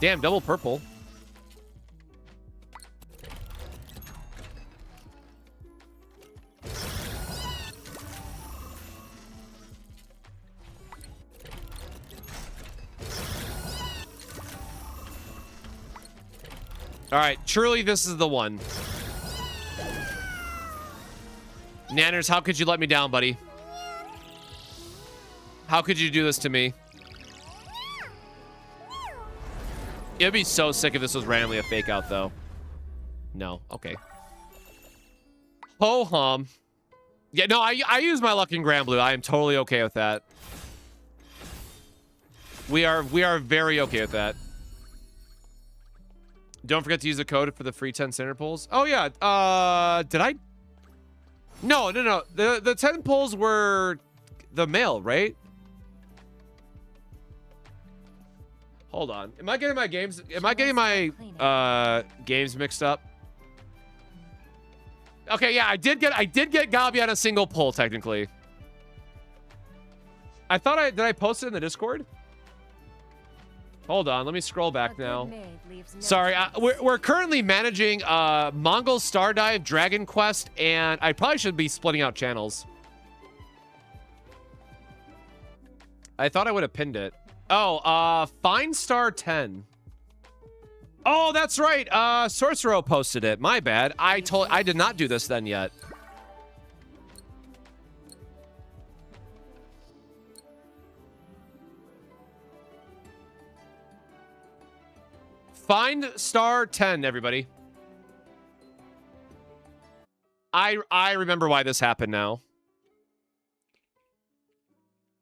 Damn, double purple. All right, truly this is the one. Nanners, how could you let me down, buddy? How could you do this to me? It'd be so sick if this was randomly a fake out, though. No, okay. Ho-hum. Yeah, no, I use my luck in Grand Blue. I am totally okay with that. We are very okay with that. Don't forget to use the code for the free 10 center pulls. Oh yeah, did I? No. The 10 pulls were the mail, right? Hold on. Am I getting my games? Am I getting my games mixed up? Okay, yeah, I did get Gabi on a single pull technically. I thought did I post it in the Discord? Hold on, let me scroll back now. Sorry, we're currently managing Mongol Stardive, Dragon Quest, and I probably should be splitting out channels. I thought I would have pinned it. Oh, Fine Star 10. Oh, that's right. Sorcerer posted it. My bad. I did not do this then yet. Find star 10, everybody. I remember why this happened now.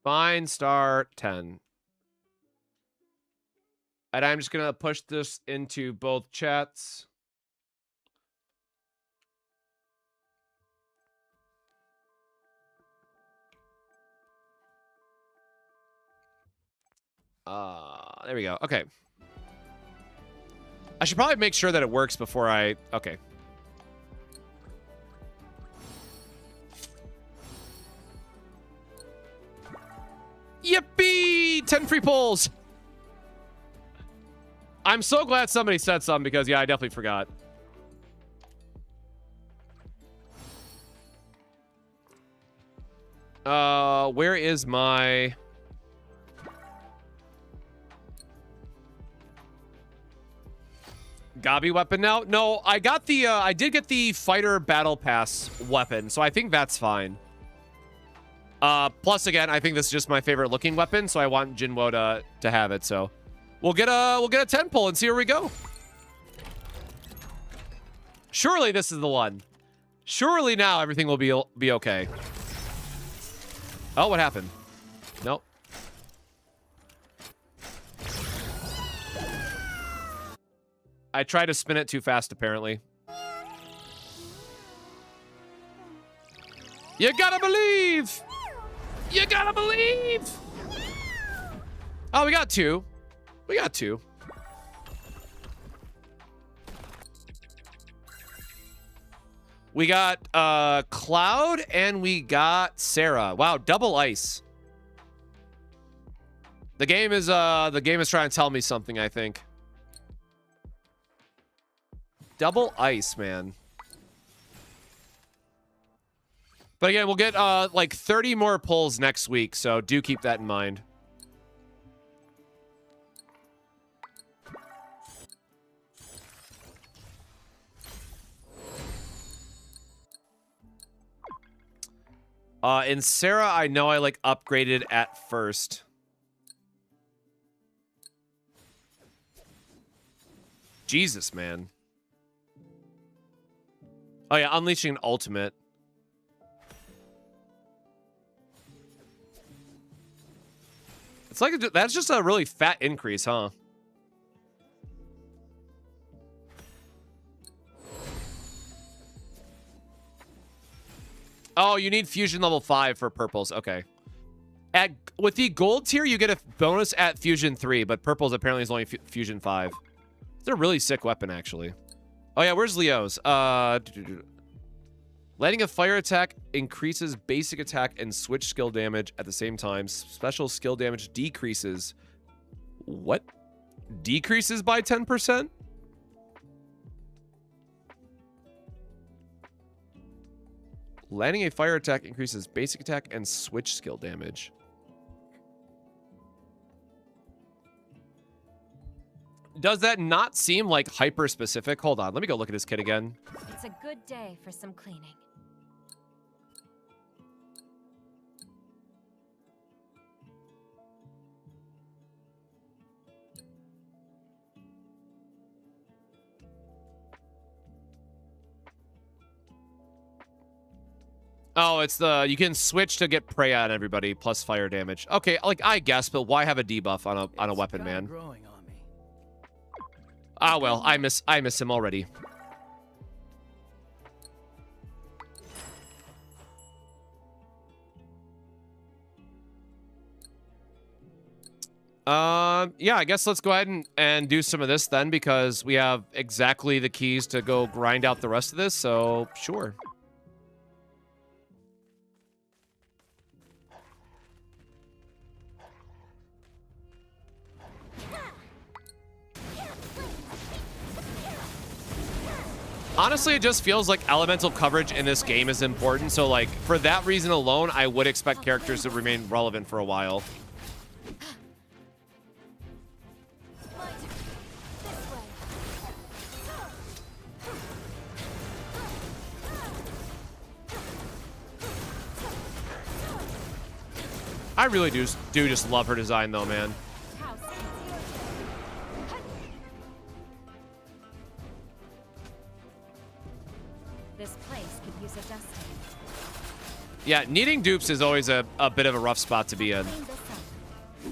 Find star 10. And I'm just going to push this into both chats. There we go. Okay. I should probably make sure that it works before I... Okay. Yippee! 10 free pulls! I'm so glad somebody said something because, yeah, I definitely forgot. Where is my... Gabi weapon now? No, I got the, I did get the fighter battle pass weapon, so I think that's fine. Plus, again, I think this is just my favorite looking weapon, so I want Jinwo to have it, so... We'll get a 10 pull and see where we go. Surely this is the one. Surely now everything will be okay. Oh, what happened? Nope. I tried to spin it too fast, apparently. You gotta believe! You gotta believe! Oh, we got two. We got two. We got Cloud and we got Sarah. Wow, double ice. The game is trying to tell me something, I think. Double ice, man. But again, we'll get like 30 more pulls next week, so do keep that in mind. In Sarah, I know I like upgraded at first. Jesus, man. Oh yeah, unleashing an ultimate. It's like that's just a really fat increase, huh? Oh, you need fusion level 5 for purples. Okay. With the gold tier, you get a bonus at fusion 3, but purples apparently is only fusion 5. It's a really sick weapon, actually. Oh yeah, where's Leo's? Landing a fire attack increases basic attack and switch skill damage at the same time. Special skill damage decreases. What? Decreases by 10%? Landing a fire attack increases basic attack and switch skill damage. Does that not seem like hyper specific? Hold on, let me go look at his kit again. It's a good day for some cleaning. Oh, it's the you can switch to get prey on everybody plus fire damage. Okay, like I guess, but why have a debuff on a weapon, man? Ah, well, I miss him already. Yeah, I guess let's go ahead and do some of this then, because we have exactly the keys to go grind out the rest of this, so sure. Honestly, it just feels like elemental coverage in this game is important, so like for that reason alone, I would expect characters to remain relevant for a while. I really do just love her design though, man. This place could use adjusting. Yeah, needing dupes is always a bit of a rough spot to be in.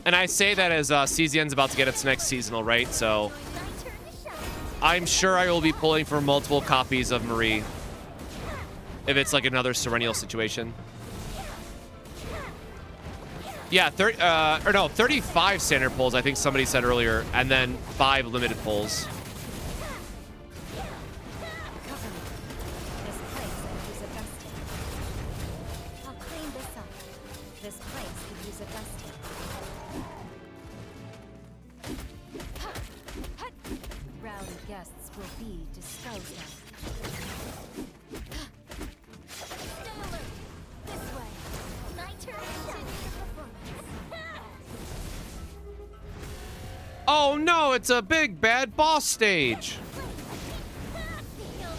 And I say that as CZN's about to get its next seasonal, right? So I'm sure I will be pulling for multiple copies of Marie if it's like another Serenial situation. Yeah, 35 standard pulls, I think somebody said earlier, and then 5 limited pulls. Cover me. This place could use a dusting. I'll clean this up. This place could use a dusting. Rowdy guests will be disposed of. Stay alert. This way. My turn to continue the performance. Oh no, it's a big bad boss stage.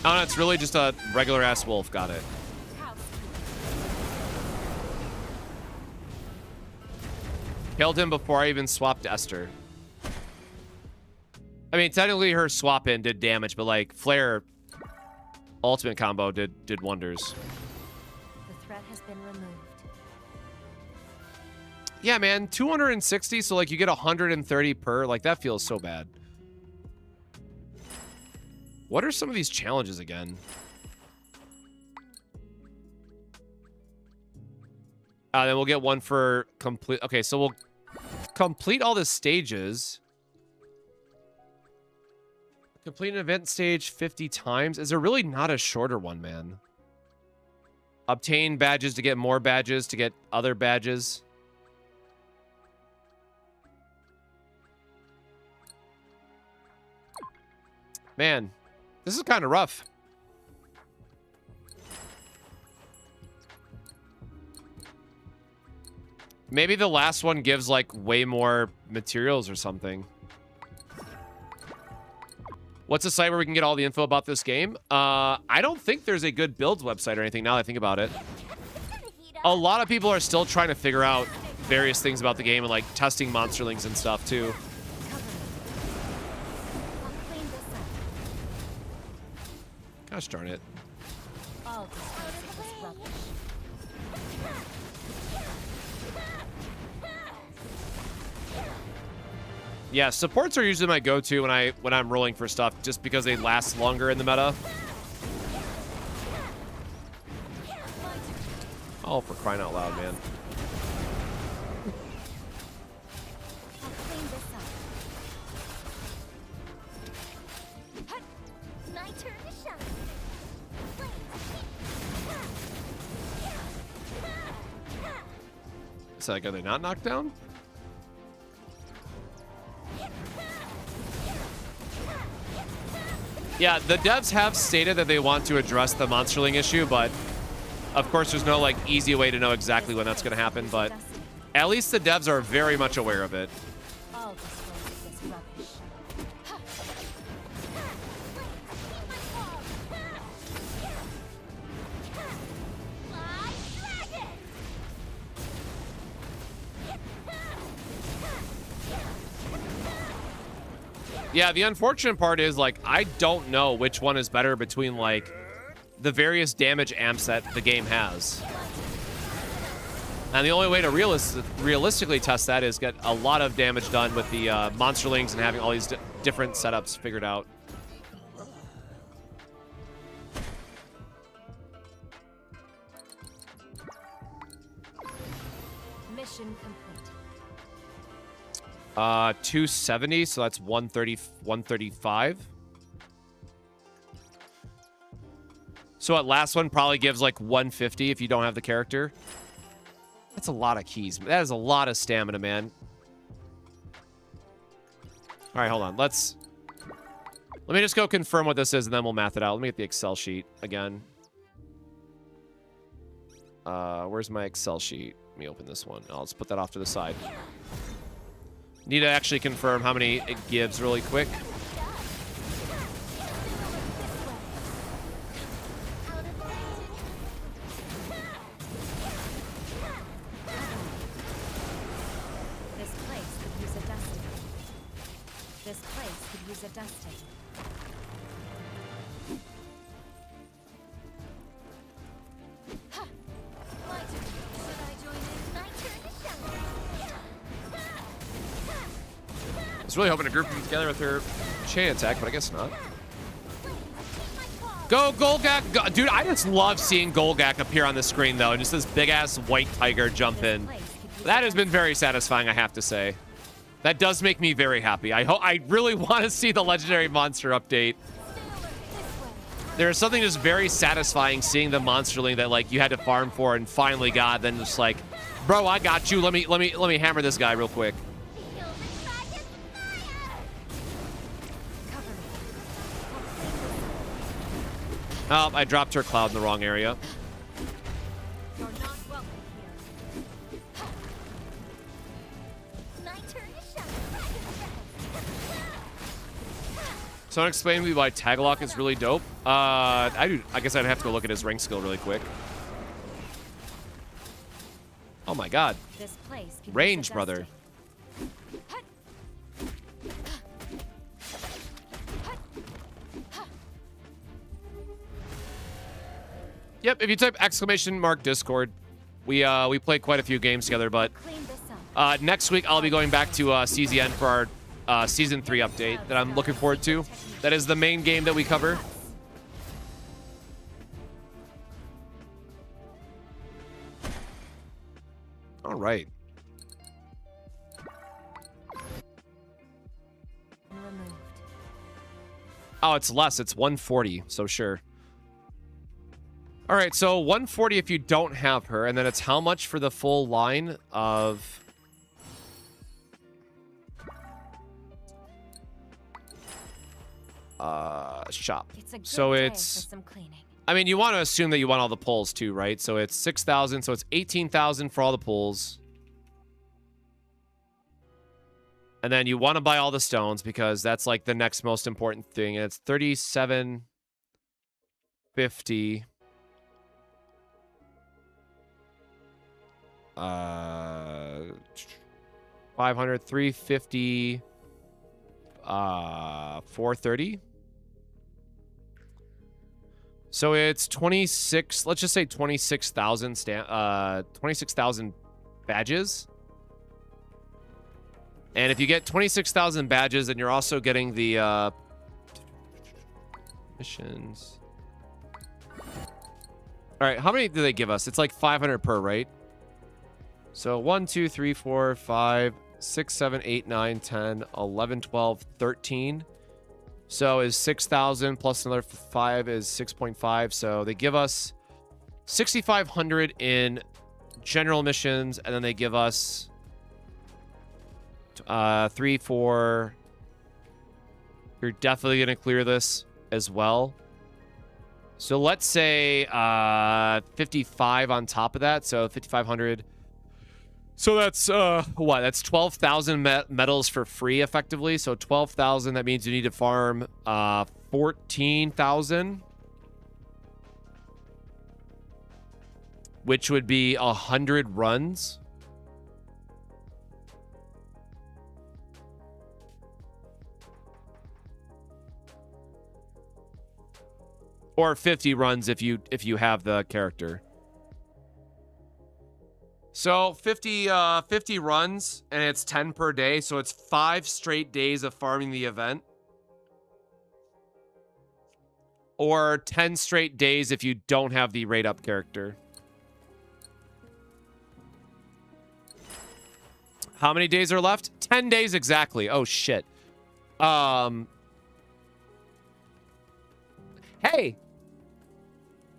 Oh no, it's really just a regular ass wolf. Got it. Killed him before I even swapped Esther. I mean, technically her swap in did damage, but like Flare ultimate combo did wonders. The threat has been removed. Yeah, man, 260, so like you get 130 per. Like that feels so bad. What are some of these challenges again? Then we'll get one for complete. Okay, so we'll complete all the stages. Complete an event stage 50 times. Is there really not a shorter one, man? Obtain badges to get more badges to get other badges. Man, this is kind of rough. Maybe the last one gives like way more materials or something. What's a site where we can get all the info about this game? I don't think there's a good build website or anything now that I think about it. A lot of people are still trying to figure out various things about the game and like testing monsterlings and stuff too. Gosh darn it. All disposed of this rubbish. Yeah, supports are usually my go-to when I'm rolling for stuff, just because they last longer in the meta. Oh, for crying out loud, man. I'll clean this up. My turn to shine. So like, are they not knocked down? Yeah, the devs have stated that they want to address the monsterling issue, but of course there's no like easy way to know exactly when that's going to happen, but at least the devs are very much aware of it. All dispose of this rubbish. Yeah, the unfortunate part is, like, I don't know which one is better between, like, the various damage amps that the game has. And the only way to realistically test that is get a lot of damage done with the monsterlings and having all these different setups figured out. Mission complete. 270, so that's 135. So that last one probably gives like 150 if you don't have the character. That's a lot of keys. That is a lot of stamina, man. All right, hold on. Let me just go confirm what this is, and then we'll math it out. Let me get the Excel sheet again. Where's my Excel sheet? Let me open this one. I'll just put that off to the side. Need to actually confirm how many it gives really quick. This place could use a dusting. This place could use a dusting. My turn. Should I join in? My turn to shine. I was really hoping to group them together with their chain attack, but I guess not. Go, Golgak! Go. Dude, I just love seeing Golgak appear on the screen, though. Just this big-ass white tiger jump in. This place could That has been very satisfying, I have to say. That does make me very happy. I really want to see the legendary monster update. There's something just very satisfying seeing the monsterling that like you had to farm for and finally got, then just like, bro, I got you. Let me hammer this guy real quick. Oh, I dropped her cloud in the wrong area. You're not welcome here. My turn to shine. Someone explain to me why Taglock is really dope. I guess I'd have to go look at his rank skill really quick. Oh my god. This place can be Range, so brother. dusty. Yep, if you type ! Discord, we play quite a few games together, but Clean this up. next week I'll be going back to CZN for our Season 3 update that I'm looking forward to. That is the main game that we cover. All right. Removed. Oh, it's less. It's 140, so sure. All right, so 140 if you don't have her, and then it's how much for the full line of... shop. It's a good So day it's... for some cleaning. I mean, you want to assume that you want all the pulls too, right? So it's 6,000, so it's 18,000 for all the pulls. And then you want to buy all the stones because that's like the next most important thing. And it's 3750. 500, 350, 430. So it's 26, let's just say 26,000 26,000 badges. And if you get 26,000 badges, then you're also getting the missions. All right, how many do they give us? It's like 500 per, right? So 1, 2, 3, 4, 5, 6, 7, 8, 9, 10, 11, 12, 13. So is 6,000 plus another 5 is 6.5. So they give us 6,500 in general missions, and then they give us 3, 4. You're definitely gonna clear this as well. So let's say 55 on top of that. So 5,500. So that's what? That's 12,000 medals for free, effectively. So 12,000. That means you need to farm 14,000, which would be 100 runs. Or 50 runs if you have the character. So 50 runs, and it's 10 per day, so it's 5 straight days of farming the event. Or 10 straight days if you don't have the rate up character. How many days are left? 10 days exactly. Oh shit. Hey,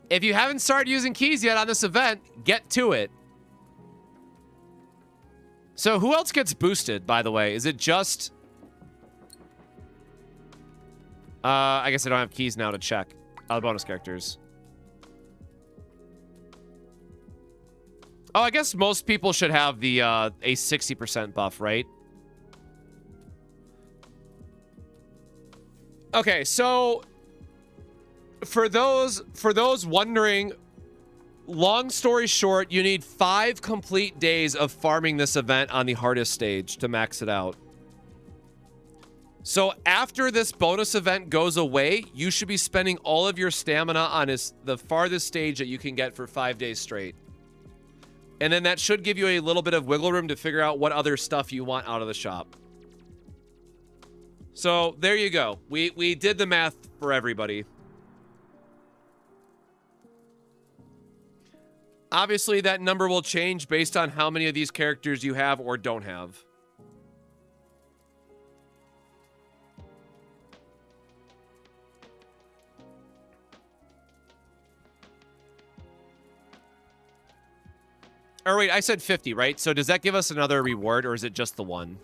if you haven't started using keys yet on this event, get to it. So who else gets boosted, by the way? Is it just... I guess I don't have keys now to check. Oh, the bonus characters. Oh, I guess most people should have the a 60% buff, right? Okay, so for those wondering, long story short, you need 5 complete days of farming this event on the hardest stage to max it out. So after this bonus event goes away, you should be spending all of your stamina on the farthest stage that you can get for 5 days straight. And then that should give you a little bit of wiggle room to figure out what other stuff you want out of the shop. So there you go. We did the math for everybody. Obviously, that number will change based on how many of these characters you have or don't have. Or wait, I said 50, right? So does that give us another reward, or is it just the one?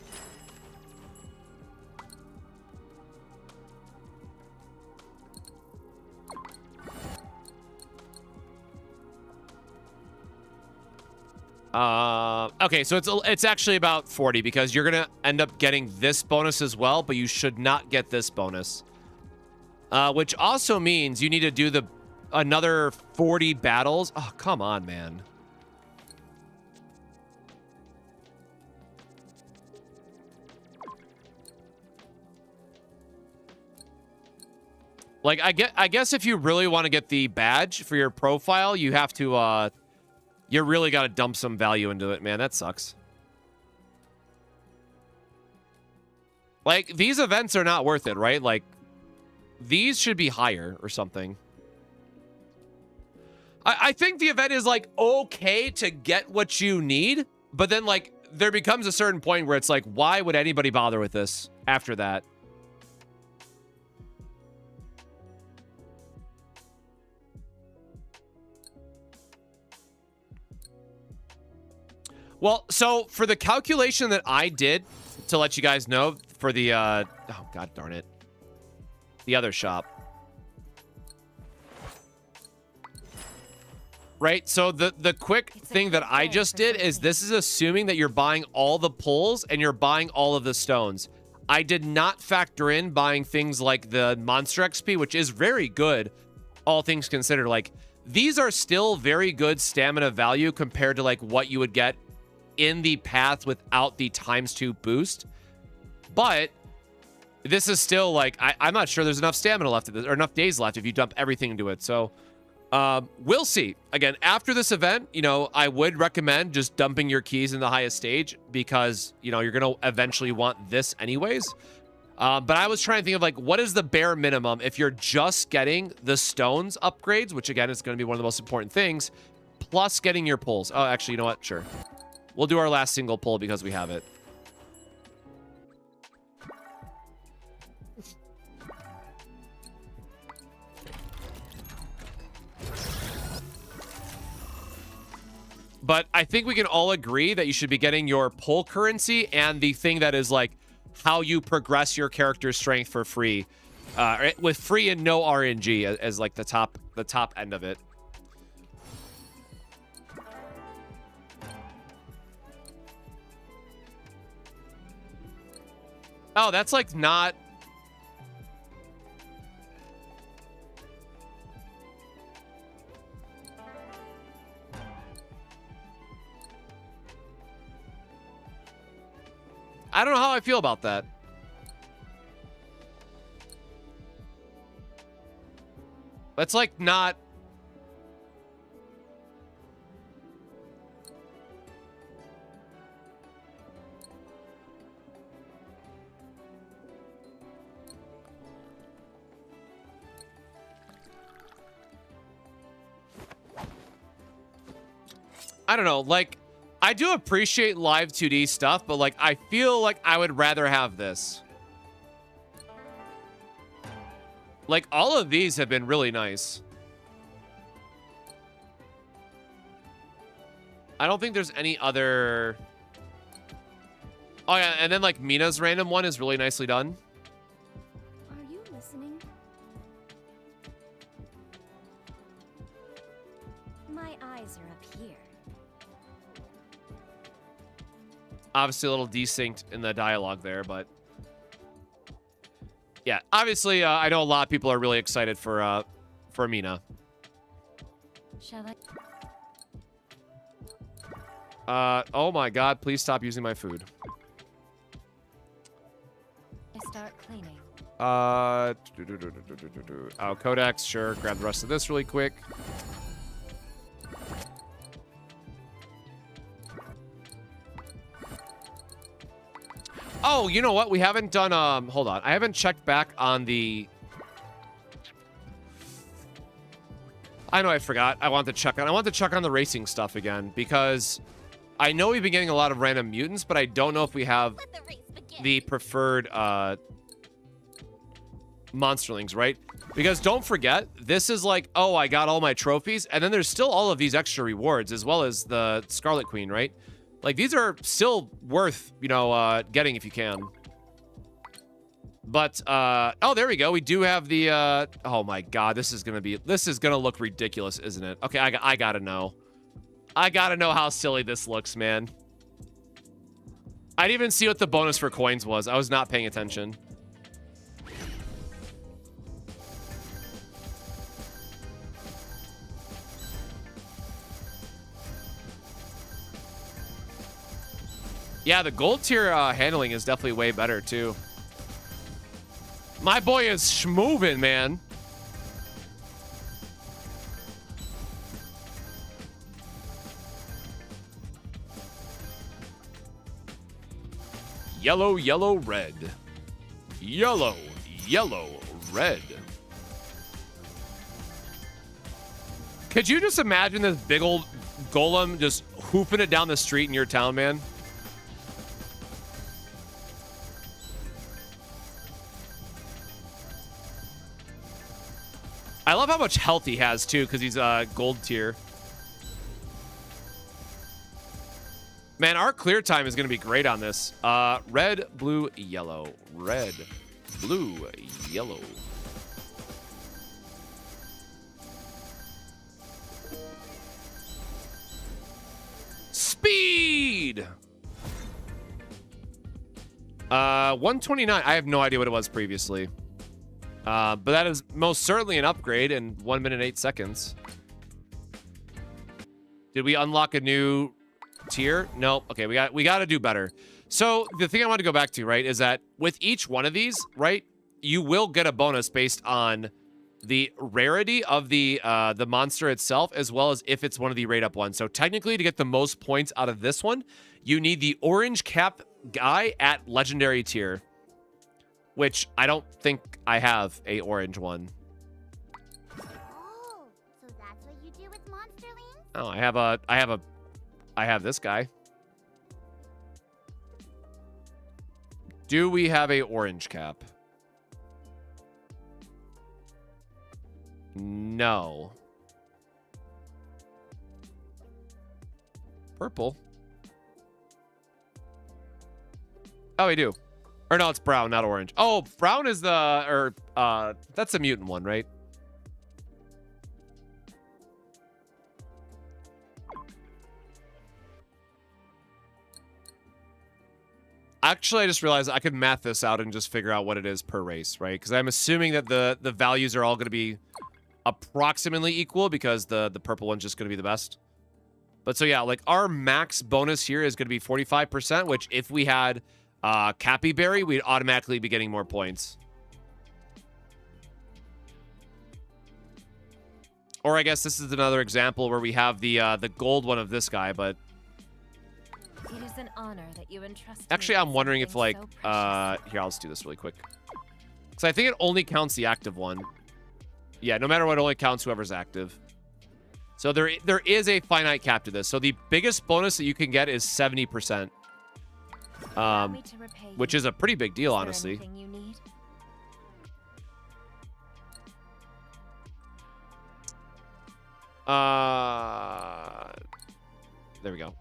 Okay, so it's actually about 40 because you're gonna end up getting this bonus as well, but you should not get this bonus. Which also means you need to do another 40 battles. Oh, come on, man. Like, I guess if you really want to get the badge for your profile, you have to, you really got to dump some value into it, man. That sucks. Like, these events are not worth it, right? Like, these should be higher or something. I think the event is, like, okay to get what you need, but then, like, there becomes a certain point where it's like, why would anybody bother with this after that? Well, so for the calculation that I did, to let you guys know, for the, oh, god darn it, the other shop. Right, so the quick thing that I just did is this is assuming that you're buying all the pulls and you're buying all of the stones. I did not factor in buying things like the Monster XP, which is very good, all things considered. Like, these are still very good stamina value compared to, like, what you would get in the path without the ×2 boost. But this is still, like, I'm not sure there's enough stamina left, or enough days left if you dump everything into it. So, we'll see. Again, after this event, you know, I would recommend just dumping your keys in the highest stage because, you know, you're going to eventually want this anyways. But I was trying to think of, like, what is the bare minimum if you're just getting the stones upgrades, which, again, is going to be one of the most important things, plus getting your pulls. Oh, actually, you know what? Sure. We'll do our last single pull because we have it. But I think we can all agree that you should be getting your pull currency and the thing that is, like, how you progress your character's strength for free. With free and no RNG as like, the top end of it. Oh, that's, like, not... I don't know how I feel about that. That's, like, not... I don't know, like, I do appreciate live 2D stuff, but, like, I feel like I would rather have this. Like, all of these have been really nice. I don't think there's any other... Oh, yeah, and then, like, Mina's random one is really nicely done. Are you listening? My eyes are up here. Obviously a little desynced in the dialogue there, but... Yeah, obviously, I know a lot of people are really excited for Mina. Shall I? Oh my god, please stop using my food. I start cleaning? Oh, Codex, sure. Grab the rest of this really quick. Oh, you know what? We haven't done, hold on. I haven't checked back on the... I know I forgot. I want to check on the racing stuff again because I know we've been getting a lot of random mutants, but I don't know if we have Let the race begin. the preferred monsterlings, right? Because don't forget, this is like, oh, I got all my trophies, and then there's still all of these extra rewards as well as the Scarlet Queen, right? Like these are still worth, you know, getting if you can. But oh, there we go. We do have the oh my god, this is gonna look ridiculous, isn't it? Okay, I gotta know. I gotta know how silly this looks, man. I didn't even see what the bonus for coins was. I was not paying attention. Yeah, the gold tier handling is definitely way better too. My boy is schmovin', man. Yellow, yellow, red. Yellow, yellow, red. Could you just imagine this big old golem just hoofing it down the street in your town, man? I love how much health he has, too, because he's gold tier. Man, our clear time is going to be great on this. Red, blue, yellow. Red, blue, yellow. Speed! 129. I have no idea what it was previously. But that is most certainly an upgrade in 1 minute 8 seconds. Did we unlock a new tier? Nope. Okay, we got to do better. So the thing I want to go back to, right, is that with each one of these, right, you will get a bonus based on the rarity of the monster itself, as well as if it's one of the rate up ones. So technically, to get the most points out of this one, you need the orange cap guy at legendary tier, which I don't think I have a orange one. Oh, so that's what you do with monsterlings? Oh, I have this guy. Do we have a orange cap? No. Purple. Oh, we do. Or no, it's brown, not orange. Oh, brown is the, that's a mutant one, right? Actually, I just realized I could math this out and just figure out what it is per race, right? Because I'm assuming that the values are all going to be approximately equal because the purple one's just going to be the best. But so yeah, like our max bonus here is going to be 45%, which if we had Cappy Berry, we'd automatically be getting more points. Or I guess this is another example where we have the gold one of this guy, but It is an honor that you entrust actually me I'm with wondering if like something so precious. here, I'll just do this really quick. Because I think it only counts the active one. Yeah, no matter what, it only counts whoever's active. So there is a finite cap to this. So the biggest bonus that you can get is 70%. Allow me to repay Which you. is a pretty big deal, Is there honestly. anything you need? There we go.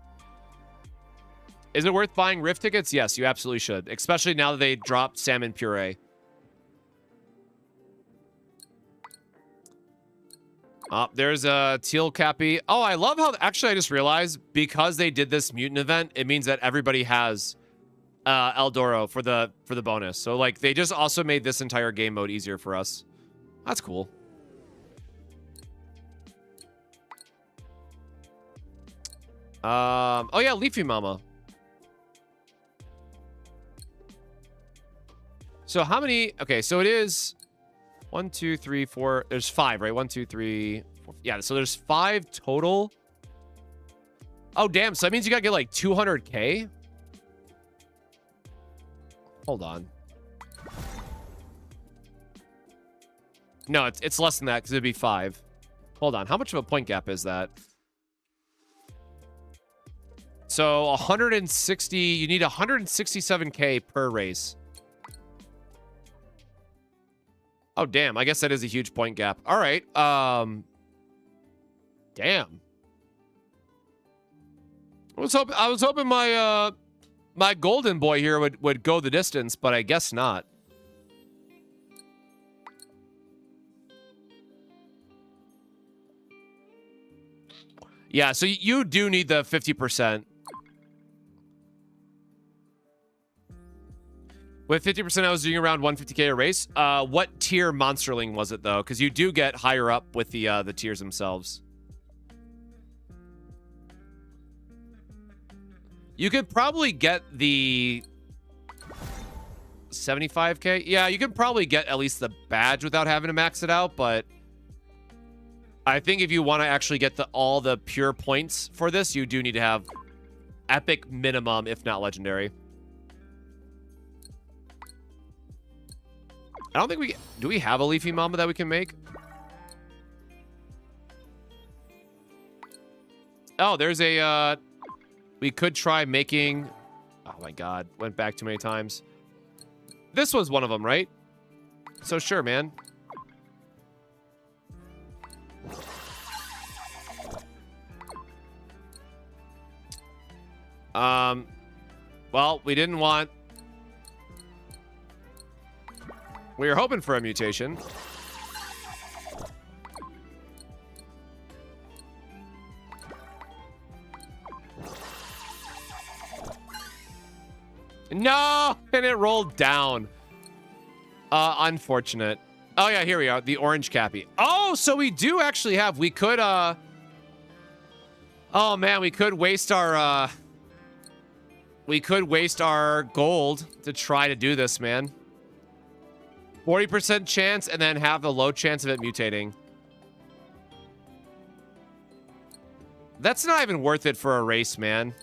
Is it worth buying Rift tickets? Yes, you absolutely should. Especially now that they dropped Salmon Puree. There's a teal cappy. Oh, I love how... Actually, I just realized because they did this mutant event, it means that everybody has Eldoro for the bonus. So, like, they just also made this entire game mode easier for us. That's cool. Oh, yeah, Leafy Mama. So how many... Okay, so it is 1, 2, 3, 4. There's 5, right? 1, 2, 3, 4. Yeah, so there's 5 total. Oh, damn. So that means you gotta get like 200K? Hold on. No, it's less than that because it'd be 5. Hold on. How much of a point gap is that? So 160, you need 167k per race. Oh, damn. I guess that is a huge point gap. All right. Damn. I was hoping my my golden boy here would go the distance, but I guess not. Yeah, so you do need the 50%. With 50%, I was doing around 150k a race. What tier monsterling was it, though? Because you do get higher up with the tiers themselves. You could probably get the 75k. Yeah, you could probably get at least the badge without having to max it out, but I think if you want to actually get all the pure points for this, you do need to have epic minimum, if not legendary. I don't think do we have a leafy mama that we can make? Oh, there's a we could try making, oh my god, went back too many times. This was one of them, right? So sure, man. Well, we didn't want, we were hoping for a mutation. No, and it rolled down. Unfortunate. Oh yeah, here we are, the orange cappy. Oh, so we do actually have, we could, oh man, we could waste our gold to try to do this, man. 40% chance and then have the low chance of it mutating. That's not even worth it for a race, man.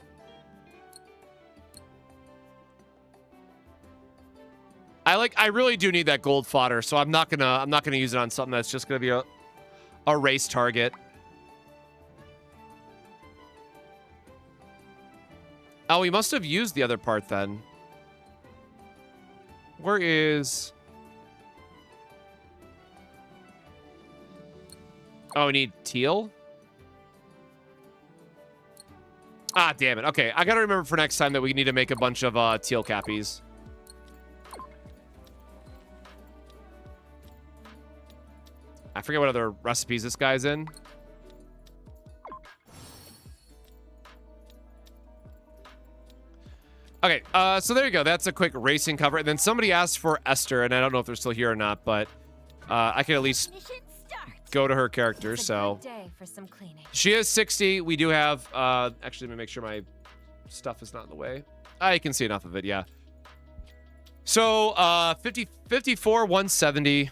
I really do need that gold fodder, so I'm not gonna use it on something that's just gonna be a race target. Oh, we must have used the other part then. Where is... Oh, we need teal? Ah, damn it. Okay, I gotta remember for next time that we need to make a bunch of teal cappies. I forget what other recipes this guy's in. Okay, so there you go. That's a quick racing cover. And then somebody asked for Esther, and I don't know if they're still here or not, but I can at least go to her character. So day for some cleaning. She is 60. We do have, actually, let me make sure my stuff is not in the way. I can see enough of it, yeah. So, 54, 170.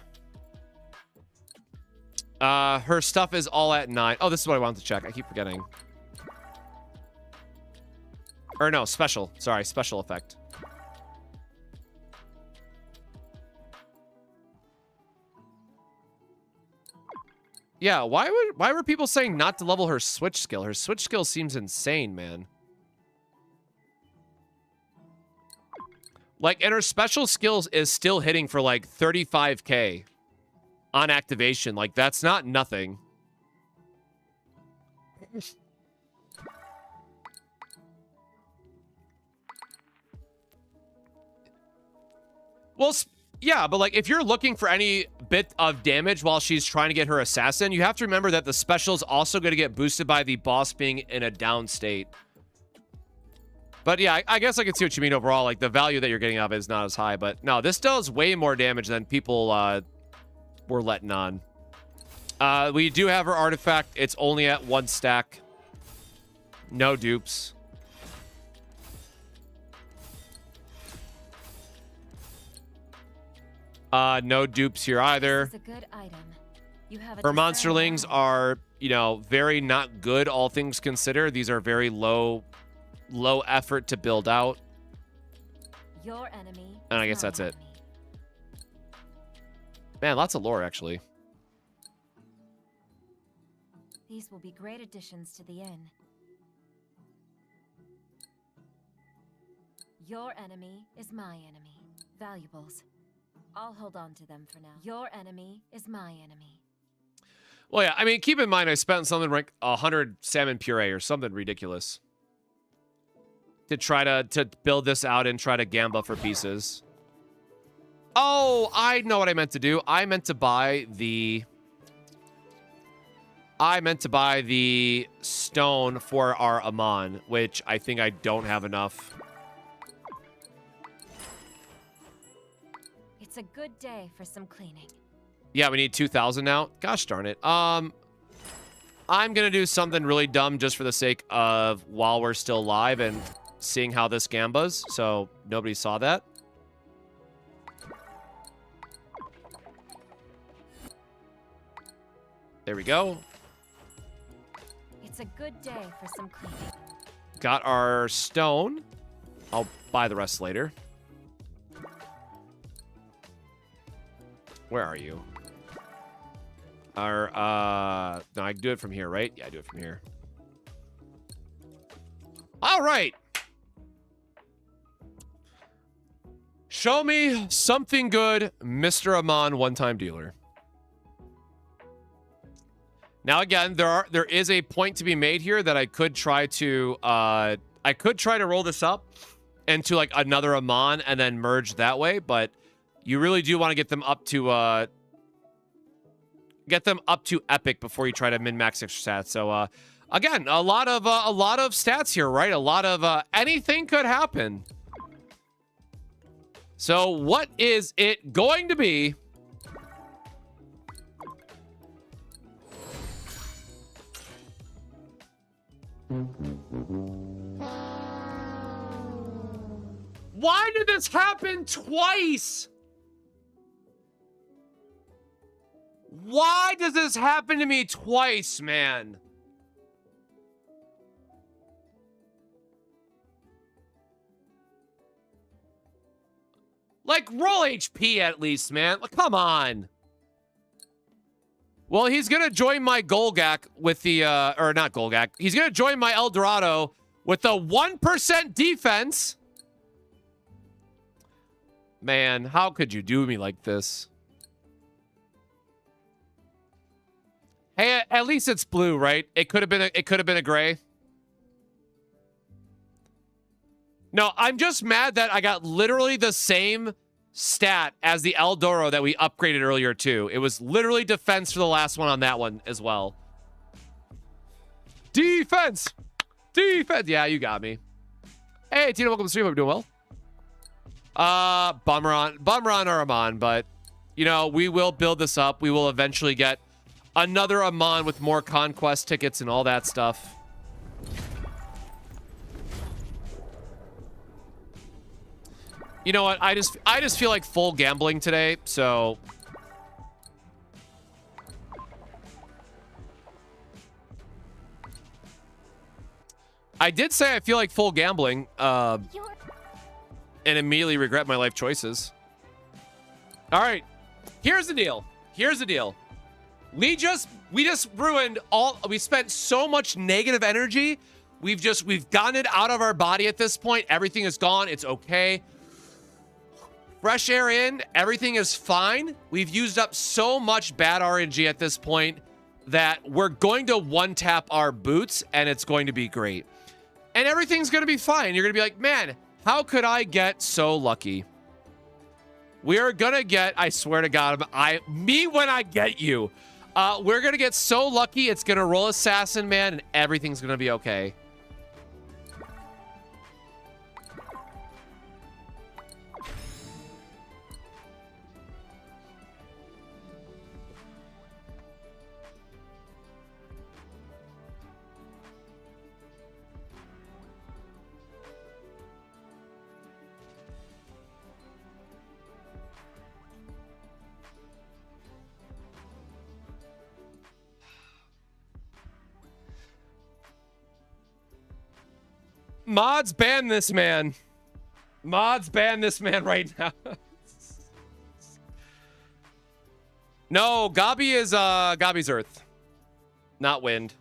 Her stuff is all at 9. Oh, this is what I wanted to check. I keep forgetting. Or no, special. Sorry, special effect. Yeah, why were people saying not to level her switch skill? Her switch skill seems insane, man. Like, and her special skills is still hitting for like 35k on activation. Like, that's not nothing. Well, yeah, but like if you're looking for any bit of damage while she's trying to get her assassin, you have to remember that the special is also going to get boosted by the boss being in a down state. But yeah, I guess I can see what you mean overall. Like the value that you're getting out of it is not as high, but no, this does way more damage than people were letting on. We do have her artifact. It's only at 1 stack. No dupes. No dupes here either. This is a good item. You have Her monsterlings are, you know, very not good, all things considered. These are very low effort to build out. Your enemy. And I guess that's it. Man, lots of lore, actually. These will be great additions to the inn. Your enemy is my enemy. Valuables. I'll hold on to them for now. Your enemy is my enemy. Well, yeah, I mean, keep in mind I spent something like 100 salmon puree or something ridiculous to try to build this out and try to gamba for pieces. Oh, I know what I meant to do. I meant to buy the stone for our Amon, which I think I don't have enough. It's a good day for some cleaning. Yeah, we need 2,000 now. Gosh darn it. I'm gonna do something really dumb just for the sake of while we're still live and seeing how this gambas, so nobody saw that. There we go. It's a good day for some cleaning. Got our stone. I'll buy the rest later. Where are you? Our, no, I can do it from here, right? Yeah, I do it from here. All right. Show me something good, Mr. Amon, one-time dealer. Now, again, there is a point to be made here that I could try to roll this up into like another Amon and then merge that way, but you really do want to get them up to epic before you try to min-max extra stats. So again, a lot of stats here, right? A lot of anything could happen. So what is it going to be? Why did this happen twice? Why does this happen to me twice, man? Like, roll HP at least, man. Like, come on. Well, he's gonna join my Golgak with the, or not Golgak. He's gonna join my El Dorado with the 1% defense. Man, how could you do me like this? Hey, at least it's blue, right? It could have been a gray. No, I'm just mad that I got literally the same stat as the El Doro that we upgraded earlier too. It was literally defense for the last one on that one as well. Defense! Defense! Yeah, you got me. Hey, Tina, welcome to the stream. Hope you're doing well. Bummer on our Amon, but, you know, we will build this up. We will eventually get another Amon with more conquest tickets and all that stuff. You know what? I just feel like full gambling today, so I did say I feel like full gambling, and immediately regret my life choices. All right, here's the deal. Here's the deal. We just ruined all. We spent so much negative energy. We've gotten it out of our body at this point. Everything is gone. It's okay. Fresh air in, everything is fine. We've used up so much bad RNG at this point that we're going to one-tap our boots, and it's going to be great. And everything's going to be fine. You're going to be like, man, how could I get so lucky? We are going to get, I swear to God, me when I get you. We're going to get so lucky, it's going to roll Assassin, man, and everything's going to be okay. Mods ban this man. Mods ban this man right now. No, Gabi is Gabi's Earth, not wind.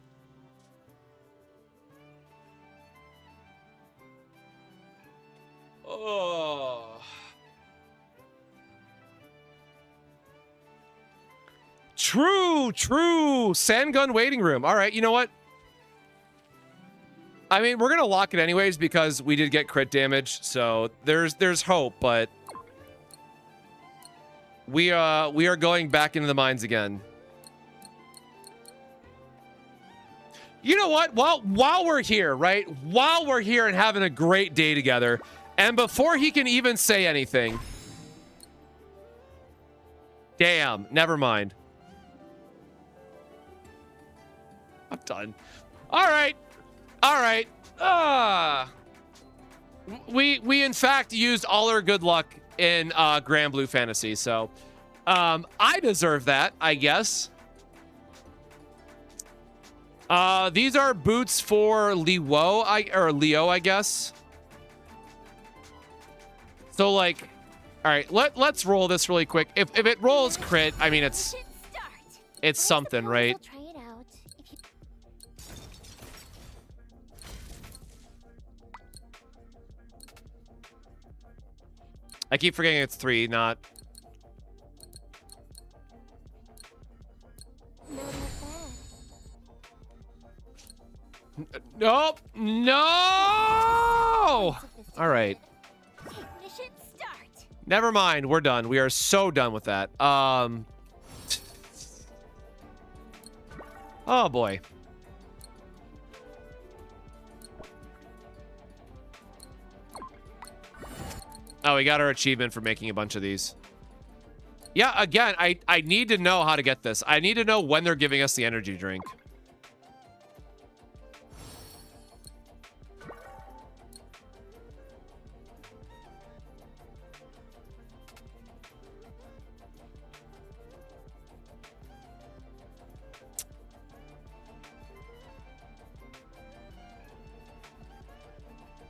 Oh. True. Sandgun waiting room. All right, you know what? I mean, we're gonna lock it anyways because we did get crit damage, so there's hope, but we are going back into the mines again. You know what? While we're here, right? While we're here and having a great day together, and before he can even say anything, damn, never mind. I'm done. All right. We in fact used all our good luck in Grand Blue Fantasy, so I deserve that, I guess. These are boots for Leo, I guess. So like, all right, let's roll this really quick. If it rolls crit, I mean it's something, right? I keep forgetting it's 3, not. Nope. No. All right. Never mind. We're done. We are so done with that. Oh boy. Oh, we got our achievement for making a bunch of these. Yeah, again, I need to know how to get this. I need to know when they're giving us the energy drink.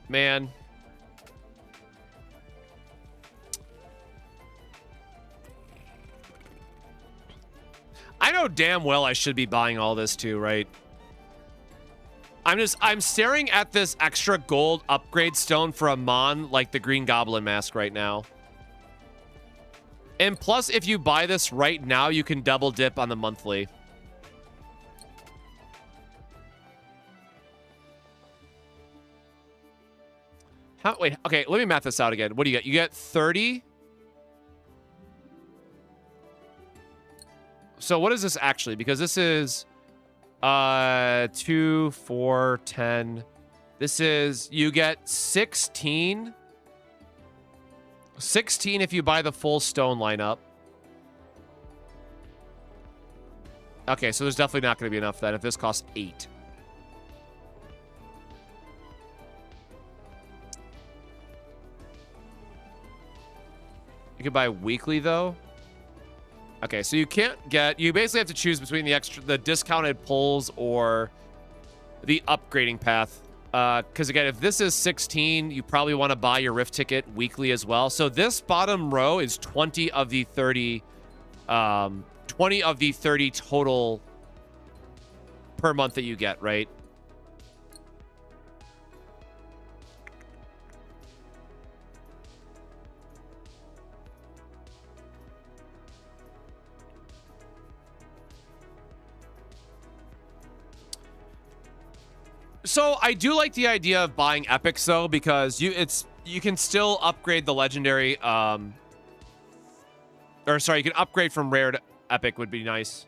Man. I know damn well I should be buying all this too, right? I'm staring at this extra gold upgrade stone for a Mon, like the Green Goblin mask right now. And plus, if you buy this right now, you can double dip on the monthly. Wait, okay, let me math this out again. What do you get? You get 30. So what is this actually? Because this is 2, 4, 10. This is, you get 16. 16 if you buy the full stone lineup. Okay, so there's definitely not going to be enough then if this costs 8. You can buy weekly though. Okay, so you can't get, you basically have to choose between the discounted pulls or the upgrading path. Because again, if this is 16, you probably want to buy your Rift ticket weekly as well. So this bottom row is 20 of the 30, 20 of the 30 total per month that you get, right? So I do like the idea of buying epics though, because you can still upgrade the legendary, or sorry, you can upgrade from rare to epic would be nice.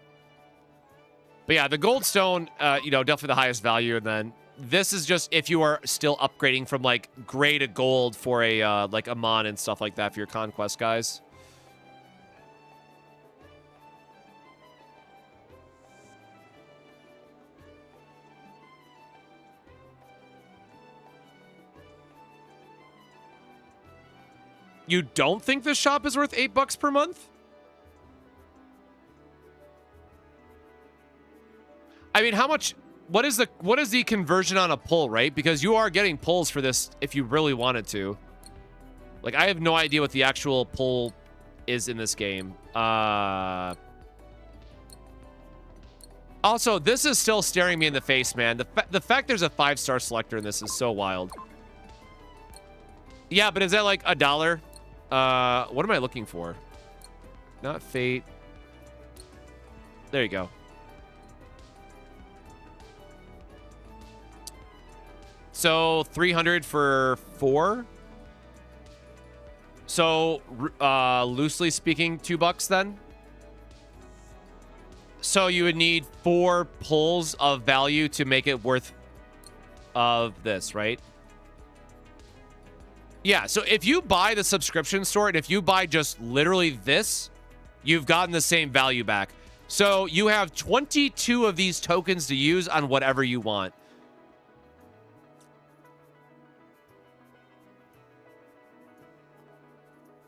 But yeah, the gold stone, you know, definitely the highest value. And then this is just if you are still upgrading from like gray to gold for a like a Mon and stuff like that for your conquest guys. You don't think this shop is worth $8 per month? I mean, how much? What is the conversion on a pull, right? Because you are getting pulls for this if you really wanted to. Like, I have no idea what the actual pull is in this game. Also, this is still staring me in the face, man. The fact there's a 5-star selector in this is so wild. Yeah, but is that like $1? What am I looking for? Not Fate. There you go. So 300 for 4. So loosely speaking, $2 then. So you would need 4 pulls of value to make it worth of this, right? Yeah, so if you buy the subscription store and if you buy just literally this, you've gotten the same value back. So you have 22 of these tokens to use on whatever you want.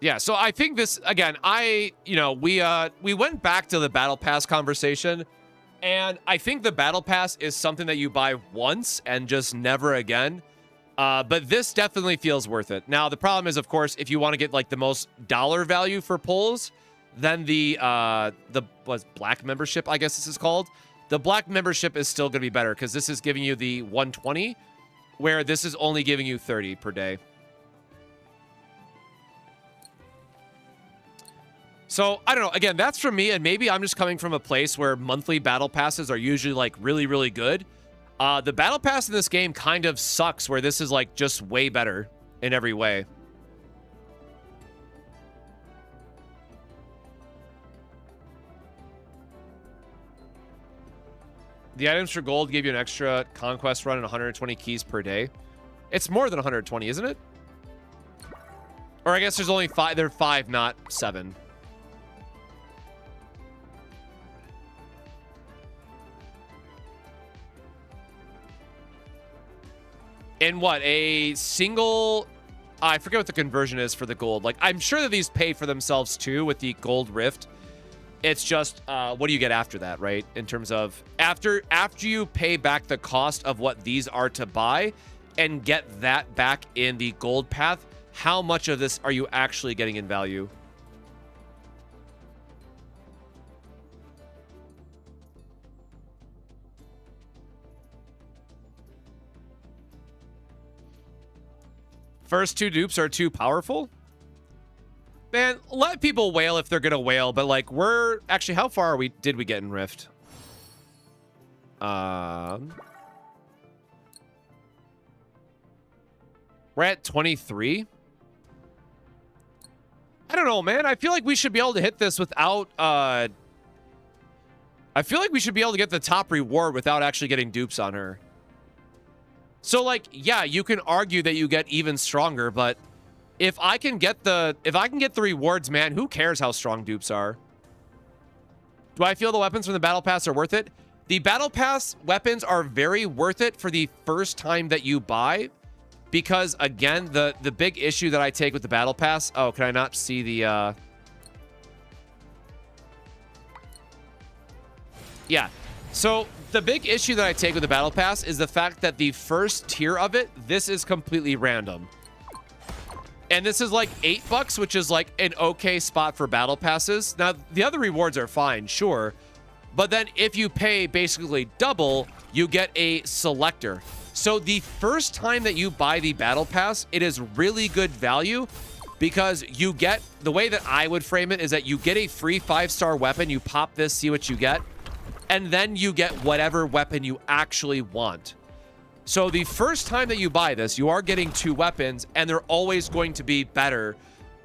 Yeah, so I think this, again, we went back to the Battle Pass conversation, and I think the Battle Pass is something that you buy once and just never again. But this definitely feels worth it. Now, the problem is, of course, if you want to get like the most dollar value for pulls, then the black membership, I guess this is called. The black membership is still going to be better because this is giving you the 120, where this is only giving you 30 per day. So, I don't know. Again, that's from me, and maybe I'm just coming from a place where monthly battle passes are usually, like, really, really good. The battle pass in this game kind of sucks, where this is, like, just way better in every way. The items for gold give you an extra conquest run and 120 keys per day. It's more than 120, isn't it? Or I guess there's only 5. There are 5, not 7. In what? A single... I forget what the conversion is for the gold. Like, I'm sure that these pay for themselves, too, with the gold rift. It's just, what do you get after that, right? In terms of... After you pay back the cost of what these are to buy and get that back in the gold path, how much of this are you actually getting in value? First 2 dupes are too powerful? Man, let people wail if they're gonna wail, but like we're actually, how far did we get in Rift? We're at 23. I don't know, man. I feel like we should be able to hit this without I feel like we should be able to get the top reward without actually getting dupes on her. So, like, yeah, you can argue that you get even stronger, but if I can get the rewards, man, who cares how strong dupes are? Do I feel the weapons from the Battle Pass are worth it? The Battle Pass weapons are very worth it for the first time that you buy, because, again, the big issue that I take with the Battle Pass... Oh, can I not see the... Yeah. So, the big issue that I take with the Battle Pass is the fact that the first tier of it, this is completely random. And this is like $8, which is like an okay spot for Battle Passes. Now, the other rewards are fine, sure. But then if you pay basically double, you get a selector. So the first time that you buy the Battle Pass, it is really good value because you get, the way that I would frame it is that you get a free 5-star weapon, you pop this, see what you get, and then you get whatever weapon you actually want. So the first time that you buy this, you are getting 2 weapons, and they're always going to be better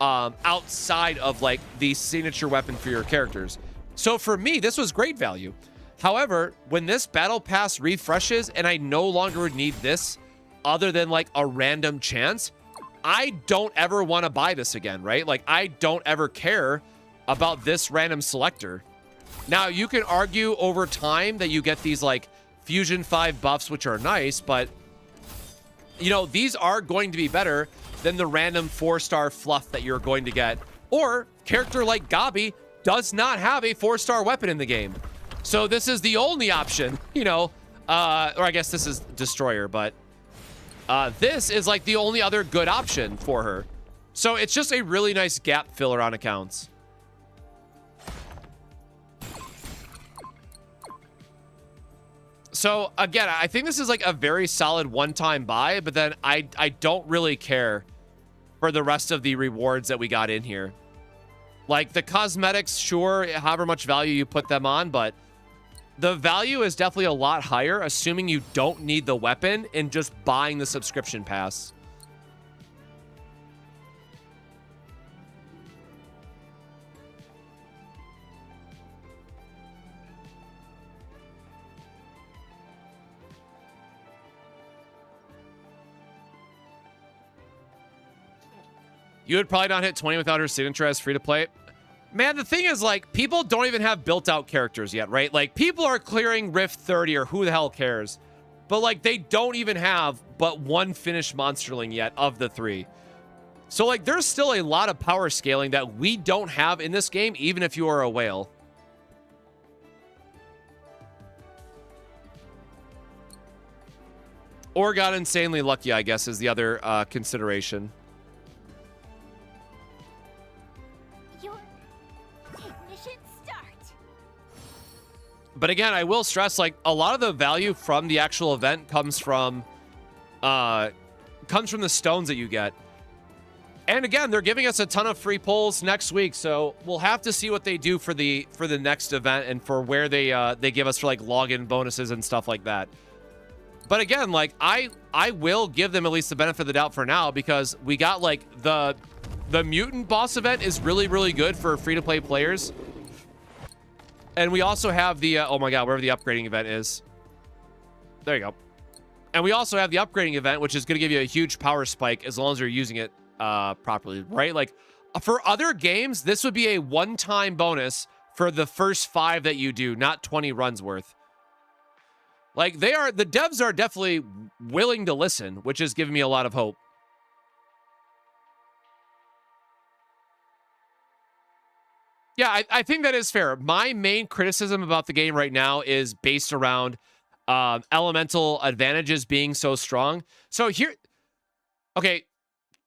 outside of like the signature weapon for your characters. So for me, this was great value. However, when this Battle Pass refreshes and I no longer need this other than like a random chance, I don't ever want to buy this again, right? Like I don't ever care about this random selector. Now, you can argue over time that you get these, like, Fusion 5 buffs, which are nice, but, you know, these are going to be better than the random 4-star fluff that you're going to get. Or, character like Gabi does not have a 4-star weapon in the game. So this is the only option, you know, or I guess this is Destroyer, but this is, like, the only other good option for her. So it's just a really nice gap filler on accounts. So, again, I think this is like a very solid one-time buy, but then I don't really care for the rest of the rewards that we got in here. Like the cosmetics, sure, however much value you put them on, but the value is definitely a lot higher, assuming you don't need the weapon and just buying the subscription pass. You would probably not hit 20 without her signature as free to play. Man, the thing is, like, people don't even have built out characters yet, right? Like, people are clearing Rift 30 or who the hell cares? But, like, they don't even have but one finished monsterling yet of the 3. So, like, there's still a lot of power scaling that we don't have in this game, even if you are a whale. Or got insanely lucky, I guess, is the other consideration. But again, I will stress, like, a lot of the value from the actual event comes from the stones that you get. And again, they're giving us a ton of free pulls next week, so we'll have to see what they do for the next event and for where they give us for like login bonuses and stuff like that. But again, like I will give them at least the benefit of the doubt for now, because we got like the mutant boss event is really, really good for free to play players. And we also have the, oh my god, wherever the upgrading event is. There you go. And we also have the upgrading event, which is going to give you a huge power spike as long as you're using it properly, right? Like, for other games, this would be a one-time bonus for the first 5 that you do, not 20 runs worth. Like, the devs are definitely willing to listen, which is giving me a lot of hope. Yeah, I think that is fair. My main criticism about the game right now is based around elemental advantages being so strong. So here, okay,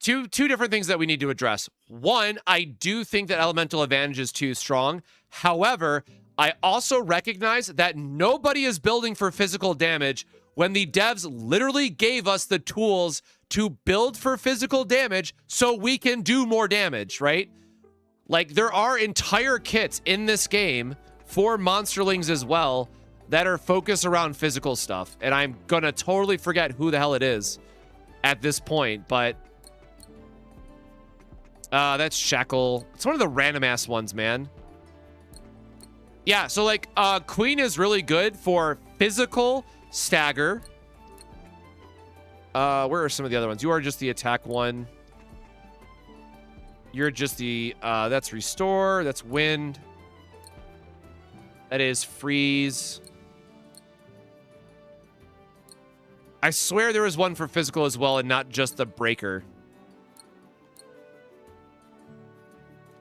two different things that we need to address. One, I do think that elemental advantage is too strong. However, I also recognize that nobody is building for physical damage when the devs literally gave us the tools to build for physical damage so we can do more damage, right? Like, there are entire kits in this game for monsterlings as well that are focused around physical stuff. And I'm gonna totally forget who the hell it is at this point, but that's Shackle. It's one of the random-ass ones, man. Yeah, so, like, Queen is really good for physical stagger. Where are some of the other ones? You are just the attack one. You're just the, that's restore, that's wind. That is freeze. I swear there was one for physical as well and not just the breaker.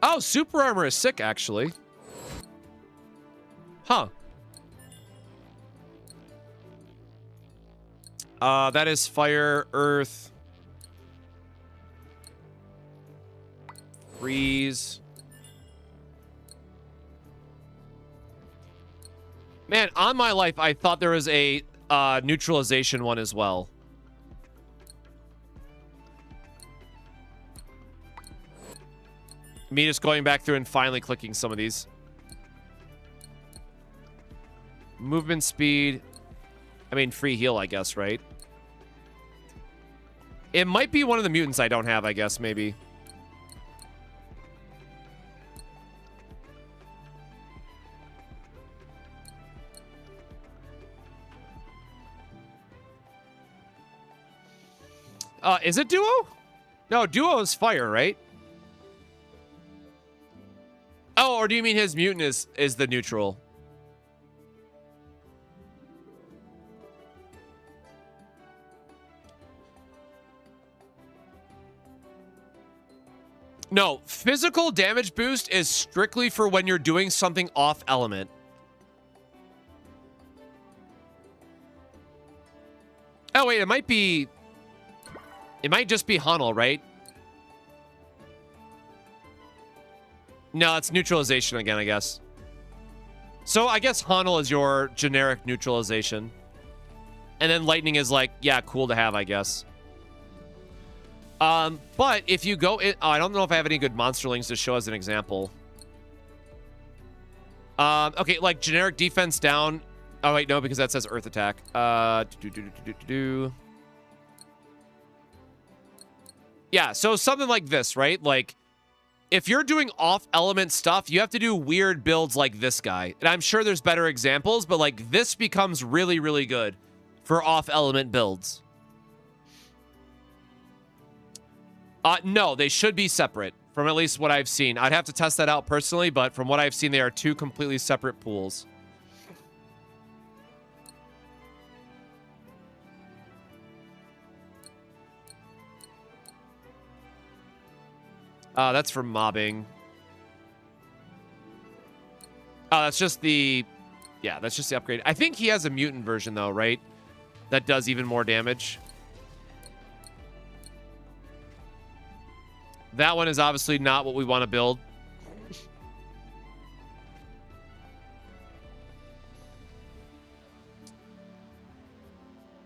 Oh, super armor is sick, actually. Huh. That is fire, earth. Freeze. Man, on my life, I thought there was a neutralization one as well. Me just going back through and finally clicking some of these. Movement speed. I mean, free heal, I guess, right? It might be one of the mutants I don't have, I guess, maybe. Is it duo? No, duo is fire, right? Oh, or do you mean his mutant is the neutral? No, physical damage boost is strictly for when you're doing something off element. Oh, wait, it might be... It might just be Hanel, right? No, it's neutralization again, I guess. So I guess Hanel is your generic neutralization. And then lightning is like, yeah, cool to have, I guess. But if you go in, oh, I don't know if I have any good monsterlings to show as an example. Okay, like generic defense down. Oh wait, no, because that says earth attack. Yeah, so something like this, right? Like, if you're doing off-element stuff, you have to do weird builds like this guy. And I'm sure there's better examples, but like this becomes really, really good for off-element builds. No, they should be separate from at least what I've seen. I'd have to test that out personally, but from what I've seen, they are two completely separate pools. That's for mobbing. Oh, that's just the... Yeah, that's just the upgrade. I think he has a mutant version, though, right? That does even more damage. That one is obviously not what we want to build.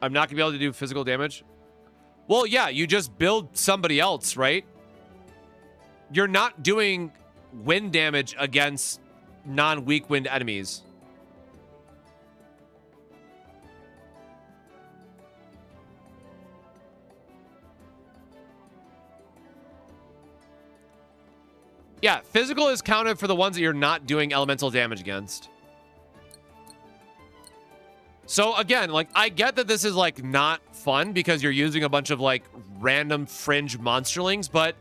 I'm not going to be able to do physical damage. Well, yeah, you just build somebody else, right? You're not doing wind damage against non-weak wind enemies. Yeah, physical is counted for the ones that you're not doing elemental damage against. So again, like, I get that this is like not fun because you're using a bunch of like random fringe monsterlings, but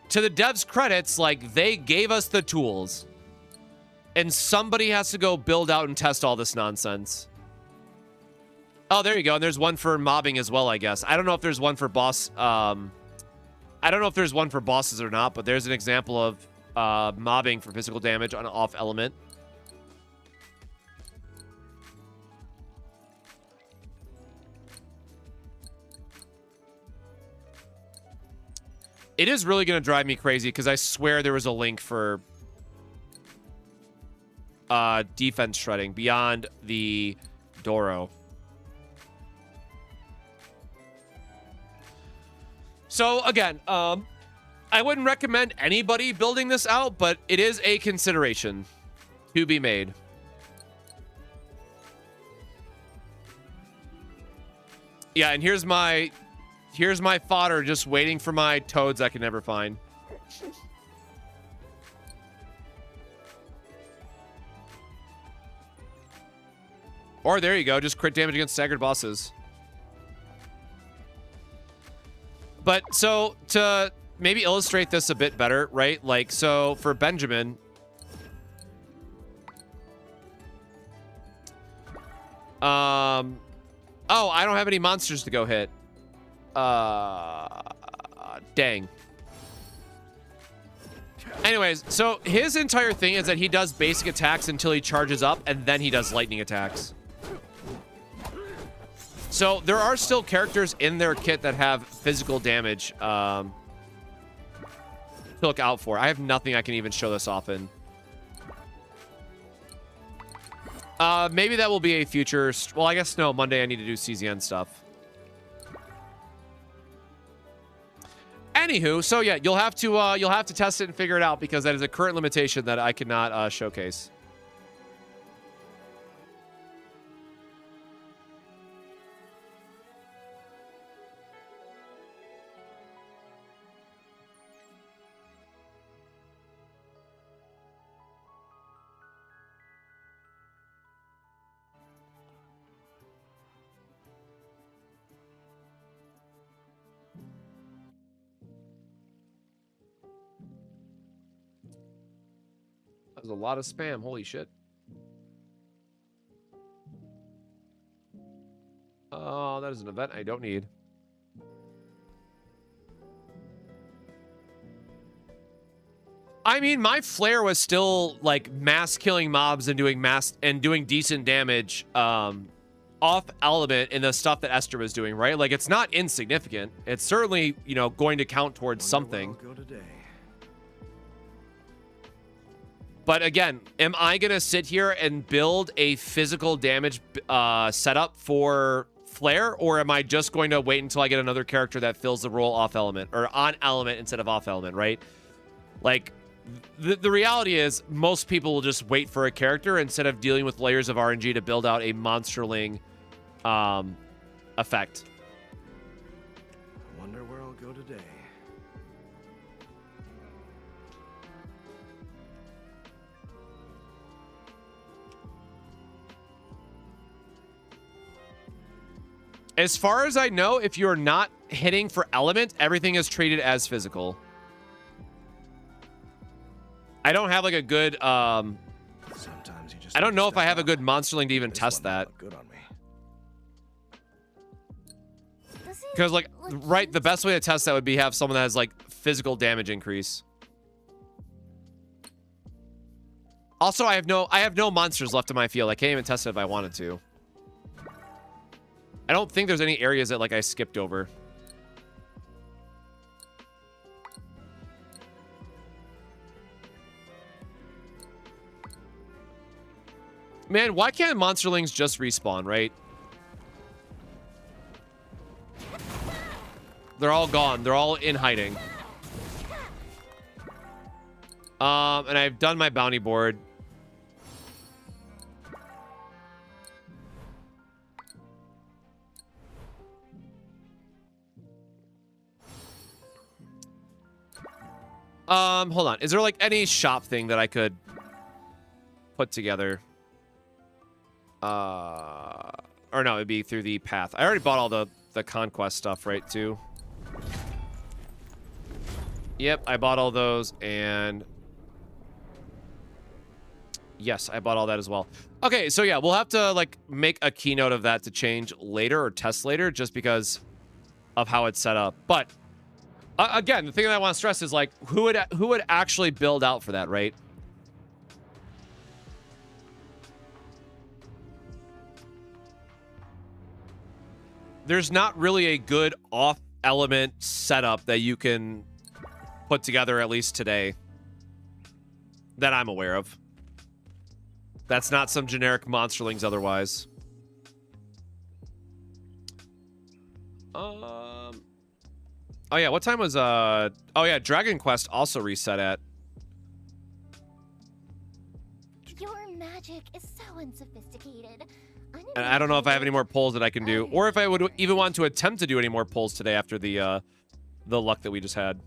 to the devs' credits, like, they gave us the tools. And somebody has to go build out and test all this nonsense. Oh, there you go. And there's one for mobbing as well, I guess. I don't know if there's one for boss. I don't know if there's one for bosses or not, but there's an example of mobbing for physical damage on an off element. It is really going to drive me crazy because I swear there was a link for defense shredding beyond the Doro. So again, I wouldn't recommend anybody building this out, but it is a consideration to be made. Yeah, and here's my fodder just waiting for my toads I can never find. Or there you go, just crit damage against staggered bosses. But so to maybe illustrate this a bit better, right? Like, so for Benjamin, oh, I don't have any monsters to go hit. Dang. Anyways, so his entire thing is that he does basic attacks until he charges up, and then he does lightning attacks. So there are still characters in their kit that have physical damage to look out for. I have nothing I can even show this off in. Maybe that will be a future... Well, I guess no. Monday I need to do CZN stuff. Anywho, so yeah, you'll have to test it and figure it out because that is a current limitation that I cannot showcase. There's a lot of spam. Holy shit. Oh, that is an event I don't need. I mean, my flare was still like mass killing mobs and doing decent damage off element in the stuff that Esther was doing, right? Like, it's not insignificant. It's certainly, you know, going to count towards something. But again, am I going to sit here and build a physical damage setup for flare, or am I just going to wait until I get another character that fills the role off element, or on element instead of off element, right? Like, the reality is most people will just wait for a character instead of dealing with layers of RNG to build out a monsterling effect. I wonder where I'll go today. As far as I know, if you're not hitting for element, everything is treated as physical. I don't have like a good Sometimes you just I don't need to know if I step have a up. good monsterling to even This test one might that. look good on me. Does it Because like look right, the cute? best way to test that would be have someone that has like physical damage increase. Also, I have no monsters left in my field. I can't even test it if I wanted to. I don't think there's any areas that like I skipped over. Man, why can't monsterlings just respawn, right? They're all gone. They're all in hiding. And I've done my bounty board. Hold on. Is there like any shop thing that I could put together? Or no, it'd be through the path. I already bought all the conquest stuff, right, too? Yep, I bought all those, and yes, I bought all that as well. Okay, so yeah, we'll have to like make a keynote of that to change later or test later, just because of how it's set up. But again, the thing that I want to stress is like who would actually build out for that, right? There's not really a good off element setup that you can put together, at least today, that I'm aware of. That's not some generic monsterlings otherwise. Oh yeah, what time was oh yeah, Dragon Quest also reset at. Your magic is so unsophisticated. And I don't know if I have any more polls that I can do, or if I would even want to attempt to do any more polls today after the luck that we just had.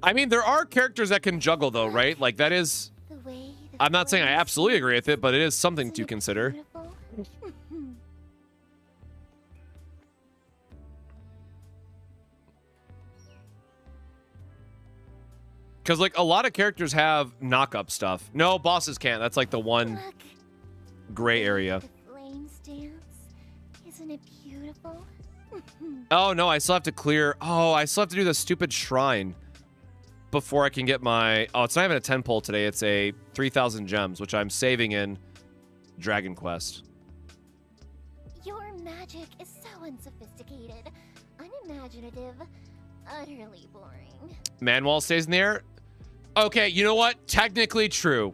I mean, there are characters that can juggle, though, right? Like, that is... The way the I'm not saying I flames absolutely agree with it, but it is something Isn't to it consider. beautiful? Because, like, a lot of characters have knock-up stuff. No, bosses can't. That's, like, the one Look, gray area. the flames dance. Isn't it beautiful? Oh, no, I still have to clear... Oh, I still have to do the stupid shrine before I can get my... Oh, it's not even a 10 pull today. It's a 3,000 gems, which I'm saving in Dragon Quest. Your magic is so unsophisticated, unimaginative, utterly boring. Manwall stays in the air? Okay, you know what? Technically true.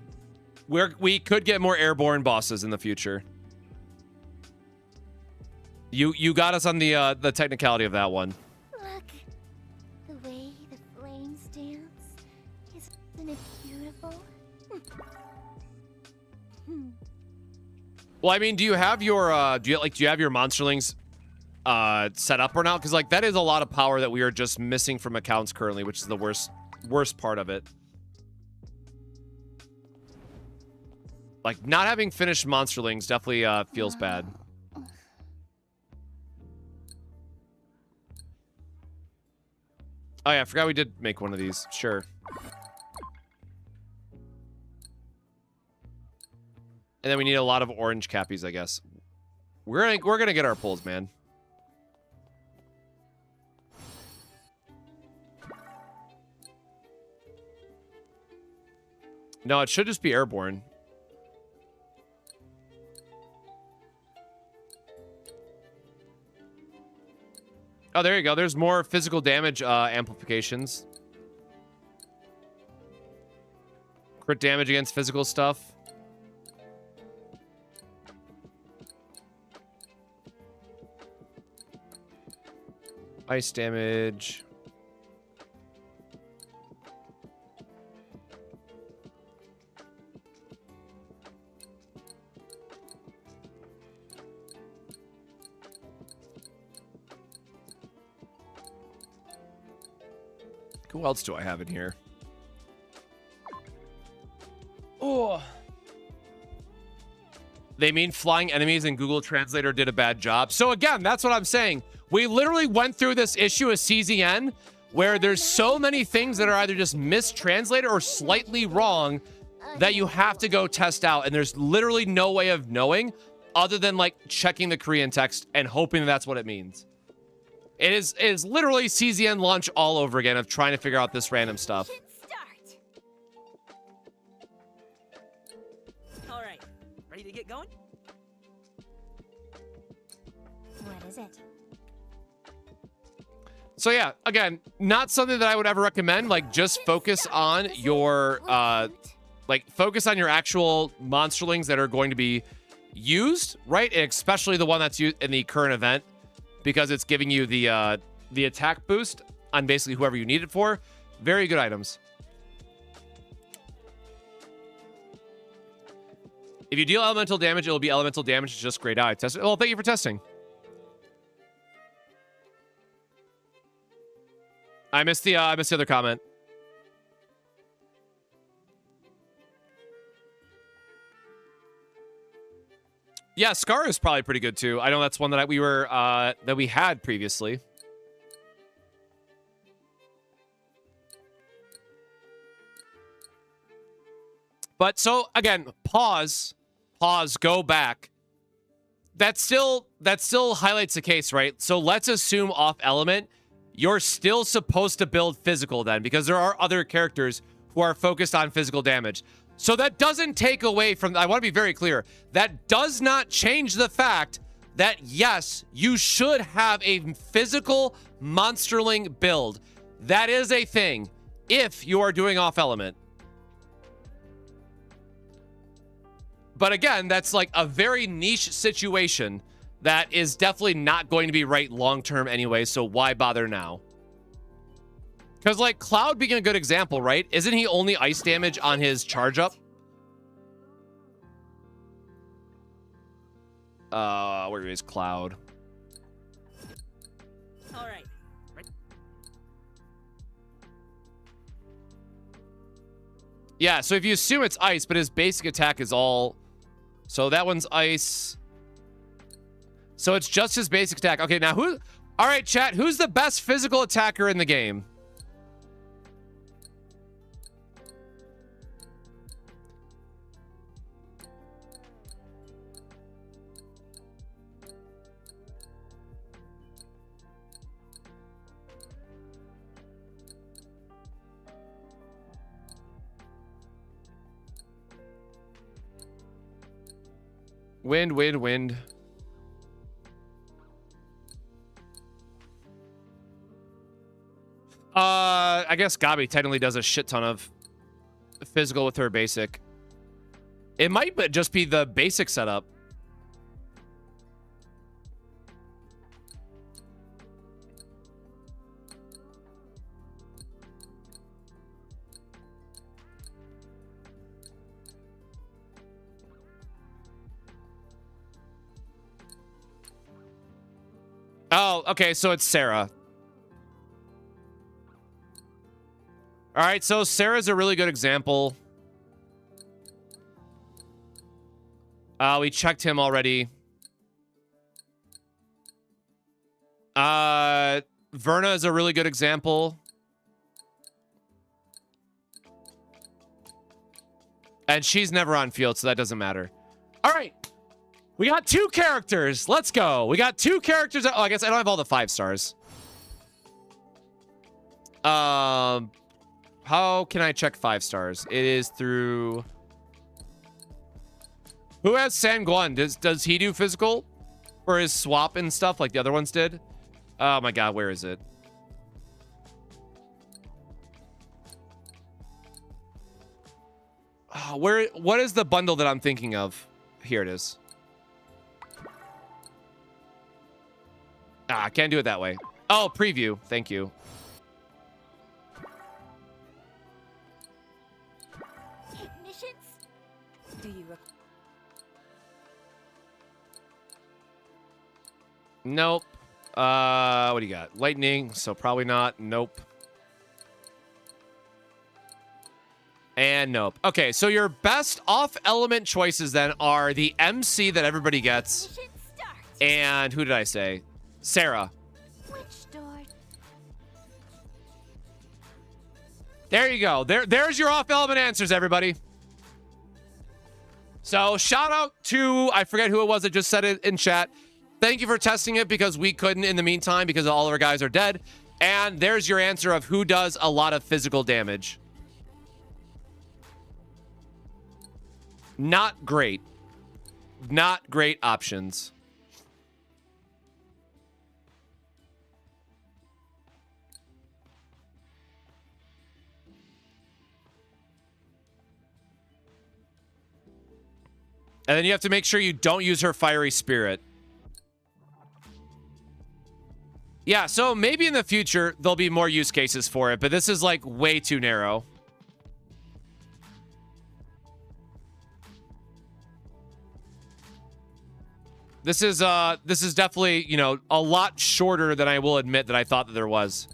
We could get more airborne bosses in the future. You got us on the technicality of that one. Look, the way the flames dance. Isn't it beautiful? Well, I mean, do you have your do you have your monsterlings set up or not? Because like that is a lot of power that we are just missing from accounts currently, which is the worst part of it. Like not having finished monsterlings definitely feels bad. Oh yeah, I forgot we did make one of these. Sure. And then we need a lot of orange cappies, I guess. We're gonna get our pulls, man. No, it should just be airborne. Oh, there you go. There's more physical damage amplifications. Crit damage against physical stuff. Ice damage. Who else do I have in here? Oh. They mean flying enemies and Google Translator did a bad job. So again, that's what I'm saying. We literally went through this issue of CZN where there's so many things that are either just mistranslated or slightly wrong that you have to go test out. And there's literally no way of knowing other than like checking the Korean text and hoping that that's what it means. It is literally CZN launch all over again of trying to figure out this random stuff. All right, ready to get going? What is it? So yeah, again, not something that I would ever recommend. Like, just focus on your focus on your actual monsterlings that are going to be used, right? And especially the one that's used in the current event, because it's giving you the attack boost on basically whoever you need it for. Very good items. If you deal elemental damage, it'll be elemental damage. It's just great eye. Test it. Well, thank you for testing. I missed the other comment. Yeah, Scar is probably pretty good too. I know that's one that we had previously. But so again, pause, go back. That still highlights the case, right? So let's assume off element, you're still supposed to build physical then, because there are other characters who are focused on physical damage. So that doesn't take away from, I want to be very clear, that does not change the fact that yes, you should have a physical monsterling build. That is a thing if you are doing off element. But again, that's like a very niche situation that is definitely not going to be right long-term anyway, so why bother now? Because, like, Cloud being a good example, right? Isn't he only ice damage on his charge up? Where is Cloud? All right. Yeah, so if you assume it's ice, but his basic attack is all... So that one's ice. So it's just his basic attack. Okay, now who... All right, chat, who's the best physical attacker in the game? Wind. I guess Gabi technically does a shit ton of physical with her basic. It might just be the basic setup. Oh, okay, so it's Sarah. All right, so Sarah's a really good example. We checked him already. Verna is a really good example. And she's never on field, so that doesn't matter. All right. We got 2 characters. Let's go. We got 2 characters. Oh, I guess I don't have all the 5 stars. How can I check 5 stars? It is through... Who has Sanguan? Does he do physical? For his swap and stuff like the other ones did? Oh my god, where is it? What is the bundle that I'm thinking of? Here it is. I can't do it that way. Oh, preview. Thank you. Technicians? Do you Nope. What do you got? Lightning, so probably not. Nope. And nope. Okay, so your best off-element choices then are the MC that everybody gets. Mission start. And who did I say? Sarah. Which door? There you go. There's your off-element answers, everybody. So shout out to, I forget who it was that just said it in chat. Thank you for testing it because we couldn't in the meantime because all of our guys are dead. And there's your answer of who does a lot of physical damage. Not great. Not great options. And then you have to make sure you don't use her fiery spirit. Yeah, so maybe in the future there'll be more use cases for it, but this is like way too narrow. This is definitely, you know, a lot shorter than I will admit that I thought that there was.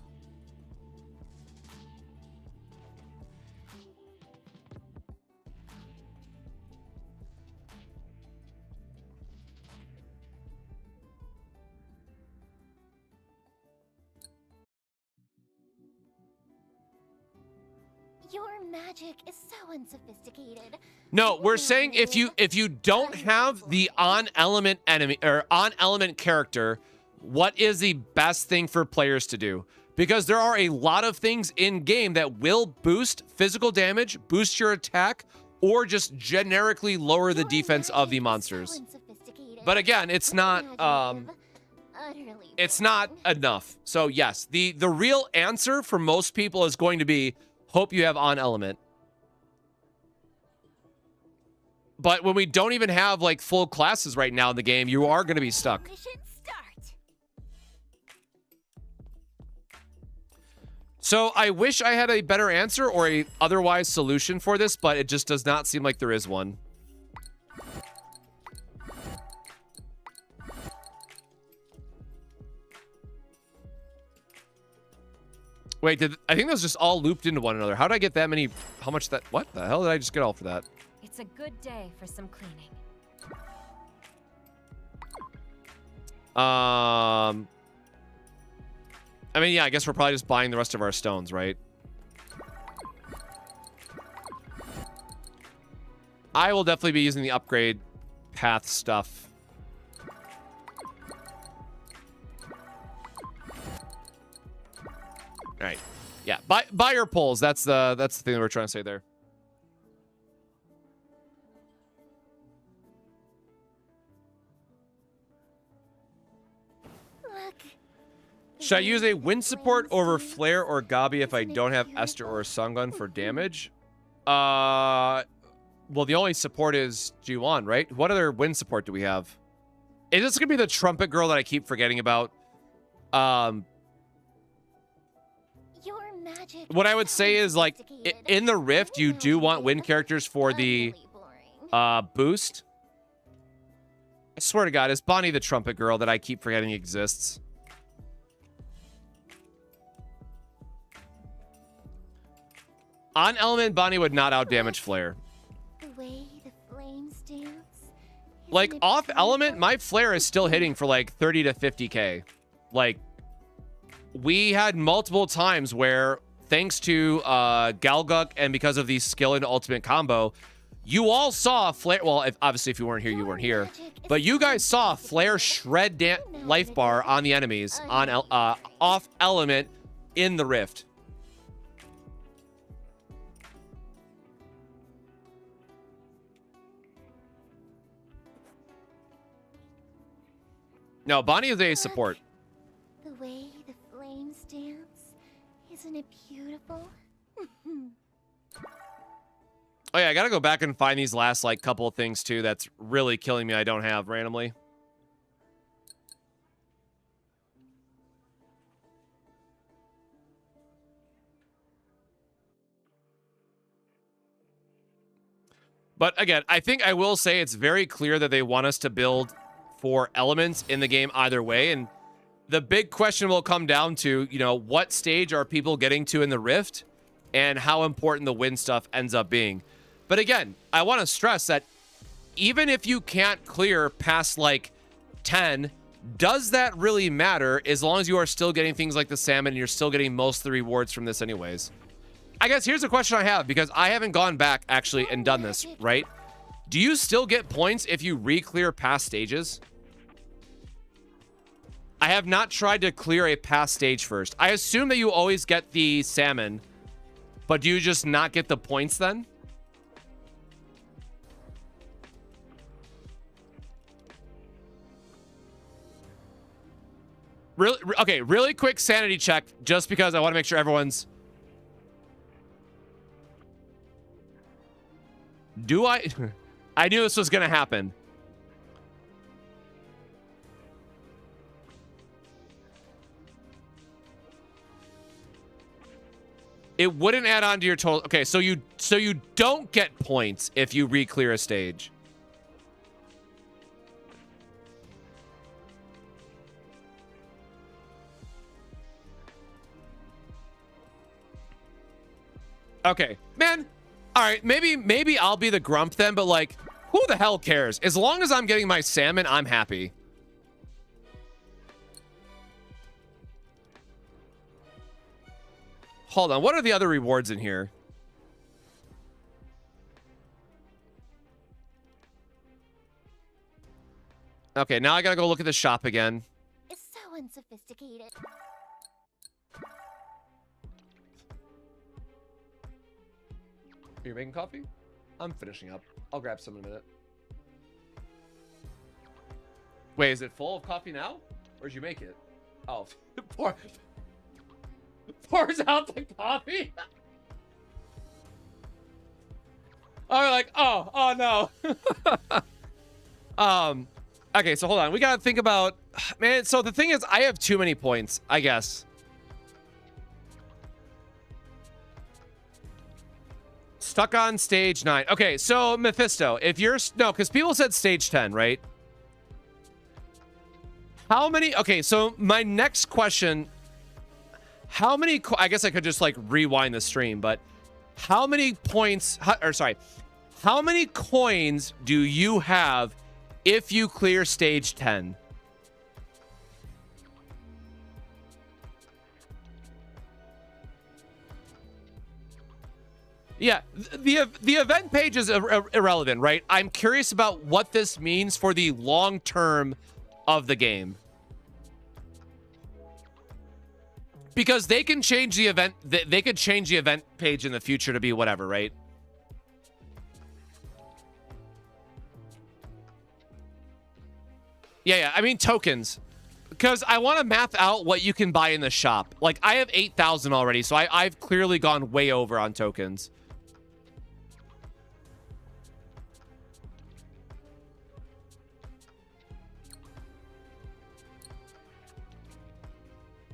Your magic is so unsophisticated. No, we're saying if you don't have the on-element enemy or on-element character, what is the best thing for players to do? Because there are a lot of things in game that will boost physical damage, boost your attack, or just generically lower the defense of the monsters. But again, it's not enough. So yes, the real answer for most people is going to be hope you have on-element. But when we don't even have like full classes right now in the game, you are going to be stuck. Mission start. So I wish I had a better answer or a otherwise solution for this, but it just does not seem like there is one. Wait, I think those just all looped into one another. How did I get that many? How much that? What the hell did I just get all for that? It's a good day for some cleaning. I mean, yeah, I guess we're probably just buying the rest of our stones, right? I will definitely be using the upgrade path stuff. All right. Yeah, buy your pulls. That's the thing that we're trying to say there. Look. Should I use a wind support over Flare or Gabi if I don't have Esther or Sungun for damage? Well, the only support is G1, right? What other wind support do we have? Is this gonna be the trumpet girl that I keep forgetting about? Your magic What I would say is, like, sophisticated. in the Rift, you do want wind characters for the Utterly boring. boost. I swear to God, it's Bonnie the trumpet girl that I keep forgetting exists. On element, Bonnie would not outdamage Flare. The way the flames dance. Like, Isn't it off element, beautiful? my Flare is still hitting for like 30 to 50k. Like, we had multiple times where, thanks to Galguk and because of the skill and ultimate combo, you all saw Flare. Well, obviously, if you weren't here, you weren't here. But you guys saw Flare shred life bar on the enemies on off element in the Rift. No, Bonnie is a support. The way the flames dance. Isn't it beautiful? Oh yeah, I gotta go back and find these last like couple of things too. That's really killing me. I don't have randomly. But again, I think I will say it's very clear that they want us to build for elements in the game either way. And the big question will come down to, you know, what stage are people getting to in the Rift and how important the win stuff ends up being. But again, I want to stress that even if you can't clear past like 10, does that really matter as long as you are still getting things like the salmon and you're still getting most of the rewards from this anyways? I guess here's a question I have, because I haven't gone back actually and done this, right? Do you still get points if you re-clear past stages? I have not tried to clear a past stage first. I assume that you always get the salmon, but do you just not get the points then? Really, okay, really quick sanity check, just because I want to make sure everyone's... Do I... I knew this was going to happen. It wouldn't add on to your total... Okay, so you don't get points if you re-clear a stage. Okay, man. All right, maybe I'll be the grump then, but like, who the hell cares? As long as I'm getting my salmon, I'm happy. Hold on, what are the other rewards in here? Okay, now I gotta go look at the shop again. It's so unsophisticated. Are you making coffee? I'm finishing up. I'll grab some in a minute. Wait, is it full of coffee now? Or did you make it? Oh, pours out the coffee. Oh, like, oh no. Okay, so hold on. We gotta think about, man. So the thing is, I have too many points, I guess. Stuck on stage 9. Okay, so Mephisto, if you're... No, because people said stage 10, right? How many... Okay, so my next question... How many... I guess I could just, like, rewind the stream, but... How many points... How many coins do you have if you clear stage 10? Yeah, the event page is irrelevant, right? I'm curious about what this means for the long term of the game. Because they can change the event, they could change the event page in the future to be whatever, right? Yeah, I mean tokens. Because I want to map out what you can buy in the shop. Like, I have 8,000 already, so I've clearly gone way over on tokens.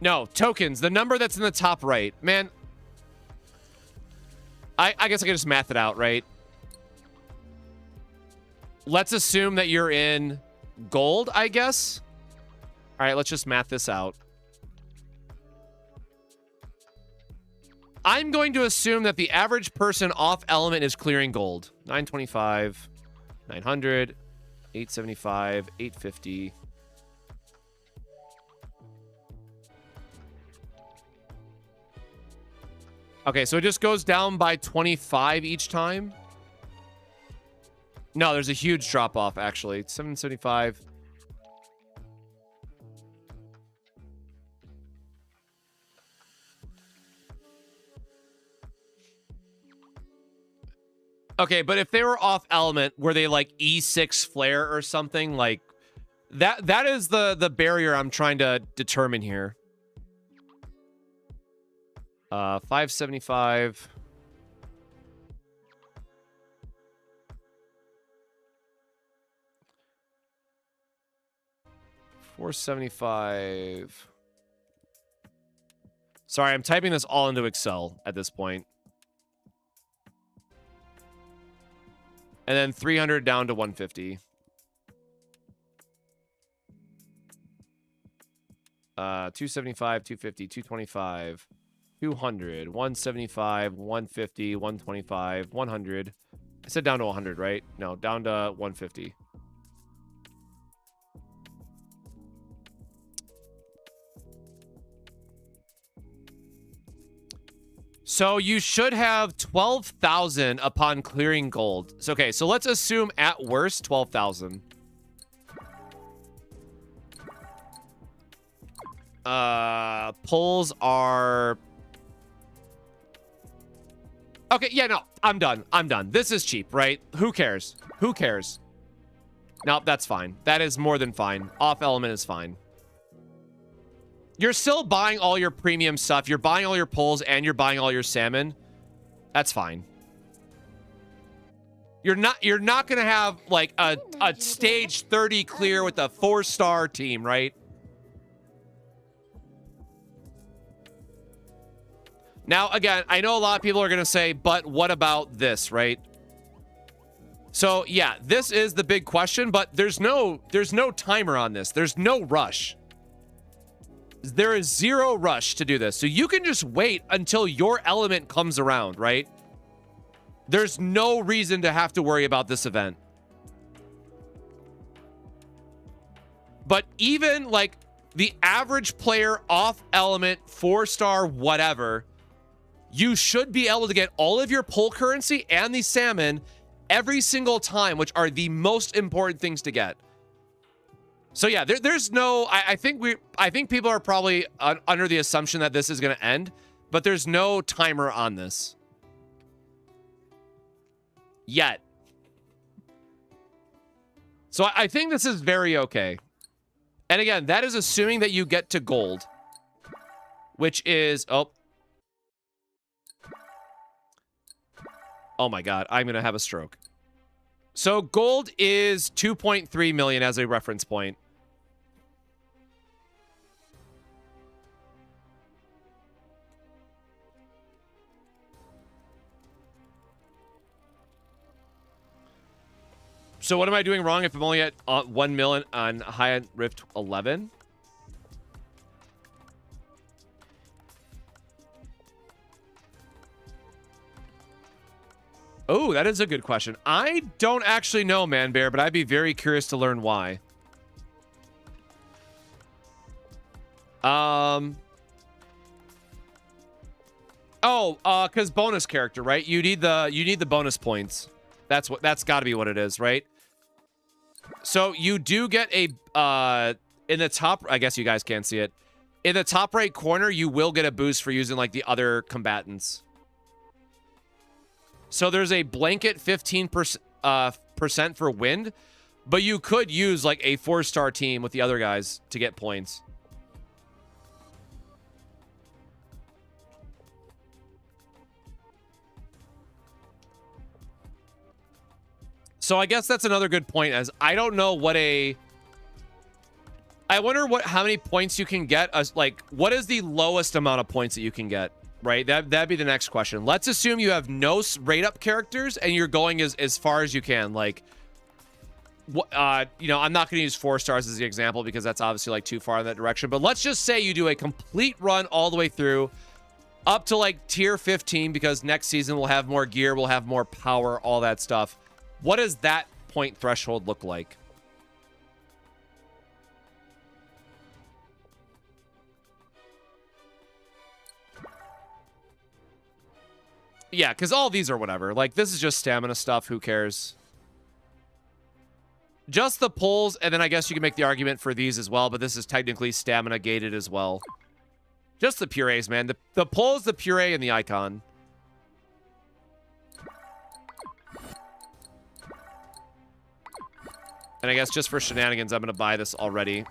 No, tokens. The number that's in the top right. Man, I guess I can just math it out, right? Let's assume that you're in gold, I guess. All right, let's just math this out. I'm going to assume that the average person off element is clearing gold. 925, 900, 875, 850. Okay, so it just goes down by 25 each time. No, there's a huge drop off, actually. It's 775. Okay, but if they were off element, were they like E6 flare or something? Like that is the barrier I'm trying to determine here. 575. 475. Sorry, I'm typing this all into Excel at this point. And then 300 down to 150. 275, 250, 225, 200, 175, 150, 125, 100. I said down to 100, right? No, down to 150. So you should have 12,000 upon clearing gold. So, okay, so let's assume at worst 12,000. Pulls are... Okay, yeah, no, I'm done. I'm done. This is cheap, right? Who cares? Who cares? No, that's fine. That is more than fine. Off element is fine. You're still buying all your premium stuff. You're buying all your pulls and you're buying all your salmon. That's fine. You're not gonna have like a stage 30 clear with a 4-star team, right? Now, again, I know a lot of people are gonna say, but what about this, right? So yeah, this is the big question, but there's no timer on this. There's no rush. There is zero rush to do this. So you can just wait until your element comes around, right? There's no reason to have to worry about this event. But even like the average player off element, 4-star, whatever, you should be able to get all of your pull currency and the salmon every single time, which are the most important things to get. So yeah, there's no, I think people are probably under the assumption that this is going to end, but there's no timer on this yet. So I think this is very okay. And again, that is assuming that you get to gold, which is, oh my God, I'm going to have a stroke. So gold is 2.3 million as a reference point. So what am I doing wrong if I'm only at 1 million on high-end Rift 11? Oh, that is a good question. I don't actually know, Man Bear, but I'd be very curious to learn why. Because bonus character, right? You need the bonus points. That's got to be what it is, right? So you do get a in the top. I guess you guys can't see it. In the top right corner, you will get a boost for using like the other combatants. So there's a blanket 15% for wind, but you could use like a 4-star team with the other guys to get points. So I guess that's another good point, as I don't know what I wonder how many points you can get. Like, what is the lowest amount of points that you can get? Right, that'd be the next question. Let's assume you have no rate up characters and you're going as far as you can. Like, you know, I'm not going to use 4 stars as the example because that's obviously like too far in that direction. But let's just say you do a complete run all the way through up to like tier 15, because next season we'll have more gear, we'll have more power, all that stuff. What does that point threshold look like? Yeah, because all these are whatever. Like, this is just stamina stuff. Who cares? Just the pulls, and then I guess you can make the argument for these as well, but this is technically stamina gated as well. Just the purees, man. The pulls, the puree, and the icon. And I guess just for shenanigans, I'm going to buy this already.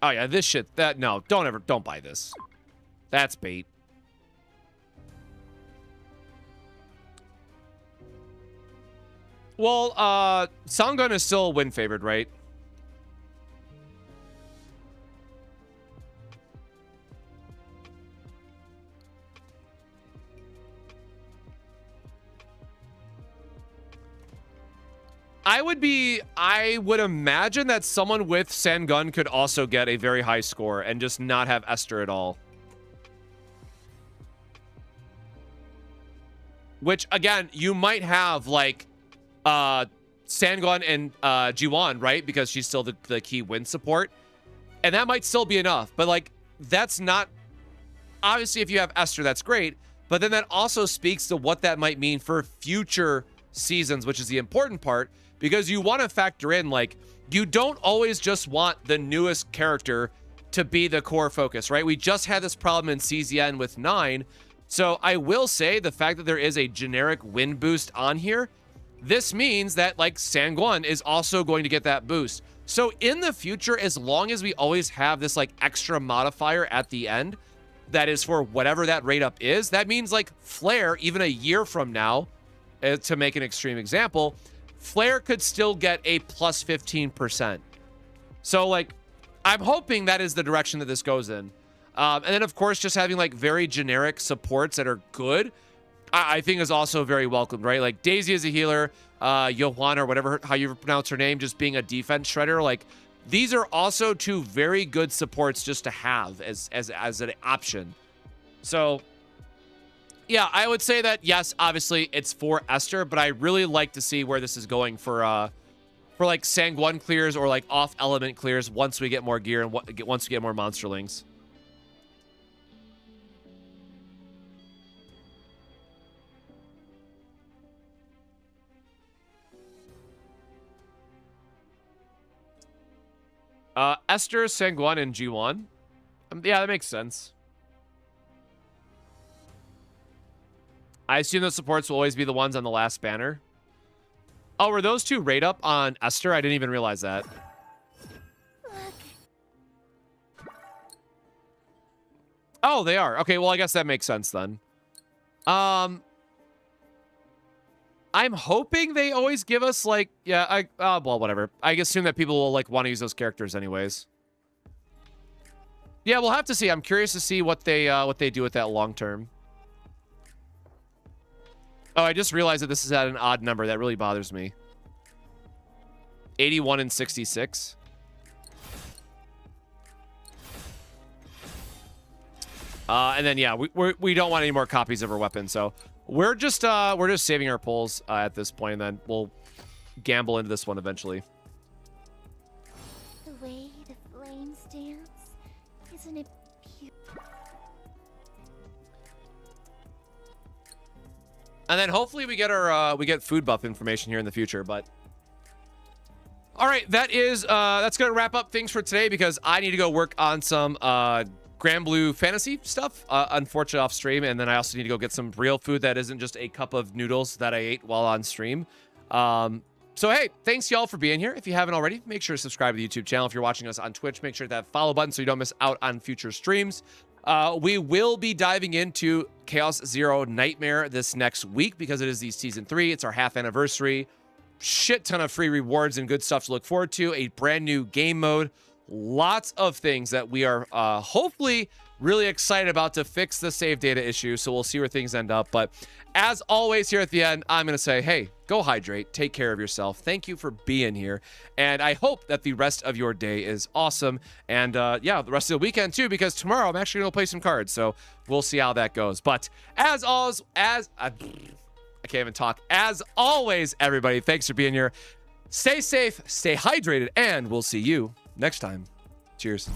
Oh, yeah, this shit. No, don't buy this. That's bait. Well, Sangun is still win favored, right? I would imagine that someone with Sangun could also get a very high score and just not have Esther at all. Which, again, you might have, like, Sangun and Jiwan, right? Because she's still the key win support. And that might still be enough. But, like, that's not... Obviously, if you have Esther, that's great. But then that also speaks to what that might mean for future seasons, which is the important part. Because you want to factor in, like, you don't always just want the newest character to be the core focus, right? We just had this problem in CZN with 9. So I will say the fact that there is a generic win boost on here, this means that, like, Sanguan is also going to get that boost. So in the future, as long as we always have this, like, extra modifier at the end, that is for whatever that rate up is, that means, like, Flare, even a year from now, to make an extreme example, Flare could still get a plus 15%. So, like, I'm hoping that is the direction that this goes in. And then, of course, just having, like, very generic supports that are good, I think is also very welcomed, right? Like, Daisy is a healer, Johanna, or whatever, how you pronounce her name, just being a defense shredder. Like, these are also two very good supports just to have as an option. So... yeah, I would say that, yes, obviously, it's for Esther, but I really like to see where this is going for like, Sanguan clears or, like, off-element clears once we get more gear and once we get more monsterlings. Esther, Sanguan, and G1. Yeah, that makes sense. I assume those supports will always be the ones on the last banner. Oh, were those two rate up on Esther? I didn't even realize that. Oh, they are. Okay, well, I guess that makes sense then. I'm hoping they always give us, like, yeah, well, whatever. I assume that people will, like, want to use those characters anyways. Yeah, we'll have to see. I'm curious to see what they do with that long term. Oh, I just realized that this is at an odd number. That really bothers me. 81 and 66. And then, yeah, we don't want any more copies of her weapon, so we're just saving our pulls at this point, and then we'll gamble into this one eventually. The way the flames dance, isn't it beautiful? And then hopefully we get our food buff information here in the future, but all right, that's gonna wrap up things for today because I need to go work on some Grand Blue Fantasy stuff, unfortunately off stream, and then I also need to go get some real food that isn't just a cup of noodles that I ate while on stream. So hey, thanks y'all for being here. If you haven't already, make sure to subscribe to the YouTube channel. If you're watching us on Twitch, make sure to hit that follow button so you don't miss out on future streams. We will be diving into Chaos Zero Nightmare this next week because it is the Season 3. It's our half anniversary. Shit ton of free rewards and good stuff to look forward to. A brand new game mode. Lots of things that we are hopefully really excited about to fix the save data issue. So we'll see where things end up. But as always here at the end, I'm going to say, hey, go hydrate. Take care of yourself. Thank you for being here. And I hope that the rest of your day is awesome. And yeah, the rest of the weekend too, because tomorrow I'm actually going to play some cards. So we'll see how that goes. But as always, I can't even talk. As always, everybody, thanks for being here. Stay safe, stay hydrated, and we'll see you next time. Cheers.